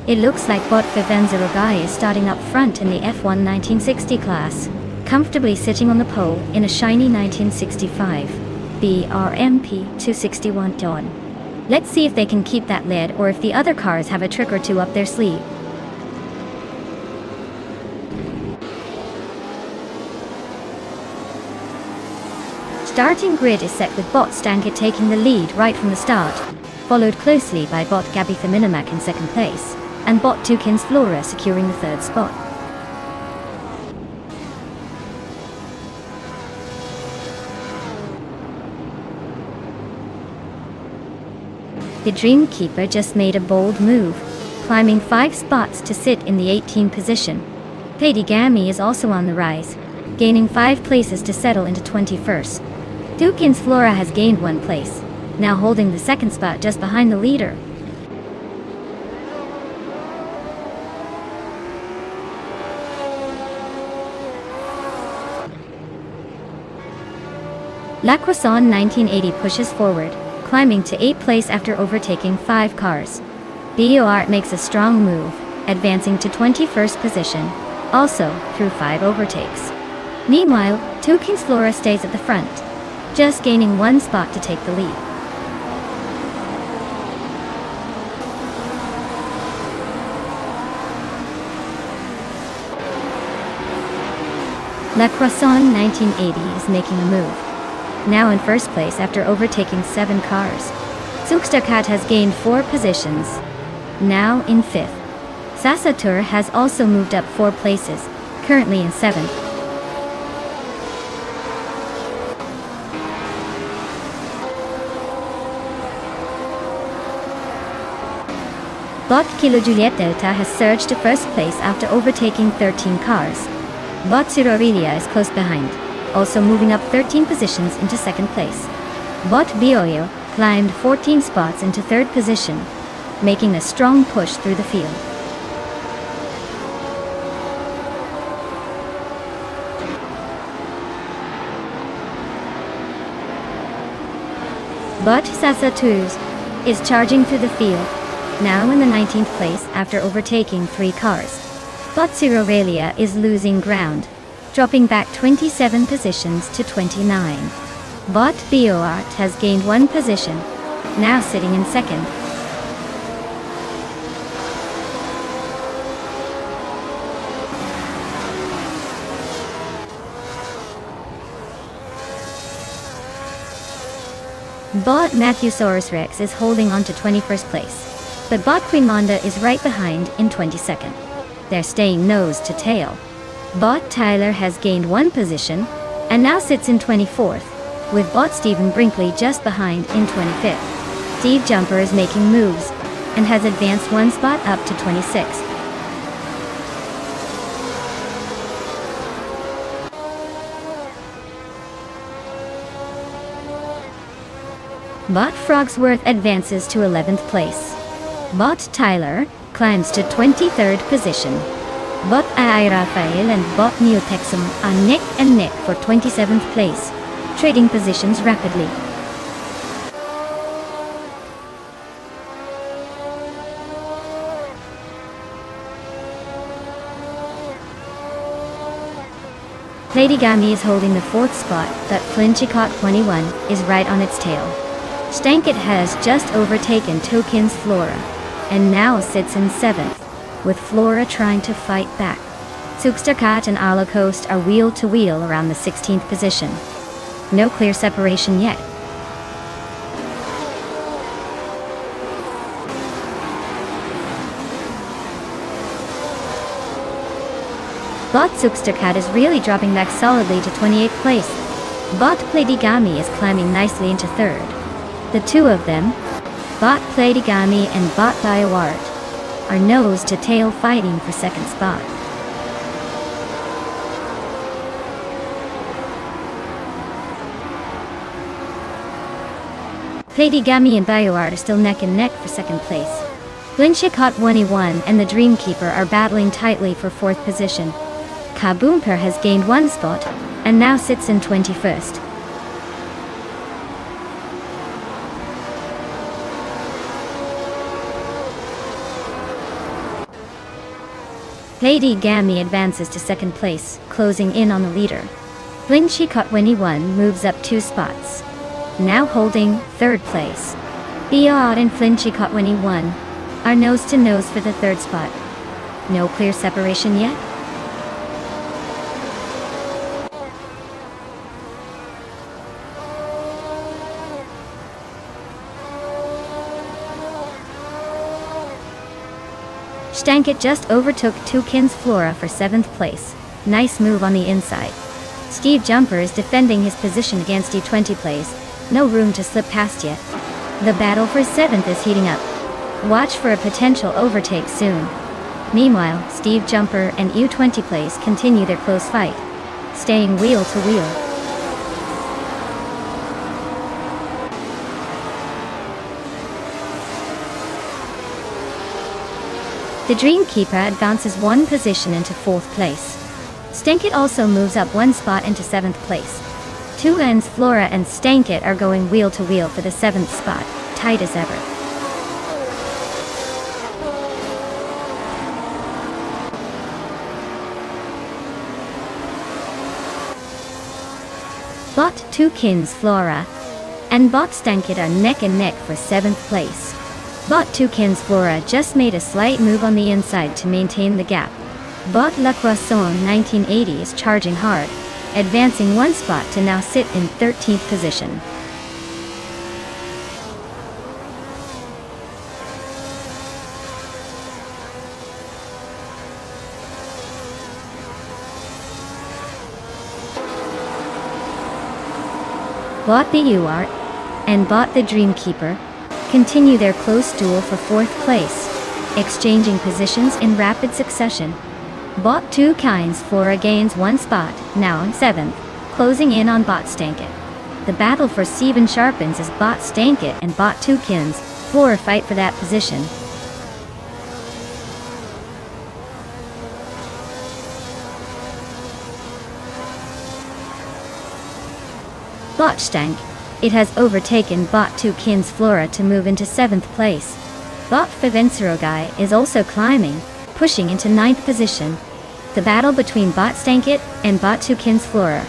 It looks like bot Vivenzirogai is starting up front in the F1 1960 class, comfortably sitting on the pole in a shiny 1965 BRMP 261 Dawn. Let's see if they can keep that lead or if the other cars have a trick or two up their sleeve. Starting grid is set with bot Stanka taking the lead right from the start, followed closely by bot Gabby Theminamak in second place, and bot Tukins Flora securing the third spot. The Dreamkeeper just made a bold move, climbing 5 spots to sit in the 18th position. Pedigami is also on the rise, gaining 5 places to settle into 21st. Tukins Flora has gained 1 place, now holding the second spot just behind the leader. La Croissant 1980 pushes forward, climbing to 8th place after overtaking 5 cars. BOR makes a strong move, advancing to 21st position, also through 5 overtakes. Meanwhile, Tukins Flora stays at the front, just gaining 1 spot to take the lead. La Croissant 1980 is making a move, now in first place after overtaking 7 cars. Zugsterkat has gained 4 positions, now in 5th. Sasatur has also moved up 4 places, currently in 7th. Bot Kilo Juliet Delta has surged to first place after overtaking 13 cars. Bot Sirorelia is close behind, also moving up 13 positions into second place. Bot Bioyo climbed 14 spots into third position, making a strong push through the field. Bot Sasatus is charging through the field, now in the 19th place after overtaking 3 cars. Bot Sirorelia is losing ground, dropping back 27 positions to 29. Bot BioArt has gained 1 position, now sitting in second. Bot Matthewsaurus Rex is holding on to 21st place, but bot Queen Monda is right behind in 22nd. They're staying nose to tail. Bot Tyler has gained 1 position, and now sits in 24th, with bot Stephen Brinkley just behind in 25th. Steve Jumper is making moves, and has advanced 1 spot up to 26th. Bot Frogsworth advances to 11th place. Bot Tyler climbs to 23rd position. Bot AI Raphael and bot Neotexum are neck and neck for 27th place, trading positions rapidly. Ladigami is holding the 4th spot, but Flinchicott 21 is right on its tail. Stankit has just overtaken Tokens Flora, and now sits in 7th, with Flora trying to fight back. Zugsterkat and Alacoast are wheel to wheel around the 16th position. No clear separation yet. Bot Zugsterkat is really dropping back solidly to 28th place. Bot Pladigami is climbing nicely into 3rd. The 2 of them, Bot Pladigami and Bot Biowart, are nose to tail fighting for 2nd spot. Pladigami and Biowart are still neck and neck for 2nd place. Flinchicott 21 and the Dreamkeeper are battling tightly for 4th position. Kaboomper has gained 1 spot, and now sits in 21st. Lady Gammy advances to second place, closing in on the leader. Flinchy Kotwenny1 moves up 2 spots, now holding third place. Beod and Flinchy Kotwenny1 are nose to nose for the third spot. No clear separation yet? Stankit just overtook Toucan's Flora for 7th place. Nice move on the inside. Steve Jumper is defending his position against E20 plays. No room to slip past yet. The battle for 7th is heating up. Watch for a potential overtake soon. Meanwhile, Steve Jumper and U20 plays continue their close fight, staying wheel to wheel. The Dreamkeeper advances 1 position into 4th place. Stankit also moves up 1 spot into 7th place. Toucan's Flora and Stankit are going wheel to wheel for the 7th spot, tight as ever. Bot Toucan's Flora and Bot Stankit are neck and neck for 7th place. Bot Toucan's Flora just made a slight move on the inside to maintain the gap. Bot La Croissant 1980 is charging hard, advancing 1 spot to now sit in 13th position. Bot the UR and Bot the Dreamkeeper continue their close duel for 4th place, exchanging positions in rapid succession. Bot Toucan's Flora gains 1 spot, now in 7th, closing in on Bot Stankit. The battle for Steven sharpens as Bot Stankit and Bot Toucan's Flora fight for that position. Bot Stank. It has overtaken Bot Toucan's Flora to move into 7th place. Bot Favencerogai is also climbing, pushing into 9th position. The battle between Bot Stankit and Bot Toucan's Flora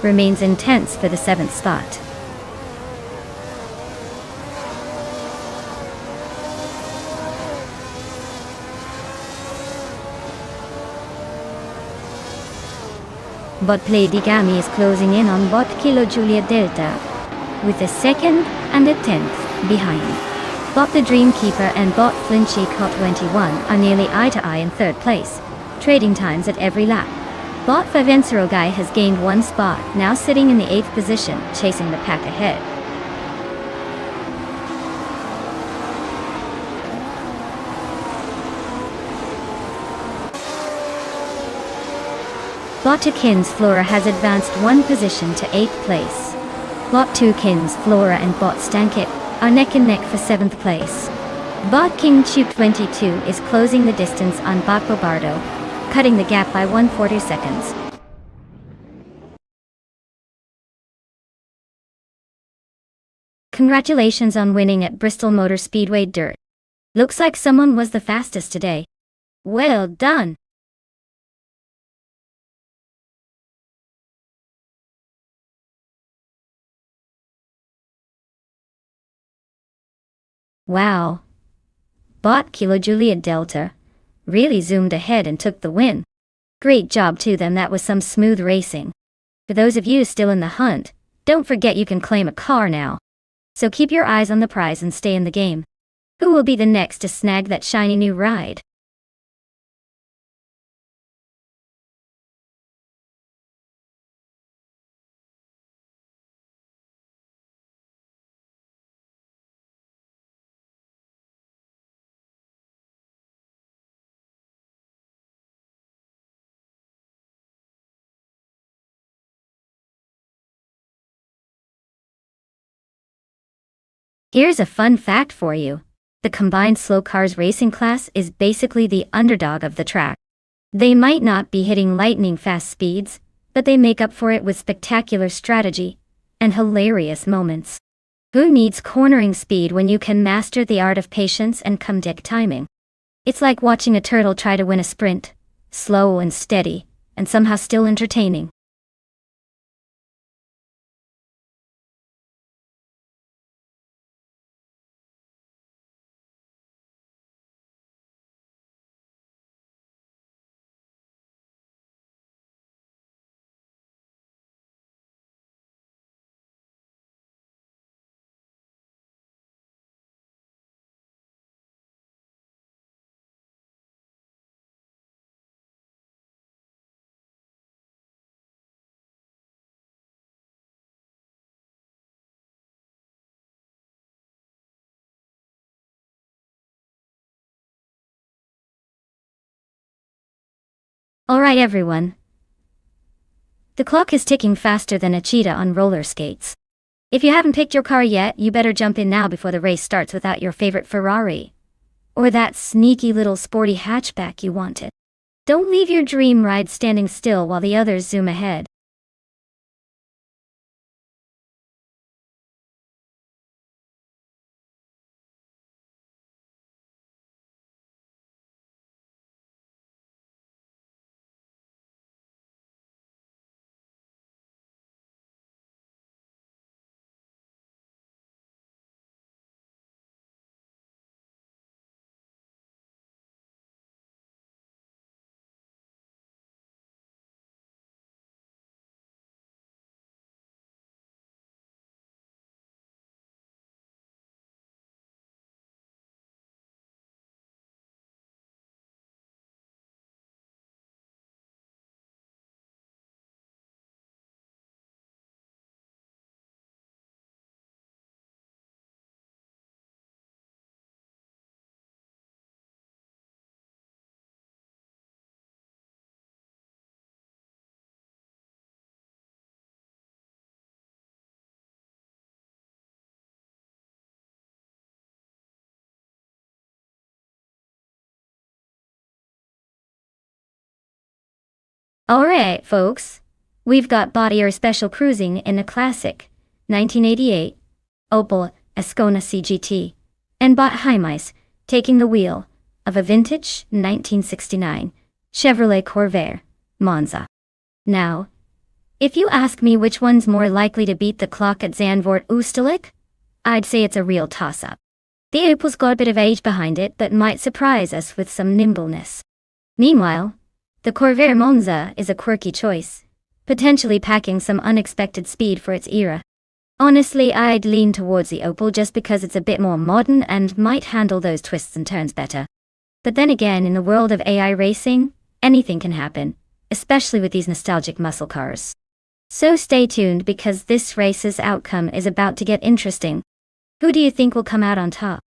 remains intense for the 7th spot. Bot Playdygami is closing in on Bot Kilo Julia Delta, with a 2nd and a 10th behind. Bot the Dreamkeeper and Bot Flinchy Cot21 are nearly eye to eye in 3rd place, trading times at every lap. Bot Favencerogai has gained 1 spot, now sitting in the 8th position, chasing the pack ahead. Bot Toucan's Flora has advanced 1 position to 8th place. Bot Toucan's Flora and Bot Stankit are neck and neck for 7th place. Bot King Tube 22 is closing the distance on Bot Bobardo, cutting the gap by 140 seconds. Congratulations on winning at Bristol Motor Speedway Dirt. Looks like someone was the fastest today. Well done! Wow. Bot Kilo Juliet Delta really zoomed ahead and took the win. Great job to them, that was some smooth racing. For those of you still in the hunt, don't forget you can claim a car now. So keep your eyes on the prize and stay in the game. Who will be the next to snag that shiny new ride? Here's a fun fact for you. The combined slow cars racing class is basically the underdog of the track. They might not be hitting lightning fast speeds, but they make up for it with spectacular strategy and hilarious moments. Who needs cornering speed when you can master the art of patience and comedic timing? It's like watching a turtle try to win a sprint. slow and steady, and somehow still entertaining. Alright everyone. The clock is ticking faster than a cheetah on roller skates. If you haven't picked your car yet, you better jump in now before the race starts without your favorite Ferrari. Or that sneaky little sporty hatchback you wanted. Don't leave your dream ride standing still while the others zoom ahead. Alright, folks. We've got Body Special cruising in a classic 1988 Opel Ascona CGT, and Bot Heimis taking the wheel of a vintage 1969 Chevrolet Corvair Monza. Now, if you ask me which one's more likely to beat the clock at Zandvoort Oosterlijk, I'd say it's a real toss-up. The Opel's got a bit of age behind it, but might surprise us with some nimbleness. Meanwhile, the Corvair Monza is a quirky choice, potentially packing some unexpected speed for its era. Honestly, I'd lean towards the Opel just because it's a bit more modern and might handle those twists and turns better. But then again, in the world of AI racing, anything can happen, especially with these nostalgic muscle cars. So stay tuned because this race's outcome is about to get interesting. Who do you think will come out on top?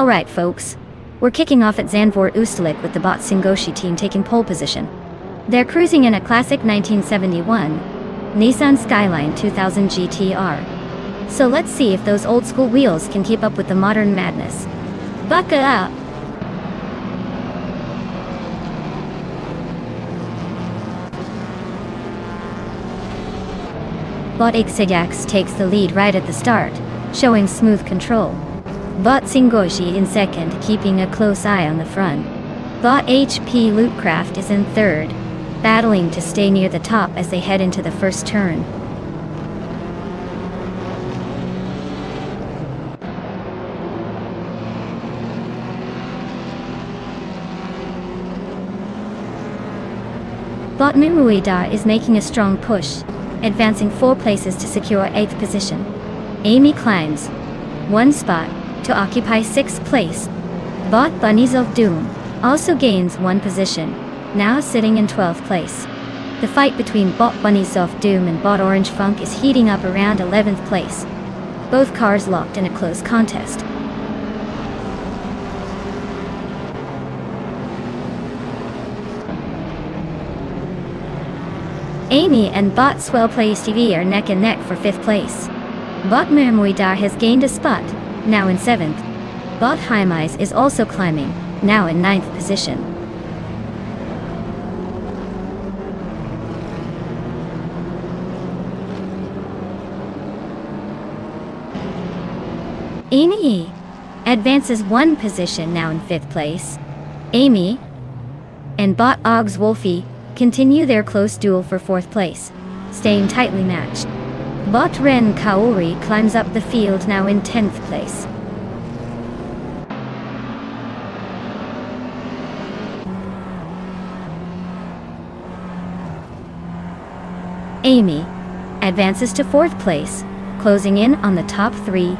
Alright folks, we're kicking off at Zandvoort Oosterlijk with the Bot Singoshi team taking pole position. They're cruising in a classic 1971 Nissan Skyline 2000 GTR. So let's see if those old school wheels can keep up with the modern madness. Buckle up! Bot Singoshi takes the lead right at the start, showing smooth control. Bot Singoshi in second, keeping a close eye on the front. Bot HP Lootcraft is in third, battling to stay near the top as they head into the first turn. Bot Mimuida is making a strong push, advancing 4 places to secure 8th position. Amy climbs 1 spot to occupy 6th place. Bot Bunnies of Doom also gains 1 position, now sitting in 12th place. The fight between Bot Bunnies of Doom and Bot Orange Funk is heating up around 11th place. Both cars locked in a close contest. Amy and Bot Swell Plays TV are neck and neck for 5th place. Bot Mermuidar has gained a spot, now in 7th. Bot Hymise is also climbing, now in 9th position. Amy advances 1 position, now in 5th place. Amy and Bot Oggs Wolfie continue their close duel for 4th place, staying tightly matched. Bot Ren Kaori climbs up the field, now in 10th place. Amy advances to 4th place, closing in on the top 3.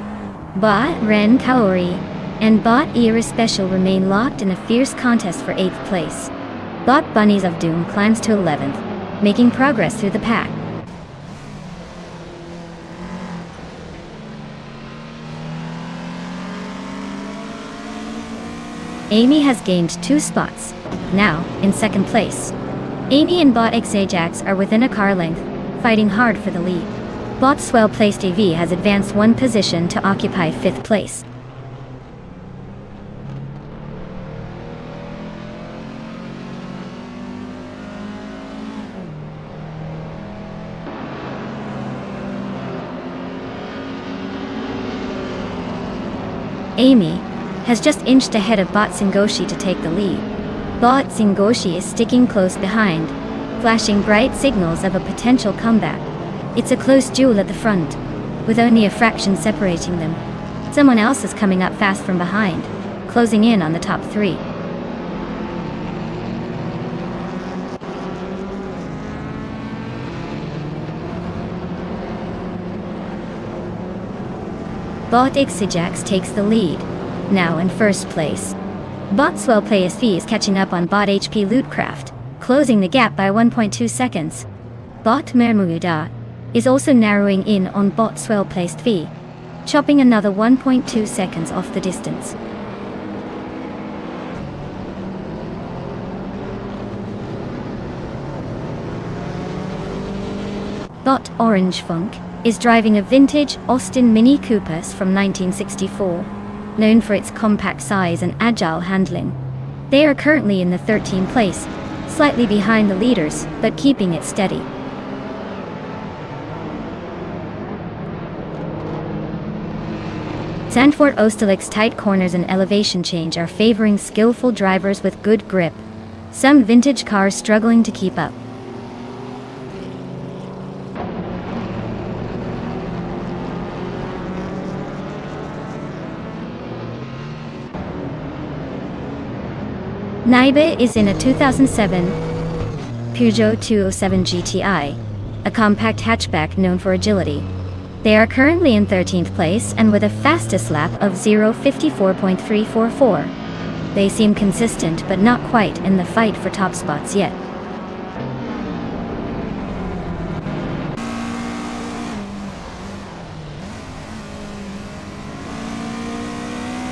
Bot Ren Kaori and Bot Era Special remain locked in a fierce contest for 8th place. Bot Bunnies of Doom climbs to 11th, making progress through the pack. Amy has gained 2 spots, now in 2nd place. Amy and Bot Xajax are within a car length, fighting hard for the lead. Bot Swell Place TV has advanced 1 position to occupy 5th place. Amy has just inched ahead of Bot Singoshi to take the lead. Bot Singoshi is sticking close behind, flashing bright signals of a potential comeback. It's a close duel at the front, with only a fraction separating them. Someone else is coming up fast from behind, closing in on the top 3. Bot Xijax takes the lead, now in 1st place. Bot Swell PSV is catching up on Bot HP Lootcraft, closing the gap by 1.2 seconds. Bot Mermuida is also narrowing in on Bot Swell PSV, chopping another 1.2 seconds off the distance. Bot Orange Funk is driving a vintage Austin Mini Cooper from 1964, known for its compact size and agile handling. They are currently in the 13th place, slightly behind the leaders, but keeping it steady. Zandvoort Oosterlijk's tight corners and elevation change are favoring skillful drivers with good grip, some vintage cars struggling to keep up. Naibe is in a 2007 Peugeot 207 GTI, a compact hatchback known for agility. They are currently in 13th place and with a fastest lap of 0:54.344. They seem consistent but not quite in the fight for top spots yet.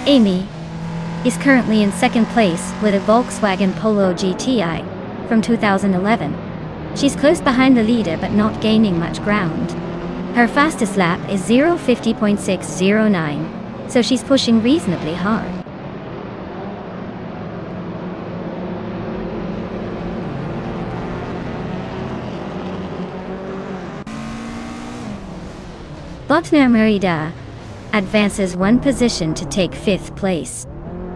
Amy is currently in second place with a Volkswagen Polo GTI from 2011. She's close behind the leader but not gaining much ground. Her fastest lap is 0:50.609, so she's pushing reasonably hard. Botnar Merida advances one position to take 5th place.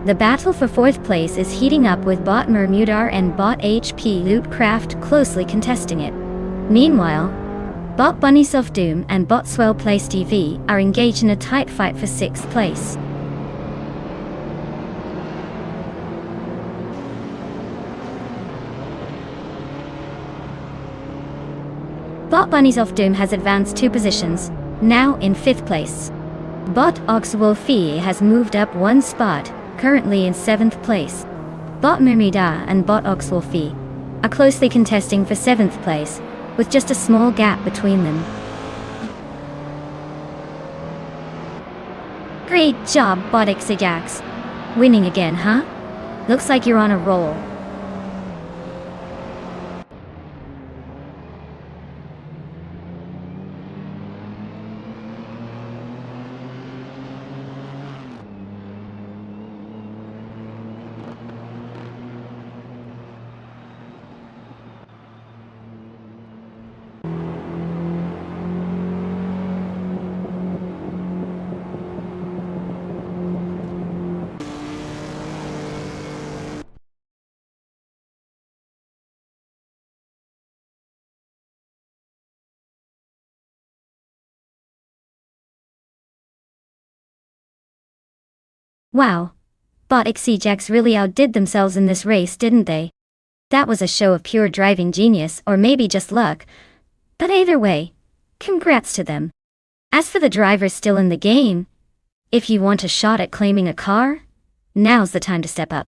The battle for 4th place is heating up with Bot Mermudar and Bot HP Lootcraft closely contesting it. Meanwhile, Bot Bunnies of Doom and Bot Swell Place TV are engaged in a tight fight for 6th place. Bot Bunnies of Doom has advanced 2 positions, now in 5th place. Bot Oxwolfie has moved up 1 spot, currently in 7th place. Bot Mermida and Bot Oxwolfie are closely contesting for 7th place, with just a small gap between them. Great job, Bot Xijax. Winning again, huh? Looks like you're on a roll. Wow. Bot Xijax really outdid themselves in this race, didn't they? That was a show of pure driving genius, or maybe just luck. But either way, congrats to them. As for the drivers still in the game, if you want a shot at claiming a car, now's the time to step up.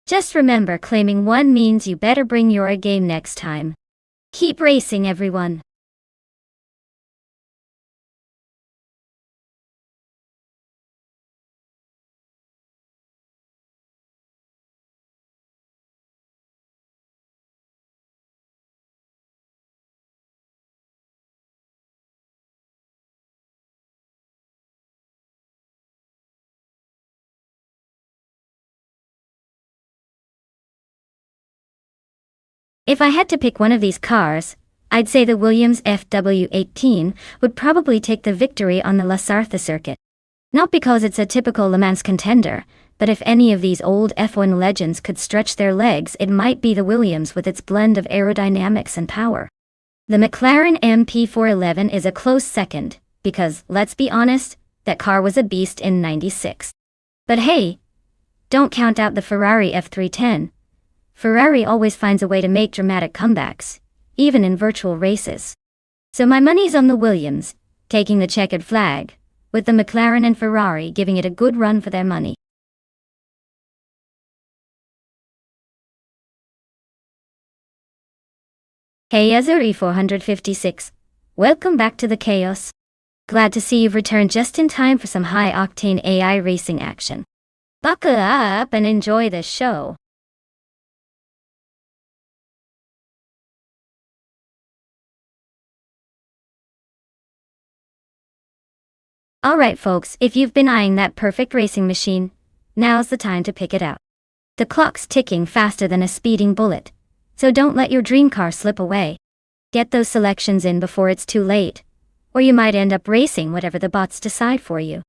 Just remember, claiming one means you better bring your A game next time. Keep racing, everyone. If I had to pick one of these cars, I'd say the Williams FW18 would probably take the victory on the La Sarthe circuit. Not because it's a typical Le Mans contender, but if any of these old F1 legends could stretch their legs, it might be the Williams with its blend of aerodynamics and power. The McLaren MP411 is a close second, because, let's be honest, that car was a beast in '96. But hey, don't count out the Ferrari F310. Ferrari always finds a way to make dramatic comebacks, even in virtual races. So my money's on the Williams, taking the checkered flag, with the McLaren and Ferrari giving it a good run for their money. Hey Azuri 456, welcome back to the chaos. Glad to see you've returned just in time for some high-octane AI racing action. Buckle up and enjoy the show. Alright folks, if you've been eyeing that perfect racing machine, now's the time to pick it out. The clock's ticking faster than a speeding bullet, so don't let your dream car slip away. Get those selections in before it's too late, or you might end up racing whatever the bots decide for you.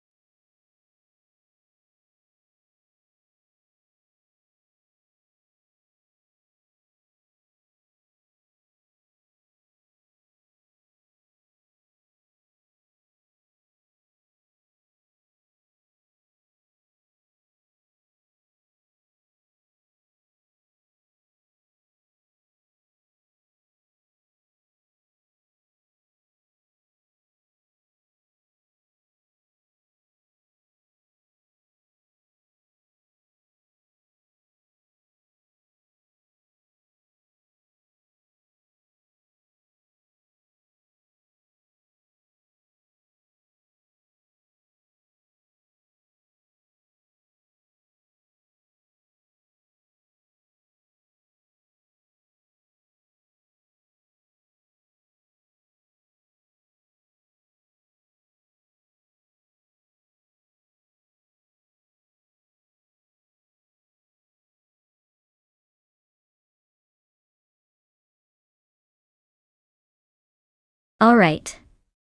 Alright.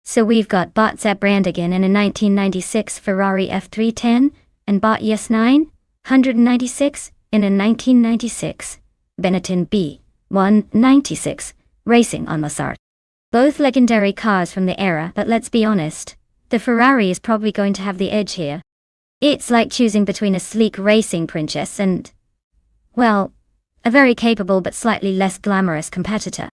So we've got bot Sepp Brandigan in a 1996 Ferrari F310, and bot Yes 996 in a 1996 Benetton B196 Racing on Lassart. Both legendary cars from the era, but let's be honest, the Ferrari is probably going to have the edge here. It's like choosing between a sleek racing princess and, well, a very capable but slightly less glamorous competitor.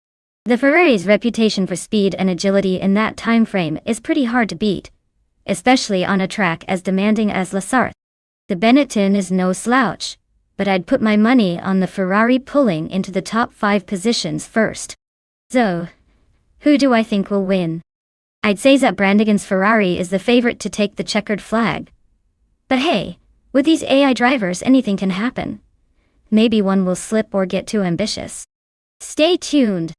The Ferrari's reputation for speed and agility in that time frame is pretty hard to beat, especially on a track as demanding as Lassart. The Benetton is no slouch, but I'd put my money on the Ferrari pulling into the top 5 positions first. So, who do I think will win? I'd say Sepp Brandigan's Ferrari is the favorite to take the checkered flag. But hey, with these AI drivers anything can happen. Maybe one will slip or get too ambitious. Stay tuned.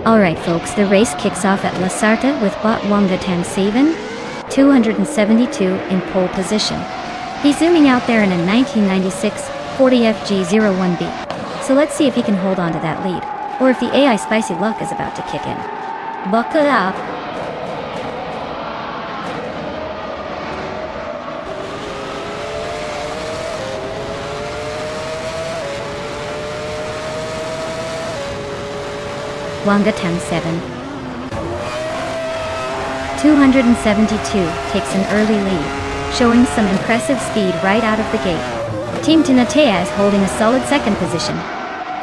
Alright folks, the race kicks off at La Sarthe with bot Wangatan 7, 272 in pole position. He's zooming out there in a 1996 40 FG01B. So let's see if he can hold on to that lead, or if the AI spicy luck is about to kick in. Buckle up! Wangatan 7, 272 takes an early lead, showing some impressive speed right out of the gate. Team Tinatea is holding a solid second position,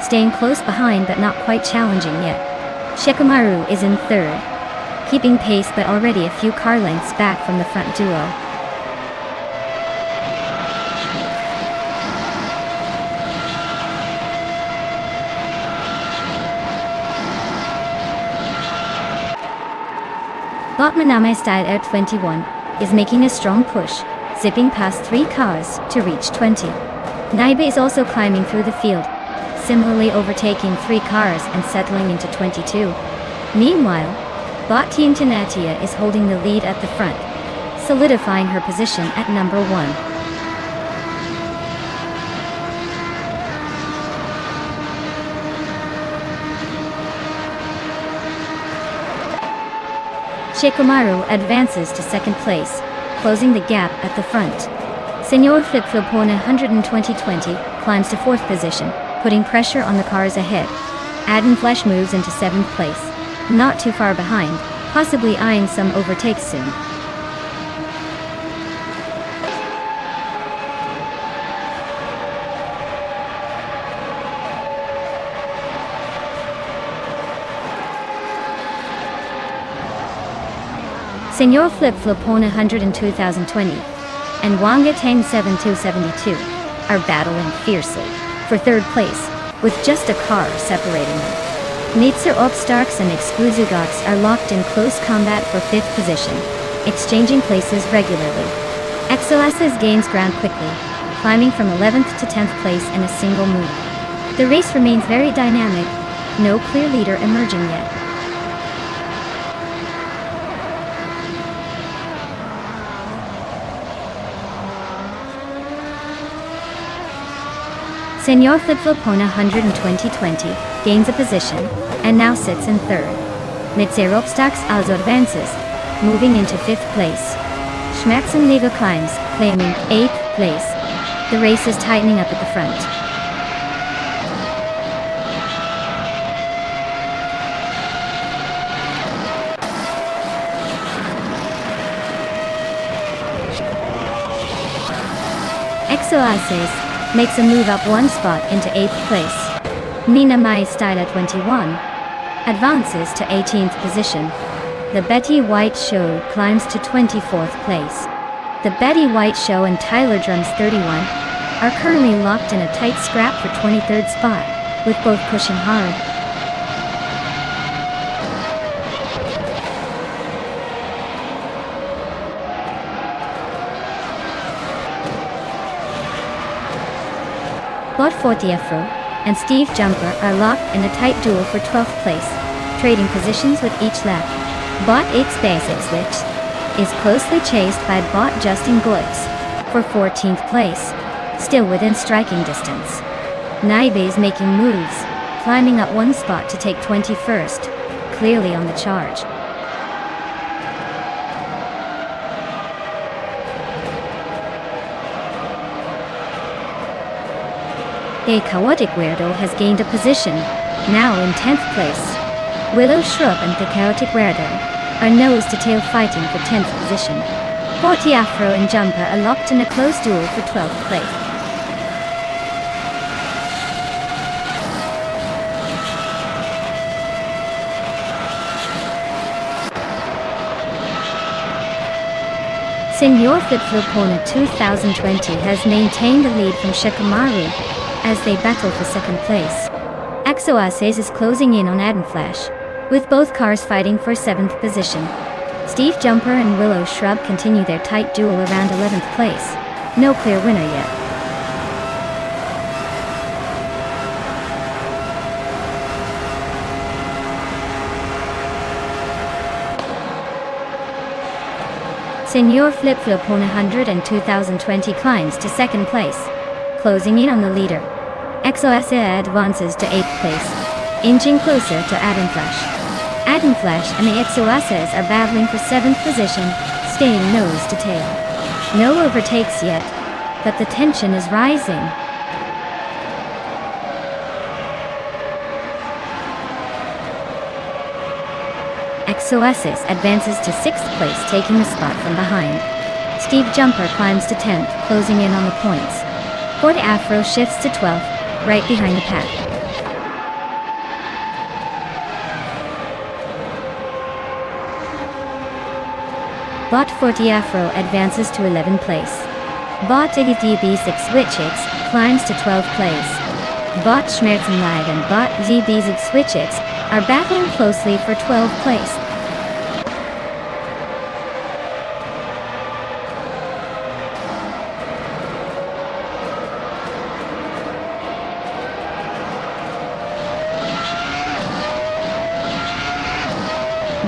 staying close behind but not quite challenging yet. Shikamaru is in third, keeping pace but already a few car lengths back from the front duo. Bot Maname Style Air 21 is making a strong push, zipping past 3 cars to reach 20. Naibe is also climbing through the field, similarly overtaking 3 cars and settling into 22. Meanwhile, bot Team Tinatea is holding the lead at the front, solidifying her position at number 1. Shikamaru advances to second place, closing the gap at the front. Senor Flip-Flopona 12020 climbs to fourth position, putting pressure on the cars ahead. Adden Flesh moves into 7th place, not too far behind, possibly eyeing some overtakes soon. Senor Flip-Flopona 102,020 and Wangatan 7272 are battling fiercely for third place, with just a car separating them. Nonstop Starks and Exclusigots are locked in close combat for 5th position, exchanging places regularly. XOS's gains ground quickly, climbing from 11th to 10th place in a single move. The race remains very dynamic, no clear leader emerging yet. Senor Flipflopona 12020 gains a position, and now sits in 3rd. Mitzeropstax also advances, moving into 5th place. Schmerzenleger climbs, claiming 8th place. The race is tightening up at the front. XOS's makes a move up 1 spot into 8th place. Nina Mai Styla 21 advances to 18th position. The Betty White Show climbs to 24th place. The Betty White Show and Tyler Drums 31 are currently locked in a tight scrap for 23rd spot, with both pushing hard. Bot 40 Afro and Steve Jumper are locked in a tight duel for 12th place, trading positions with each lap. Bot 8's Basic Switch is closely chased by Bot Justin Glitz for 14th place, still within striking distance. Naibe is making moves, climbing up 1 spot to take 21st, clearly on the charge. A Chaotic Weirdo has gained a position, now in 10th place. Willow Shrub and the Chaotic Weirdo are nose-to-tail fighting for 10th position. 40 Afro and Jumper are locked in a close duel for 12th place. Senor Flipflopona 2020 has maintained the lead from Shikamaru as they battle for 2nd place. XOS's is closing in on Adamflash, with both cars fighting for 7th position. Steve Jumper and Willow Shrub continue their tight duel around 11th place. No clear winner yet. Senor Flipflopona 100 and 2020 climbs to 2nd place, closing in on the leader. XOS advances to 8th place, inching closer to Adamflash. Adamflash and the XOSs are battling for 7th position, staying nose to tail. No overtakes yet, but the tension is rising. XOSs advances to 6th place, taking a spot from behind. Steve Jumper climbs to 10th, closing in on the points. 40 Afro shifts to 12th, right behind the pack. Bot 40 Afro advances to 11th place. Bot DB6 Switchix climbs to 12th place. Bot Schmerzenlive and Bot ZB6 Switchix are battling closely for 12th place.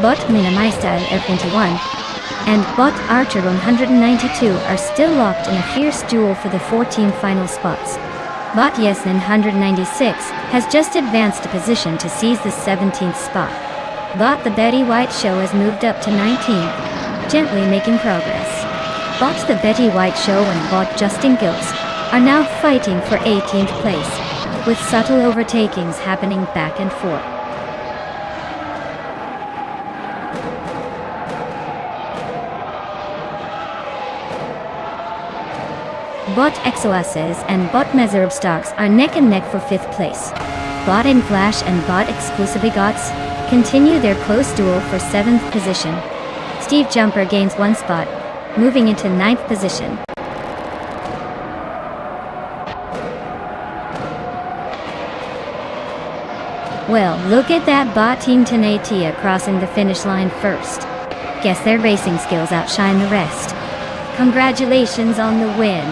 Bot Minamystyle F21 and Bot Archer 192 are still locked in a fierce duel for the 14 final spots. Bot Yesnin 196 has just advanced a position to seize the 17th spot. Bot The Betty White Show has moved up to 19th, gently making progress. Bot The Betty White Show and Bot Justin Giltz are now fighting for 18th place, with subtle overtakings happening back and forth. Bot XOSs and Bot Mezzerobstocks are neck and neck for 5th place. Bot and Flash and Bot Exclusivigots continue their close duel for 7th position. Steve Jumper gains 1 spot, moving into 9th position. Well, look at that bot Team Tenatia crossing the finish line first. Guess their racing skills outshine the rest. Congratulations on the win.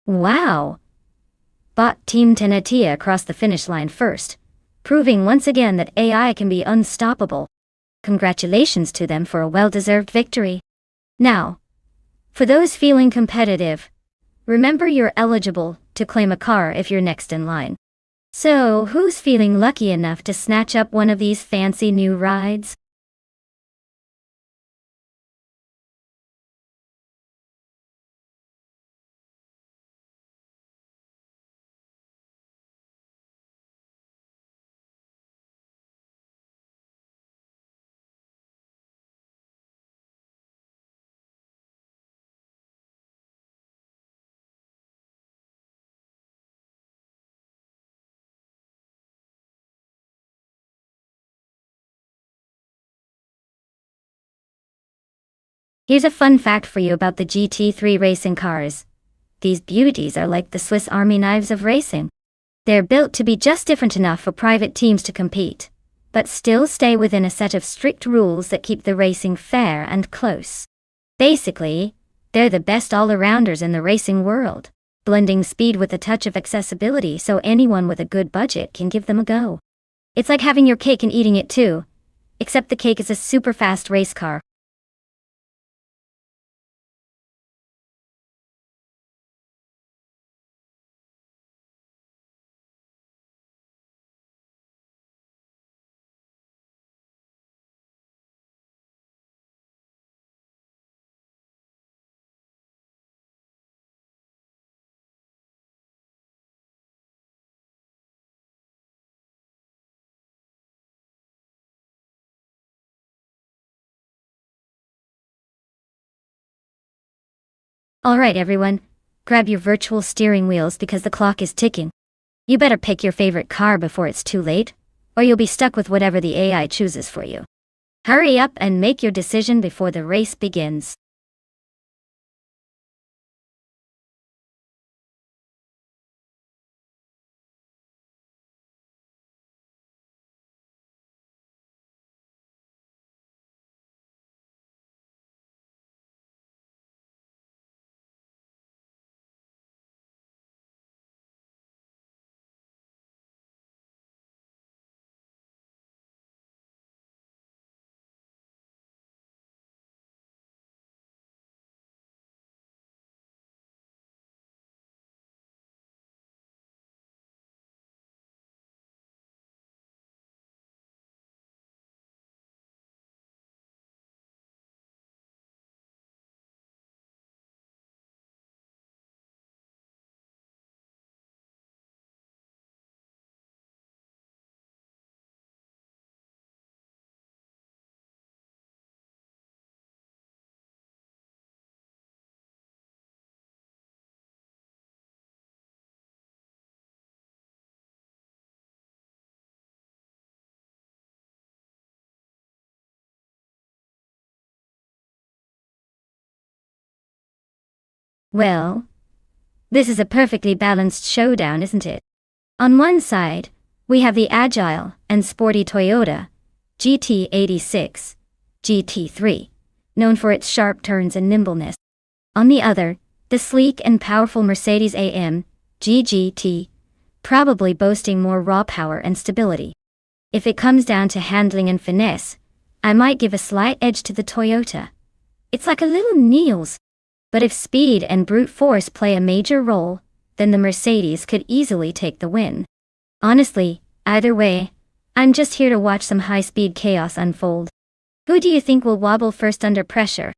Wow! Bot Team Tenatia crossed the finish line first, proving once again that AI can be unstoppable. Congratulations to them for a well-deserved victory. Now, for those feeling competitive, remember you're eligible to claim a car if you're next in line. So, who's feeling lucky enough to snatch up one of these fancy new rides? Here's a fun fact for you about the GT3 racing cars. These beauties are like the Swiss Army knives of racing. They're built to be just different enough for private teams to compete, but still stay within a set of strict rules that keep the racing fair and close. Basically, they're the best all-arounders in the racing world, blending speed with a touch of accessibility so anyone with a good budget can give them a go. It's like having your cake and eating it too, except the cake is a super fast race car. Alright everyone, grab your virtual steering wheels because the clock is ticking. You better pick your favorite car before it's too late, or you'll be stuck with whatever the AI chooses for you. Hurry up and make your decision before the race begins. Well, this is a perfectly balanced showdown, isn't it? On one side, we have the agile and sporty Toyota GT86, GT3, known for its sharp turns and nimbleness. On the other, the sleek and powerful Mercedes-AMG GT, probably boasting more raw power and stability. If it comes down to handling and finesse, I might give a slight edge to the Toyota. It's like a little Niels. But if speed and brute force play a major role, then the Mercedes could easily take the win. Honestly, either way, I'm just here to watch some high-speed chaos unfold. Who do you think will wobble first under pressure?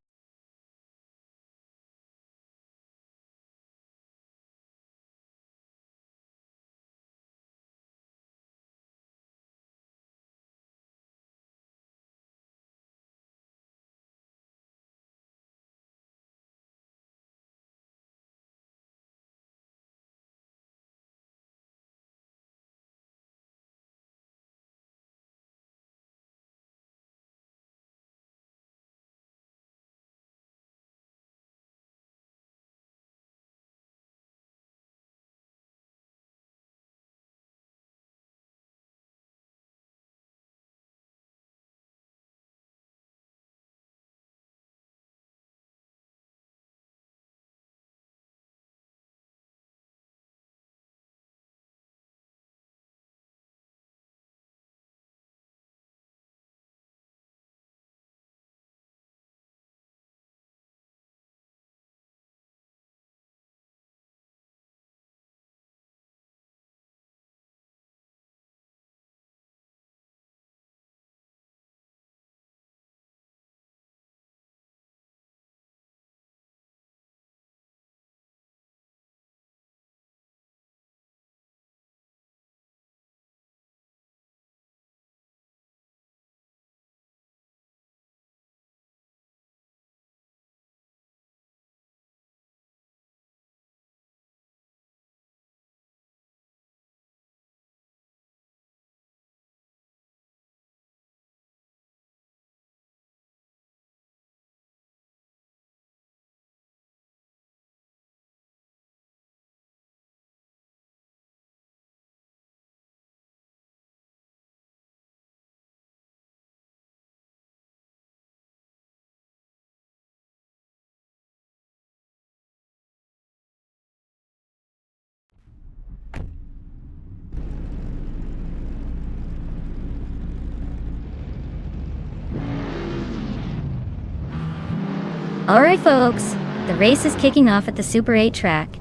Alright folks, the race is kicking off at the Super 8 track.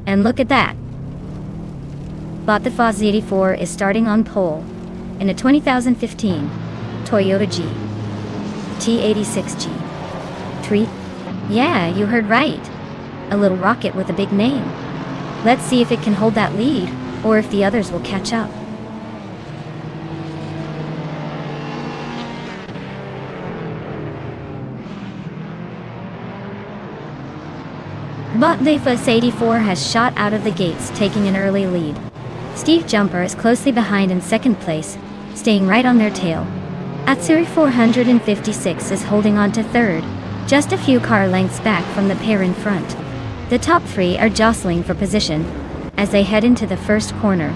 And look at that. Bot the Foz 84 is starting on pole in a 2015 Toyota T86G3. Yeah, you heard right. A little rocket with a big name. Let's see if it can hold that lead, or if the others will catch up. But the Foz 84 has shot out of the gates, taking an early lead. Steve Jumper is closely behind in second place, staying right on their tail. Atsuri 456 is holding on to third, just a few car lengths back from the pair in front. The top three are jostling for position as they head into the first corner.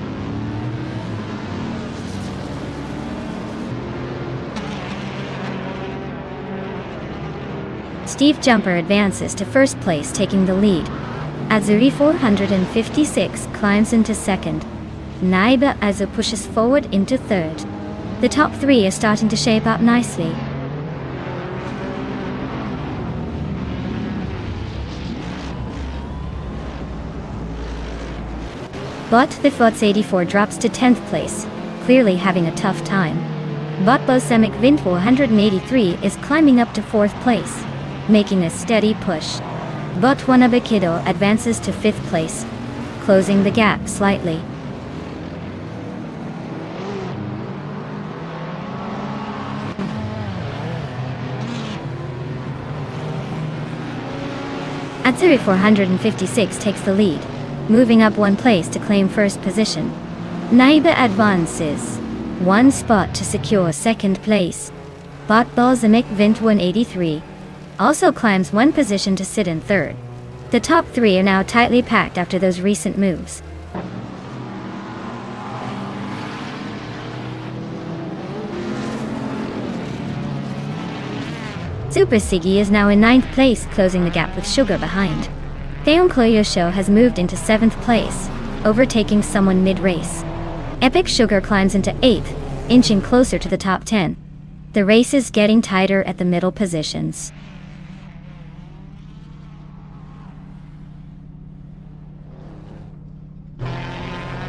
Steve Jumper advances to first place, taking the lead. Atsuri 456 climbs into second. Naiba Azu pushes forward into third. The top three are starting to shape up nicely. But the Foz 84 drops to 10th place, clearly having a tough time. But Bosemic Vint 483 is climbing up to 4th place, making a steady push. But Wanabe Kido advances to 5th place, closing the gap slightly. Atsuri 456 takes the lead, moving up 1 place to claim first position. Naiba advances 1 spot to secure 2nd place. But Balsamic Vint 183 also climbs 1 position to sit in 3rd. The top 3 are now tightly packed after those recent moves. Super Siggy is now in 9th place, closing the gap with Sugar behind. Theon Koyosho has moved into 7th place, overtaking someone mid-race. Epic Sugar climbs into 8th, inching closer to the top 10. The race is getting tighter at the middle positions.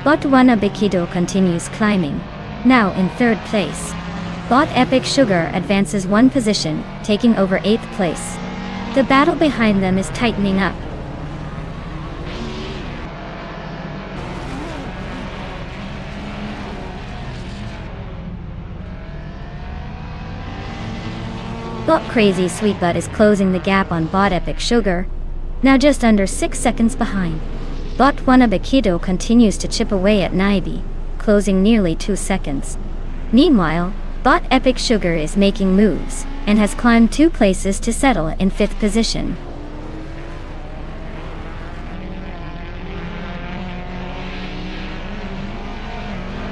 Bot Wanabe Kido continues climbing, now in 3rd place. Bot Epic Sugar advances 1 position, taking over 8th place. The battle behind them is tightening up. Bot Crazy Sweetbutt is closing the gap on Bot Epic Sugar, now just under 6 seconds behind. Bot Wanabe Kido continues to chip away at Naibi, closing nearly 2 seconds. Meanwhile, Bot Epic Sugar is making moves, and has climbed 2 places to settle in 5th position.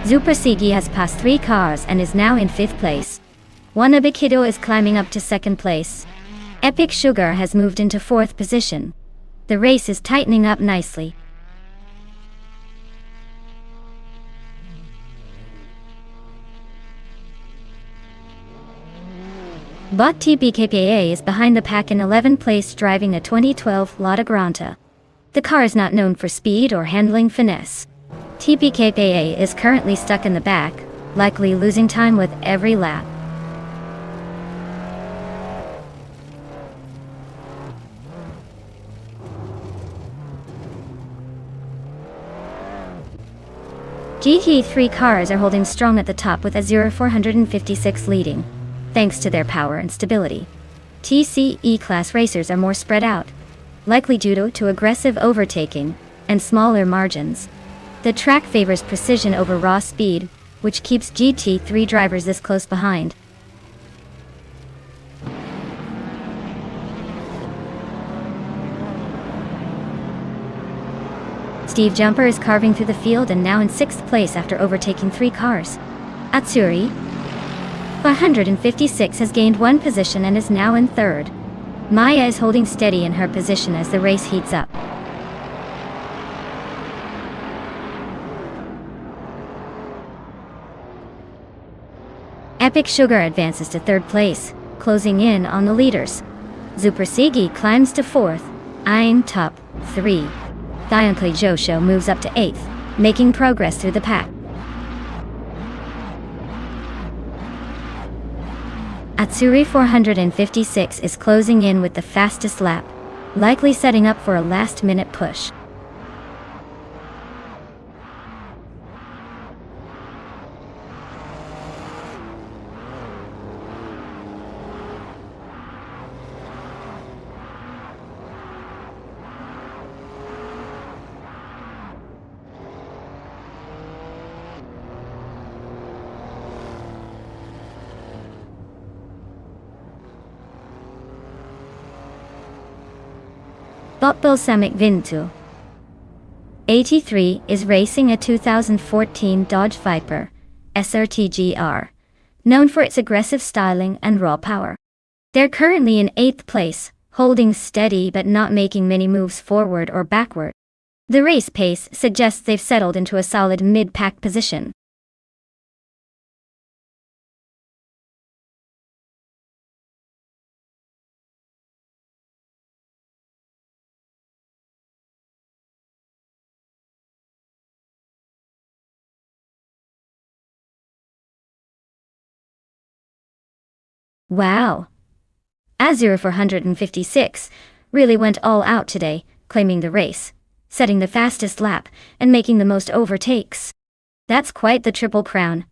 Super Sigi has passed 3 cars and is now in 5th place. Wanabe Kido is climbing up to 2nd place. Epic Sugar has moved into 4th position. The race is tightening up nicely. Bot TPKPA is behind the pack in 11th place, driving a 2012 Lotta Granta. The car is not known for speed or handling finesse. TPKPA is currently stuck in the back, likely losing time with every lap. GT3 cars are holding strong at the top, with Azura 456 leading, thanks to their power and stability. TCE class racers are more spread out, likely due to aggressive overtaking and smaller margins. The track favors precision over raw speed, which keeps GT3 drivers this close behind. Steve Jumper is carving through the field and now in 6th place after overtaking 3 cars. Atsuri 456 has gained 1 position and is now in 3rd. Maya is holding steady in her position as the race heats up. Epic Sugar advances to 3rd place, closing in on the leaders. Supersigi climbs to 4th, eyeing top 3. Diancle Josho moves up to 8th, making progress through the pack. Atsuri 456 is closing in with the fastest lap, likely setting up for a last-minute push. Botbel Samik Vintu 83 is racing a 2014 Dodge Viper SRT-GR, known for its aggressive styling and raw power. They're currently in 8th place, holding steady but not making many moves forward or backward. The race pace suggests they've settled into a solid mid-pack position. Wow! Azure 456 really went all out today, claiming the race, setting the fastest lap, and making the most overtakes. That's quite the triple crown.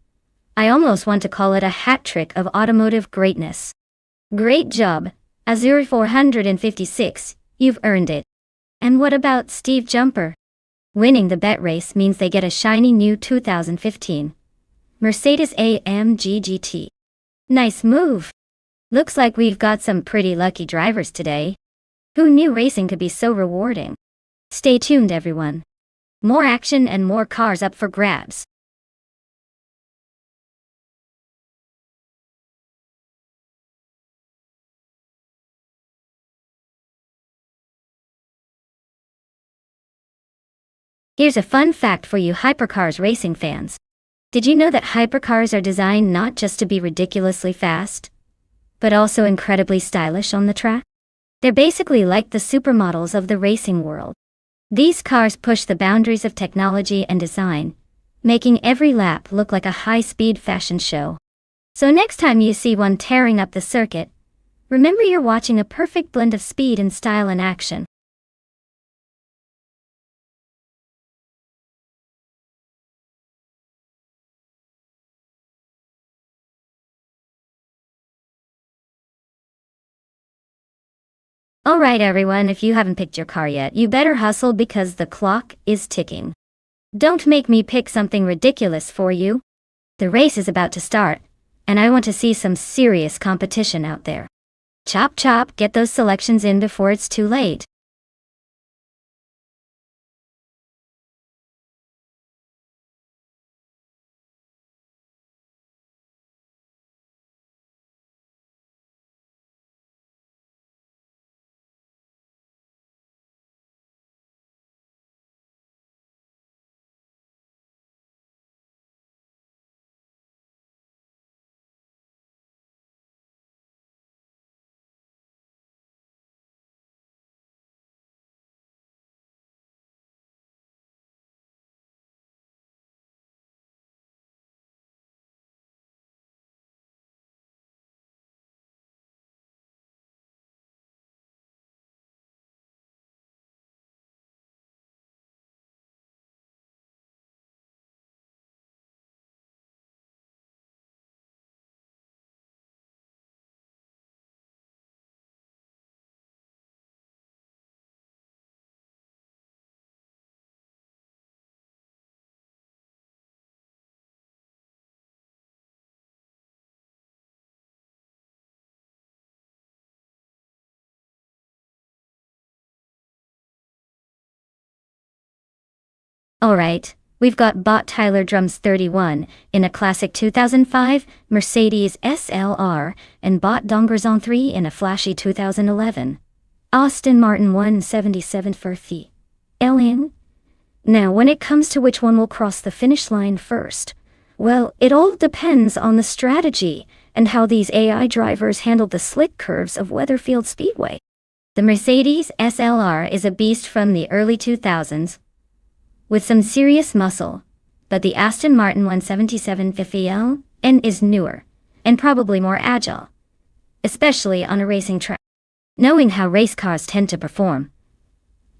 I almost want to call it a hat trick of automotive greatness. Great job, Azure 456, you've earned it. And what about Steve Jumper? Winning the bet race means they get a shiny new 2015 Mercedes-AMG GT. Nice move! Looks like we've got some pretty lucky drivers today. Who knew racing could be so rewarding? Stay tuned, everyone. More action and more cars up for grabs. Here's a fun fact for you hypercars racing fans. Did you know that hypercars are designed not just to be ridiculously fast, but also incredibly stylish on the track? They're basically like the supermodels of the racing world. These cars push the boundaries of technology and design, making every lap look like a high-speed fashion show. So next time you see one tearing up the circuit, remember you're watching a perfect blend of speed and style in action. Alright everyone, if you haven't picked your car yet, you better hustle because the clock is ticking. Don't make me pick something ridiculous for you. The race is about to start, and I want to see some serious competition out there. Chop chop, get those selections in before it's too late. Alright, we've got Bot Tyler Drums 31 in a classic 2005 Mercedes SLR and Bot Dongerzon 3 in a flashy 2011 Aston Martin 177 for the LN. Now when it comes to which one will cross the finish line first, Well, it all depends on the strategy and how these AI drivers handle the slick curves of Weatherfield Speedway. The Mercedes SLR is a beast from the early 2000s, with some serious muscle, but the Aston Martin 177 FEL is newer, and probably more agile, especially on a racing track. Knowing how race cars tend to perform,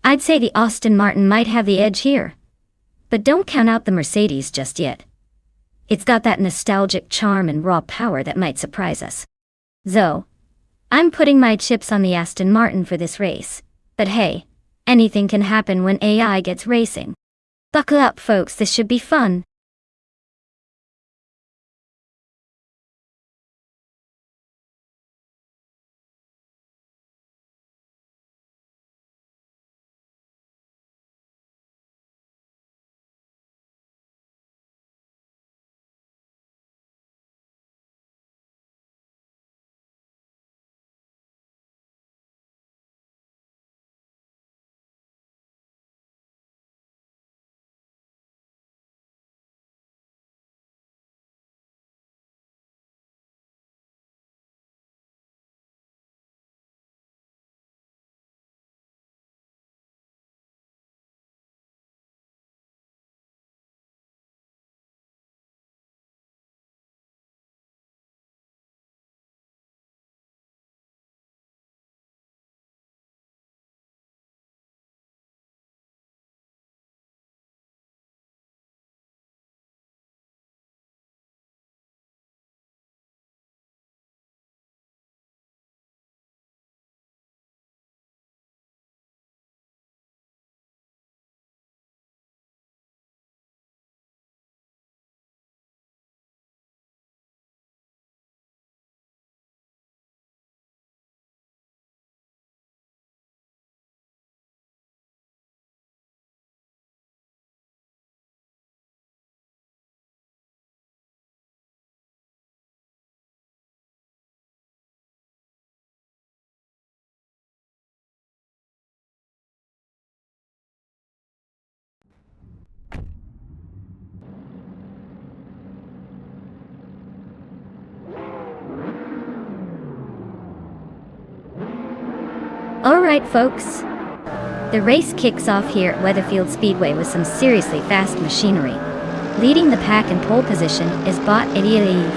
I'd say the Aston Martin might have the edge here. But don't count out the Mercedes just yet. It's got that nostalgic charm and raw power that might surprise us. Though, I'm putting my chips on the Aston Martin for this race. But hey, anything can happen when AI gets racing. Buckle up, folks, this should be fun. Alright, folks. The race kicks off here at Weatherfield Speedway with some seriously fast machinery. Leading the pack in pole position is Bot Idialev,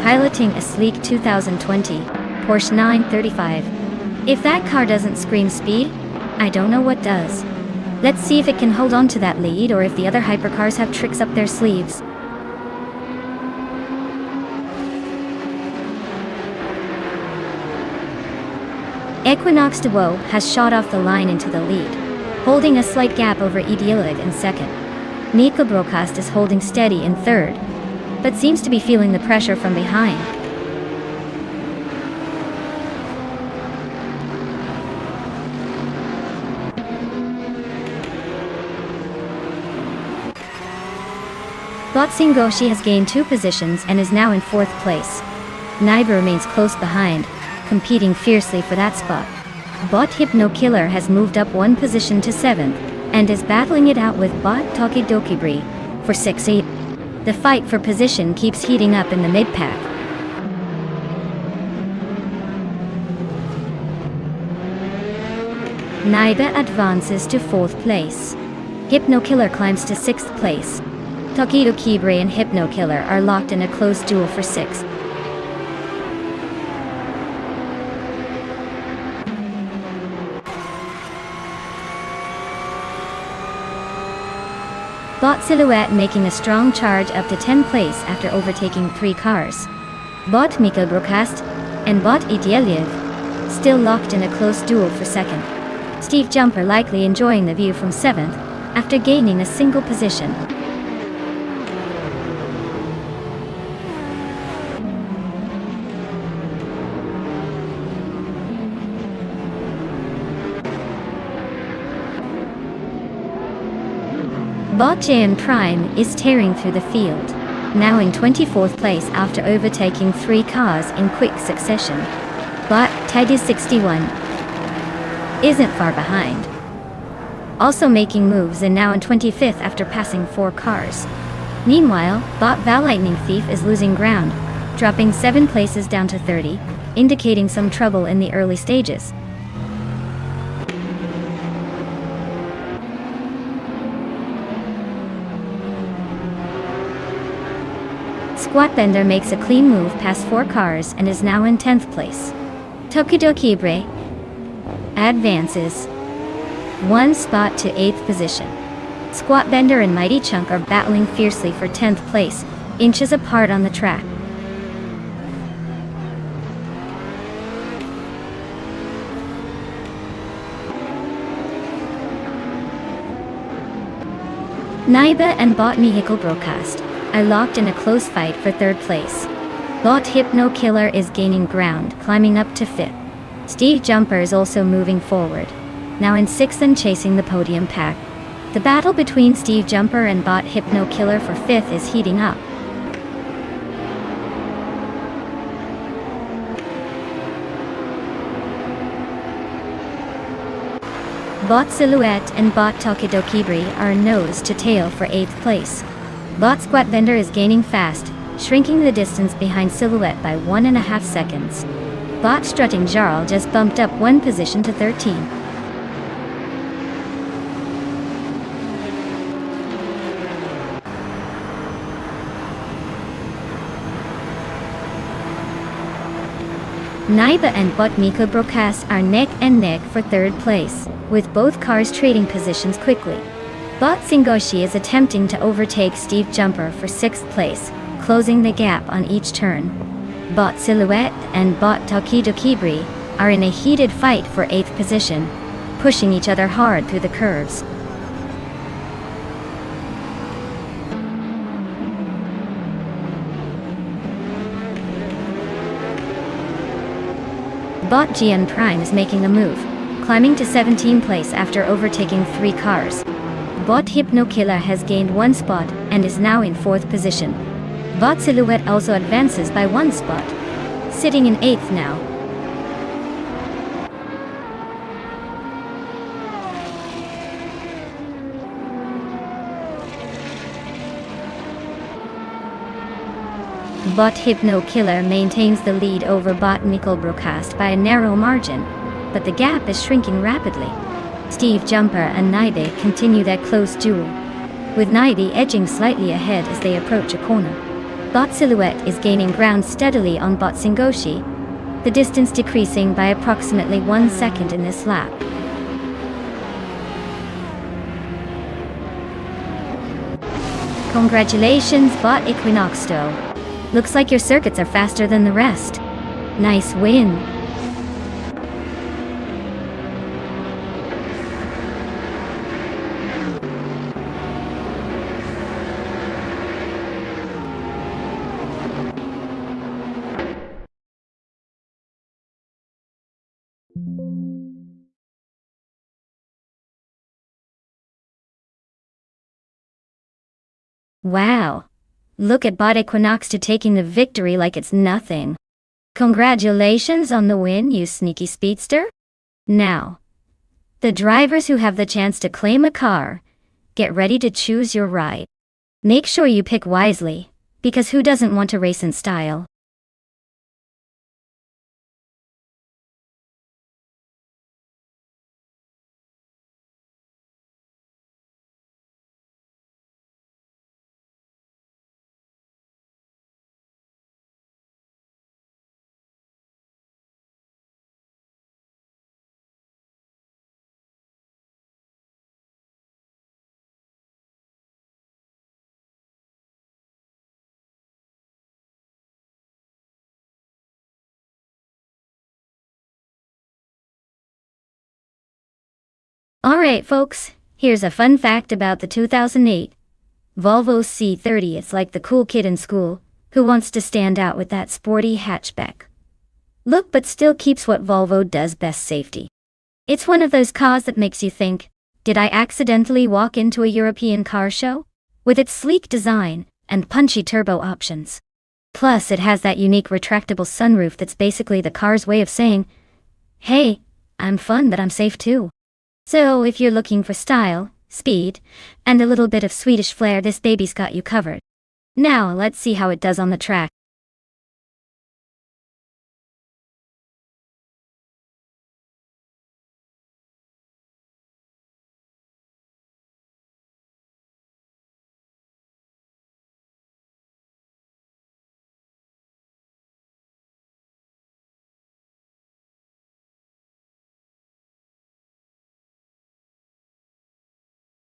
piloting a sleek 2020 Porsche 935. If that car doesn't scream speed, I don't know what does. Let's see if it can hold on to that lead or if the other hypercars have tricks up their sleeves. Equinox Duo has shot off the line into the lead, holding a slight gap over Idialev in second. Mika Broadcast is holding steady in third, but seems to be feeling the pressure from behind. Botsingoshi has gained 2 positions and is now in 4th place. Naiba remains close behind, competing fiercely for that spot. Bot Hypno Killer has moved up 1 position to 7th, and is battling it out with Bot Tokidokibri for 6th. The fight for position keeps heating up in the mid-pack. Naiba advances to 4th place. Hypno Killer climbs to 6th place. Tokidokibri and Hypno Killer are locked in a close duel for 6th. Bot Silhouette making a strong charge up to 10th place after overtaking 3 cars. Bot Mika Broadcast and Bot Idialev still locked in a close duel for 2nd. Steve Jumper likely enjoying the view from 7th after gaining a single position. Bot JN Prime is tearing through the field, now in 24th place after overtaking 3 cars in quick succession. Bot Teddy 61 isn't far behind, also making moves and now in 25th after passing 4 cars. Meanwhile, Bot Val Lightning Thief is losing ground, dropping 7 places down to 30, indicating some trouble in the early stages. Squatbender makes a clean move past 4 cars and is now in 10th place. Tokidokibre advances 1 spot to 8th position. Squatbender and Mighty Chunk are battling fiercely for 10th place, inches apart on the track. Naiba and Bot Vehicle Broadcast are locked in a close fight for 3rd place. Bot Hypno Killer is gaining ground, climbing up to 5th. Steve Jumper is also moving forward, now in 6th and chasing the podium pack. The battle between Steve Jumper and Bot Hypno Killer for 5th is heating up. Bot Silhouette and Bot Tokidokibri are nose to tail for 8th place. Bot Squatbender is gaining fast, shrinking the distance behind Silhouette by 1.5 seconds. Bot Strutting Jarl just bumped up 1 position to 13. Naiba and Bot Mika Broadcast are neck and neck for 3rd place, with both cars trading positions quickly. Bot Singoshi is attempting to overtake Steve Jumper for 6th place, closing the gap on each turn. Bot Silhouette and Bot Tokidokibri are in a heated fight for 8th position, pushing each other hard through the curves. Bot GN Prime is making a move, climbing to 17th place after overtaking 3 cars. Bot Hypno Killer has gained 1 spot and is now in 4th position. Bot Silhouette also advances by 1 spot, sitting in 8th now. Bot Hypno Killer maintains the lead over Bot Nickel Broadcast by a narrow margin, but the gap is shrinking rapidly. Steve Jumper and Naide continue their close duel, with Naide edging slightly ahead as they approach a corner. Bot Silhouette is gaining ground steadily on Bot Singoshi, the distance decreasing by approximately 1 second in this lap. Congratulations, Bot Equinoxto. Looks like your circuits are faster than the rest. Nice win. Wow. Look at Bot Equinoxto taking the victory like it's nothing. Congratulations on the win, you sneaky speedster. Now, the drivers who have the chance to claim a car, get ready to choose your ride. Make sure you pick wisely, because who doesn't want to race in style? Alright folks, here's a fun fact about the 2008 Volvo C30. It's like the cool kid in school, who wants to stand out with that sporty hatchback look but still keeps what Volvo does best: safety. It's one of those cars that makes you think, did I accidentally walk into a European car show? With its sleek design and punchy turbo options. Plus it has that unique retractable sunroof that's basically the car's way of saying, hey, I'm fun but I'm safe too. So if you're looking for style, speed, and a little bit of Swedish flair, this baby's got you covered. Now, let's see how it does on the track.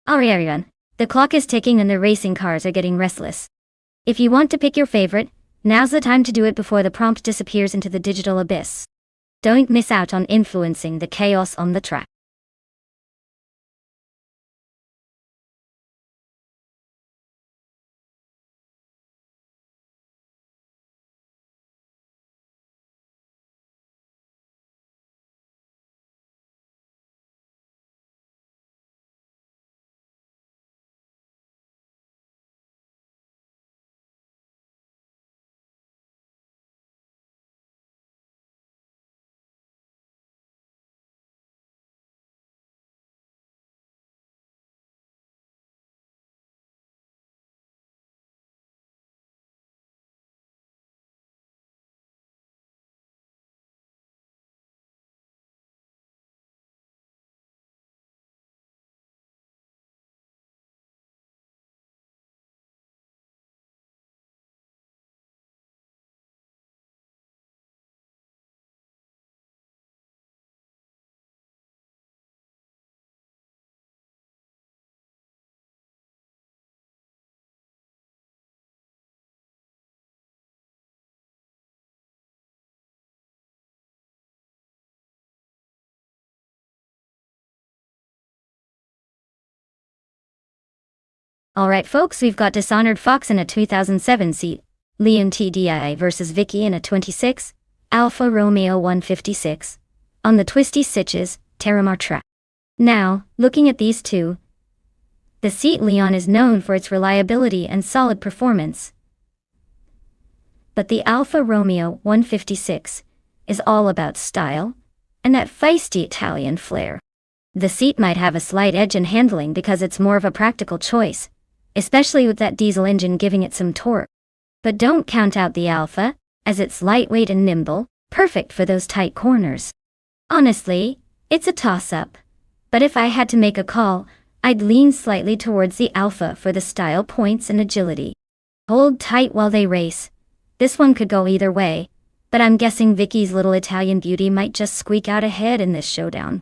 Alright everyone, the clock is ticking and the racing cars are getting restless. If you want to pick your favorite, now's the time to do it before the prompt disappears into the digital abyss. Don't miss out on influencing the chaos on the track. Alright folks, we've got Dishonored Fox in a 2007 seat, Liam TDI versus Vicky in a 26, Alfa Romeo 156, on the Twisty Sitches, Terramar track. Now, looking at these two, the seat Leon is known for its reliability and solid performance. But the Alfa Romeo 156 is all about style and that feisty Italian flair. The seat might have a slight edge in handling because it's more of a practical choice, especially with that diesel engine giving it some torque. But don't count out the Alfa, as it's lightweight and nimble, perfect for those tight corners. Honestly, it's a toss-up. But if I had to make a call, I'd lean slightly towards the Alfa for the style points and agility. Hold tight while they race. This one could go either way, but I'm guessing Vicky's little Italian beauty might just squeak out ahead in this showdown.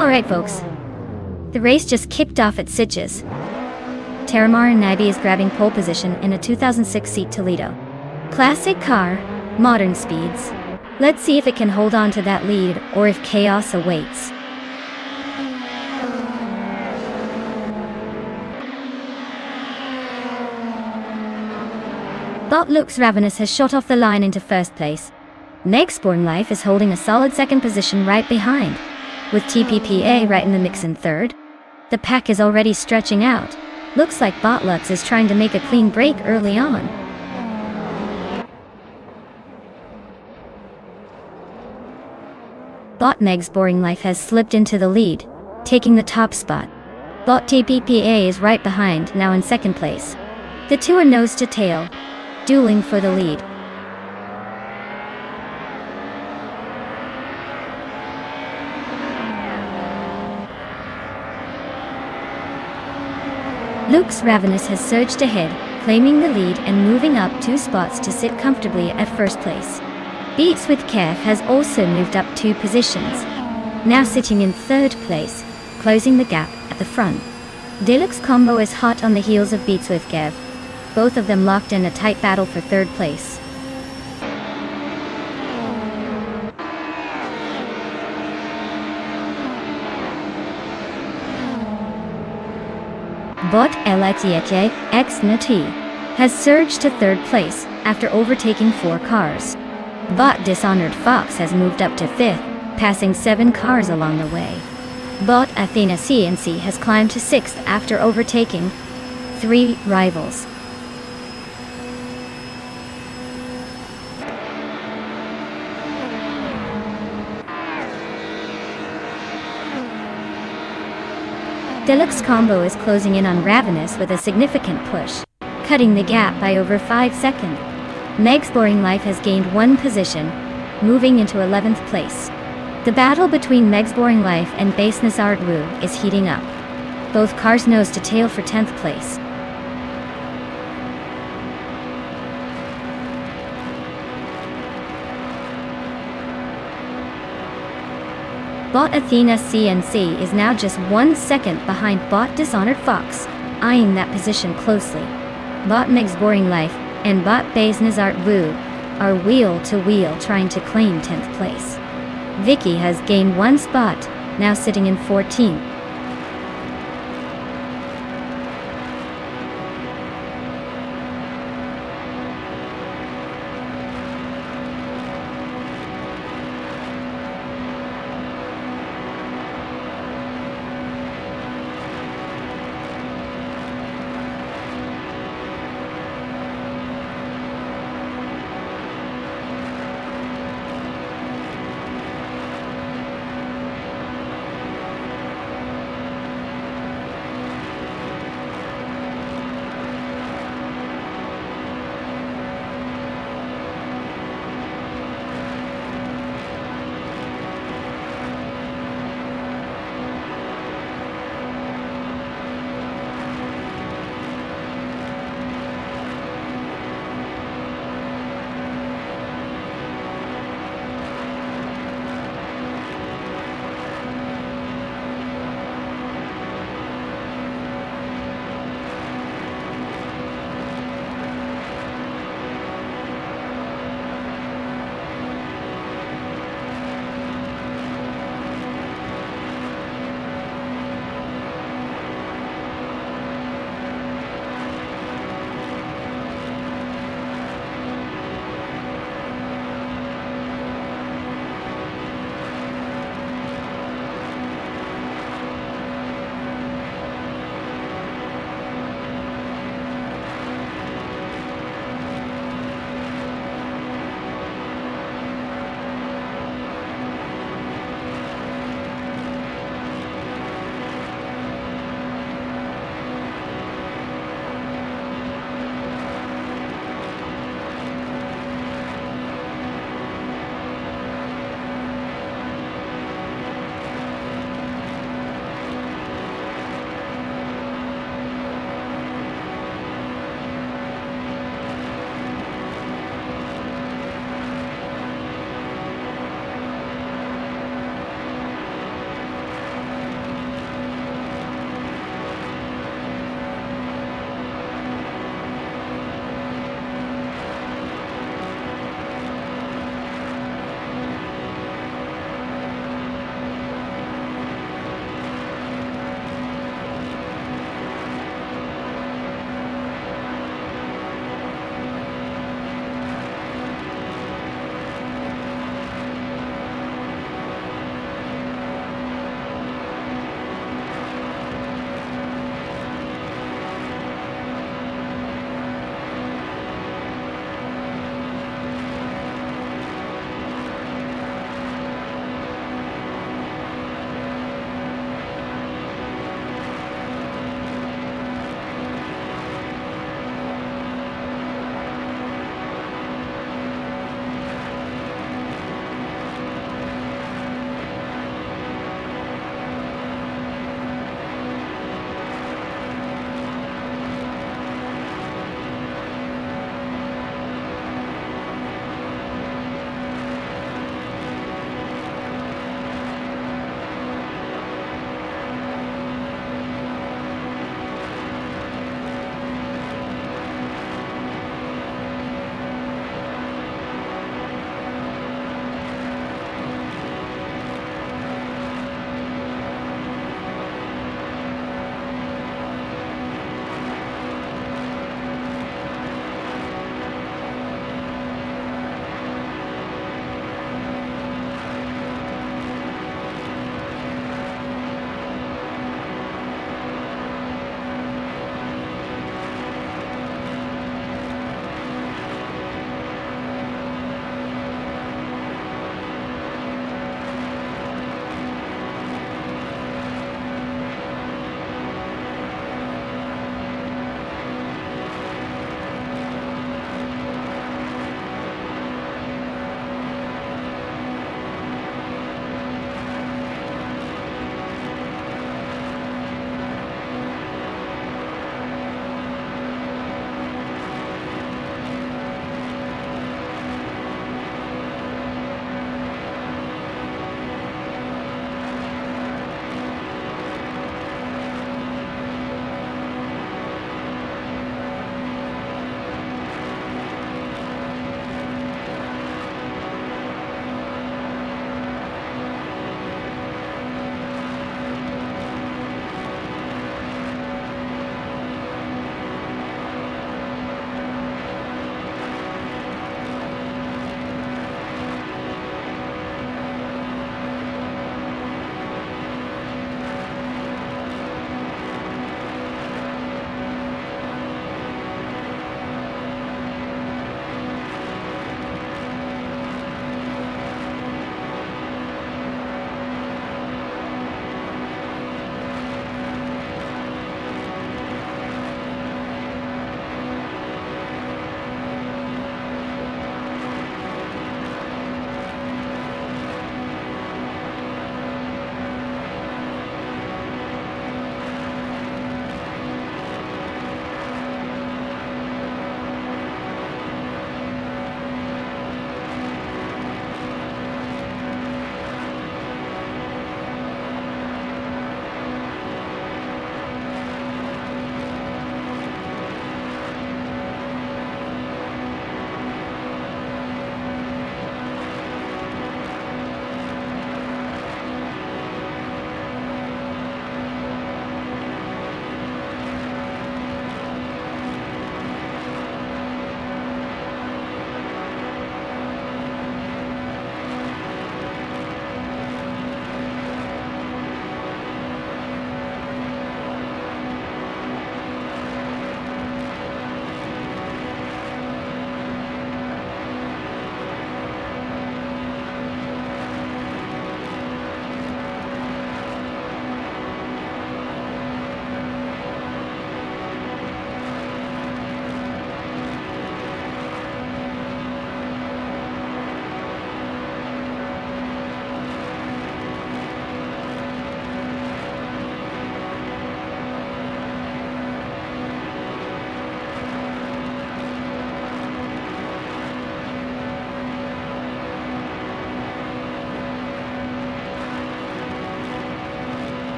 Alright folks, the race just kicked off at Sitges. Terramar and Nabi is grabbing pole position in a 2006 seat Toledo. Classic car, modern speeds. Let's see if it can hold on to that lead or if chaos awaits. Bot Lux Ravenous has shot off the line into first place. Megsporn Life is holding a solid second position right behind, with TPPA right in the mix in third. The pack is already stretching out. Looks like Bot Lux is trying to make a clean break early on. Bot Megsporn Life has slipped into the lead, taking the top spot. Bot TPPA is right behind, now in second place. The two are nose to tail, dueling for the lead. Lux Ravenous has surged ahead, claiming the lead and moving up 2 spots to sit comfortably at first place. Beats with Kev has also moved up 2 positions, now sitting in third place, closing the gap at the front. Deluxe Combo is hot on the heels of Beats with Kev, both of them locked in a tight battle for third place. Bot LXEK X Nati has surged to third place after overtaking 4 cars. Bot Dishonored Fox has moved up to 5th, passing 7 cars along the way. Bot Athena CNC has climbed to 6th after overtaking 3 rivals. Deluxe Combo is closing in on Ravenous with a significant push, cutting the gap by over 5 seconds. Megsporn Life has gained 1 position, moving into 11th place. The battle between Megsporn Life and Base Nazard Wu is heating up. Both cars nose to tail for 10th place. Bot Athena CNC is now just 1 second behind Bot Dishonored Fox, eyeing that position closely. Bot Megsporn Life and Bot Base Nazard Wu are wheel to wheel trying to claim 10th place. Vicky has gained 1 spot, now sitting in 14th.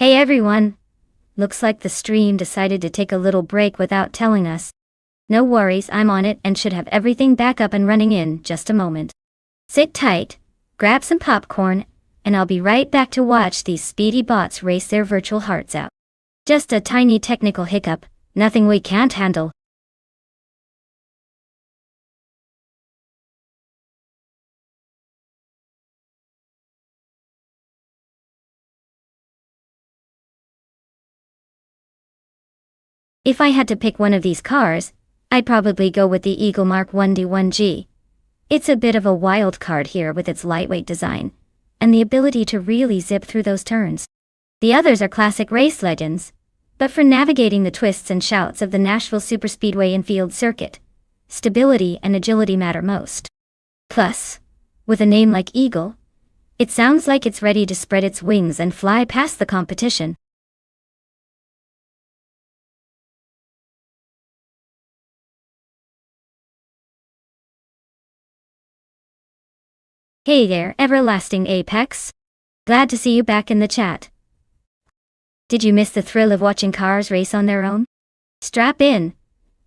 Hey everyone! Looks like the stream decided to take a little break without telling us. No worries, I'm on it and should have everything back up and running in just a moment. Sit tight, grab some popcorn, and I'll be right back to watch these speedy bots race their virtual hearts out. Just a tiny technical hiccup, nothing we can't handle. If I had to pick one of these cars, I'd probably go with the Eagle Mark 1D1G. It's a bit of a wild card here with its lightweight design, and the ability to really zip through those turns. The others are classic race legends, but for navigating the twists and shouts of the Nashville Superspeedway infield circuit, stability and agility matter most. Plus, with a name like Eagle, it sounds like it's ready to spread its wings and fly past the competition. Hey there, Everlasting Apex. Glad to see you back in the chat. Did you miss the thrill of watching cars race on their own? Strap in,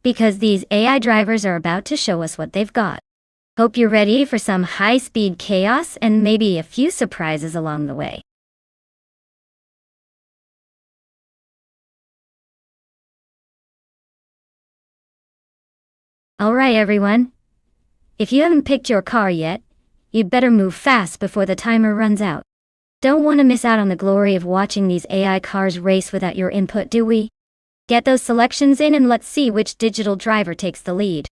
because these AI drivers are about to show us what they've got. Hope you're ready for some high-speed chaos and maybe a few surprises along the way. Alright everyone, if you haven't picked your car yet, you'd better move fast before the timer runs out. Don't want to miss out on the glory of watching these AI cars race without your input, do we? Get those selections in and let's see which digital driver takes the lead.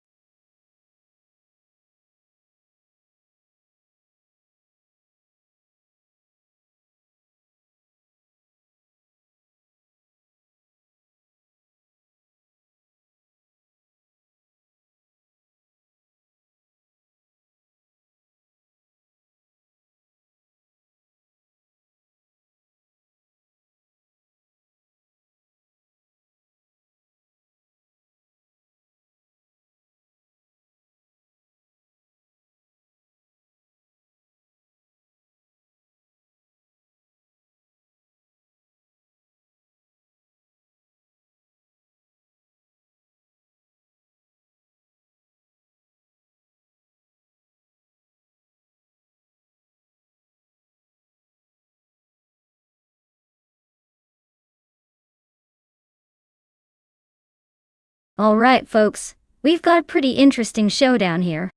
Alright folks, we've got a pretty interesting showdown here.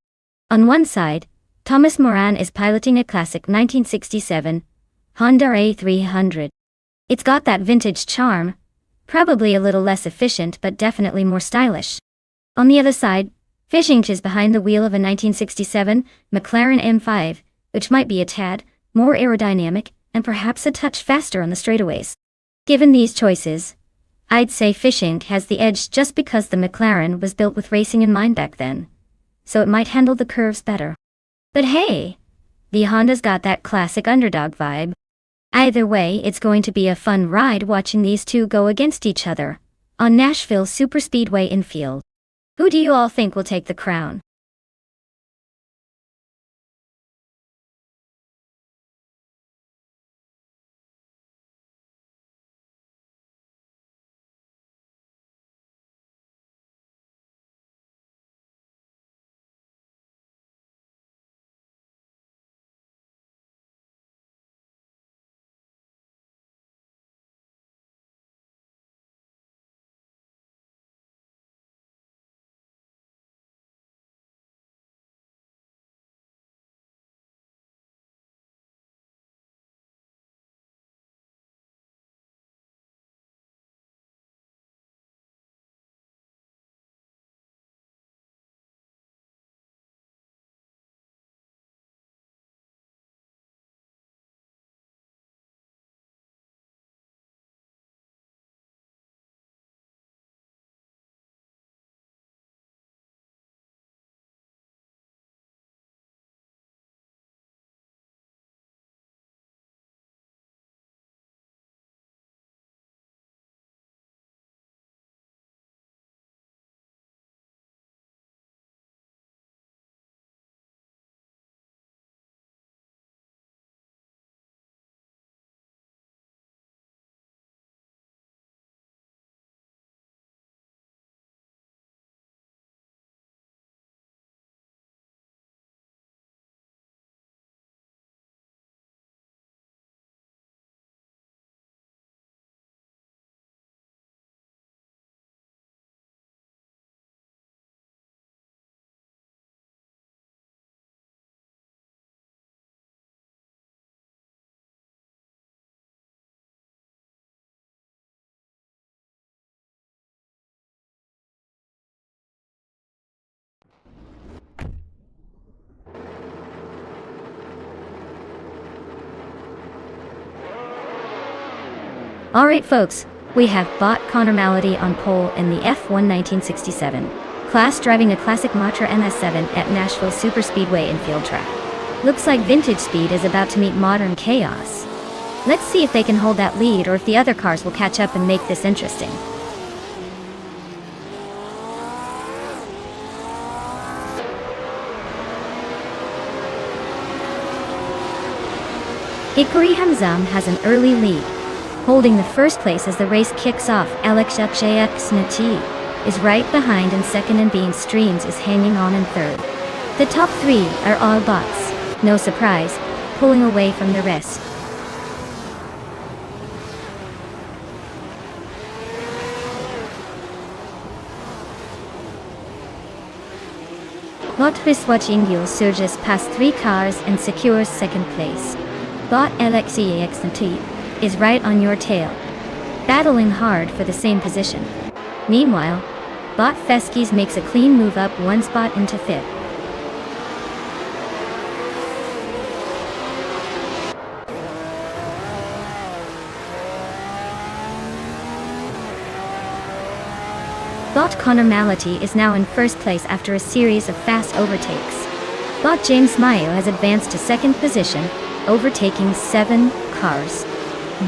On one side, Thomas Moran is piloting a classic 1967 Honda A300. It's got that vintage charm, probably a little less efficient but definitely more stylish. On the other side, Fishing is behind the wheel of a 1967 McLaren M5, which might be a tad more aerodynamic and perhaps a touch faster on the straightaways. Given these choices, I'd say Fishing has the edge just because the McLaren was built with racing in mind back then, so it might handle the curves better. But hey, the Honda's got that classic underdog vibe. Either way, it's going to be a fun ride watching these two go against each other on Nashville Superspeedway infield. Who do you all think will take the crown? Alright folks, we have bot Connor Malady on pole in the F1 1967 class, driving a classic Matra MS7 at Nashville Superspeedway infield track. Looks like vintage speed is about to meet modern chaos. Let's see if they can hold that lead or if the other cars will catch up and make this interesting. Hikari Hamzam has an early lead. Holding the first place as the race kicks off, Alexjx Nati is right behind in second, and Bean Streams is hanging on in third. The top three are all bots, no surprise, pulling away from the rest. Bot Viswach surges past three cars and secures second place. Bot Alexjx is right on your tail, battling hard for the same position. Meanwhile, Bot Feskis makes a clean move up one spot into fifth. Bot Connor Malady is now in first place after a series of fast overtakes. Bot James Mayo has advanced to second position, overtaking 7 cars.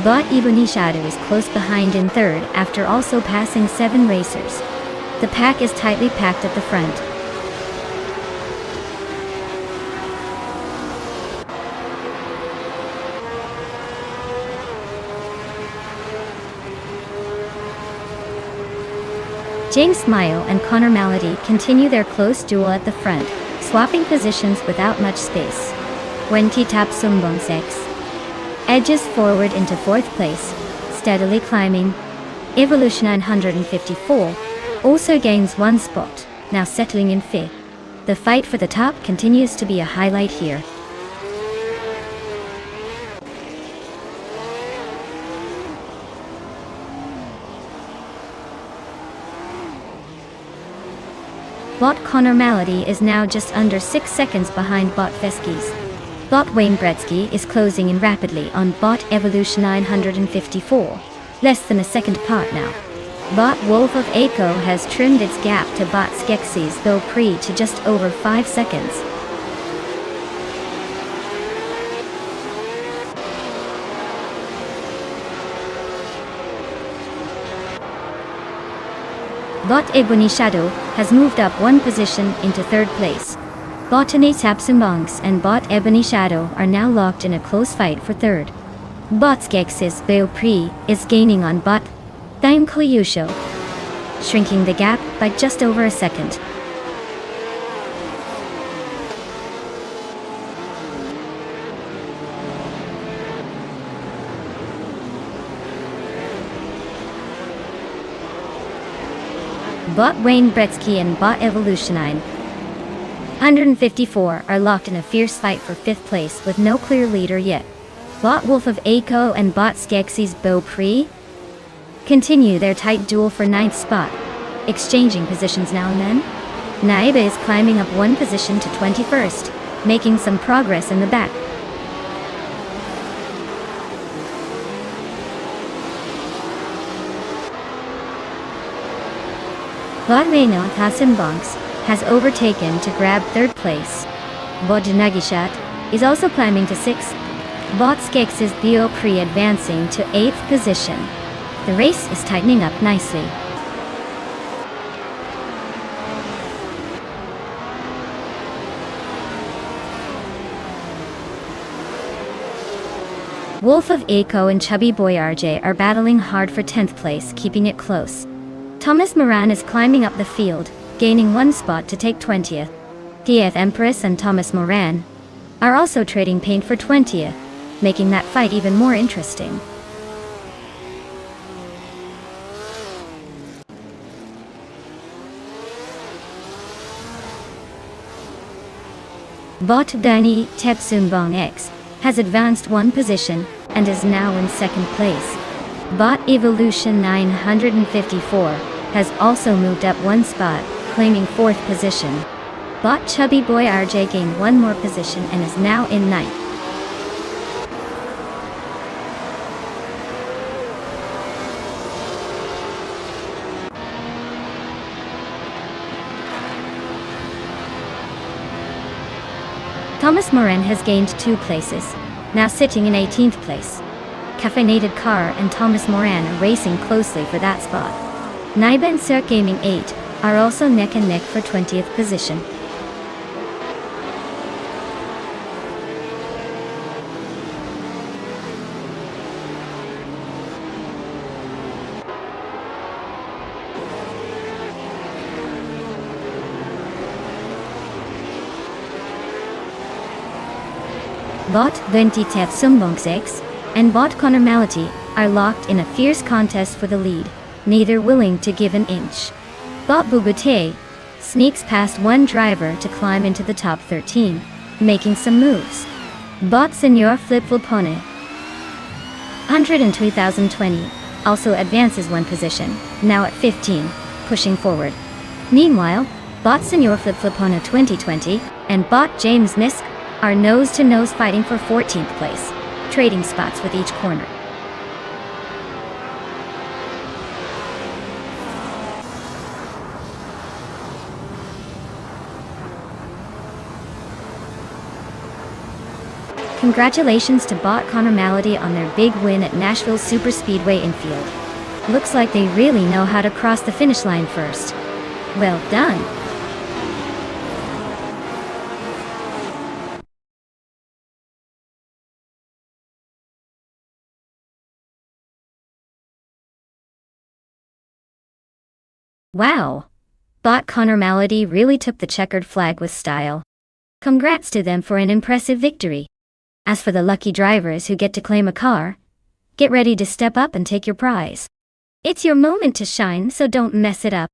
Bot Ebony Shadow is close behind in third after also passing 7 racers. The pack is tightly packed at the front. James Mayo and Connor Malady continue their close duel at the front, swapping positions without much space. When Titap Sumbongsex edges forward into fourth place, steadily climbing, Evolution 954 also gains one spot, now settling in fifth. The fight for the top continues to be a highlight here. Bot Connor Malady is now just under 6 seconds behind Bot Feskis. Bot Wayne Bretsky is closing in rapidly on Bot Evolution 954, less than a second apart now. Bot Wolf of Aco has trimmed its gap to Bot Skeksis Beaupré to just over 5 seconds. Bot Ebony Shadow has moved up one position into third place. Botany Tapsumbongs and Bot Ebony Shadow are now locked in a close fight for third. Bot Skeksis Beaupré is gaining on Bot Daim Kliusho, shrinking the gap by just over a second. Bot Wayne Bretsky and Bot Evolution 954 are locked in a fierce fight for fifth place with no clear leader yet. Bot Wolf of Aco and Bot Skeksis Beaupré continue their tight duel for ninth spot, exchanging positions now and then. Naiba is climbing up one position to 21st, making some progress in the back. Bot Reno Tassenbanks has overtaken to grab third place. Bot Nagishat is also climbing to 6th. Bot Skeksis Beaupré advancing to 8th position. The race is tightening up nicely. Wolf of Aco and Chubby Boy RJ are battling hard for 10th place, keeping it close. Thomas Moran is climbing up the field, gaining one spot to take 20th. DF Empress and Thomas Moran are also trading paint for 20th, making that fight even more interesting. Bot Dani Tepsumbong X has advanced one position and is now in second place. Bot Evolution 954 has also moved up one spot, claiming fourth position. Bot Chubby Boy RJ gained one more position and is now in 9th. 。 . 。 . 。 . 。 . 。 . . 。 . 。 . 。 . 。 . . 。 . 。 . 。 . 。 . . 。 . 。 . 。 . 。 . . 。 . . 。 . 。 . 。 . . . . 。 . 。 . Bot Thomas Moran has gained 2 places, now sitting in 18th place. Caffeinated Car and Thomas Moran are racing closely for that spot. Naiba and Cirque Gaming 8 are also neck and neck for 20th position. Bot 20 and Bot Connor Mality are locked in a fierce contest for the lead, neither willing to give an inch. Bot Bugute sneaks past one driver to climb into the top 13, making some moves. Bot Senor Flipflopone 100 in 2020 also advances 1 position, now at 15, pushing forward. Meanwhile, Bot Senor Flipflopone 2020 and Bot James Misk are nose-to-nose fighting for 14th place, trading spots with each corner. Congratulations to Bot Connor Mality on their big win at Nashville Superspeedway infield. Looks like they really know how to cross the finish line first. Well done! Wow! Bot Connor Mality really took the checkered flag with style. Congrats to them for an impressive victory. As for the lucky drivers who get to claim a car, get ready to step up and take your prize. It's your moment to shine, so don't mess it up.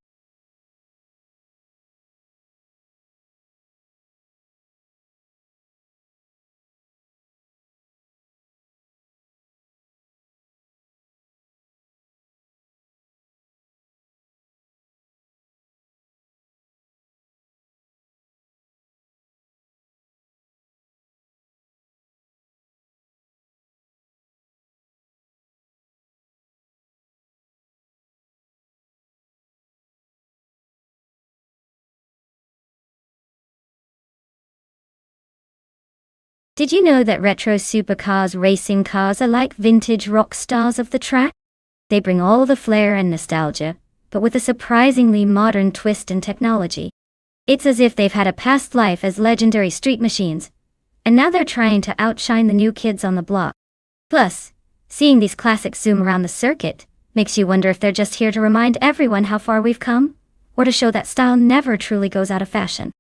Did you know that retro supercars racing cars are like vintage rock stars of the track? They bring all the flair and nostalgia, but with a surprisingly modern twist and technology. It's as if they've had a past life as legendary street machines, and now they're trying to outshine the new kids on the block. Plus, seeing these classics zoom around the circuit makes you wonder if they're just here to remind everyone how far we've come, or to show that style never truly goes out of fashion.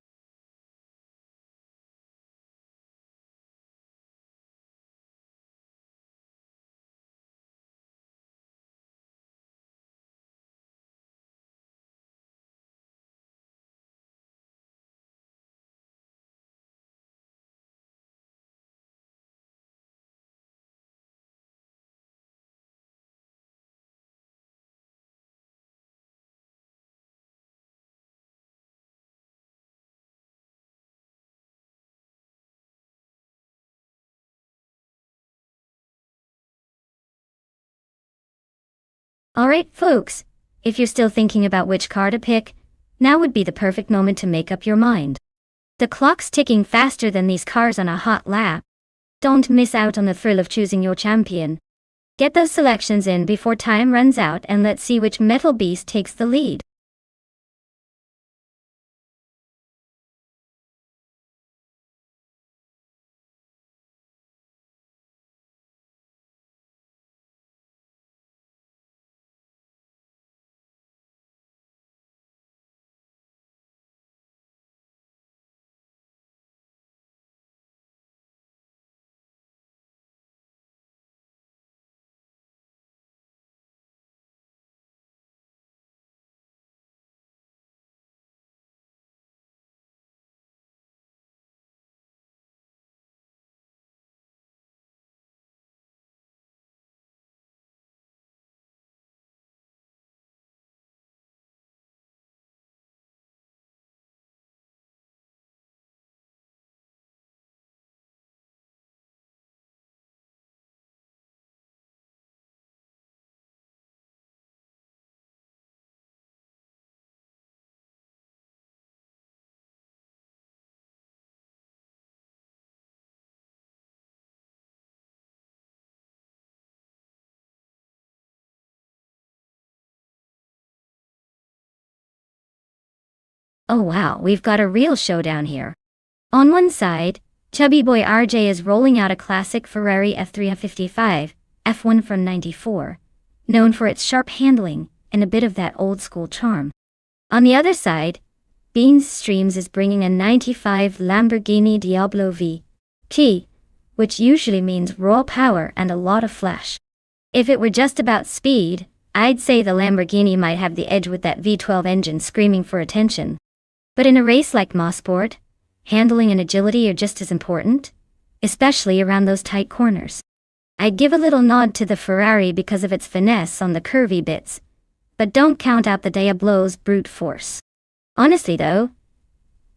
Alright folks, if you're still thinking about which car to pick, now would be the perfect moment to make up your mind. The clock's ticking faster than these cars on a hot lap. Don't miss out on the thrill of choosing your champion. Get those selections in before time runs out, and let's see which metal beast takes the lead. Oh wow, we've got a real showdown here. On one side, chubby boy RJ is rolling out a classic Ferrari F355, F1 from '94, known for its sharp handling and a bit of that old-school charm. On the other side, Beans Streams is bringing a '95 Lamborghini Diablo V-T, which usually means raw power and a lot of flash. If it were just about speed, I'd say the Lamborghini might have the edge with that V12 engine screaming for attention. But in a race like Mosport, handling and agility are just as important, especially around those tight corners. I'd give a little nod to the Ferrari because of its finesse on the curvy bits, but don't count out the Diablo's brute force. Honestly though,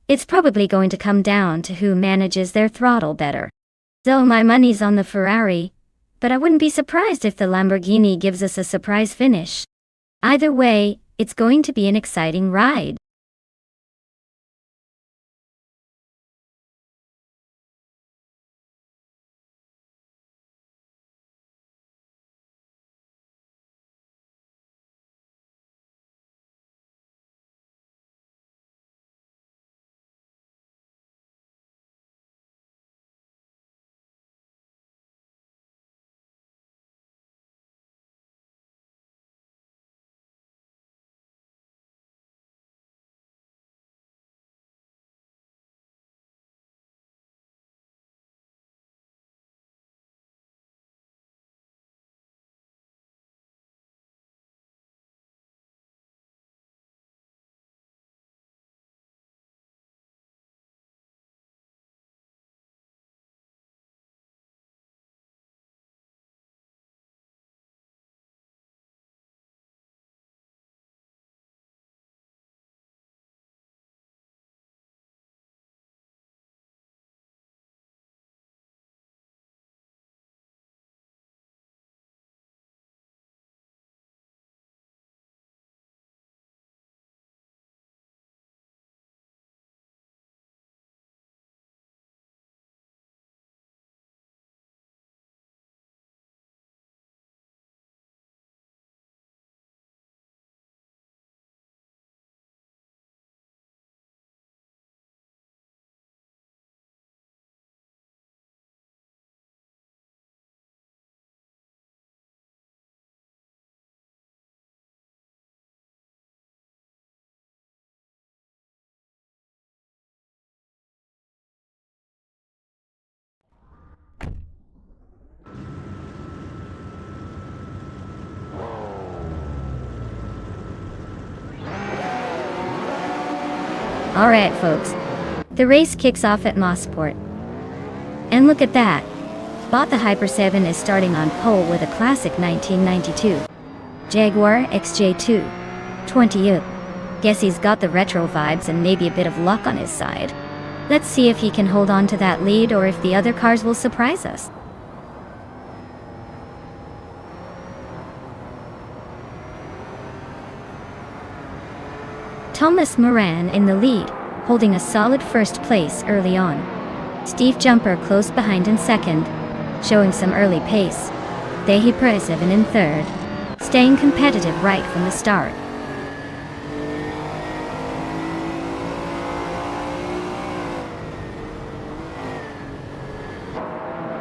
it's probably going to come down to who manages their throttle better. So my money's on the Ferrari, but I wouldn't be surprised if the Lamborghini gives us a surprise finish. Either way, it's going to be an exciting ride. Alright folks, the race kicks off at Mosport. And look at that, Bot the Hyper 7 is starting on pole with a classic 1992 Jaguar XJ2 20U. Guess he's got the retro vibes and maybe a bit of luck on his side. Let's see if he can hold on to that lead or if the other cars will surprise us. Thomas Moran in the lead, holding a solid first place early on. Steve Jumper close behind in second, showing some early pace. Dehi Presevan in third, staying competitive right from the start.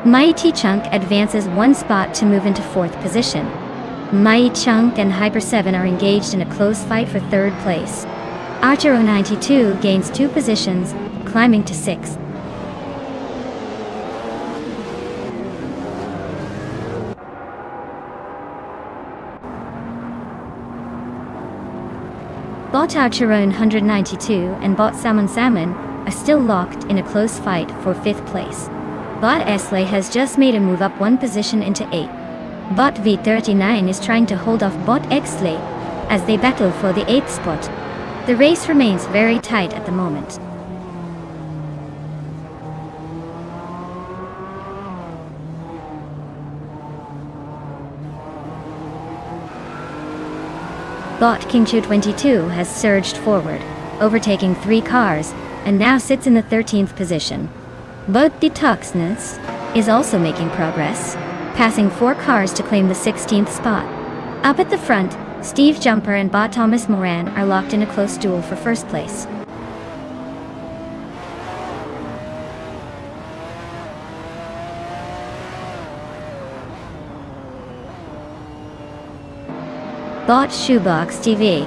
Mighty Chunk advances one spot to move into fourth position. Mighty Chunk and Hyper 7 are engaged in a close fight for third place. Archero 92 gains 2 positions, climbing to 6th. Bot Archero 192 and Bot Salmon are still locked in a close fight for 5th place. Bot Esley has just made a move up 1 position into 8th. Bot V39 is trying to hold off Bot Exley as they battle for the 8th spot. The race remains very tight at the moment. Bot Kingchu 22 has surged forward, overtaking 3 cars, and now sits in the 13th position. Bot Detoxness is also making progress, passing 4 cars to claim the 16th spot. Up at the front, Steve Jumper and Bot Thomas Moran are locked in a close duel for first place. Bot Shoebox TV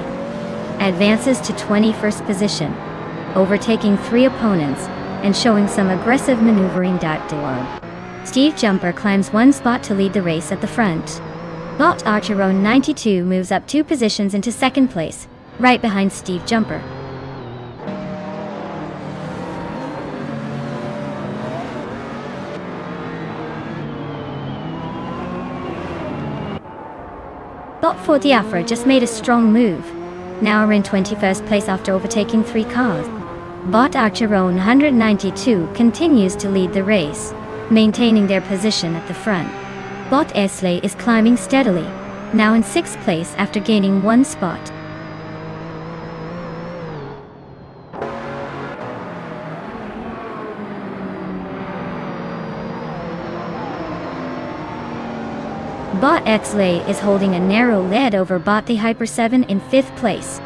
advances to 21st position, overtaking 3 opponents and showing some aggressive maneuvering. Steve Jumper climbs 1 spot to lead the race at the front. Bot Archeron 92 moves up 2 positions into 2nd place, right behind Steve Jumper. Bot 40 Afra just made a strong move. Now are in 21st place after overtaking 3 cars. Bot Archeron 192 continues to lead the race, maintaining their position at the front. Bot Esley is climbing steadily, now in 6th place after gaining 1 spot. Bot Xley is holding a narrow lead over Bot the Hyper 7 in 5th place.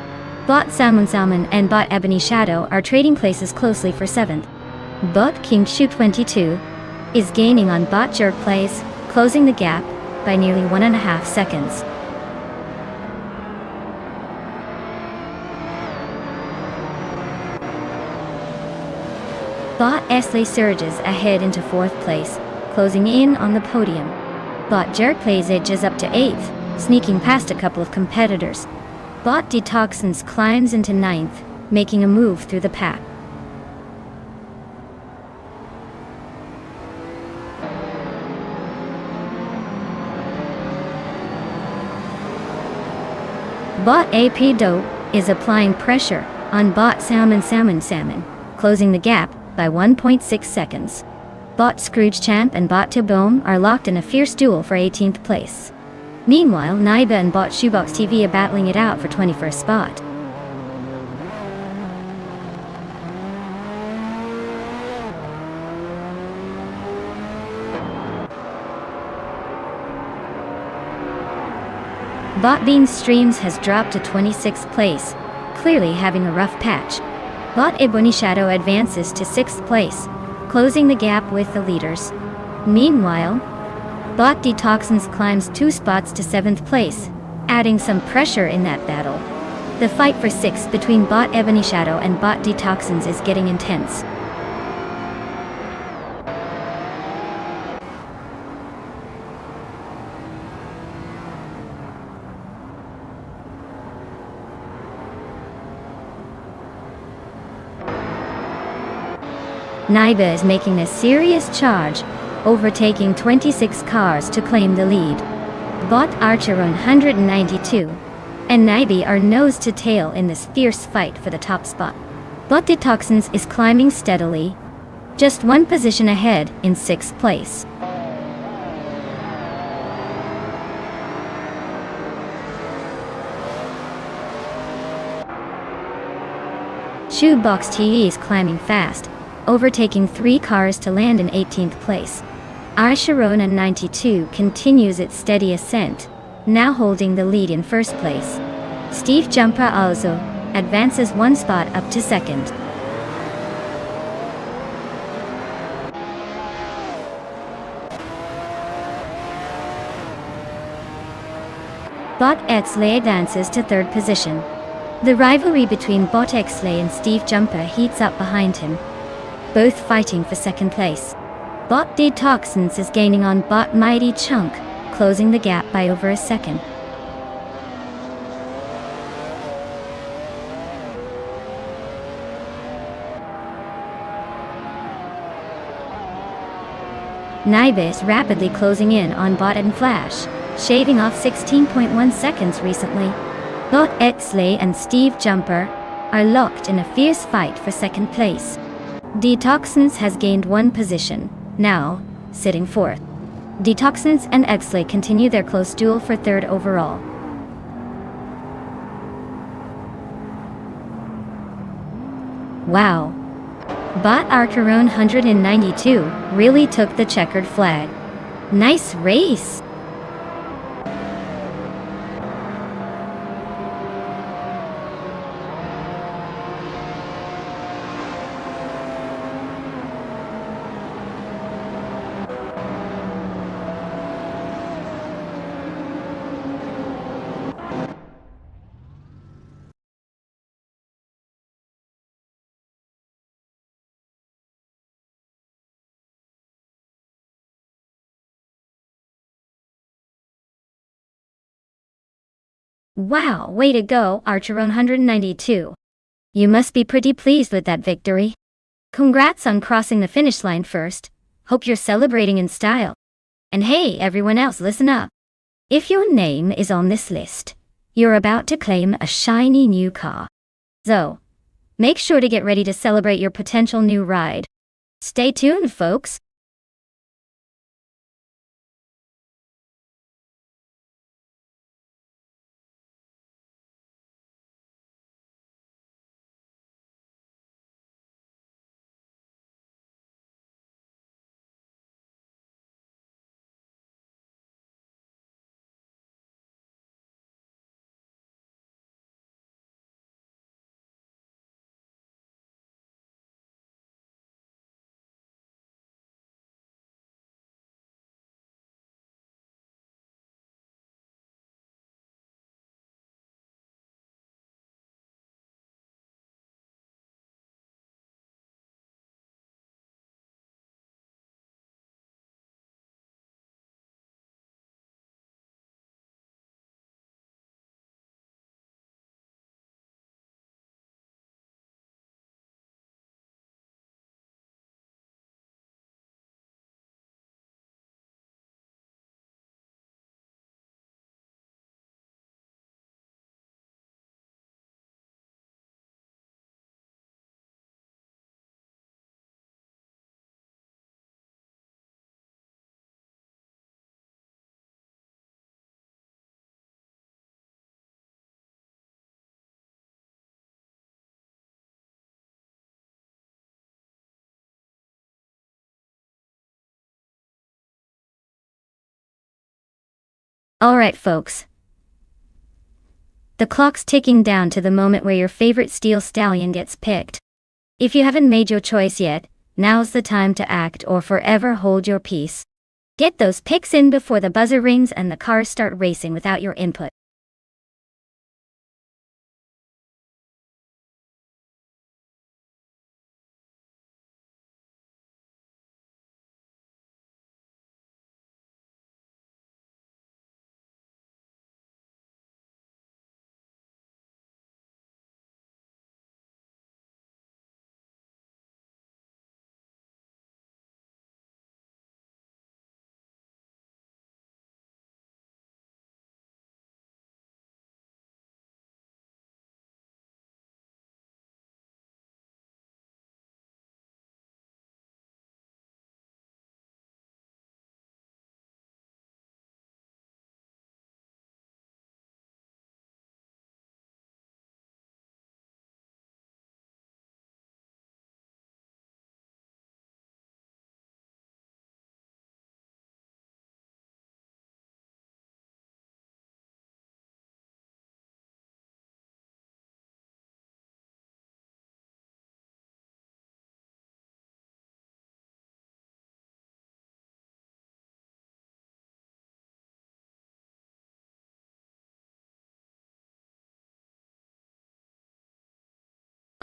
Bot Salmon and Bot Ebony Shadow are trading places closely for 7th. Bot King Shu 22 is gaining on Bot Jerk Plays, closing the gap by nearly 1.5 seconds. Bot Esley surges ahead into 4th place, closing in on the podium. Bot Jerk Plays edges up to 8th, sneaking past a couple of competitors. Bot Detoxins climbs into 9th, making a move through the pack. Bot AP Dope is applying pressure on Bot Salmon, closing the gap by 1.6 seconds. Bot Scrooge Champ and Bot Tibome are locked in a fierce duel for 18th place. Meanwhile, Naiba and Bot Shoebox TV are battling it out for 21st spot. Bot Bean Streams has dropped to 26th place, clearly having a rough patch. Bot Ebony Shadow advances to 6th place, closing the gap with the leaders. Meanwhile, Bot Detoxins climbs 2 spots to 7th place, adding some pressure in that battle. The fight for 6th between Bot Ebony Shadow and Bot Detoxins is getting intense. Naiba is making a serious charge, overtaking 26 cars to claim the lead. Bot Archeron 192 and Naibi are nose to tail in this fierce fight for the top spot. Bot Detoxins is climbing steadily, just 1 position ahead in 6th place. Shoebox TE is climbing fast, overtaking 3 cars to land in 18th place. Arsharona 92 continues its steady ascent, now holding the lead in 1st place. Steve Jumper also advances 1 spot up to 2nd. Bot Xley advances to 3rd position. The rivalry between Bot Xley and Steve Jumper heats up behind him, both fighting for 2nd place. Bot Detoxins is gaining on Bot Mighty Chunk, closing the gap by over a second. Naiba is rapidly closing in on Bot and Flash, shaving off 16.1 seconds recently. Bot Xley and Steve Jumper are locked in a fierce fight for 2nd place. Detoxins has gained 1 position, now sitting 4th. Detoxins and Xley continue their close duel for 3rd overall. Wow! Bot Archeron 192 really took the checkered flag. Nice race! Wow, way to go, Archer 192. You must be pretty pleased with that victory. Congrats on crossing the finish line first. Hope you're celebrating in style. And hey, everyone else, listen up. If your name is on this list, you're about to claim a shiny new car. So, make sure to get ready to celebrate your potential new ride. Stay tuned, folks. Alright, folks. The clock's ticking down to the moment where your favorite steel stallion gets picked. If you haven't made your choice yet, now's the time to act or forever hold your peace. Get those picks in before the buzzer rings and the cars start racing without your input.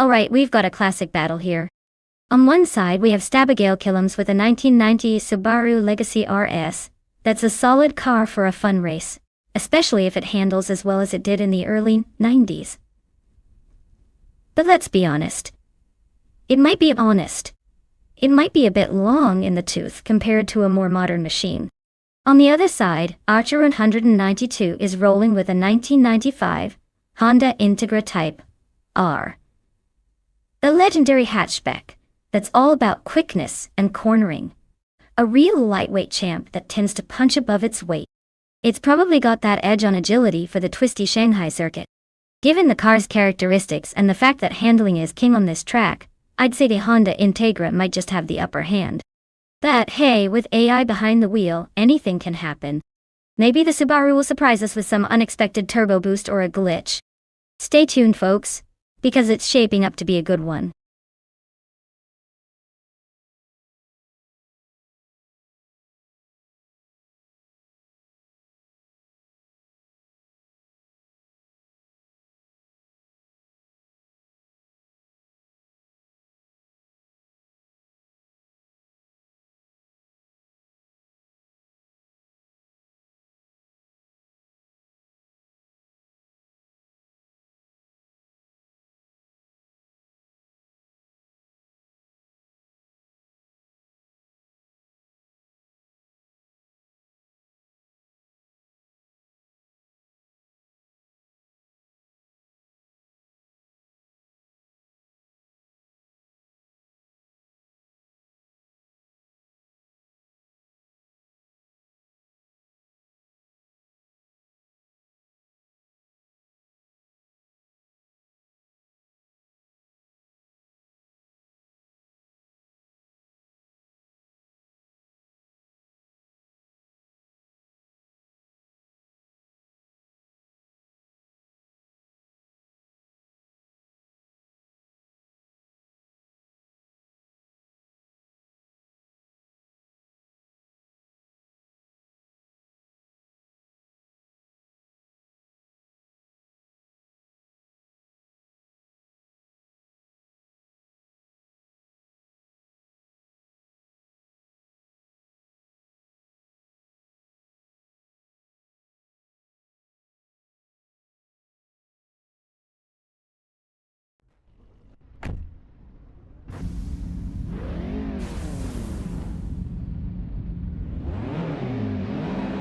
Alright, we've got a classic battle here. On one side we have Stabagale Killams with a 1990 Subaru Legacy RS. That's a solid car for a fun race, especially if it handles as well as it did in the early 90s. But let's be honest. It might be a bit long in the tooth compared to a more modern machine. On the other side, Archer 192 is rolling with a 1995 Honda Integra Type R. The legendary hatchback that's all about quickness and cornering. A real lightweight champ that tends to punch above its weight. It's probably got that edge on agility for the twisty Shanghai circuit. Given the car's characteristics and the fact that handling is king on this track, I'd say the Honda Integra might just have the upper hand. But hey, with AI behind the wheel, anything can happen. Maybe the Subaru will surprise us with some unexpected turbo boost or a glitch. Stay tuned, folks, because it's shaping up to be a good one.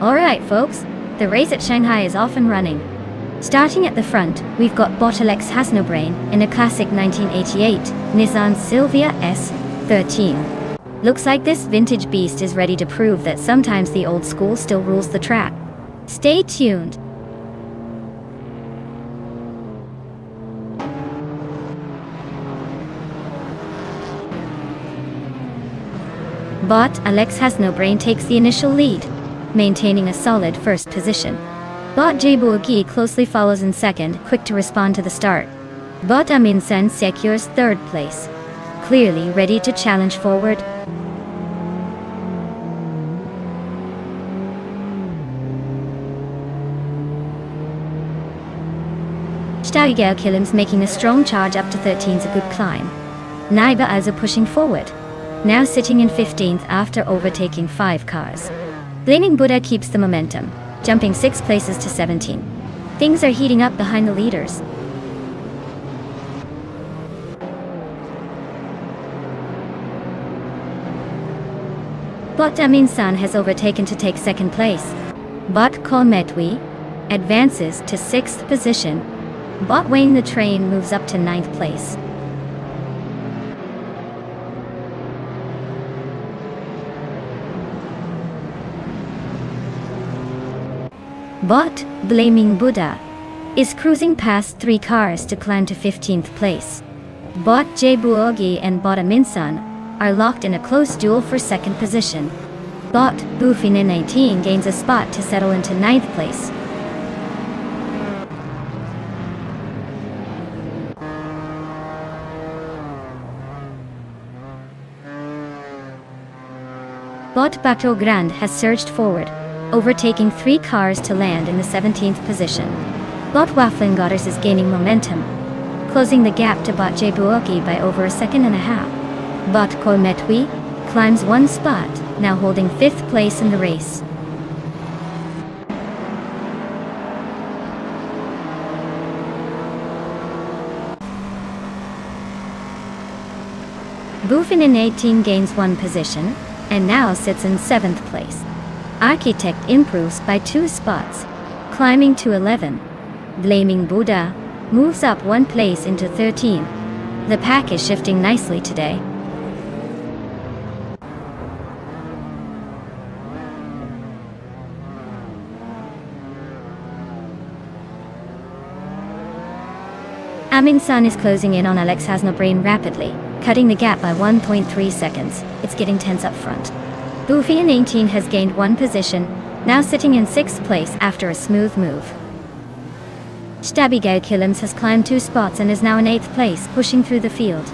Alright folks, the race at Shanghai is off and running. Starting at the front, we've got bot Alex has no brain in a classic 1988 Nissan Silvia S13. Looks like this vintage beast is ready to prove that sometimes the old school still rules the track. Stay tuned. Bot Alex has no brain takes the initial lead, maintaining a solid first position. Bot Jabuogi closely follows in second, quick to respond to the start. Bot Amin Sen secures third place, clearly ready to challenge forward. Staudigel Killam's making a strong charge up to 13's a good climb. Naiba also pushing forward, now sitting in 15th after overtaking 5 cars. Blaming Buddha keeps the momentum, jumping 6 places to 17. Things are heating up behind the leaders. Bot Amin San has overtaken to take second place. Bot Kolmetwi advances to 6th position. Bot Wayne the Train moves up to 9th place. Bot Blaming Buddha is cruising past 3 cars to climb to 15th place. Bot Jabuogi and Bot Aminsan are locked in a close duel for second position. Bot Bufinin 18 gains a spot to settle into 9th place. Bot Bato Grand has surged forward, overtaking 3 cars to land in the 17th position. Bot Waffling Godders is gaining momentum, closing the gap to Bot Jabuogi by over 1.5 seconds. Bot Kolmetwi climbs 1 spot, now holding 5th place in the race. Bufinin 18 gains 1 position, and now sits in 7th place. Architect improves by 2 spots, climbing to 11. Blaming Buddha moves up 1 place into 13. The pack is shifting nicely today. Amin San is closing in on Alex has no brain rapidly, cutting the gap by 1.3 seconds. It's getting tense up front. Bufian 18 has gained 1 position, now sitting in 6th place after a smooth move. Stabigay Killams has climbed 2 spots and is now in 8th place, pushing through the field.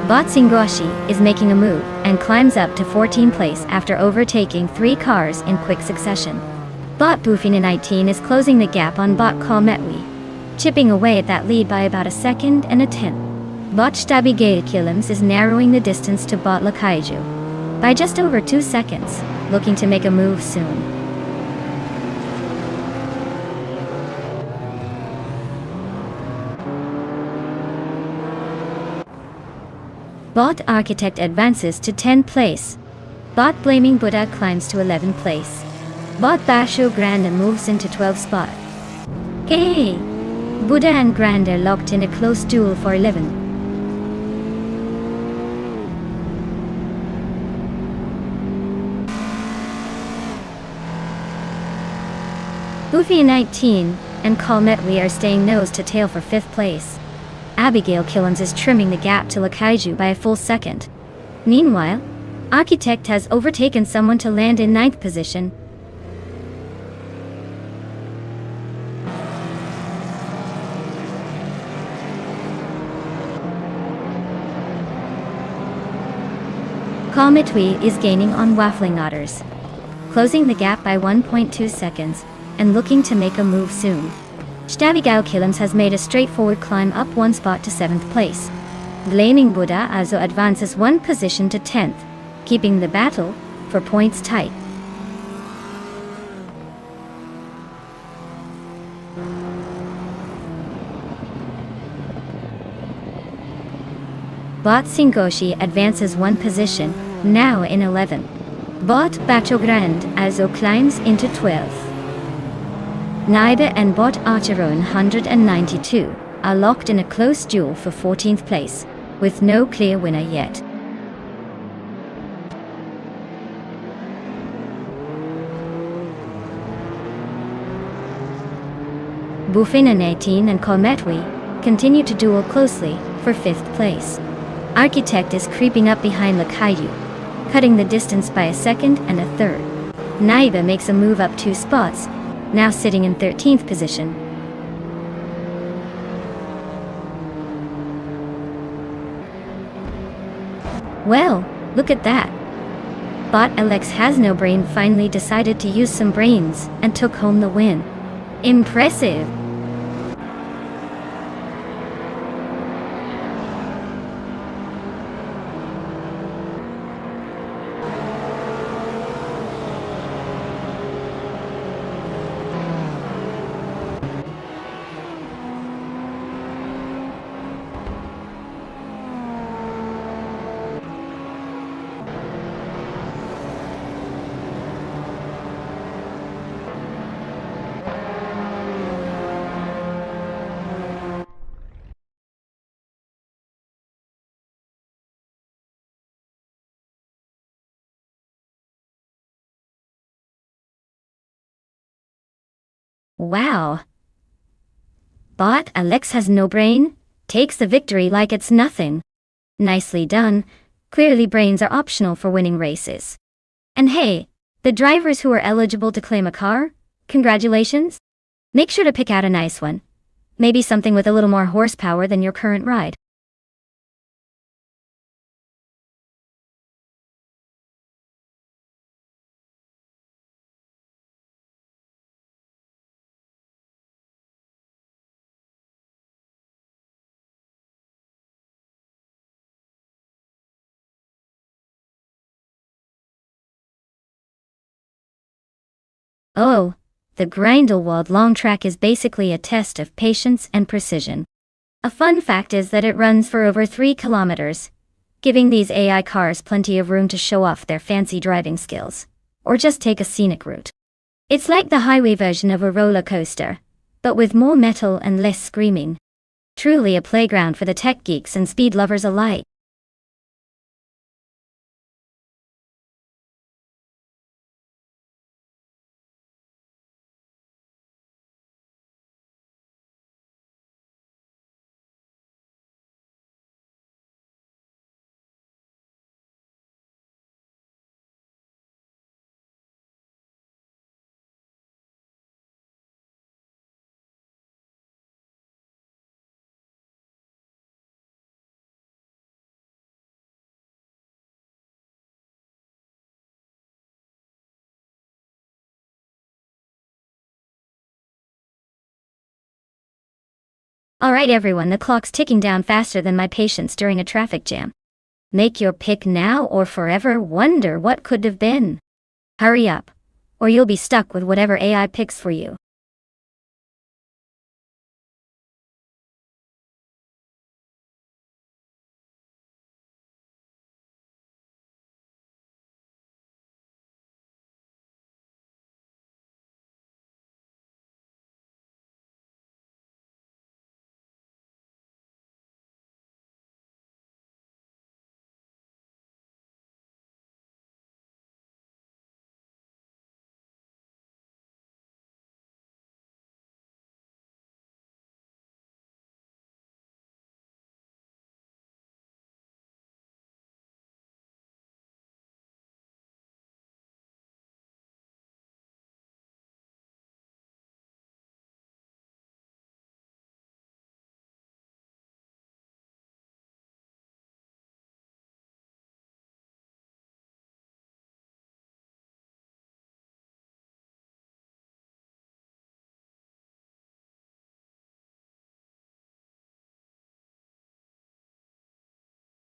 Bot Singwashi is making a move and climbs up to 14th place after overtaking 3 cars in quick succession. Bot Bufina 19 is closing the gap on Bot Kalmetwi, chipping away at that lead by about 1 second and 1/10. Bot Stabigay Killams is narrowing the distance to Bot Lakaiju by just over 2 seconds, looking to make a move soon. Bot Architect advances to 10th place. Bot Blaming Buddha climbs to 11th place. Bot Basho Granda moves into 12th spot. Hey! Buddha and Granda locked in a close duel for 11. Buffy 19 and Kalmetwi are staying nose to tail for 5th place. Abigail Killens is trimming the gap to Lakaiju by a full second. Meanwhile, Architect has overtaken someone to land in 9th position. Kalmetwi is gaining on Waffling Otters, closing the gap by 1.2 seconds, and looking to make a move soon. Stabigao Killams has made a straightforward climb up 1 spot to 7th place. Blaming Buddha also advances 1 position to 10th, keeping the battle for points tight. Bot Singoshi advances one position, now in 11th. Bot Bachogrand also climbs into 12th. Naiba and Bot Archeron 192 are locked in a close duel for 14th place, with no clear winner yet. Buffin 18 and Colmetwi continue to duel closely for 5th place. Architect is creeping up behind Lakaiyu, cutting the distance by a second and a third. Naiba makes a move up 2 spots, now sitting in 13th position. Well, look at that. Bot Alex has no brain finally decided to use some brains and took home the win. Impressive! Wow! Bot Alex has no brain, takes the victory like it's nothing. Nicely done. Clearly brains are optional for winning races. And hey, the drivers who are eligible to claim a car, congratulations! Make sure to pick out a nice one. Maybe something with a little more horsepower than your current ride. Oh, the Grindelwald long track is basically a test of patience and precision. A fun fact is that it runs for over 3 kilometers, giving these AI cars plenty of room to show off their fancy driving skills, or just take a scenic route. It's like the highway version of a roller coaster, but with more metal and less screaming. Truly a playground for the tech geeks and speed lovers alike. Alright everyone, the clock's ticking down faster than my patience during a traffic jam. Make your pick now or forever wonder what could have been. Hurry up, or you'll be stuck with whatever AI picks for you.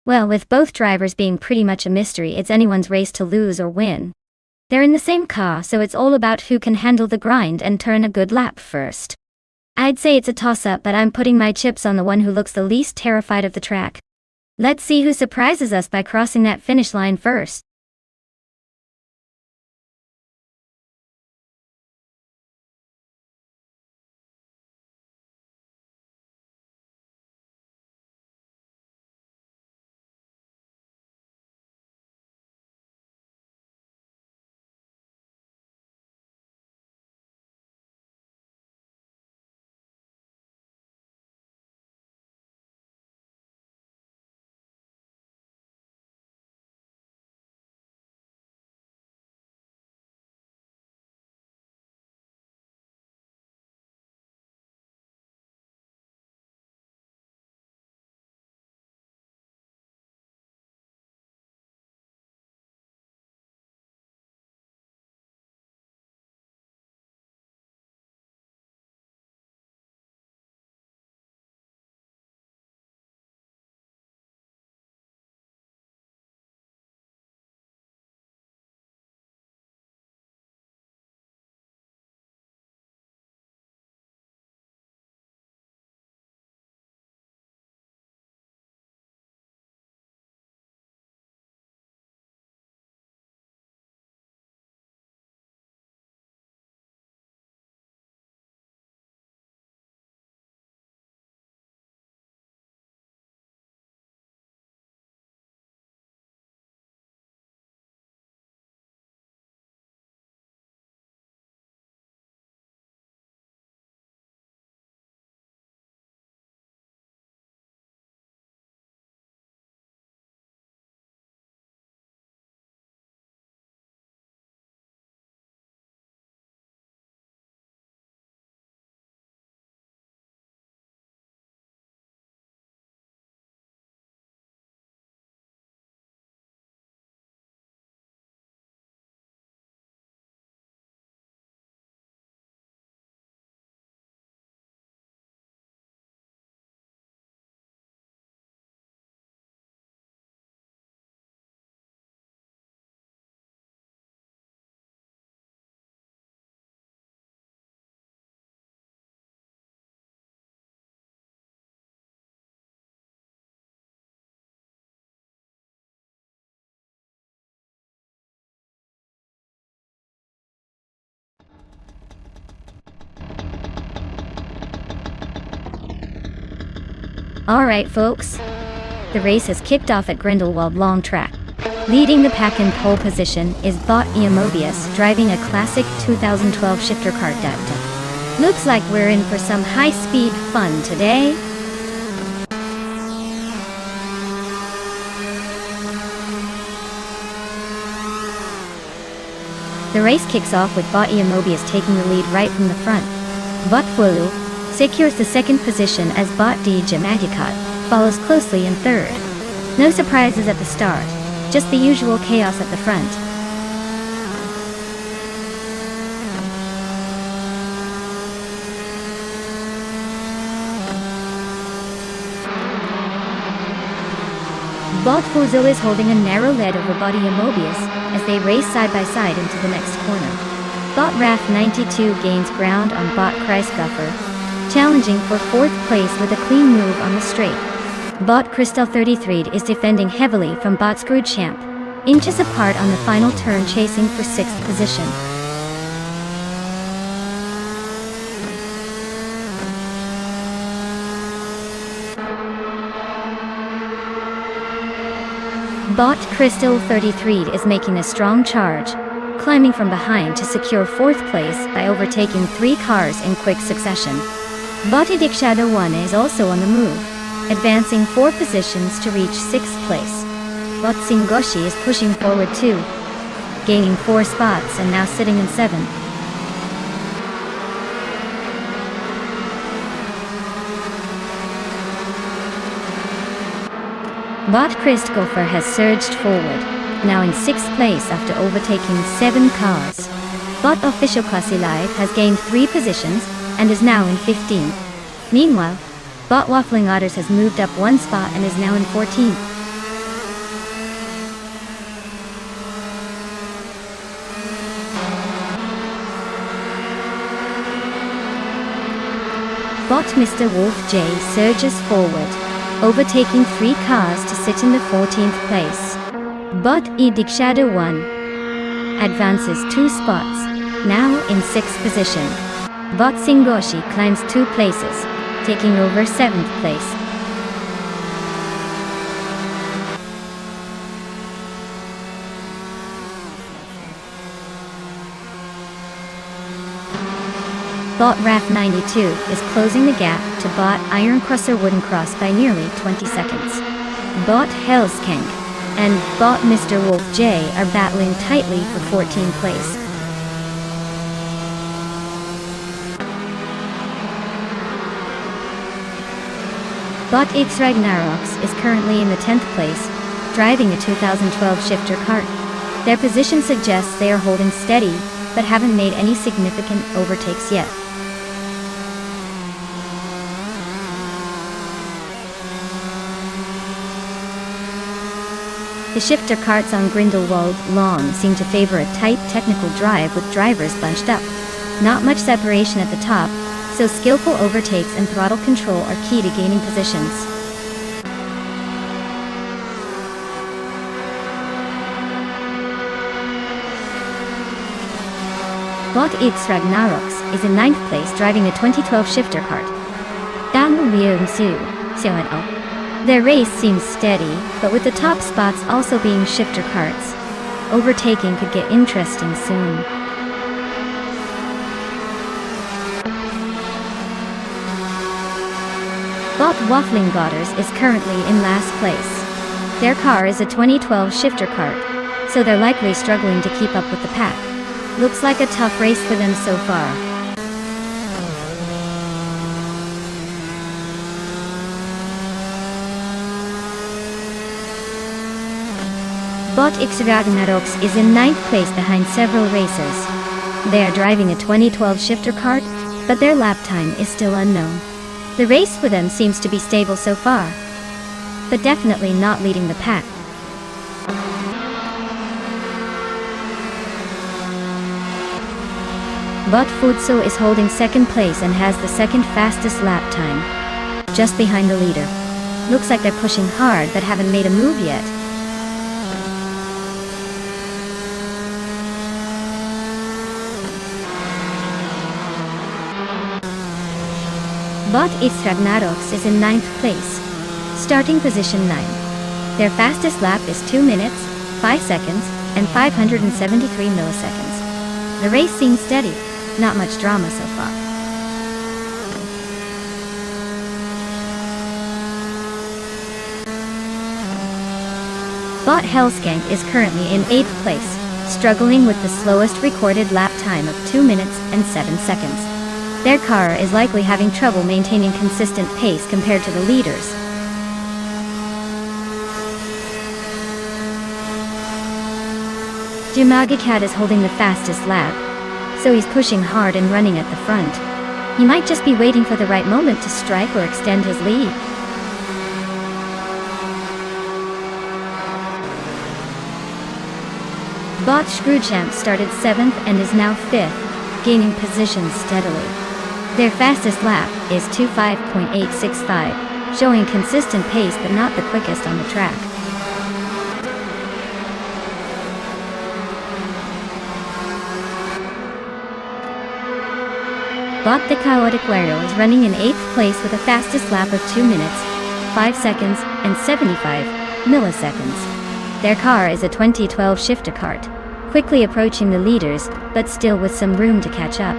Well, with both drivers being pretty much a mystery, it's anyone's race to lose or win. They're in the same car, so it's all about who can handle the grind and turn a good lap first. I'd say it's a toss-up, but I'm putting my chips on the one who looks the least terrified of the track. Let's see who surprises us by crossing that finish line first. Alright folks, the race has kicked off at Grindelwald Long Track. Leading the pack in pole position is Bot Mobius, driving a classic 2012 shifter car duct. Looks like we're in for some high-speed fun today. The race kicks off with Bot Mobius taking the lead right from the front. Bot Fulu secures the second position as Bot D Jamatikat follows closely in third. No surprises at the start, just the usual chaos at the front. Bot Fuzil is holding a narrow lead over Bot Mobius as they race side by side into the next corner. Bot Wrath 92 gains ground on Bot Kreisguffer, challenging for fourth place with a clean move on the straight. Bot Crystal 33 is defending heavily from Bot Screwed Champ, inches apart on the final turn, chasing for sixth position. Bot Crystal 33 is making a strong charge, climbing from behind to secure fourth place by overtaking 3 cars in quick succession. Botidic Shadow 1 is also on the move, advancing 4 positions to reach 6th place. Bot Singoshi is pushing forward too, gaining 4 spots and now sitting in 7th. Bot Christopher has surged forward, now in 6th place after overtaking 7 cars. Bot Official Clasilai has gained 3 positions and is now in 15th. Meanwhile, Bot Waffling Otters has moved up 1 spot and is now in 14th. Bot Mr. Wolf J surges forward, overtaking 3 cars to sit in the 14th place. But Shadow 1 advances 2 spots, now in 6th position. Bot Singoshi climbs 2 places, taking over 7th place. Bot Raf 92 is closing the gap to Bot Iron Crosser Wooden Cross by nearly 20 seconds. Bot Hellskank and Bot Mr. Wolf J are battling tightly for 14th place. Bot X Ragnaroks is currently in the 10th place, driving a 2012 shifter kart. Their position suggests they are holding steady, but haven't made any significant overtakes yet. The shifter karts on Grindelwald Lawn seem to favor a tight technical drive with drivers bunched up. Not much separation at the top, so skillful overtakes and throttle control are key to gaining positions. Bot X Ragnaroks is in 9th place driving a 2012 shifter kart. Their race seems steady, but with the top spots also being shifter karts, overtaking could get interesting soon. Bot Waffling Godders is currently in last place. Their car is a 2012 shifter kart, so they're likely struggling to keep up with the pack. Looks like a tough race for them so far. Bot X Ragnaroks is in 9th place behind several racers. They are driving a 2012 shifter kart, but their lap time is still unknown. The race for them seems to be stable so far, but definitely not leading the pack. Bot Futso is holding 2nd place and has the 2nd fastest lap time, just behind the leader. Looks like they're pushing hard but haven't made a move yet. Bot X Ragnaroks is in 9th place, starting position 9. Their fastest lap is 2 minutes, 5 seconds, and 573 milliseconds. The race seems steady, not much drama so far. Bot Hellskank is currently in 8th place, struggling with the slowest recorded lap time of 2 minutes and 7 seconds. Their car is likely having trouble maintaining consistent pace compared to the leaders. Jamagicat is holding the fastest lap, so he's pushing hard and running at the front. He might just be waiting for the right moment to strike or extend his lead. Bot Screwchamp started 7th and is now 5th, gaining position steadily. Their fastest lap is 25.865, showing consistent pace but not the quickest on the track. Bot the Chaotic Wario is running in 8th place with a fastest lap of 2 minutes, 5 seconds, and 75 milliseconds. Their car is a 2012 shifter kart, quickly approaching the leaders, but still with some room to catch up.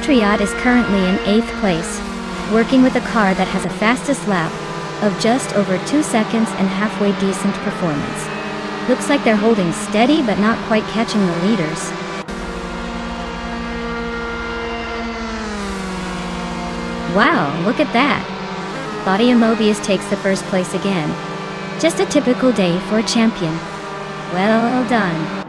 Triad is currently in 8th place, working with a car that has a fastest lap of just over 2 seconds and halfway decent performance. Looks like they're holding steady but not quite catching the leaders. Wow, look at that! Body Mobius takes the first place again. Just a typical day for a champion. Well done.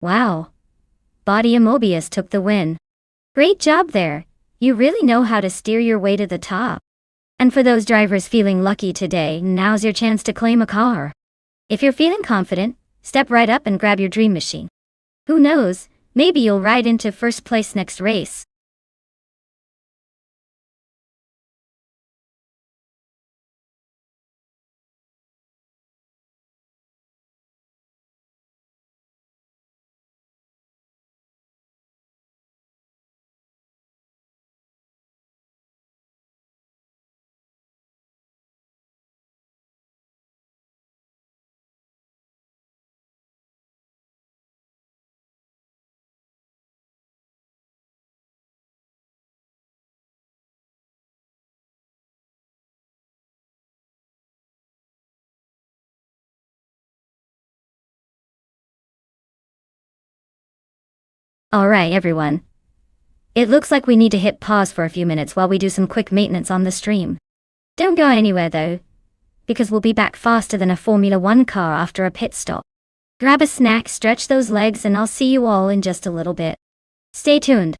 Wow. Body Mobius took the win. Great job there. You really know how to steer your way to the top. And for those drivers feeling lucky today, now's your chance to claim a car. If you're feeling confident, step right up and grab your dream machine. Who knows, maybe you'll ride into first place next race. Alright everyone. It looks like we need to hit pause for a few minutes while we do some quick maintenance on the stream. Don't go anywhere though, because we'll be back faster than a Formula 1 car after a pit stop. Grab a snack, stretch those legs, and I'll see you all in just a little bit. Stay tuned.